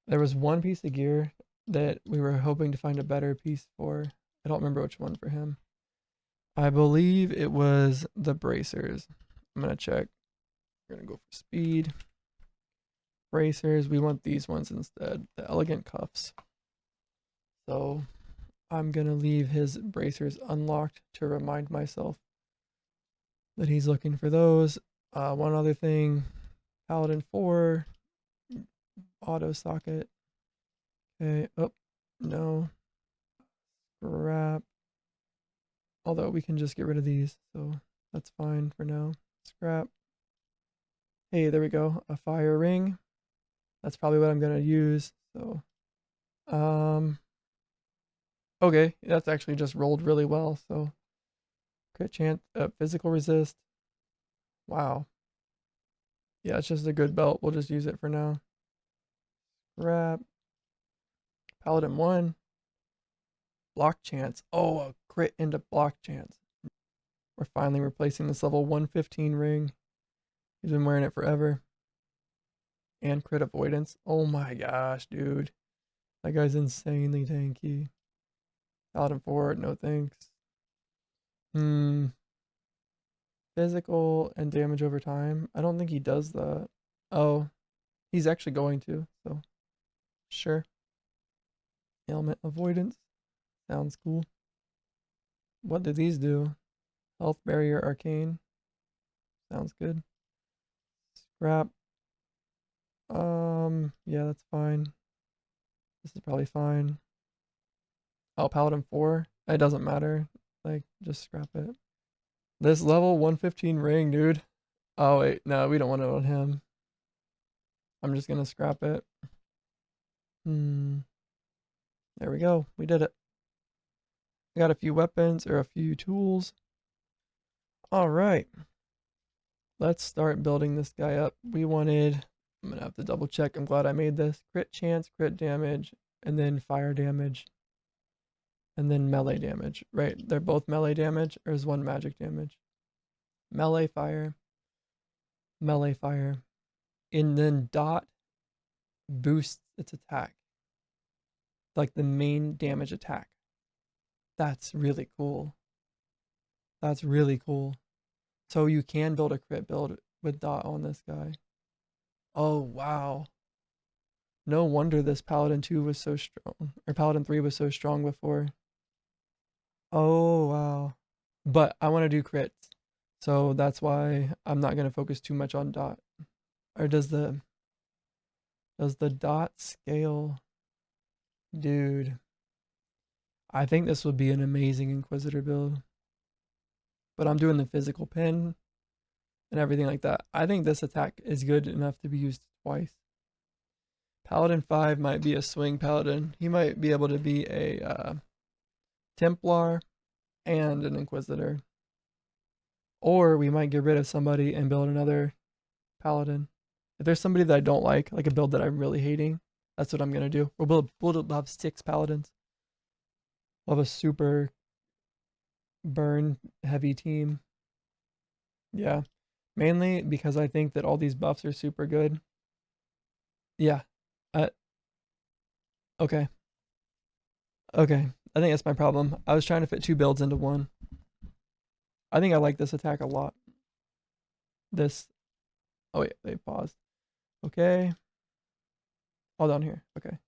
There was one piece of gear that we were hoping to find a better piece for. I don't remember which one for him. I believe it was the bracers. I'm going to check. We're going to go for speed. Bracers. We want these ones instead. The elegant cuffs. So I'm going to leave his bracers unlocked to remind myself that he's looking for those. One other thing. Paladin 4. Auto socket. Okay. Oh, no. Scrap. Although we can just get rid of these, so that's fine for now. Scrap. Hey, there we go. A fire ring. That's probably what I'm gonna use. So, okay, that's actually just rolled really well. So, crit chance, physical resist. Wow. Yeah, it's just a good belt. We'll just use it for now. Scrap. Paladin 1. Block chance. Oh, a crit into block chance. We're finally replacing this level 115 ring. He's been wearing it forever. And crit avoidance. Oh my gosh, dude. That guy's insanely tanky. Paladin 4, no thanks. Physical and damage over time. I don't think he does that. Oh, he's actually going to, so sure. Ailment avoidance. Sounds cool. What do these do? Health barrier arcane. Sounds good. Scrap. Yeah, that's fine. This is probably fine. Oh, Paladin 4. It doesn't matter. Like, just scrap it. This level 115 ring, dude. Oh, wait. No, we don't want it on him. I'm just gonna scrap it. There we go. We did it. I got a few weapons or a few tools. All right. Let's start building this guy up. We wanted, I'm gonna have to double check. I'm glad I made this. Crit chance, crit damage, and then fire damage. And then melee damage, right? They're both melee damage, or is one magic damage? Melee fire, melee fire. And then dot boosts its attack. Like the main damage attack. That's really cool. That's really cool. So you can build a crit build with dot on this guy. Oh, wow. No wonder this Paladin 2 was so strong, or Paladin 3 was so strong before. Oh, wow. But I want to do crits. So that's why I'm not going to focus too much on dot. Or does the dot scale? Dude. I think this would be an amazing Inquisitor build. but I'm doing the physical pin and everything like that. I think this attack is good enough to be used twice. Paladin 5 might be a swing paladin. He might be able to be a Templar and an Inquisitor. Or we might get rid of somebody and build another paladin. If there's somebody that I don't like a build that I'm really hating, that's what I'm going to do. We'll have 6 paladins. We'll have a super burn heavy team. Yeah. Mainly because I think that all these buffs are super good. Yeah. Okay. Okay. I think that's my problem. I was trying to fit 2 builds into one. I think I like this attack a lot. This. Oh, wait. They paused. Okay. All down here. Okay.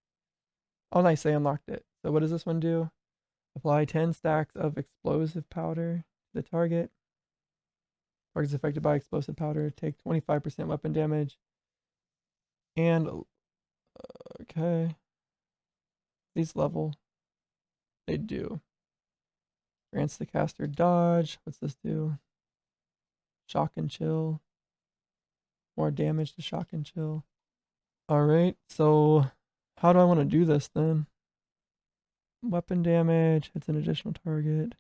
Oh, nice. They unlocked it. So what does this one do? Apply 10 stacks of explosive powder to the target. Targets affected by explosive powder take 25% weapon damage. And, okay. These level. They do. Grants the caster dodge. What's this do? Shock and chill. More damage to shock and chill. Alright, so how do I want to do this then? Weapon damage. It's an additional target.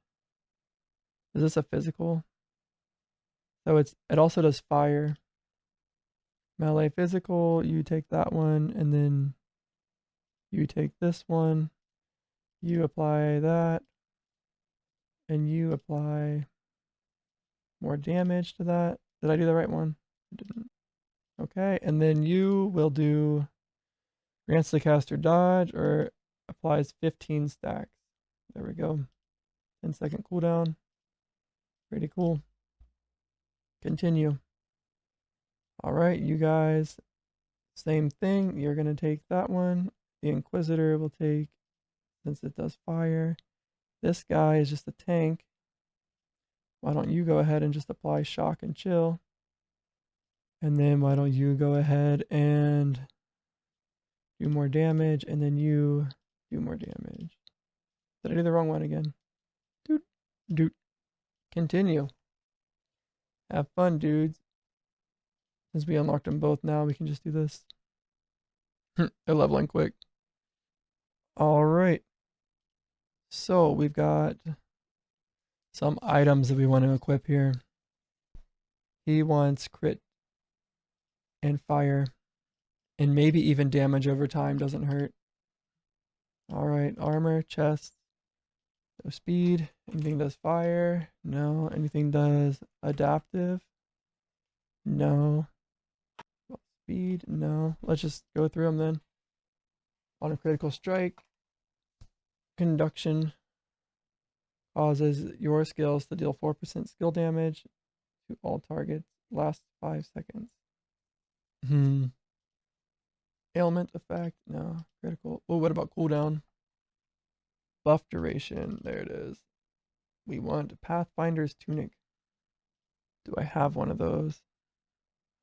Is this a physical? So it also does fire. Melee physical, you take that one, and then you take this one. You apply that. And you apply more damage to that. Did I do the right one? I didn't. Okay, and then you will do grants the caster dodge or applies 15 stacks. There we go. 10-second cooldown. Pretty cool. Continue. Alright, you guys. Same thing. You're going to take that one. The Inquisitor will take, since it does fire. This guy is just a tank. Why don't you go ahead and just apply shock and chill? And then why don't you go ahead and do more damage, and then you do more damage. Did I do the wrong one again? Doot, doot. Continue. Have fun, dudes. Since we unlocked them both now, we can just do this. They're leveling quick. Alright. So we've got some items that we want to equip here. He wants crit and fire. And maybe even damage over time doesn't hurt. Alright, armor, chest. No speed. Anything does fire? No. Anything does adaptive? No. Speed? No. Let's just go through them then. On a critical strike, conduction causes your skills to deal 4% skill damage to all targets. Lasts 5 seconds. Ailment effect? No. Critical. Oh, what about cooldown? Buff duration. There it is. We want Pathfinder's Tunic. Do I have one of those?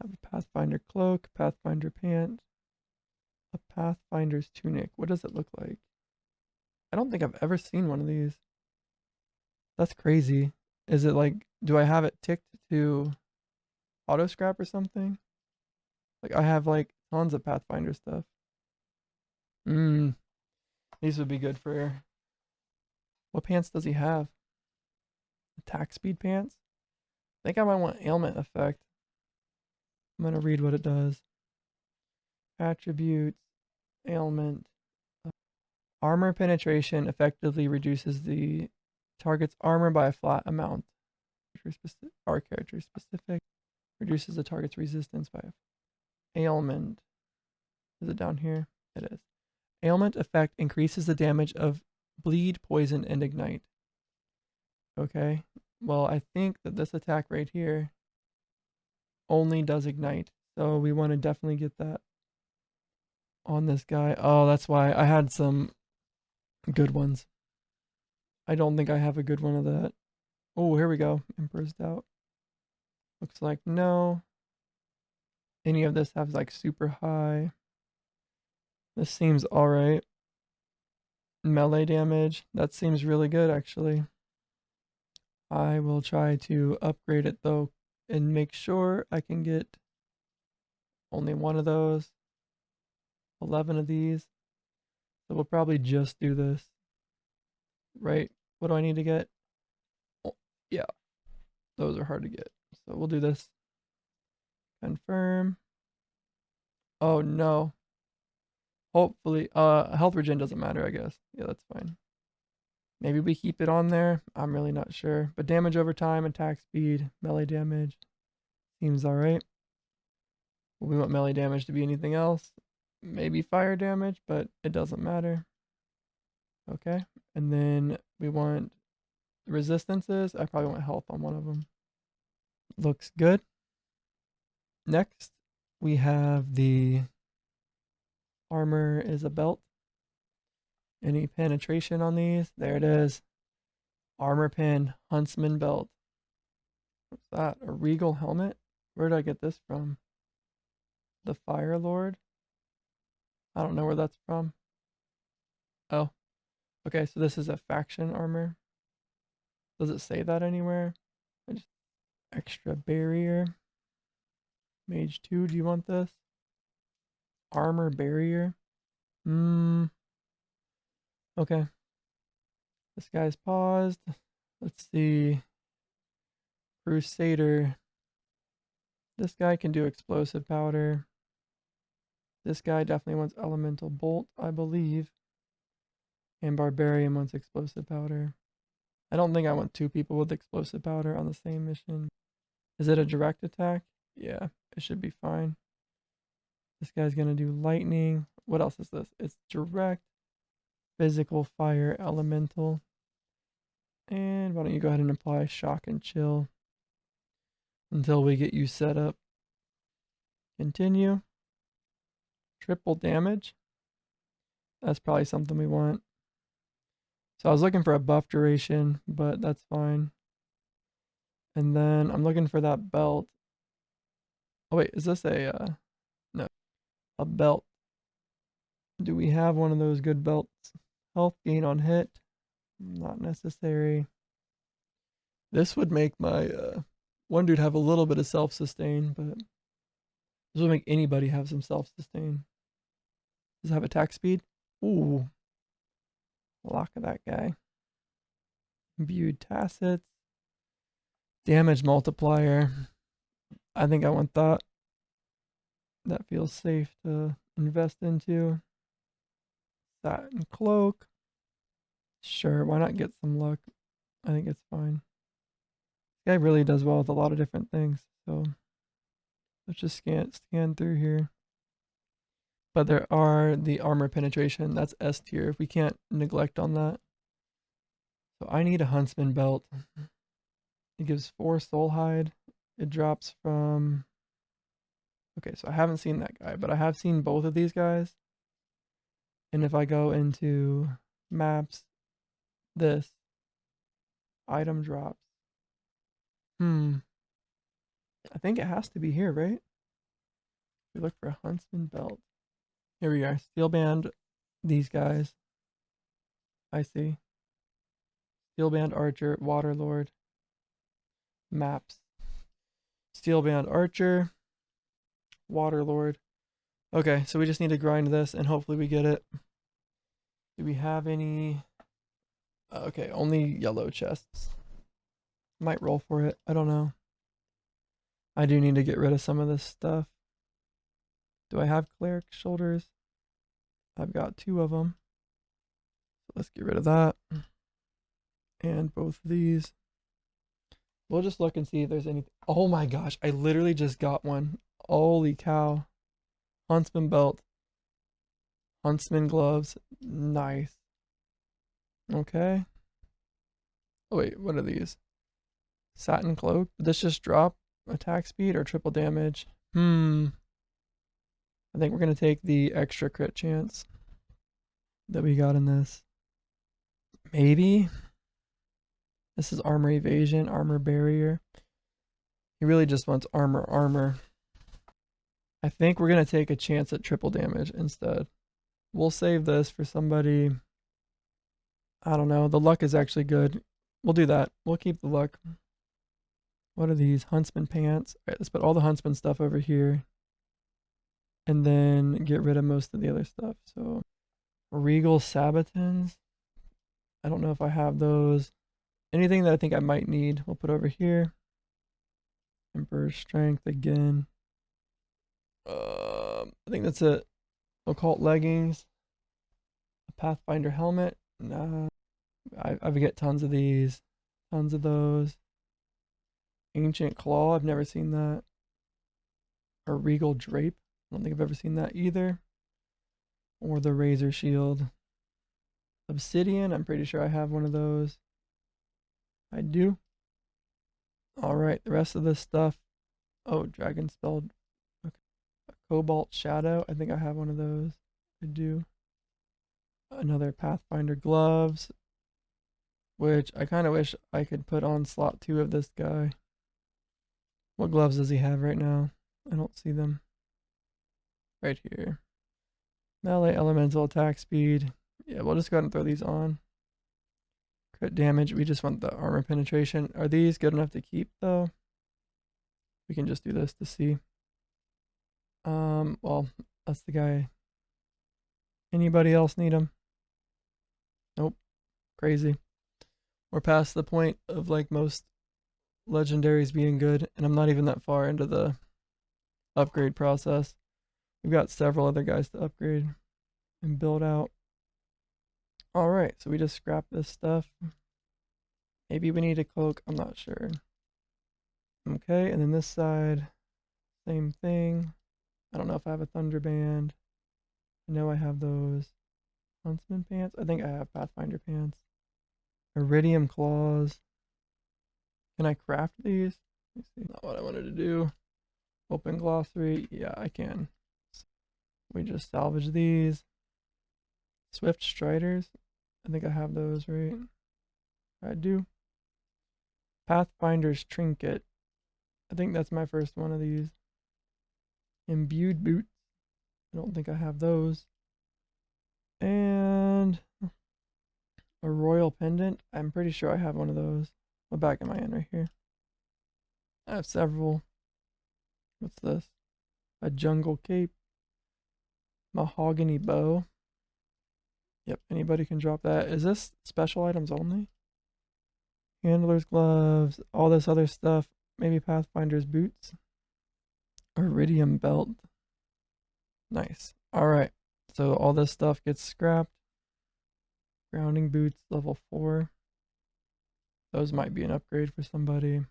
I have a Pathfinder Cloak, Pathfinder Pant, a Pathfinder's Tunic. What does it look like? I don't think I've ever seen one of these. That's crazy. Is it like, do I have it ticked to auto scrap or something? Like I have like tons of Pathfinder stuff. These would be good for... What pants does he have? Attack speed pants? I think I might want ailment effect. I'm going to read what it does. Attributes, ailment. Armor penetration effectively reduces the target's armor by a flat amount. Our character specific. Reduces the target's resistance by a ailment. Is it down here? It is. Ailment effect increases the damage of bleed, poison, and ignite. Okay. Well, I think that this attack right here only does ignite. So we want to definitely get that on this guy. Oh, that's why I had some good ones. I don't think I have a good one of that. Oh, here we go. Emperor's Doubt. Looks like no. Any of this has like super high. This seems alright. Melee damage. That seems really good actually. I will try to upgrade it though and make sure I can get only one of those, 11 of these. So we'll probably just do this, right? What do I need to get? Oh, yeah, those are hard to get. So we'll do this. Confirm. Oh no. Hopefully, health regen doesn't matter, I guess. Yeah, that's fine. Maybe we keep it on there. I'm really not sure. But damage over time, attack speed, melee damage. Seems alright. We want melee damage to be anything else. Maybe fire damage, but it doesn't matter. Okay. And then we want resistances. I probably want health on one of them. Looks good. Next, we have the armor is a belt. Any penetration on these? There it is. Armor pin, huntsman belt. What's that? A regal helmet? Where did I get this from? The Fire Lord? I don't know where that's from. Oh. Okay, so this is a faction armor. Does it say that anywhere? Extra barrier. Mage 2, do you want this? Armor barrier. Okay. This guy's paused. Let's see. Crusader. This guy can do explosive powder. This guy definitely wants elemental bolt, I believe. And barbarian wants explosive powder. I don't think I want two people with explosive powder on the same mission. Is it a direct attack? Yeah, it should be fine. This guy's gonna do lightning. What else is this? It's direct, physical, fire, elemental. And why don't you go ahead and apply shock and chill until we get you set up. Continue. Triple damage. That's probably something we want. So I was looking for a buff duration, but that's fine. And then I'm looking for that belt. Oh wait, is this a no, a belt? Do we have one of those good belts? Health gain on hit, not necessary. This would make my one dude have a little bit of self-sustain, but this would make anybody have some self-sustain. Does it have attack speed? Ooh, lock of that guy. Viewed tacits. Damage multiplier. I think I want that. That feels safe to invest into. Satin cloak. Sure, why not get some luck? I think it's fine. This guy really does well with a lot of different things, so let's just scan through here. But there are the armor penetration. That's S tier. We can't neglect on that. So I need a huntsman belt. It gives 4 soul hide. It drops from... Okay, so I haven't seen that guy, but I have seen both of these guys. And if I go into maps, this item drops. I think it has to be here, right? We look for a huntsman belt. Here we are. Steel band, these guys. I see. Steel band archer, water lord. Maps. Steel band archer, water lord. Okay, so we just need to grind this and hopefully we get it. Do we have any? Okay, only yellow chests. Might roll for it. I don't know. I do need to get rid of some of this stuff. Do I have cleric shoulders? I've got 2 of them. So let's get rid of that. And both of these. We'll just look and see if there's any. Oh my gosh, I literally just got one. Holy cow. Huntsman belt. Huntsman gloves. Nice. Okay. Oh wait, what are these? Satin cloak. Did this just drop attack speed or triple damage? I think we're going to take the extra crit chance that we got in this. Maybe. This is armor evasion, armor barrier. He really just wants armor. I think we're going to take a chance at triple damage instead. We'll save this for somebody. I don't know. The luck is actually good. we'll do that. We'll keep the luck. What are these? Huntsman pants. All right, let's put all the Huntsman stuff over here. And then get rid of most of the other stuff. So, Regal Sabatins. I don't know if I have those. Anything that I think I might need, we'll put over here. Emperor's Strength again. I think that's it. Occult leggings. A Pathfinder helmet. Nah. I get tons of these. Tons of those. Ancient Claw. I've never seen that. A Regal Drape. I don't think I've ever seen that either. Or the Razor Shield. Obsidian. I'm pretty sure I have one of those. I do. Alright, the rest of this stuff. Oh, Dragon Spelled. Okay. A Cobalt Shadow. I think I have one of those. I do. Another Pathfinder gloves. Which I kind of wish I could put on slot 2 of this guy. What gloves does he have right now? I don't see them. Right here. Melee elemental attack speed. Yeah, we'll just go ahead and throw these on. Crit damage. We just want the armor penetration. Are these good enough to keep though? We can just do this to see. Well, that's the guy. Anybody else need them? Nope. Crazy. We're past the point of like most legendaries being good, and I'm not even that far into the upgrade process. We've got several other guys to upgrade and build out. Alright, so we just scrap this stuff. Maybe we need a cloak, I'm not sure. Okay, and then this side, same thing. I don't know if I have a thunder band. I know I have those. Huntsman pants? I think I have Pathfinder pants. Iridium claws. Can I craft these? Let me see. Not what I wanted to do. Open glossary. Yeah, I can. We just salvage these. Swift Striders. I think I have those, right? I do. Pathfinder's Trinket. I think that's my first one of these. Imbued Boots. I don't think I have those. And a Royal Pendant. I'm pretty sure I have one of those. I'll back in my hand right here. I have several. What's this? A Jungle Cape. Mahogany Bow. Yep, anybody can drop that. Is this special items only? Handler's gloves, all this other stuff. Maybe Pathfinder's boots. Iridium belt. Nice. Alright, so all this stuff gets scrapped. Grounding boots, level 4. Those might be an upgrade for somebody.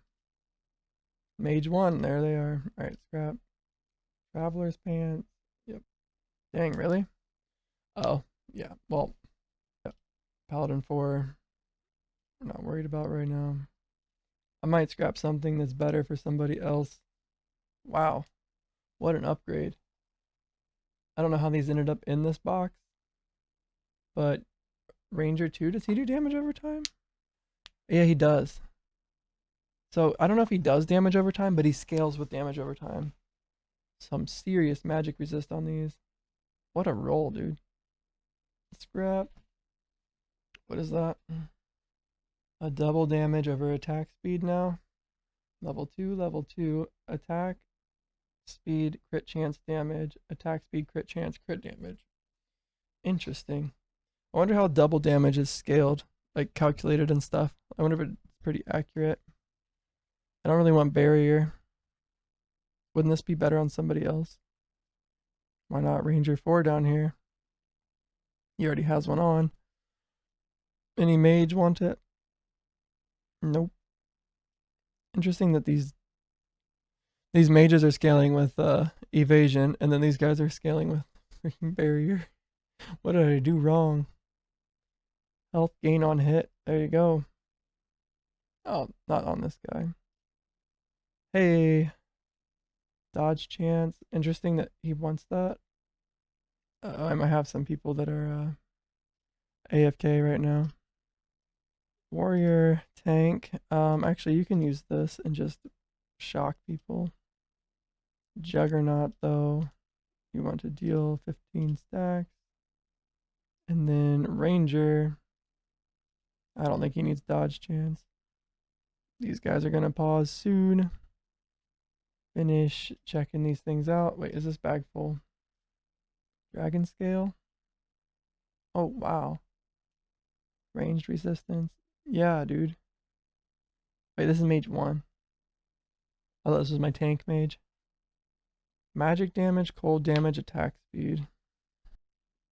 Mage 1, there they are. Alright, scrap. Traveler's pants. Yep. Dang, really? Oh, yeah. Well, yeah. Paladin 4. I'm not worried about right now. I might scrap something that's better for somebody else. Wow. What an upgrade. I don't know how these ended up in this box. But Ranger 2, does he do damage over time? Yeah, he does. So I don't know if he does damage over time, but he scales with damage over time. Some serious magic resist on these. What a roll, dude. Scrap. What is that? A double damage over attack speed now. Level 2, attack, speed, crit chance, damage, attack speed, crit chance, crit damage. Interesting. I wonder how double damage is scaled, like calculated and stuff. I wonder if it's pretty accurate. I don't really want barrier. Wouldn't this be better on somebody else? Why not Ranger 4 down here? He already has one on. Any mage want it? Nope. Interesting that these mages are scaling with evasion, and then these guys are scaling with freaking barrier. What did I do wrong? Health gain on hit. There you go. Oh, not on this guy. Hey. Dodge chance. Interesting that he wants that. I might have some people that are AFK right now. Warrior, tank. Actually, you can use this and just shock people. Juggernaut, though. You want to deal 15 stacks. And then Ranger. I don't think he needs dodge chance. These guys are gonna pause soon. Finish checking these things out. Wait, is this bag full? Dragon scale? Oh, wow. Ranged resistance. Yeah, dude. Wait, this is mage 1. I thought this was my tank mage. Magic damage, cold damage, attack speed.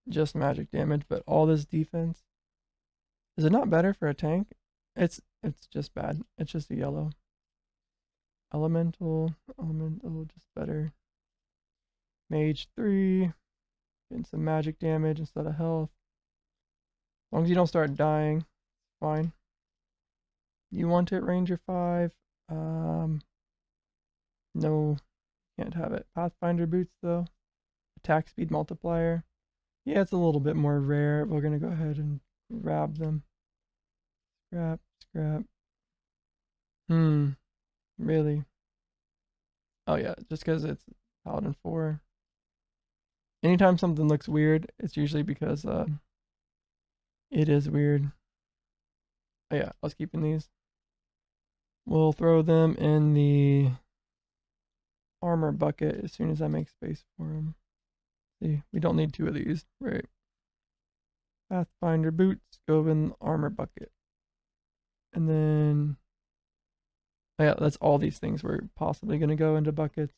Just magic damage, but all this defense. Is it not better for a tank? It's just bad. It's just a yellow. Elemental, just better. Mage 3. Getting some magic damage instead of health. As long as you don't start dying, fine. You want it, Ranger 5? No, can't have it. Pathfinder boots though. Attack speed multiplier. Yeah, it's a little bit more rare. We're gonna go ahead and grab them. Scrap. Really? Oh yeah, just because it's Paladin 4. Anytime something looks weird, it's usually because it is weird. Oh yeah, I was keeping these. We'll throw them in the armor bucket as soon as I make space for them. See, we don't need 2 of these, right? Pathfinder boots go in the armor bucket. And then, oh yeah, that's all these things were possibly going to go into buckets.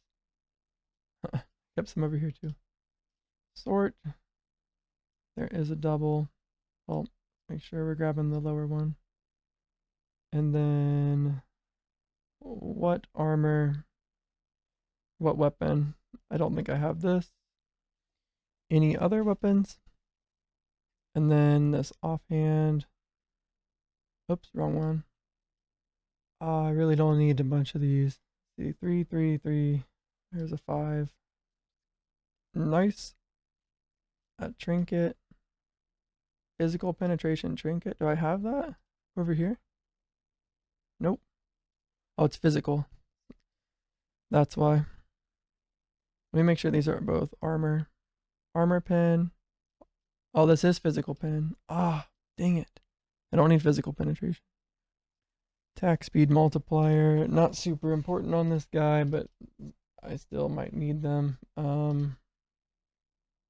Kept some over here too. Sort. There is a double. Well, make sure we're grabbing the lower one. And then, what armor? What weapon? I don't think I have this. Any other weapons? And then this offhand. Oops, wrong one. I really don't need a bunch of these. See, 3, 3, 3. There's a 5. Nice. A trinket. Physical penetration trinket. Do I have that over here? Nope. Oh, it's physical. That's why. Let me make sure these are both armor. Armor pen. Oh, this is physical pen. Ah, dang it. I don't need physical penetration. Attack speed multiplier. Not super important on this guy, but I still might need them.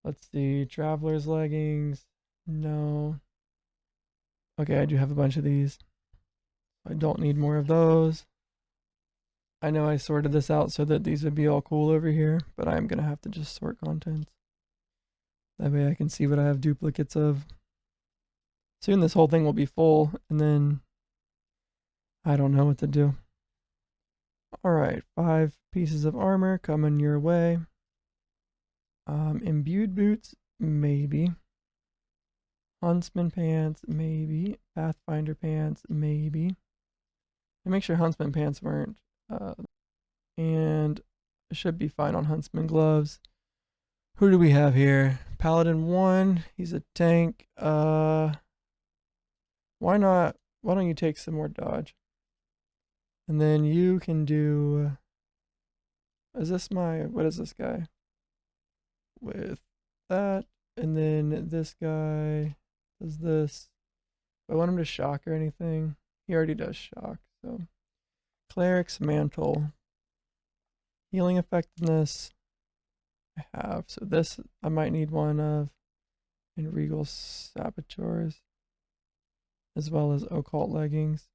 Let's see. Traveler's leggings. No. Okay, I do have a bunch of these. I don't need more of those. I know I sorted this out so that these would be all cool over here, but I'm going to have to just sort contents. That way I can see what I have duplicates of. Soon this whole thing will be full, and then I don't know what to do. Alright, 5 pieces of armor coming your way. Imbued boots, maybe. Huntsman pants, maybe. Pathfinder pants, maybe. And make sure Huntsman pants weren't. And it should be fine on Huntsman gloves. Who do we have here? Paladin 1, he's a tank. Why not? Why don't you take some more dodge? And then you can do. Is this my. What is this guy? With that. And then this guy does this. Do I want him to shock or anything? He already does shock, so. Cleric's mantle. Healing effectiveness. I have. So this I might need one of. And regal saboteurs. As well as occult leggings.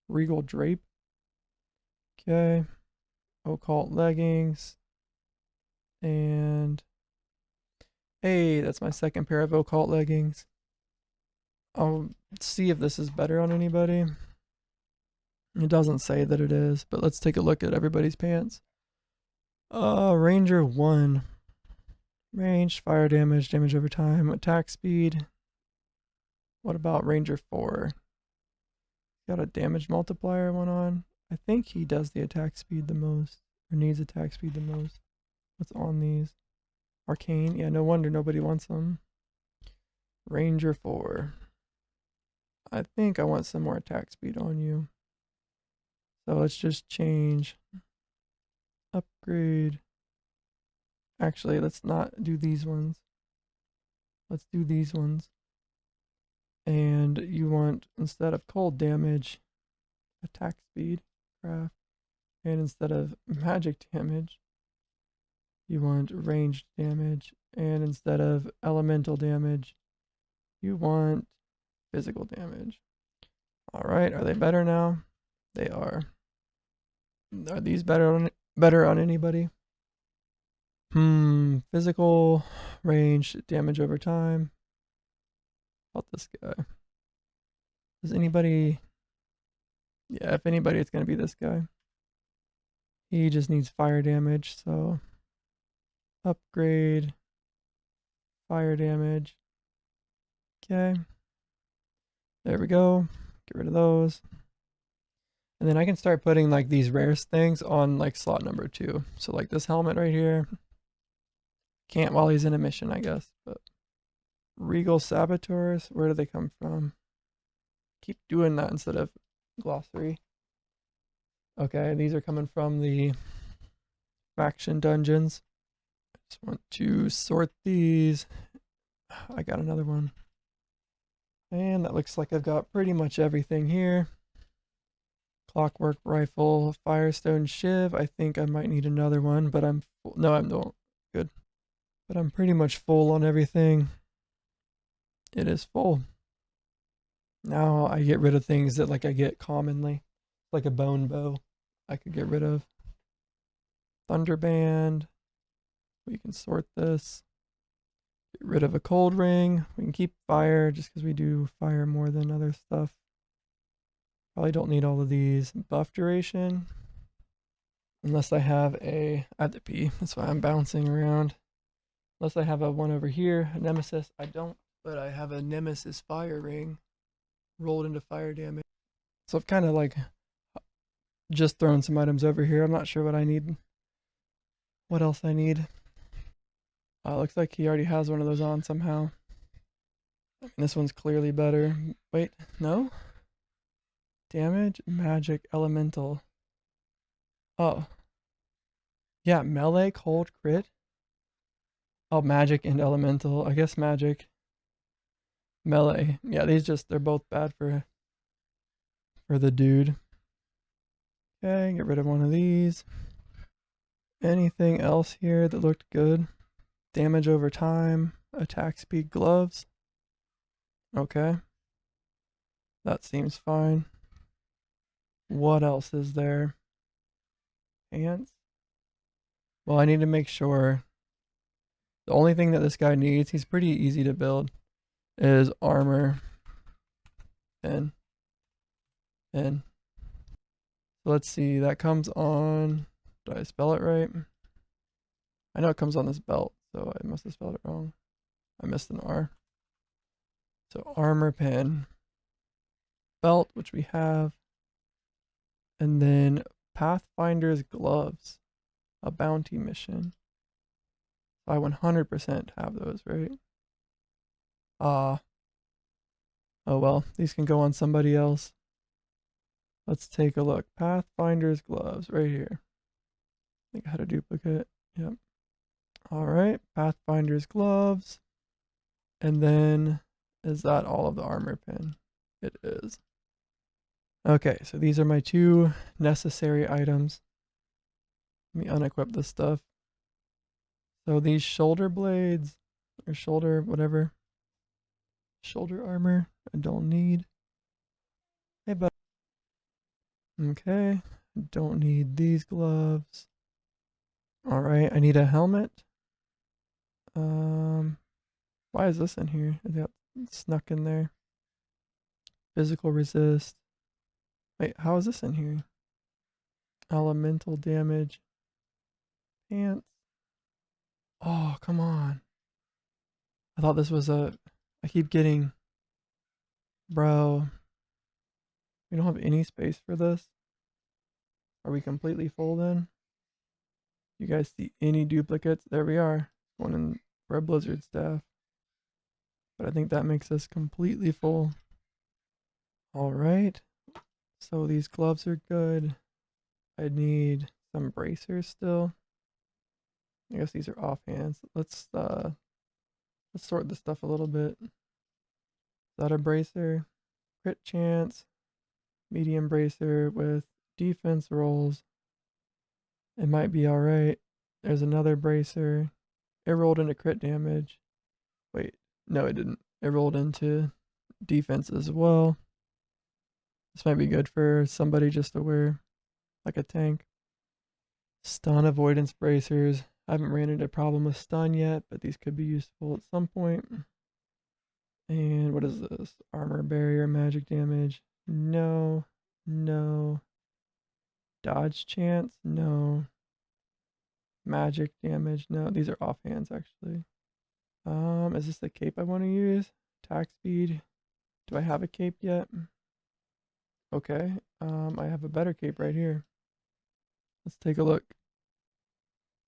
Regal drape. Okay. Occult leggings. And hey, that's my second pair of occult leggings. I'll see if this is better on anybody. It doesn't say that it is, but let's take a look at everybody's pants. Ranger 1. Range, fire damage, damage over time, attack speed. What about Ranger 4? Got a damage multiplier one on. I think he does the attack speed the most, or needs attack speed the most. What's on these? Arcane, yeah, no wonder nobody wants them. Ranger 4. I think I want some more attack speed on you. So let's just change. Upgrade. Actually, let's not do these ones. Let's do these ones. And you want, instead of cold damage, attack speed, craft. And instead of magic damage, you want ranged damage. And instead of elemental damage, you want physical damage. Alright, are they better now? They are. Are these better on anybody? Physical, range, damage over time. How about this guy? Does anybody... Yeah, if anybody, it's going to be this guy. He just needs fire damage, so... Upgrade. Fire damage. Okay. There we go. Get rid of those. And then I can start putting like these rare things on like slot number 2. So like this helmet right here. Can't while he's in a mission, I guess. But Regal Saboteurs, where do they come from? Keep doing that instead of glossary. Okay, these are coming from the Faction Dungeons. Just want to sort these. I got another one. And that looks like I've got pretty much everything here. Clockwork Rifle, Firestone Shiv. I think I might need another one, but I'm full. No, I'm not. Good. But I'm pretty much full on everything. It is full. Now I get rid of things that like I get commonly. Like a bone bow I could get rid of. Thunderband. We can sort this. Get rid of a cold ring. We can keep fire just because we do fire more than other stuff. Probably don't need all of these. Buff duration. Unless I have a... I have to pee. That's why I'm bouncing around. Unless I have a one over here. A Nemesis. I don't. But I have a Nemesis fire ring. Rolled into fire damage. So I've kind of like... just thrown some items over here. I'm not sure what I need. What else I need. Looks like he already has one of those on somehow. This one's clearly better. Wait, no? Damage, magic, elemental. Oh. Yeah, melee, cold, crit. Oh, magic and elemental. I guess magic. Melee. Yeah, they're both bad for the dude. Okay, get rid of one of these. Anything else here that looked good? Damage over time, attack speed, gloves. Okay. That seems fine. What else is there? Pants? Well, I need to make sure. The only thing that this guy needs, he's pretty easy to build, is armor. Pin. So let's see, that comes on... Did I spell it right? I know it comes on this belt, so I must have spelled it wrong. I missed an R. So armor pin. Belt, which we have. And then Pathfinder's gloves. A bounty mission. I 100% have those, right? Oh well, these can go on somebody else. Let's take a look. Pathfinder's gloves, right here. I think I had a duplicate. Yep. Alright, Pathfinder's gloves. And then, is that all of the armor pin? It is. Okay, so these are my 2 necessary items. Let me unequip this stuff. So these shoulder blades, or shoulder, whatever. Shoulder armor, I don't need. Hey, bud. Okay, don't need these gloves. Alright, I need a helmet. Why is this in here? It got snuck in there. Physical resist. Wait, how is this in here? Elemental damage. Pants. Oh, come on. I thought this was a... I keep getting... Bro. We don't have any space for this. Are we completely full then? You guys see any duplicates? There we are. One in for a blizzard staff. But I think that makes us completely full. Alright. So these gloves are good. I need some bracers still. I guess these are offhands. Let's sort this stuff a little bit. Is that a bracer? crit chance, medium bracer with defense rolls. It might be alright. There's another bracer. It rolled into crit damage. Wait, no, it didn't. It rolled into defense as well. This might be good for somebody just to wear, like a tank. Stun avoidance bracers. I haven't ran into a problem with stun yet, but these could be useful at some point. And what is this? Armor barrier, magic damage. No. No. Dodge chance? No. Magic damage? No. These are offhands, actually. Is this the cape I want to use? Attack speed. Do I have a cape yet? Okay. I have a better cape right here. Let's take a look.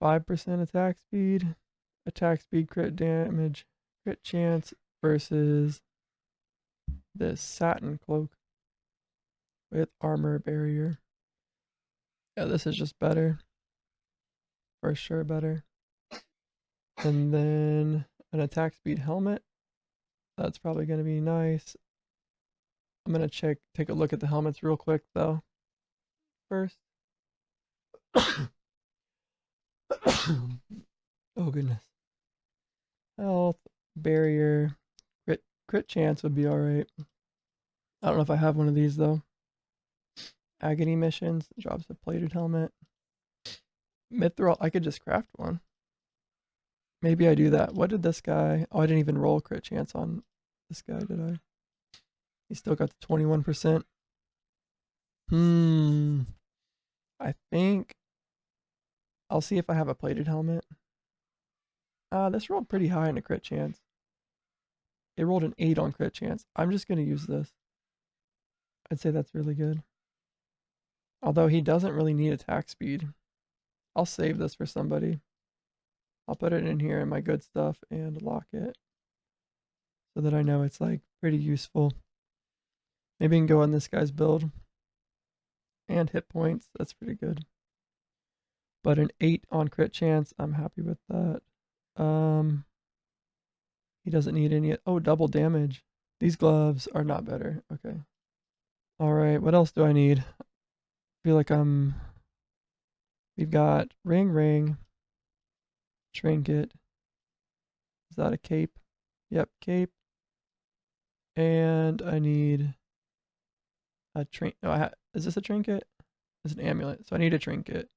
5% attack speed, crit damage, crit chance versus this satin cloak with armor barrier. Yeah, this is just better. For sure better. And then an attack speed helmet. That's probably going to be nice. I'm going to take a look at the helmets real quick though. First. Oh goodness. Health, barrier, crit chance would be alright. I don't know if I have one of these though. Agony missions, drops a plated helmet. Mithril, I could just craft one. Maybe I do that. What did this guy? Oh, I didn't even roll crit chance on this guy, did I? He still got the 21%. I think I'll see if I have a plated helmet. This rolled pretty high in a crit chance. It rolled an 8 on crit chance. I'm just going to use this. I'd say that's really good. Although he doesn't really need attack speed. I'll save this for somebody. I'll put it in here in my good stuff and lock it. So that I know it's like pretty useful. Maybe I can go on this guy's build. And hit points. That's pretty good. But an 8 on crit chance. I'm happy with that. He doesn't need any. Oh, double damage. These gloves are not better. Okay. Alright, what else do I need? I feel like we've got ring, trinket. Is that a cape? Yep, cape. And I need a trinket. No, is this a trinket? It's an amulet. So I need a trinket.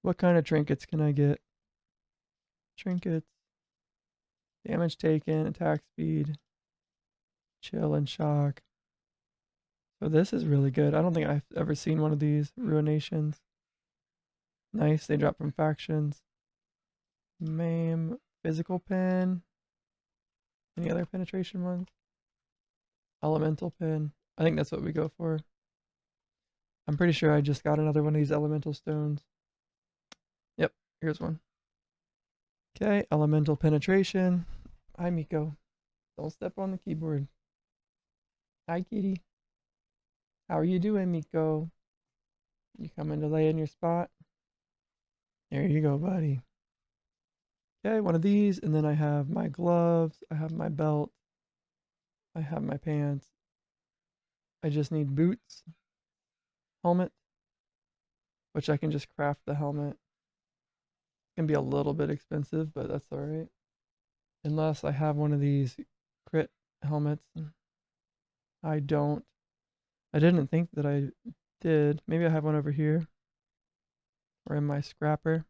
What kind of trinkets can I get? Trinkets. Damage taken, attack speed, chill and shock. So this is really good. I don't think I've ever seen one of these. Ruinations. Nice, they drop from factions. Maim, physical pen. Any other penetration ones? Elemental pen. I think that's what we go for. I'm pretty sure I just got another one of these elemental stones. Yep, here's one. Okay, elemental penetration. Hi, Miko. Don't step on the keyboard. Hi, kitty. How are you doing, Miko? You coming to lay in your spot? There you go, buddy. Okay, one of these, and then I have my gloves, I have my belt, I have my pants. I just need boots, helmet, which I can just craft the helmet. It can be a little bit expensive, but that's alright. Unless I have one of these crit helmets. I don't. I didn't think that I did. Maybe I have one over here. Or in my scrapper.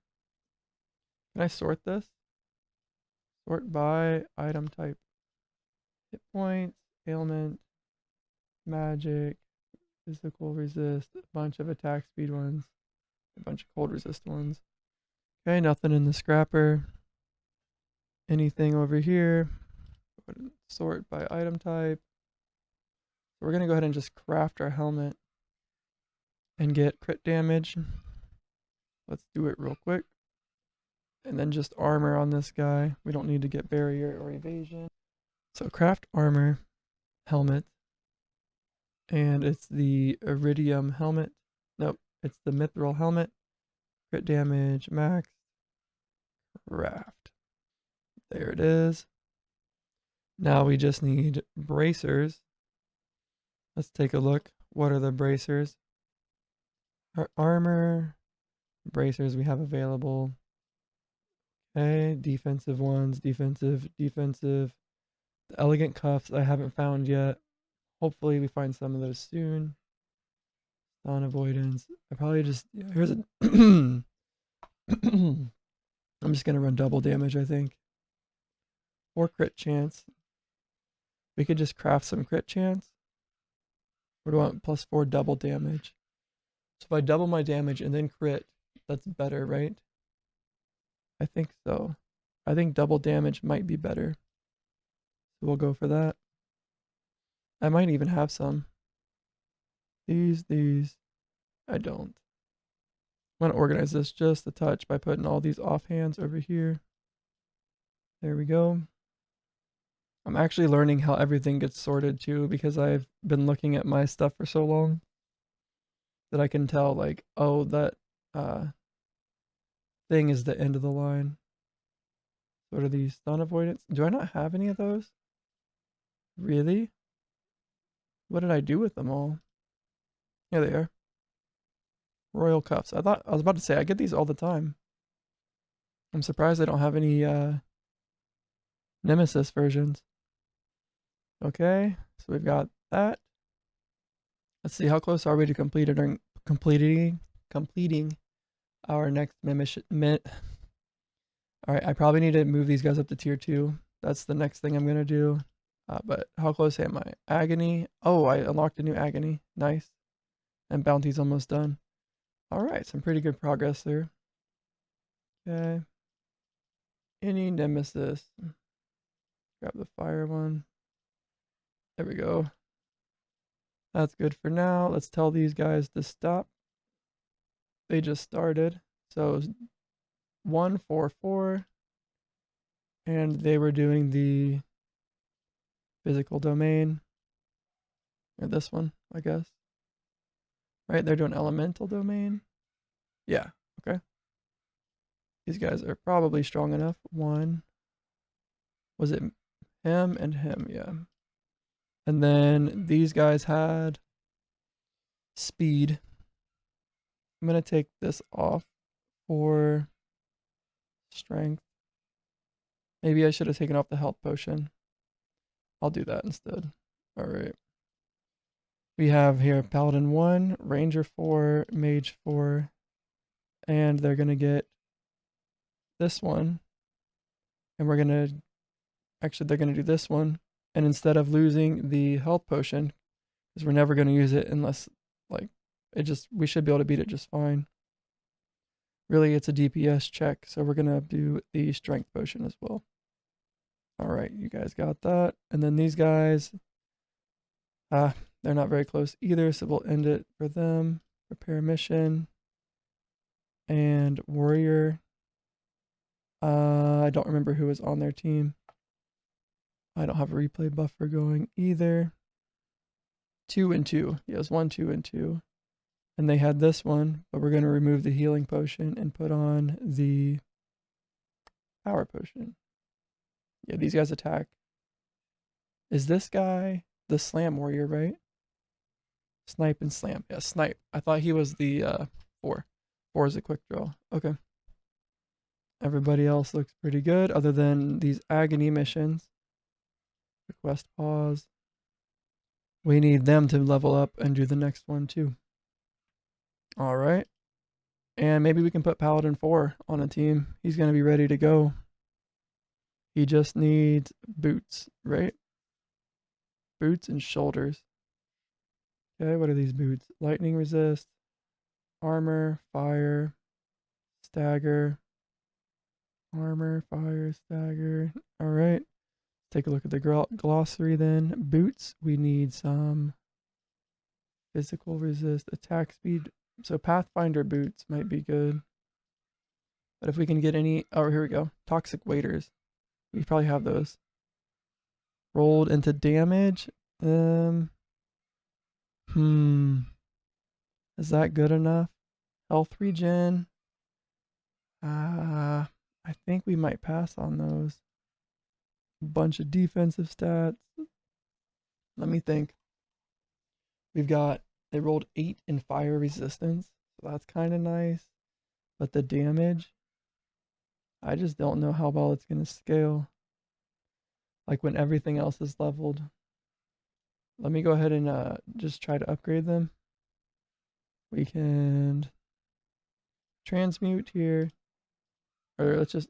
Can I sort this? Sort by item type. Hit points, ailment, magic, physical resist, a bunch of attack speed ones, a bunch of cold resist ones. Okay, nothing in the scrapper. Anything over here? Sort by item type. So we're going to go ahead and just craft our helmet and get crit damage. Let's do it real quick. And then just armor on this guy. We don't need to get barrier or evasion. So craft armor, helmet, and it's the iridium helmet. Nope, it's the mithril helmet. Crit damage, max, craft. There it is. Now we just need bracers. Let's take a look. What are the bracers? Armor, bracers we have available. Okay, defensive ones, defensive. The elegant cuffs I haven't found yet. Hopefully we find some of those soon. Non-avoidance. I probably just, here's a, I'm just going to run double damage, I think. Or crit chance. We could just craft some crit chance. Or do I want +4 double damage? So if I double my damage and then crit, that's better, right? I think so. I think double damage might be better. So we'll go for that. I might even have some. These. I don't. I'm going to organize this just a touch by putting all these offhands over here. There we go. I'm actually learning how everything gets sorted too, because I've been looking at my stuff for so long that I can tell, like, oh, that thing is the end of the line. What are these? Stun avoidance? Do I not have any of those? Really? What did I do with them all? Here they are. Royal cuffs. I was about to say I get these all the time. I'm surprised I don't have any Nemesis versions. Okay, so we've got that. Let's see, how close are we to completing our next mission? Alright, I probably need to move these guys up to tier 2. That's the next thing I'm going to do. But how close am I? Agony. Oh, I unlocked a new Agony. Nice. And bounty's almost done. Alright, some pretty good progress there. Okay. Any Nemesis. Grab the fire one. There we go. That's good for now. Let's tell these guys to stop. They just started. So 144. And they were doing the physical domain. Or this one, I guess. Right? They're doing elemental domain. Yeah. Okay. These guys are probably strong enough. One. Was it him and him? Yeah. And then these guys had speed. I'm going to take this off for strength. Maybe I should have taken off the health potion. I'll do that instead. All right. We have here Paladin 1, Ranger 4, Mage 4, and they're going to get this one. And we're going to, actually they're going to do this one. And instead of losing the health potion, because we're never going to use it unless, like, we should be able to beat it just fine. Really, it's a DPS check, so we're going to do the strength potion as well. All right, you guys got that. And then these guys, they're not very close either, so we'll end it for them. Repair mission. And warrior. I don't remember who was on their team. I don't have a replay buffer going either. 2 and 2. Yeah, it was 1, 2, and 2. And they had this one, but we're going to remove the healing potion and put on the power potion. Yeah, these guys attack. Is this guy the slam warrior, right? Snipe and slam. Yeah, snipe. I thought he was the 4. 4 is a quick draw. Okay. Everybody else looks pretty good other than these agony missions. Request pause. We need them to level up and do the next one too. All right. And maybe we can put Paladin 4 on a team. He's going to be ready to go. He just needs boots, right? Boots and shoulders. Okay, what are these boots? Lightning resist, armor, fire, stagger, armor, fire, stagger. All right. Take a look at the glossary then. Boots, we need some physical resist, attack speed. So Pathfinder boots might be good. But if we can get any, oh, here we go. Toxic waiters. We probably have those. Rolled into damage. Is that good enough? Health regen. I think we might pass on those. A bunch of defensive stats. Let me think. They rolled 8 in fire resistance, so that's kind of nice. But the damage, I just don't know how well it's going to scale. Like when everything else is leveled. Let me go ahead and just try to upgrade them. We can transmute here. Or let's just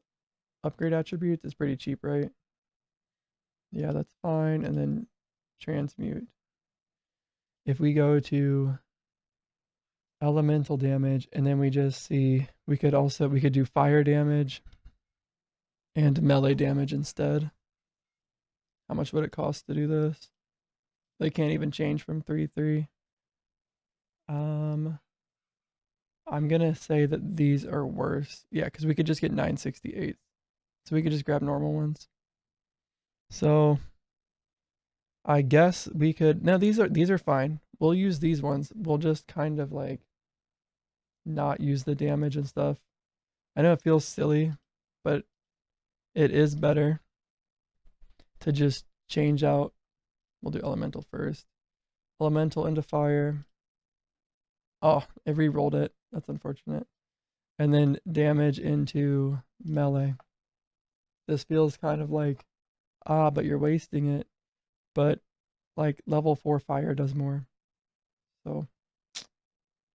upgrade attributes. It's pretty cheap, right? Yeah, that's fine. And then transmute. If we go to elemental damage and then we just see, we could do fire damage and melee damage instead. How much would it cost to do this? They can't even change from 3/3. I'm gonna say that these are worse. Yeah, because we could just get 968. So we could just grab normal ones. So I guess we could, no, these are fine. We'll use these ones. We'll just kind of like not use the damage and stuff. I know it feels silly, but it is better to just change out. We'll do elemental first. Elemental into fire. Oh, it re-rolled it. That's unfortunate. And then damage into melee. This feels kind of like, but you're wasting it. But like level 4 fire does more. So,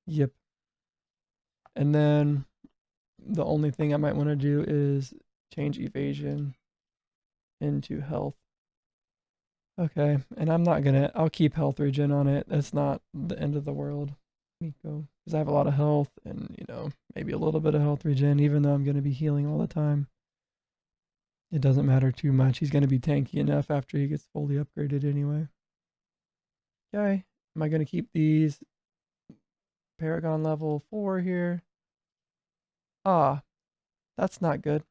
yep. And then the only thing I might want to do is change evasion into health. Okay, and I'll keep health regen on it. That's not the end of the world. Miko, because I have a lot of health and, maybe a little bit of health regen, even though I'm going to be healing all the time. It doesn't matter too much. He's going to be tanky enough after he gets fully upgraded anyway. Okay, am I going to keep these Paragon level 4 here? Ah, that's not good.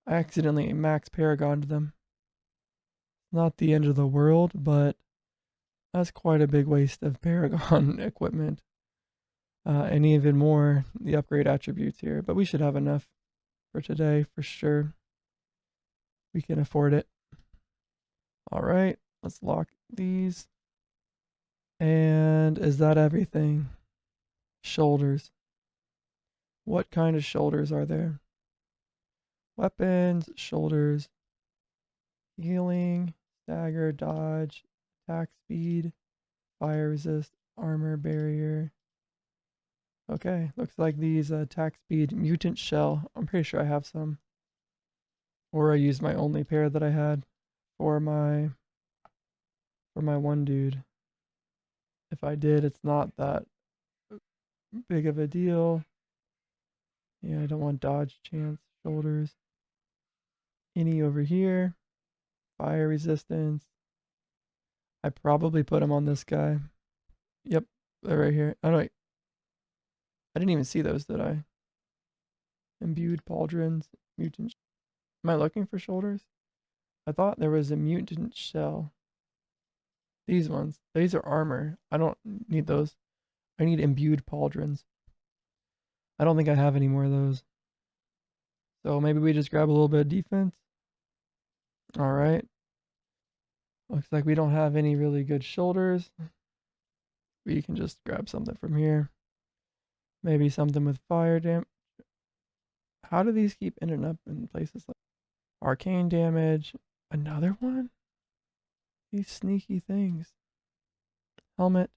I accidentally max Paragoned them. Not the end of the world, but that's quite a big waste of Paragon equipment. And even more, the upgrade attributes here. But we should have enough for today, for sure. We can afford it. All right, let's lock these. And is that everything? Shoulders. What kind of shoulders are there? Weapons, shoulders, healing, stagger, dodge, attack speed, fire resist, armor, barrier. Okay, looks like these attack speed, mutant shell. I'm pretty sure I have some. Or I used my only pair that I had for my one dude. If I did, it's not that big of a deal. Yeah, I don't want dodge, chance, shoulders. Any over here. Fire resistance. I probably put him on this guy. Yep, they're right here. Oh, no, wait. I didn't even see those, did I? Imbued pauldrons, mutant. Am I looking for shoulders? I thought there was a mutant shell. These ones. These are armor. I don't need those. I need imbued pauldrons. I don't think I have any more of those. So maybe we just grab a little bit of defense. All right. Looks like we don't have any really good shoulders. We can just grab something from here. Maybe something with fire damage. How do these keep ending up in places like arcane damage? Another one? These sneaky things. Helmet.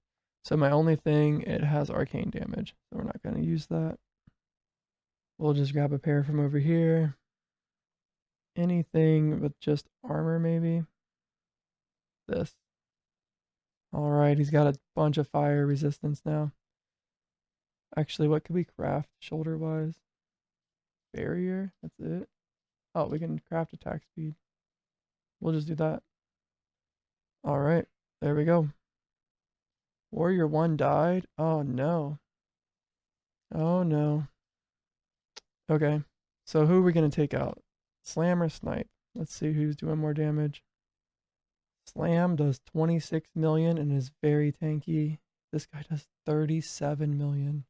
So my only thing, it has arcane damage. So we're not going to use that. We'll just grab a pair from over here. Anything with just armor, maybe. This. Alright, he's got a bunch of fire resistance now. Actually, what could we craft shoulder-wise? Barrier? That's it. Oh, we can craft attack speed. We'll just do that. Alright, there we go. Warrior 1 died? Oh no. Oh no. Okay, so who are we going to take out? Slam or Snipe? Let's see who's doing more damage. Slam does 26 million and is very tanky. This guy does 37 million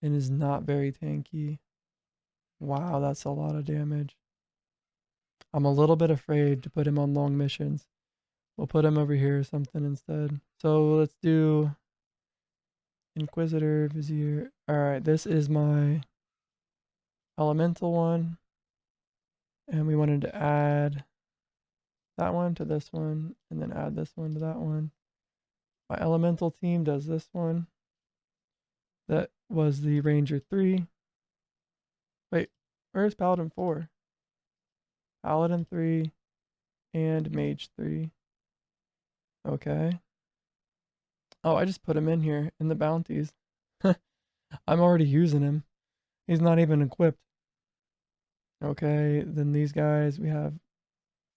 and is not very tanky. Wow, that's a lot of damage. I'm a little bit afraid to put him on long missions. We'll put him over here or something instead. So let's do Inquisitor, Vizier. Alright, this is my elemental one. And we wanted to add that one to this one, and then add this one to that one. My elemental team does this one. That was the Ranger 3. Wait, where's Paladin 4? Paladin 3 and Mage 3. Okay. Oh, I just put him in here in the bounties. I'm already using him. He's not even equipped. Okay, then these guys, we have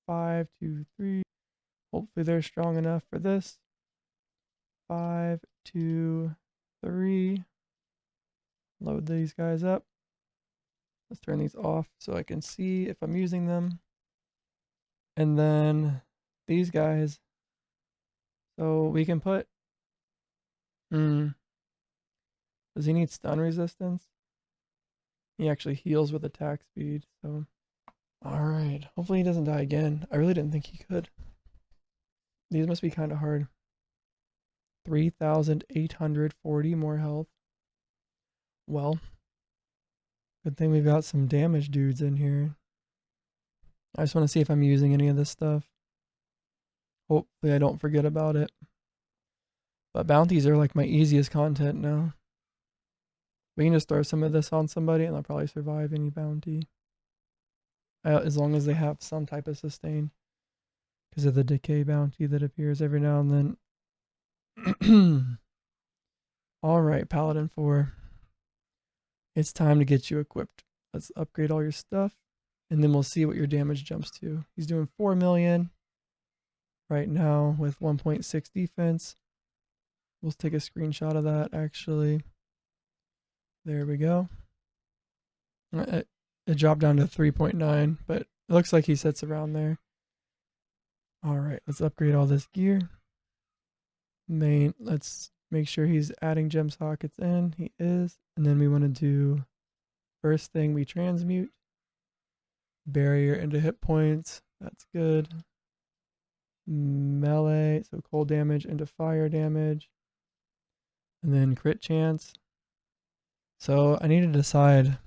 5, 2, 3. Hopefully they're strong enough for this. 5, 2, 3. Load these guys up. Let's turn these off so I can see if I'm using them. And then these guys. So we can put... does he need stun resistance? He actually heals with attack speed, so... Alright, hopefully he doesn't die again. I really didn't think he could. These must be kind of hard. 3,840 more health. Well, good thing we've got some damage dudes in here. I just want to see if I'm using any of this stuff. Hopefully I don't forget about it. But bounties are like my easiest content now. We can just throw some of this on somebody and they'll probably survive any bounty. As long as they have some type of sustain. Because of the decay bounty that appears every now and then. Alright, Paladin 4. It's time to get you equipped. Let's upgrade all your stuff. And then we'll see what your damage jumps to. He's doing 4 million right now with 1.6 defense. We'll take a screenshot of that actually. There we go. It dropped down to 3.9, but it looks like he sits around there. Alright, let's upgrade all this gear. Let's make sure he's adding gem sockets in. He is. And then we want to do, first thing we transmute. Barrier into hit points. That's good. Melee, so cold damage into fire damage. And then crit chance. So I need to decide,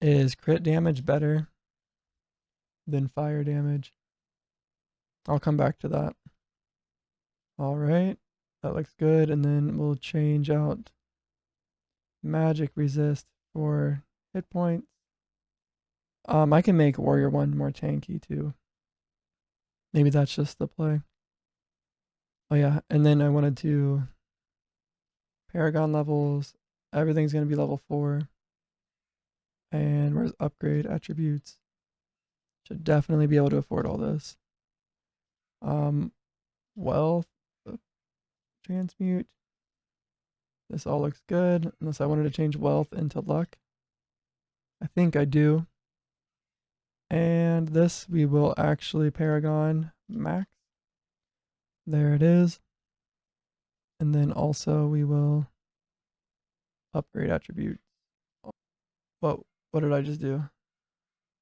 is crit damage better than fire damage? I'll come back to that. Alright, that looks good. And then we'll change out magic resist for hit points. I can make Warrior 1 more tanky too. Maybe that's just the play. Oh yeah, and then I wanted to Paragon levels. Everything's going to be level 4. And where's upgrade attributes? Should definitely be able to afford all this. Wealth, transmute. This all looks good, unless I wanted to change wealth into luck. I think I do. And this we will actually Paragon max. There it is. And then also we will upgrade attributes. What did I just do?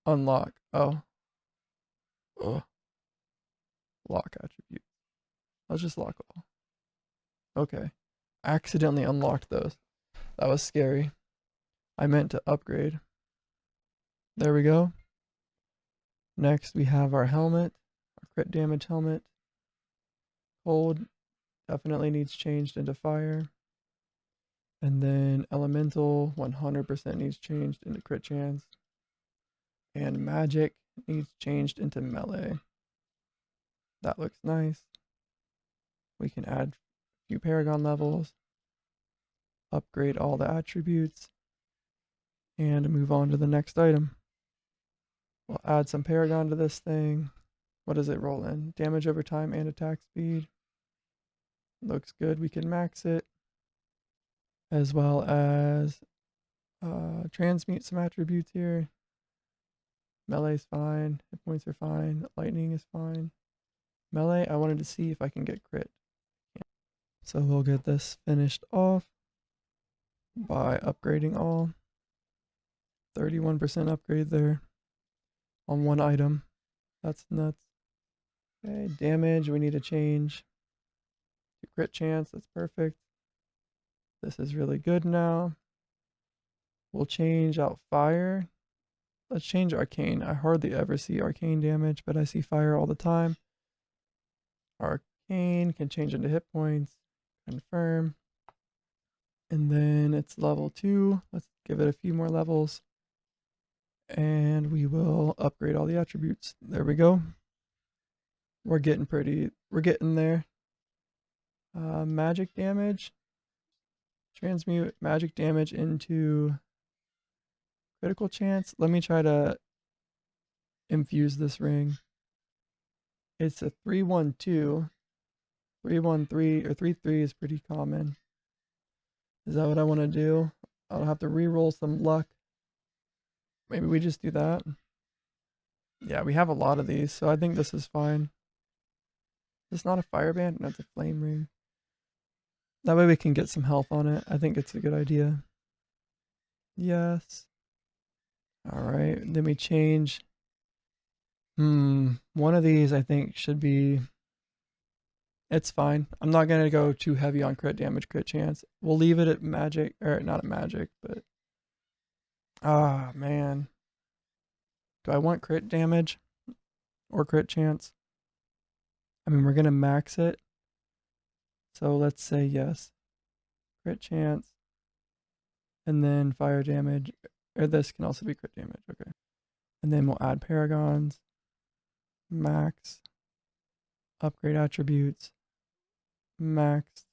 Unlock. Oh. Ugh. Lock attributes. Let's just lock all. Okay. Accidentally unlocked those. That was scary. I meant to upgrade. There we go. Next we have our helmet. Our crit damage helmet. Cold definitely needs changed into fire. And then elemental 100% needs changed into crit chance. And magic needs changed into melee. That looks nice. We can add a few Paragon levels. Upgrade all the attributes. And move on to the next item. We'll add some Paragon to this thing. What does it roll in? Damage over time and attack speed. Looks good. We can max it. As well as transmute some attributes here. Melee's fine. Hit points are fine. Lightning is fine. Melee, I wanted to see if I can get crit. So we'll get this finished off by upgrading all. 31% upgrade there on one item. That's nuts. Okay, damage we need to change to crit chance. That's perfect. This is really good now. We'll change out fire. Let's change arcane. I hardly ever see arcane damage, but I see fire all the time. Arcane can change into hit points. Confirm. And then it's level 2. Let's give it a few more levels. And we will upgrade all the attributes. There we go. We're getting there. Magic damage. Transmute magic damage into critical chance. Let me try to infuse this ring. It's a 3-1-2. 3-1-3 or 3-3 is pretty common. Is that what I want to do? I'll have to re-roll some luck. Maybe we just do that. Yeah, we have a lot of these, so I think this is fine. It's not a fireband, no, it's a flame ring. That way we can get some health on it. I think it's a good idea. Yes. Alright, then we change. One of these I think should be... It's fine. I'm not going to go too heavy on crit damage, crit chance. We'll leave it at magic, or not at magic, but... Ah, man. Do I want crit damage or crit chance? I mean, we're going to max it. So let's say yes. Crit chance. And then fire damage. Or this can also be crit damage. Okay. And then we'll add paragons. Max. Upgrade attributes. Max.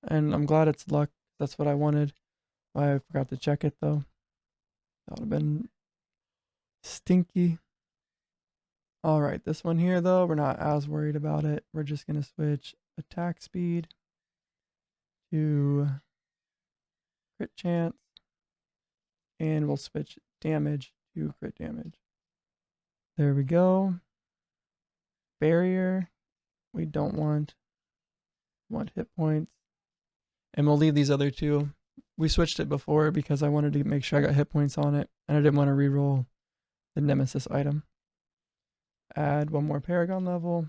And I'm glad it's luck. That's what I wanted. I forgot to check it though. That would have been stinky. Alright, this one here though, we're not as worried about it. We're just going to switch attack speed to crit chance. And we'll switch damage to crit damage. There we go. Barrier. We don't want. We want hit points. And we'll leave these other two. We switched it before because I wanted to make sure I got hit points on it. And I didn't want to reroll the nemesis item. Add one more paragon level.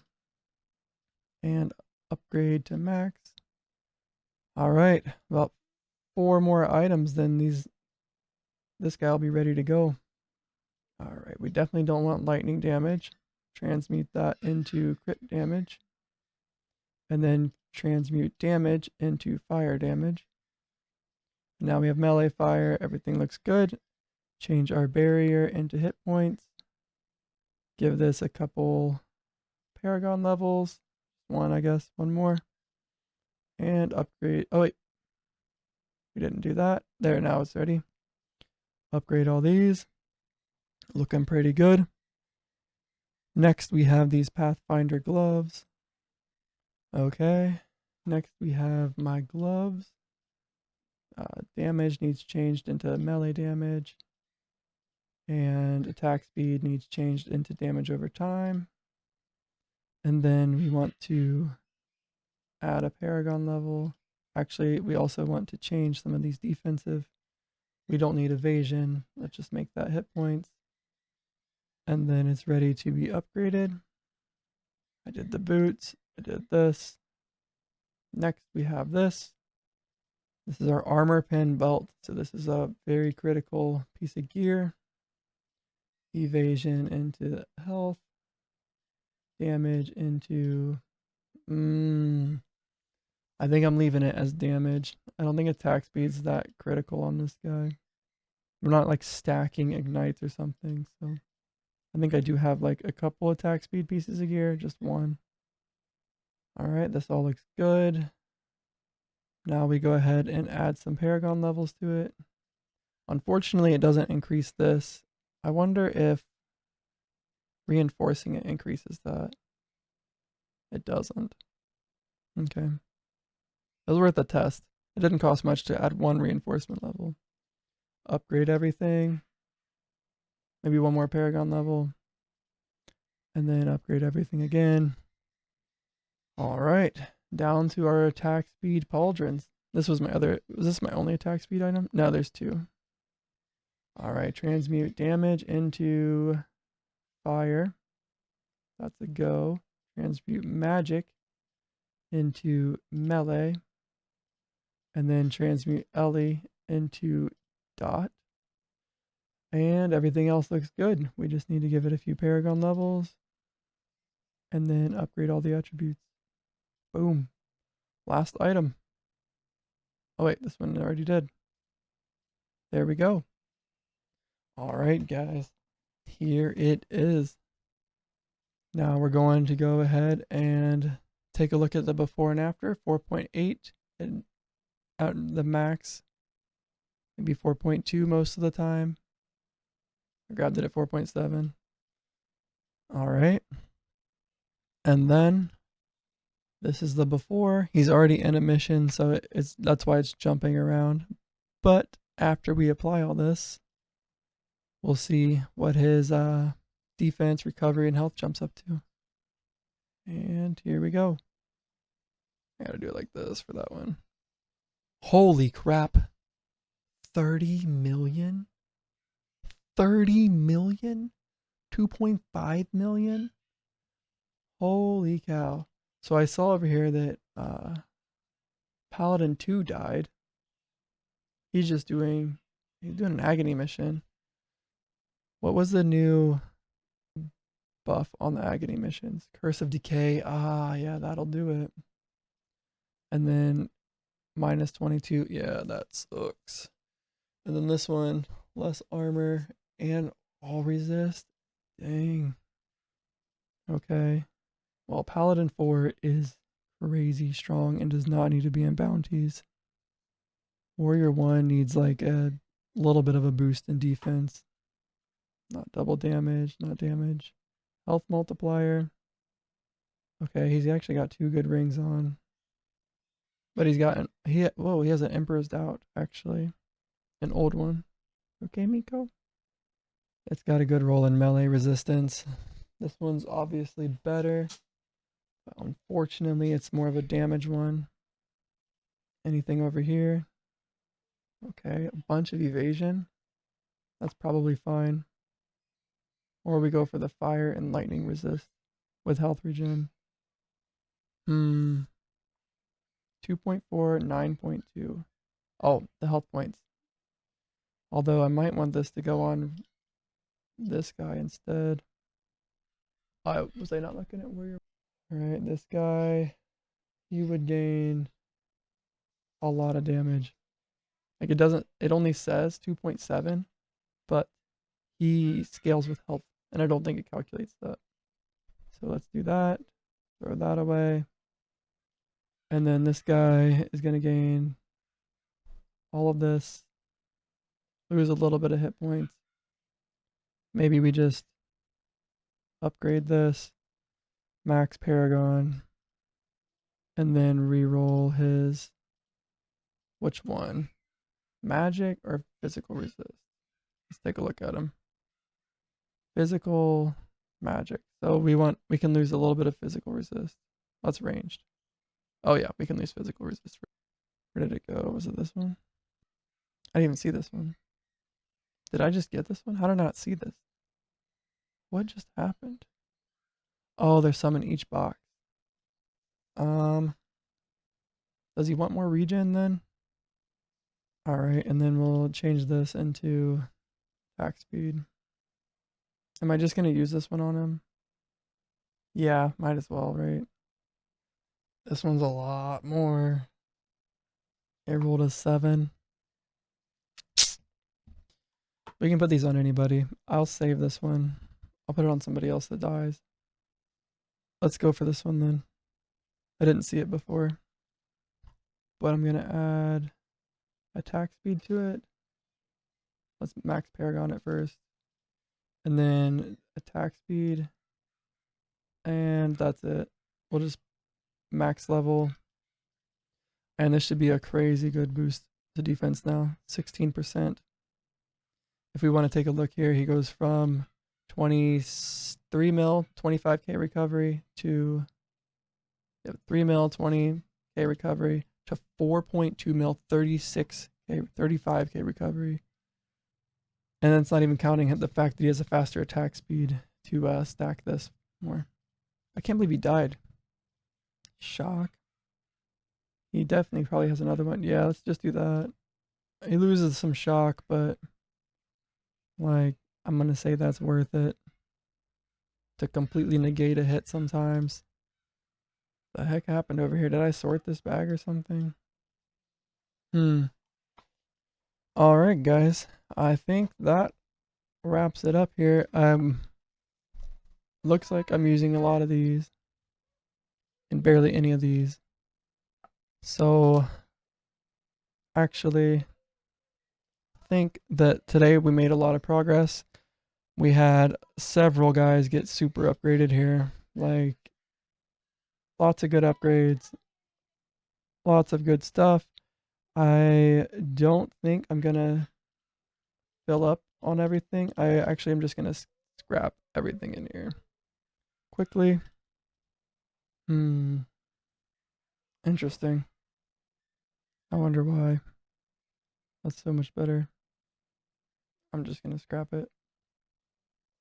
And upgrade to max. Alright. About 4 more items, then this guy will be ready to go. Alright, we definitely don't want lightning damage. Transmute that into crit damage. And then transmute damage into fire damage. Now we have melee fire. Everything looks good. Change our barrier into hit points. Give this a couple paragon levels. One, I guess. One more. And upgrade. Oh, wait. We didn't do that. There, now it's ready. Upgrade all these. Looking pretty good. Next, we have these Pathfinder gloves. Okay. Next, we have my gloves. Damage needs changed into melee damage. And attack speed needs changed into damage over time. And then we want to add a paragon level. Actually, we also want to change some of these defensive. We don't need evasion. Let's just make that hit points. And then it's ready to be upgraded. I did the boots. I did this. Next, we have this. This is our armor pen belt. So this is a very critical piece of gear. Evasion into health. Damage into... I think I'm leaving it as damage. I don't think attack speed's that critical on this guy. We're not like stacking ignites or something, so... I think I do have like a couple attack speed pieces of gear, just one. Alright, this all looks good. Now we go ahead and add some paragon levels to it. Unfortunately, it doesn't increase this. I wonder if reinforcing it increases that. It doesn't. Okay. It was worth a test. It didn't cost much to add one reinforcement level. Upgrade everything. Maybe one more paragon level. And then upgrade everything again. Alright. Down to our attack speed pauldrons. This was was this my only attack speed item? No, there's 2. Alright, transmute damage into fire. That's a go. Transmute magic into melee. And then transmute Ellie into dot. And everything else looks good. We just need to give it a few Paragon levels. And then upgrade all the attributes. Boom. Last item. Oh wait, this one already did. There we go. Alright guys. Here it is. Now we're going to go ahead and take a look at the before and after. 4.8 and at the max. Maybe 4.2 most of the time. I grabbed it at 4.7. Alright. And then this is the before. He's already in a mission, so that's why it's jumping around. But after we apply all this, we'll see what his defense, recovery, and health jumps up to. And here we go. I gotta do it like this for that one. Holy crap. 30 million? 30 million? 2.5 million? Holy cow. So I saw over here that Paladin 2 died. He's doing an Agony mission. What was the new buff on the Agony missions? Curse of Decay. Ah, yeah, that'll do it. And then minus 22. Yeah, that sucks. And then this one, less armor and all resist. Dang. Okay. Well, Paladin 4 is crazy strong and does not need to be in bounties. Warrior 1 needs like a little bit of a boost in defense. Not double damage, not damage. Health multiplier. Okay, he's actually got 2 good rings on. But he has an Emperor's Doubt, actually. An old one. Okay, Miko. It's got a good roll in melee resistance. This one's obviously better. But unfortunately, it's more of a damage one. Anything over here? Okay, a bunch of evasion. That's probably fine. Or we go for the fire and lightning resist with health regen. 2.4, 9.2. Oh, the health points. Although I might want this to go on this guy instead. Was I not looking at warrior? Alright, this guy, he would gain a lot of damage. Like it only says 2.7, but he scales with health, and I don't think it calculates that. So let's do that. Throw that away. And then this guy is going to gain all of this. Lose a little bit of hit points. Maybe we just upgrade this. Max Paragon. And then re-roll his... Which one? Magic or physical resist? Let's take a look at him. Physical, magic. So we can lose a little bit of physical resist. That's ranged. Oh yeah, we can lose physical resist. Where did it go? Was it this one? I didn't even see this one. Did I just get this one? How did I not see this? What just happened? Oh, there's some in each box. Does he want more regen then? Alright, and then we'll change this into attack speed. Am I just going to use this one on him? Yeah, might as well, right? This one's a lot more. It rolled a 7. We can put these on anybody. I'll save this one. I'll put it on somebody else that dies. Let's go for this one then. I didn't see it before. But I'm going to add attack speed to it. Let's max Paragon it first. And then attack speed. And that's it. We'll just max level. And this should be a crazy good boost to defense now. 16%. If we want to take a look here, he goes from 23 mil, 25k recovery to 3 mil, 20k recovery to 4.2 mil, 36k, 35k recovery. And that's not even counting the fact that he has a faster attack speed to stack this more. I can't believe he died. Shock. He definitely probably has another one. Yeah, let's just do that. He loses some shock, but like I'm gonna say that's worth it to completely negate a hit sometimes. The heck happened over here? Did I sort this bag or something? Alright guys. I think that wraps it up here. Looks like I'm using a lot of these and barely any of these. So actually think that today we made a lot of progress. We had several guys get super upgraded here. Like lots of good upgrades. Lots of good stuff. I don't think I'm gonna fill up on everything. I actually am just gonna scrap everything in here quickly. Interesting. I wonder why. That's so much better. I'm just gonna scrap it.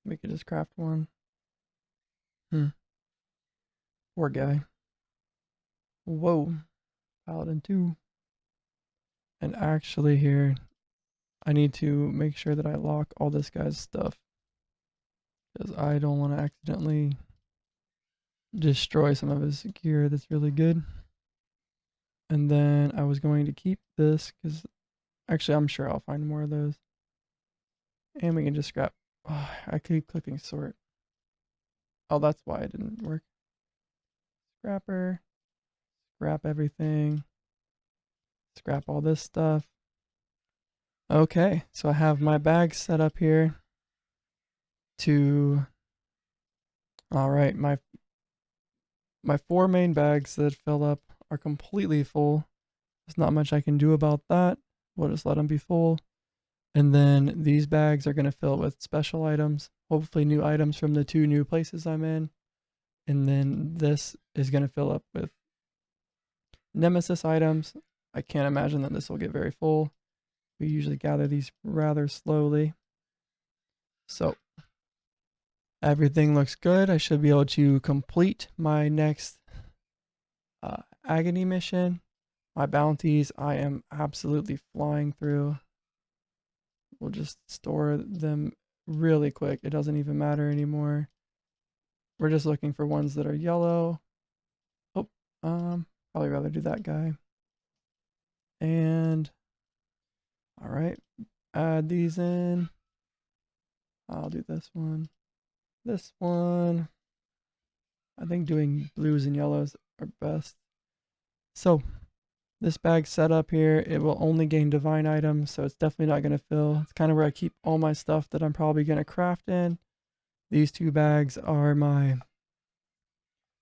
We could just craft one. Poor guy. Whoa. Paladin 2. And actually here, I need to make sure that I lock all this guy's stuff. Because I don't want to accidentally destroy some of his gear that's really good. And then I was going to keep this because actually I'm sure I'll find more of those. And we can just scrap. Oh, I keep clicking sort. Oh, that's why it didn't work. Scrapper. Scrap everything. Scrap all this stuff. Okay, so I have my bag set up here to... Alright, my 4 main bags that fill up are completely full. There's not much I can do about that. We'll just let them be full. And then these bags are going to fill with special items, hopefully new items from the 2 new places I'm in. And then this is going to fill up with nemesis items. I can't imagine that this will get very full. We usually gather these rather slowly. So everything looks good. I should be able to complete my next Agony mission. My bounties, I am absolutely flying through. We'll just store them really quick. It doesn't even matter anymore. We're just looking for ones that are yellow. Oh, probably rather do that guy. And all right, add these in. I'll do this one. This one. I think doing blues and yellows are best. So this bag set up here, it will only gain divine items, so it's definitely not going to fill. It's kind of where I keep all my stuff that I'm probably going to craft in. These 2 bags are my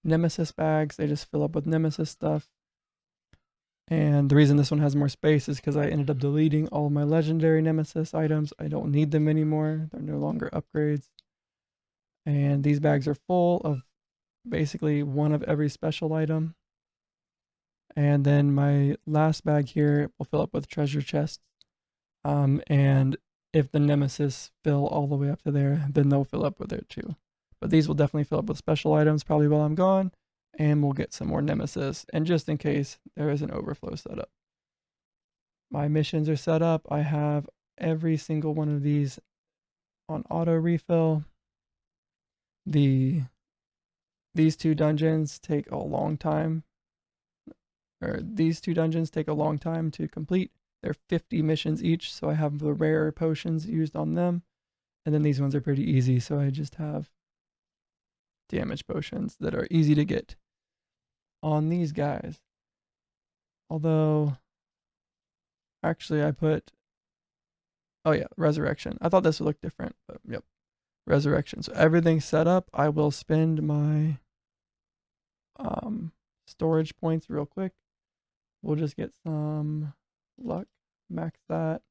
nemesis bags. They just fill up with nemesis stuff. And the reason this one has more space is because I ended up deleting all of my legendary nemesis items. I don't need them anymore. They're no longer upgrades. And these bags are full of basically one of every special item. And then my last bag here will fill up with treasure chests. And if the nemesis fill all the way up to there, then they'll fill up with it too. But these will definitely fill up with special items probably while I'm gone. And we'll get some more nemesis. And just in case there is an overflow set up. My missions are set up. I have every single one of these on auto refill. These 2 dungeons take a long time. These 2 dungeons take a long time to complete. They're 50 missions each, so I have the rare potions used on them. And then these ones are pretty easy, so I just have damage potions that are easy to get on these guys. Although, actually I put, oh yeah, resurrection. I thought this would look different, but yep, resurrection. So everything's set up. I will spend my storage points real quick. We'll just get some luck, max that.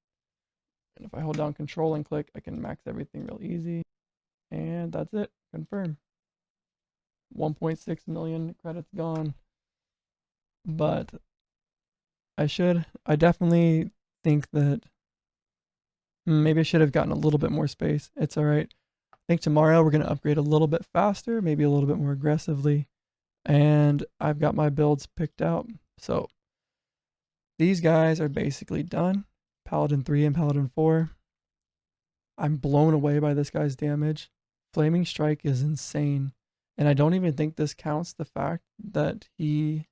And if I hold down control and click, I can max everything real easy. And that's it, confirm. 1.6 million credits gone. But I definitely think that maybe I should have gotten a little bit more space. It's all right. think tomorrow we're going to upgrade a little bit faster, maybe a little bit more aggressively. And I've got my builds picked out. So these guys are basically done. Paladin 3 and Paladin 4. I'm blown away by this guy's damage. Flaming Strike is insane. And I don't even think this counts the fact that he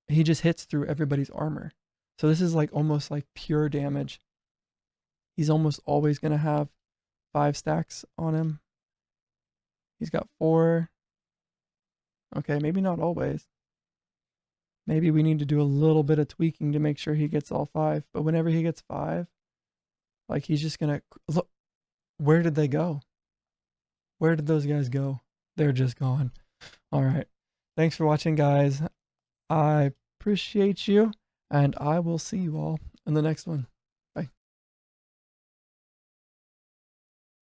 just hits through everybody's armor. So this is like almost like pure damage. He's almost always going to have 5 stacks on him. He's got 4. Okay, maybe not always. Maybe we need to do a little bit of tweaking to make sure he gets all 5. But whenever he gets 5, like he's just going to... Look, where did they go? Where did those guys go? They're just gone. All right. Thanks for watching, guys. I appreciate you, and I will see you all in the next one.